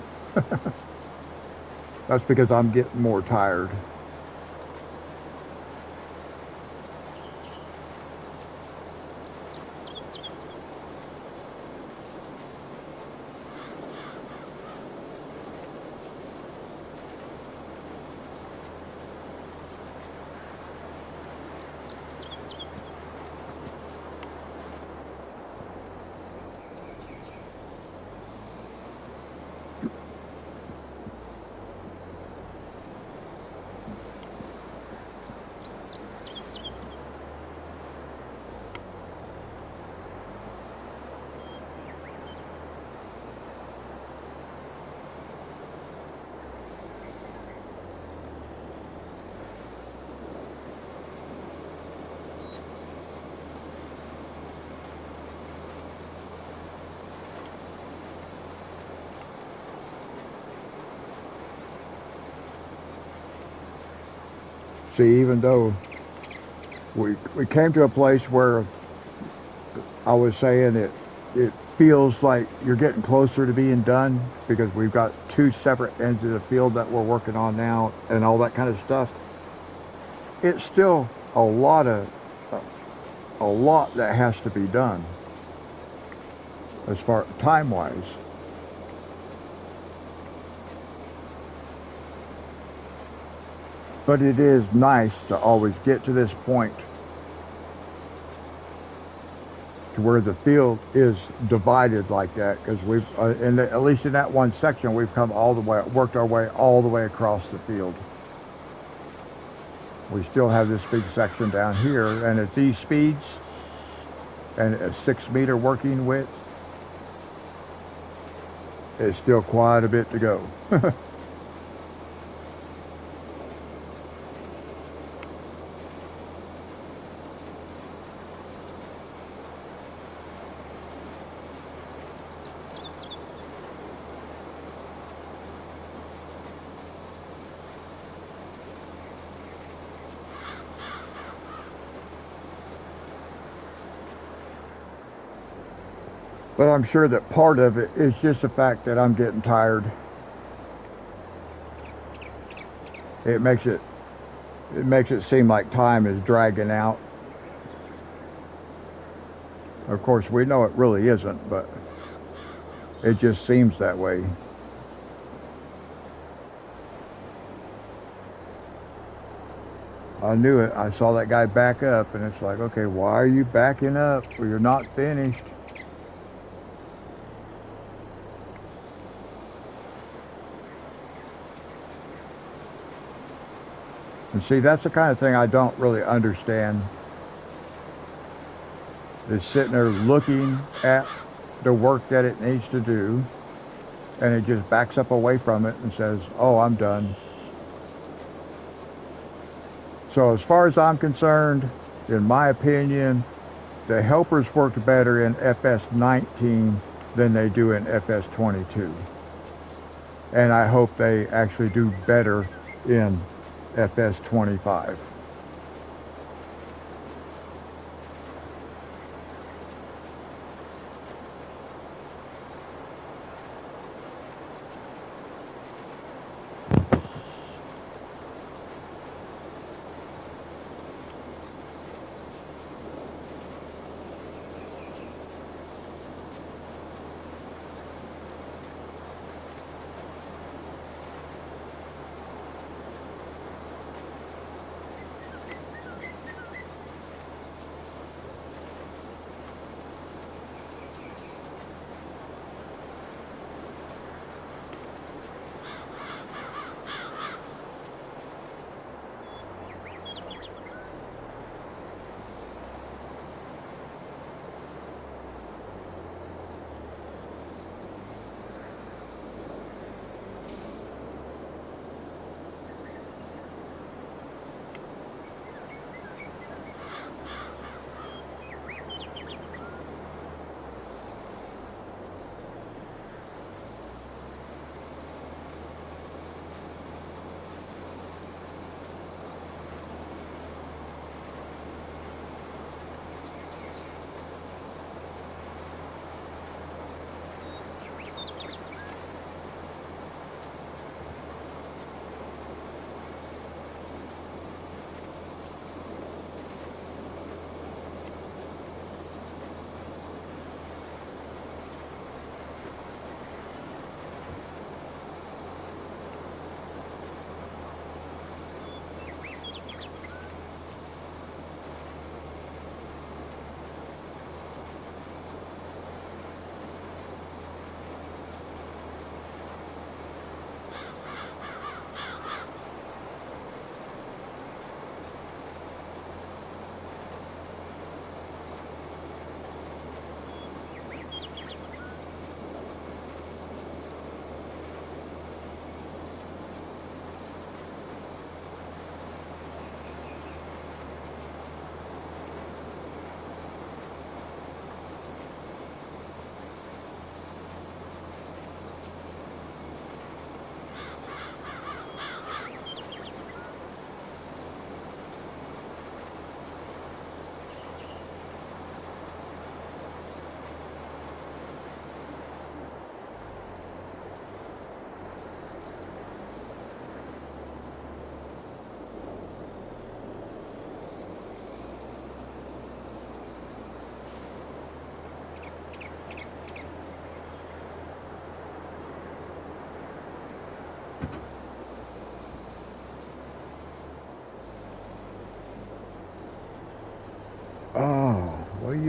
A: That's because I'm getting more tired. See, even though we came to a place where I was saying it feels like you're getting closer to being done because we've got two separate ends of the field that we're working on now and all that kind of stuff. It's still a lot that has to be done as far time wise. But it is nice to always get to this point to where the field is divided like that because we've, at least in that one section, we've come all the way, worked our way all the way across the field. We still have this big section down here, and at these speeds and a 6 meter working width, it's still quite a bit to go. But I'm sure that part of it is just the fact that I'm getting tired. It makes it seem like time is dragging out. Of course, we know it really isn't, but it just seems that way. I knew it. I saw that guy back up, and it's like, okay, why are you backing up? Well, you're not finished. And see, that's the kind of thing I don't really understand. Is sitting there looking at the work that it needs to do, and it just backs up away from it and says, oh, I'm done. So as far as I'm concerned, in my opinion, the helpers worked better in FS19 than they do in FS22. And I hope they actually do better in FS25.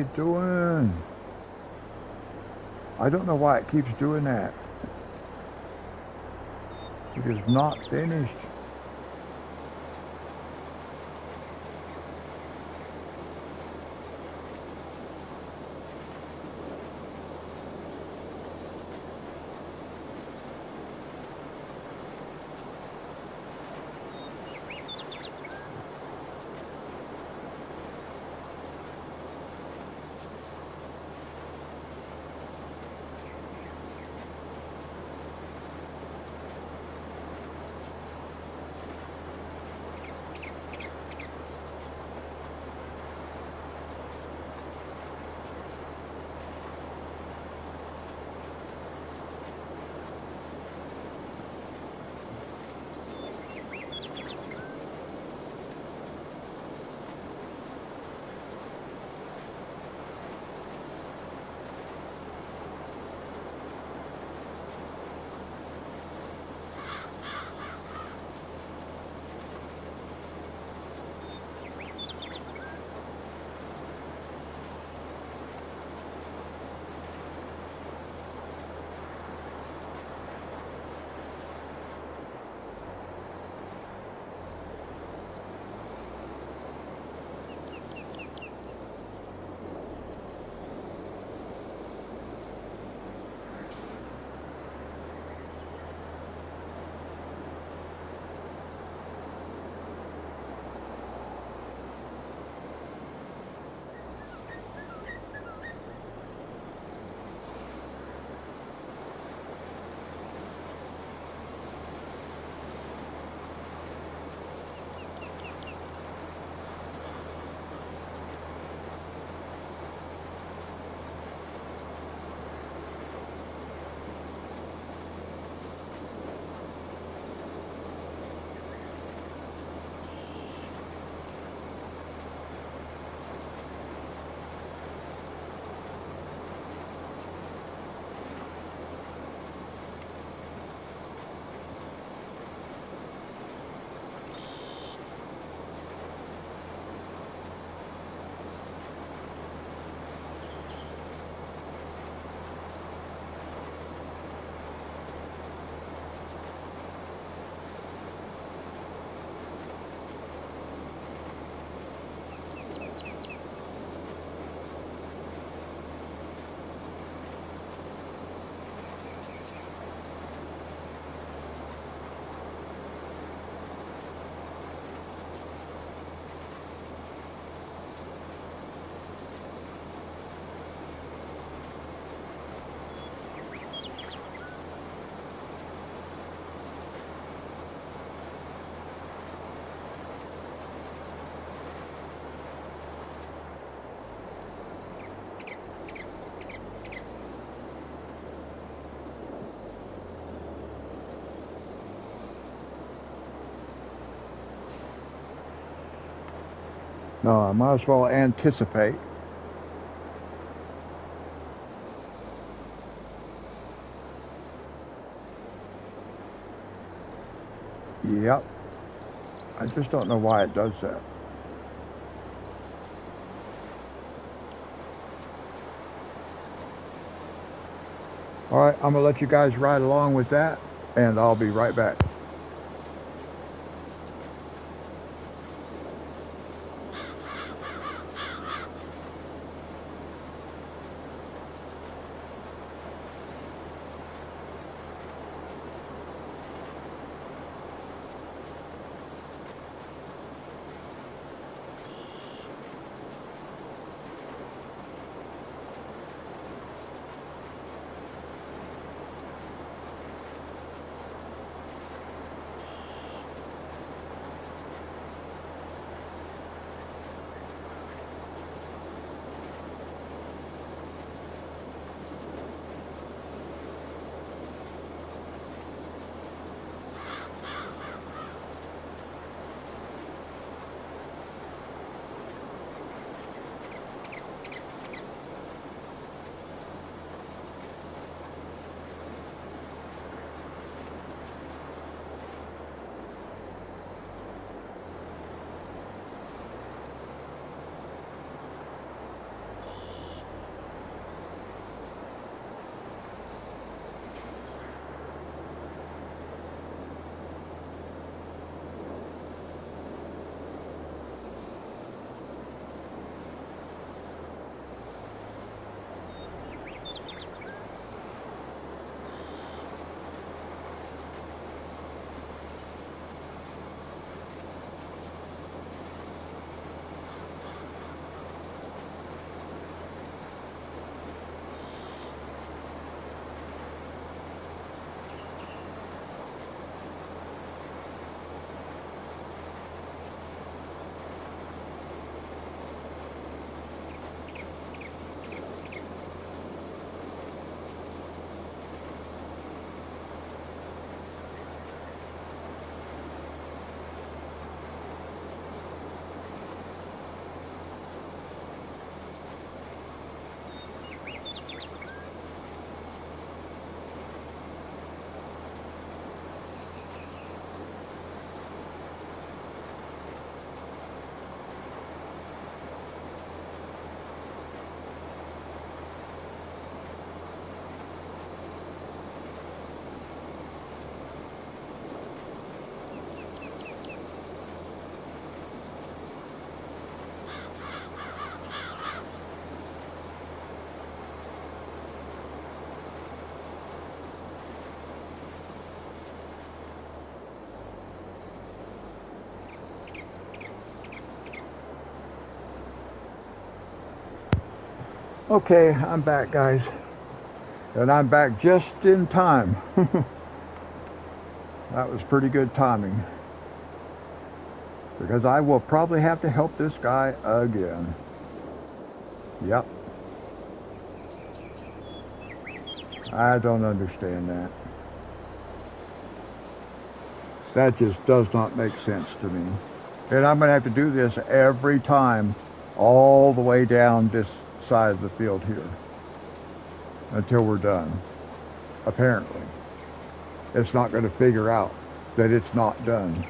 A: you doing? I don't know why it keeps doing that. It is not finished. No, I might as well anticipate. Yep. I just don't know why it does that. Alright, I'm going to let you guys ride along with that, and I'll be right back. Okay, I'm back, guys. And I'm back just in time. That was pretty good timing. Because I will probably have to help this guy again. Yep. I don't understand that. That just does not make sense to me. And I'm going to have to do this every time, all the way down this side of the field here, until we're done. Apparently. It's not going to figure out that it's not done.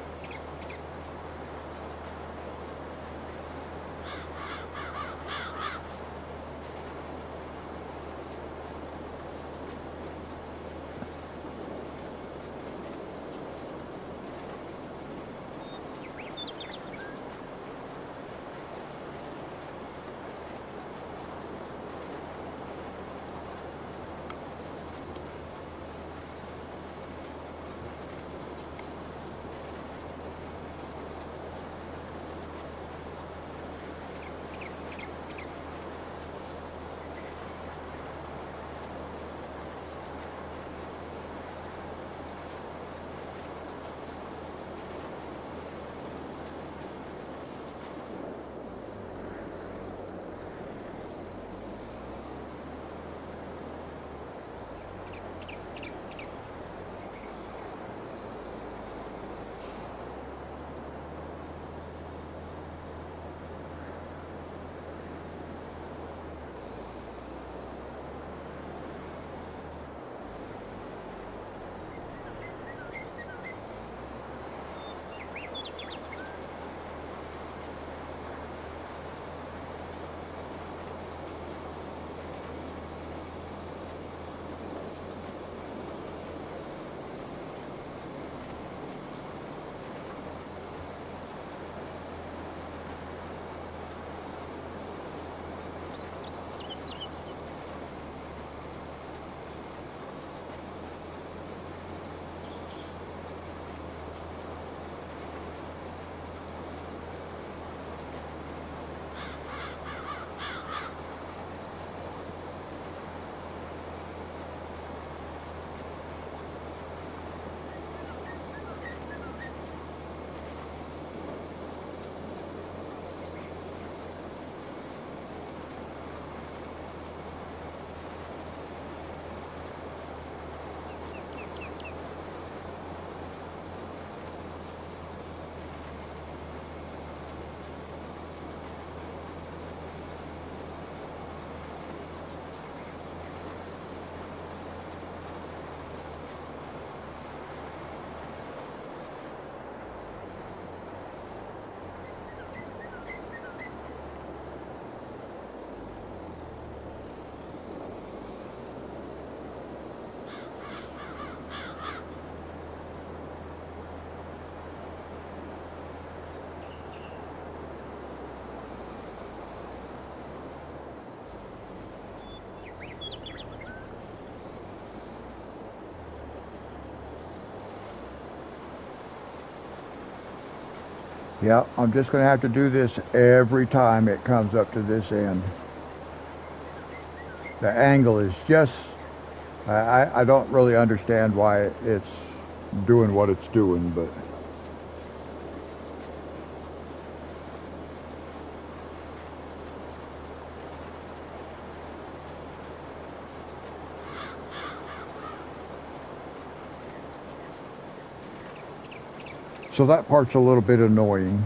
A: Yep, I'm just going to have to do this every time it comes up to this end. The angle is just, I don't really understand why it's doing what it's doing, but so that part's a little bit annoying.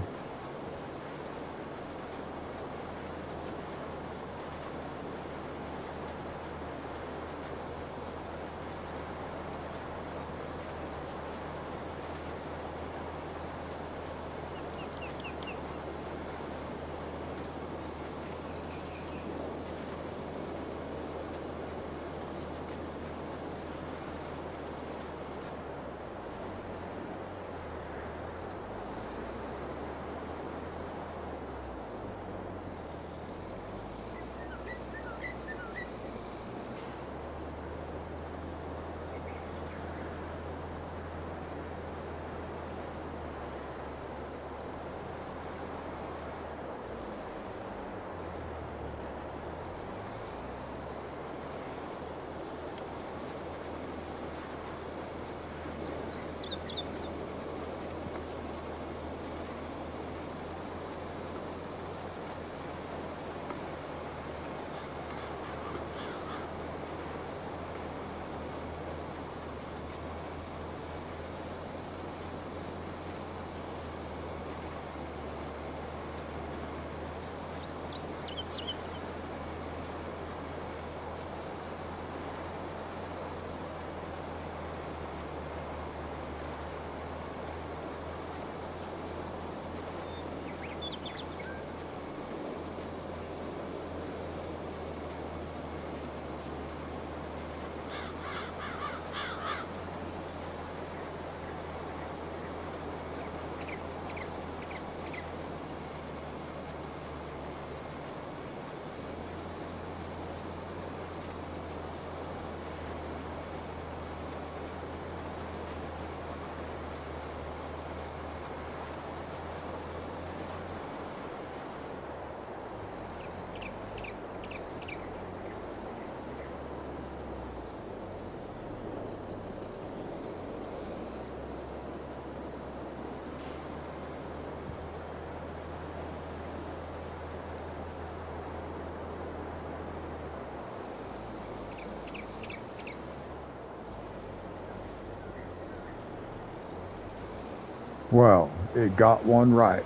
A: Well, it got one right.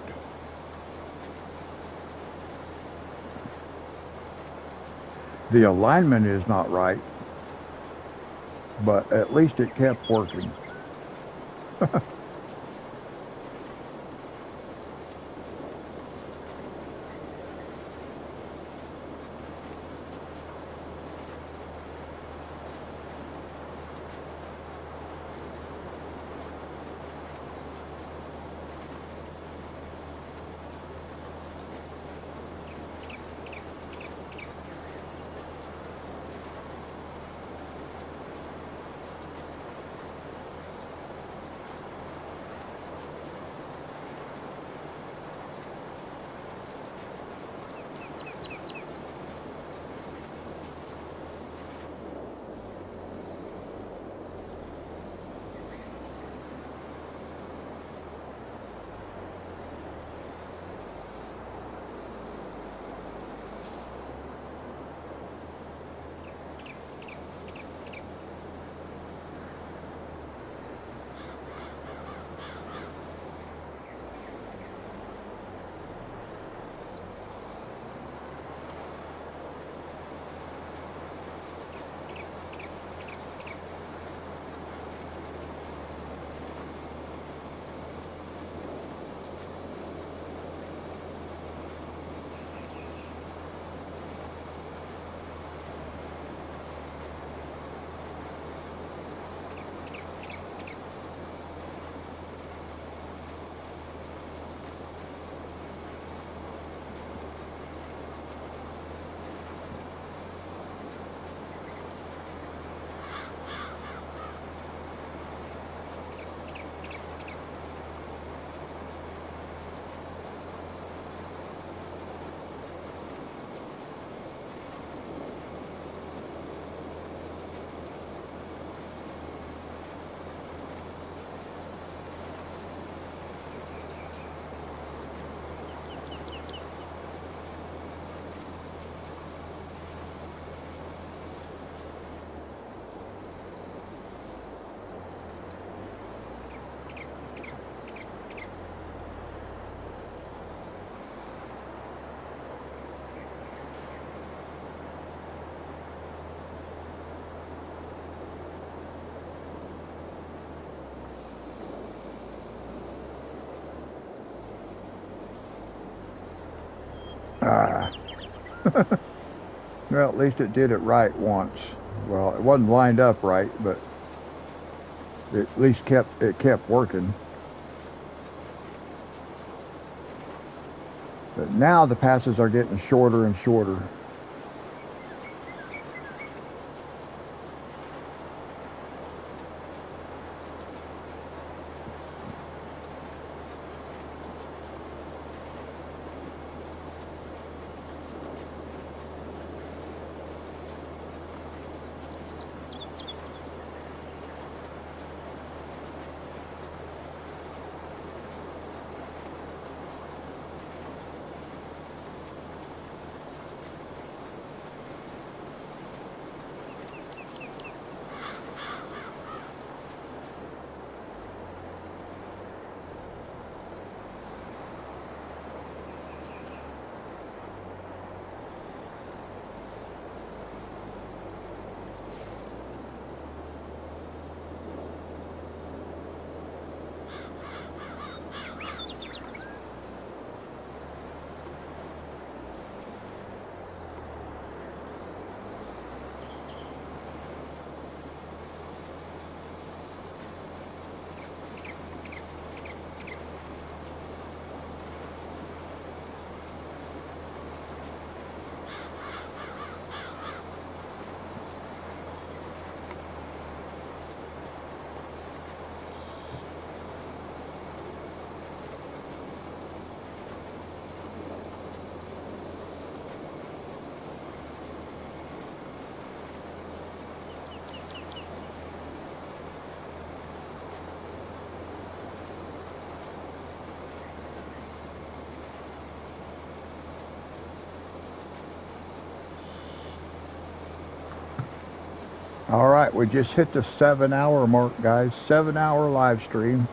A: The alignment is not right, but at least it kept working. Ah. Well, at least it did it right once. Well, it wasn't lined up right, but it at least kept working. But now the passes are getting shorter and shorter. All right, we just hit the 7 hour mark, guys. 7 hour live stream.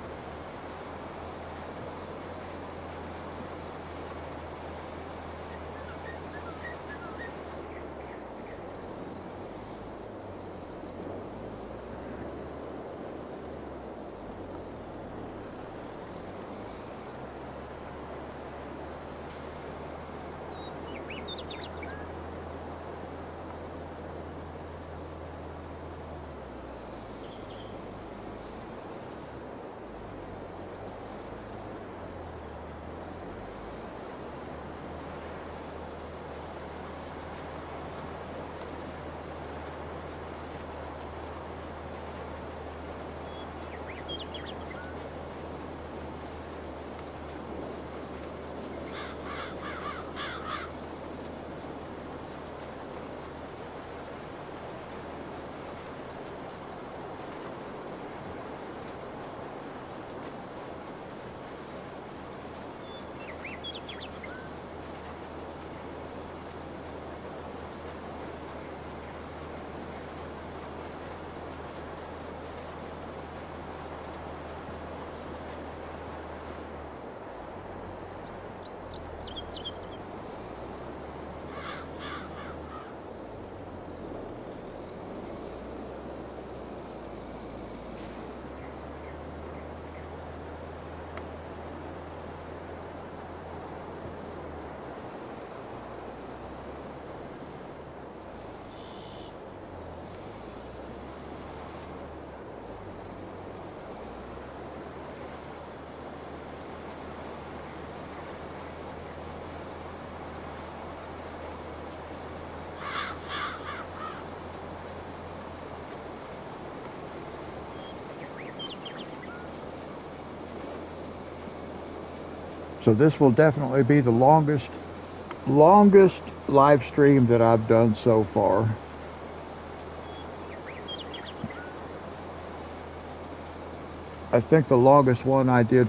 A: So this will definitely be the longest live stream that I've done so far. I think the longest one I did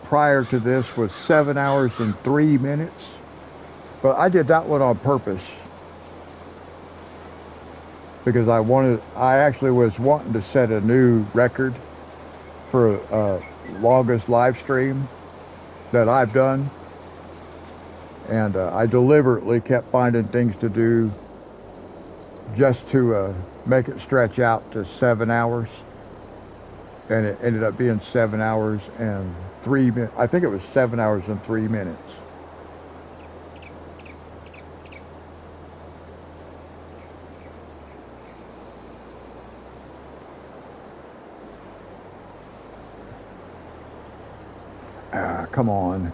A: prior to this was 7 hours and 3 minutes. But I did that one on purpose because I actually was wanting to set a new record for longest live stream that I've done. And I deliberately kept finding things to do just to make it stretch out to 7 hours. And it ended up being 7 hours and 3 minutes. I think it was 7 hours and 3 minutes. Come on.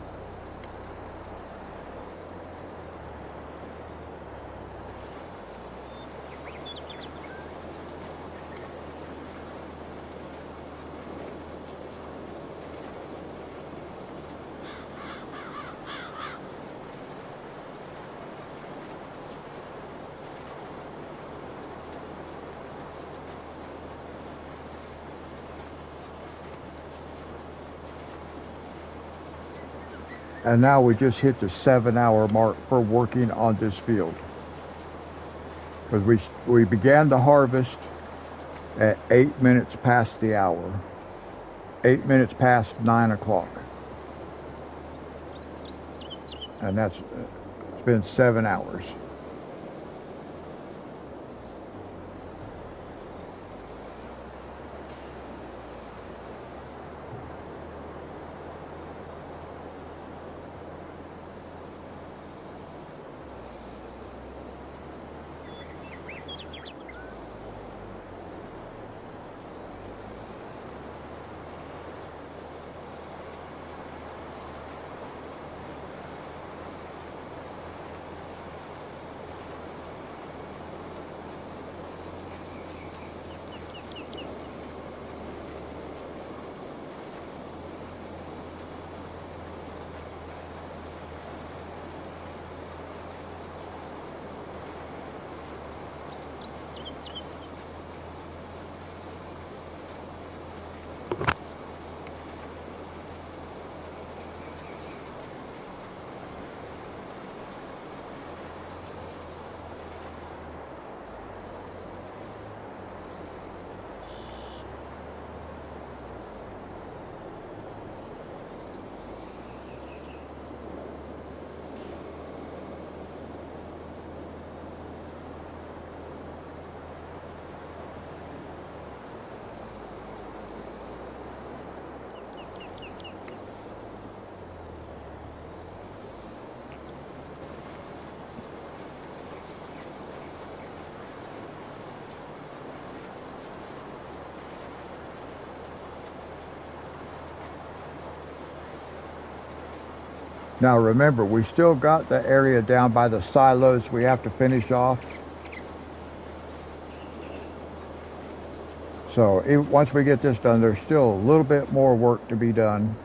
A: And now we just hit the 7 hour mark for working on this field. Because we began the harvest at 8 minutes past the hour. 8 minutes past 9 o'clock. And it's been 7 hours. Now remember, we still got the area down by the silos we have to finish off. So once we get this done, there's still a little bit more work to be done.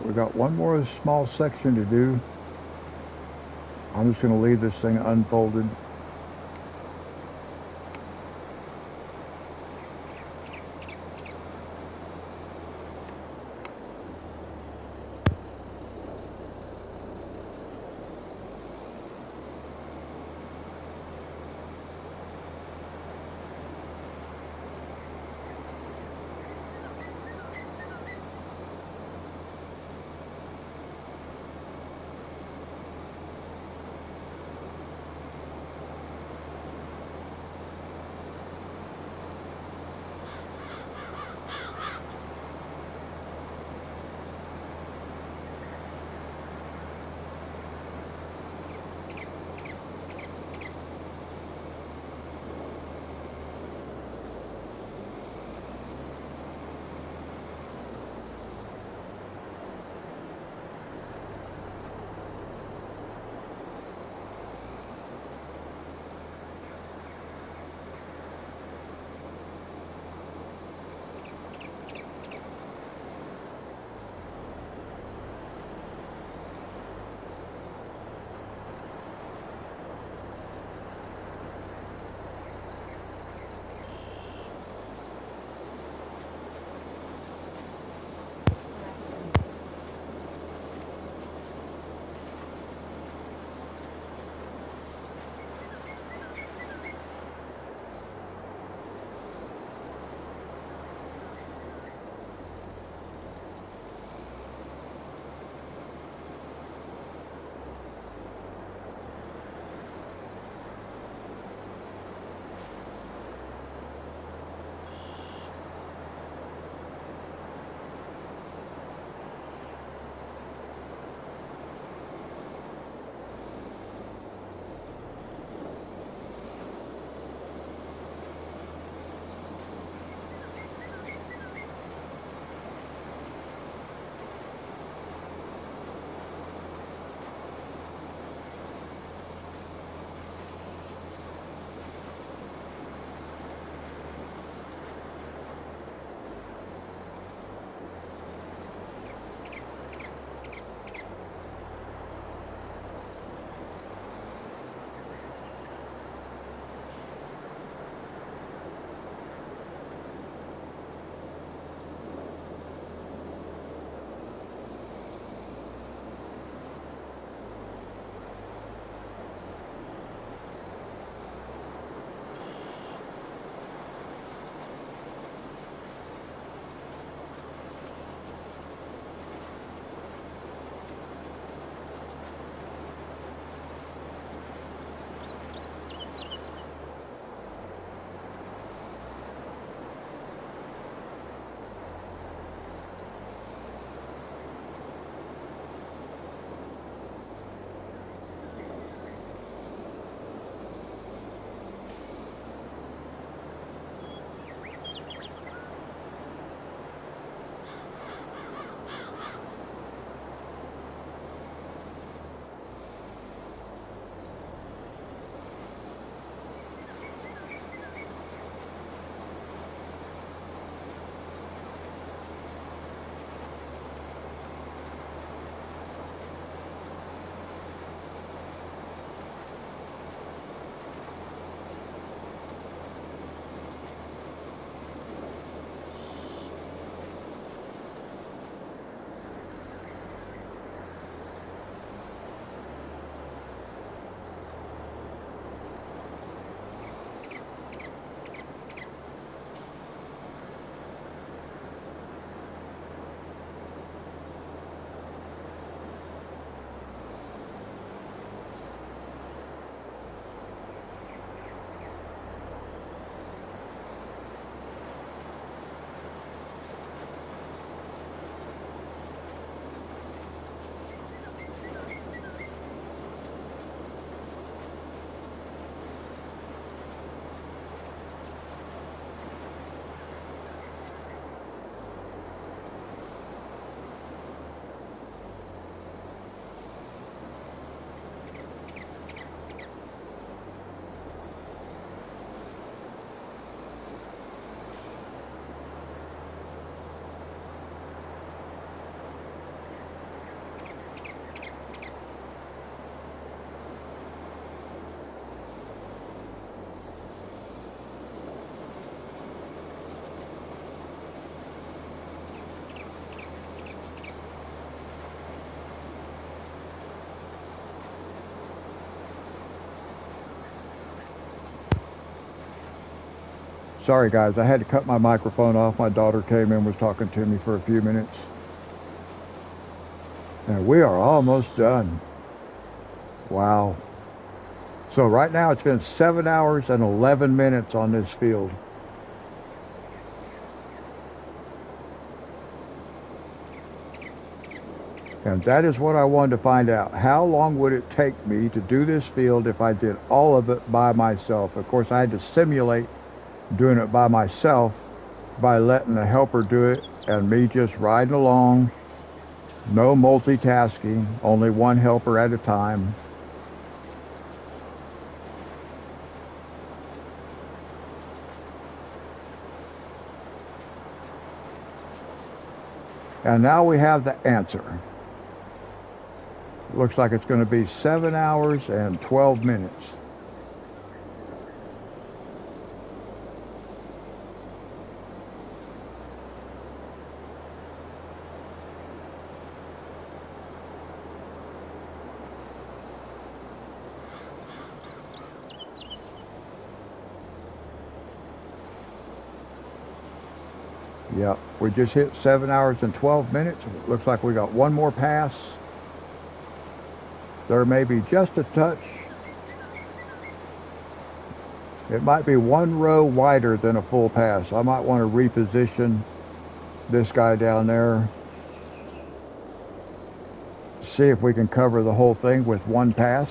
A: Alright, we got one more small section to do. I'm just going to leave this thing unfolded. Sorry guys, I had to cut my microphone off. My daughter came in, was talking to me for a few minutes. And we are almost done. Wow. So right now it's been 7 hours and 11 minutes on this field. And that is what I wanted to find out. How long would it take me to do this field if I did all of it by myself? Of course, I had to simulate doing it by myself by letting the helper do it and me just riding along. No multitasking, only one helper at a time. And now we have the answer. Looks like it's going to be 7 hours and 12 minutes. Yep, we just hit 7 hours and 12 minutes. It looks like we got one more pass. There may be just a touch. It might be one row wider than a full pass. I might want to reposition this guy down there. See if we can cover the whole thing with one pass.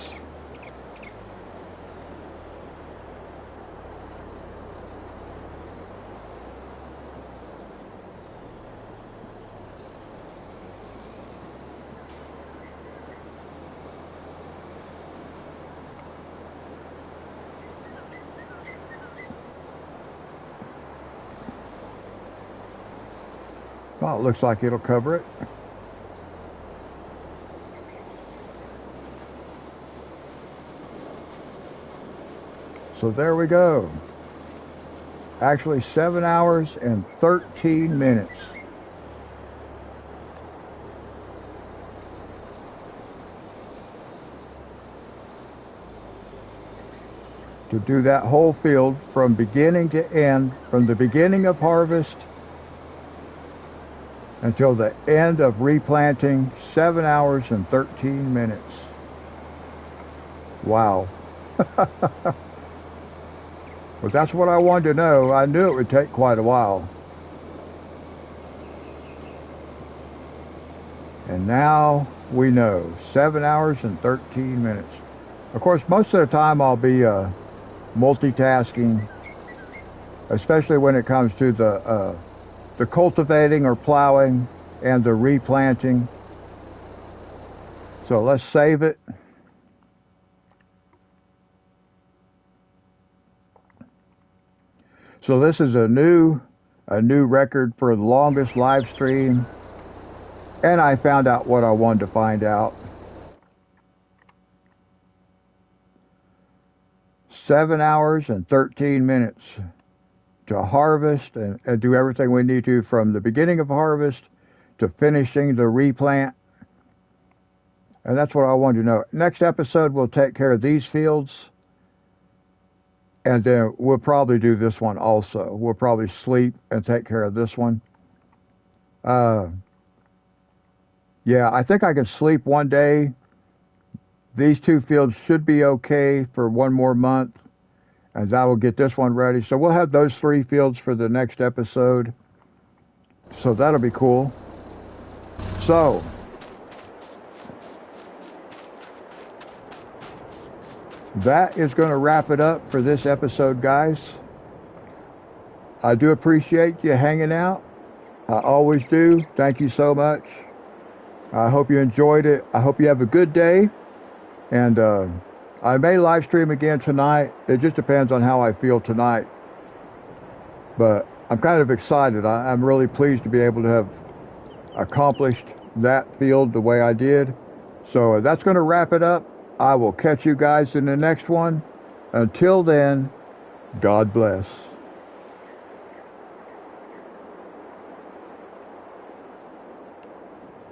A: Well, it looks like it'll cover it. So there we go. Actually 7 hours and 13 minutes. To do that whole field from beginning to end, from the beginning of harvest until the end of replanting, 7 hours and 13 minutes. Wow. Well, that's what I wanted to know. I knew it would take quite a while. And now we know. 7 hours and 13 minutes. Of course, most of the time I'll be multitasking, especially when it comes to the cultivating or plowing and the replanting. So let's save it. So this is a new record for the longest live stream, and I found out what I wanted to find out. 7 hours and 13 minutes to harvest and do everything we need to from the beginning of harvest to finishing the replant. And that's what I wanted to know. Next episode, we'll take care of these fields. And then we'll probably do this one also. We'll probably sleep and take care of this one. Yeah, I think I can sleep one day. These two fields should be okay for one more month. And that will get this one ready. So we'll have those 3 fields for the next episode. So that'll be cool. So, that is going to wrap it up for this episode, guys. I do appreciate you hanging out. I always do. Thank you so much. I hope you enjoyed it. I hope you have a good day. And I may live stream again tonight. It just depends on how I feel tonight. But I'm kind of excited. I'm really pleased to be able to have accomplished that field the way I did. So that's going to wrap it up. I will catch you guys in the next one. Until then, God bless.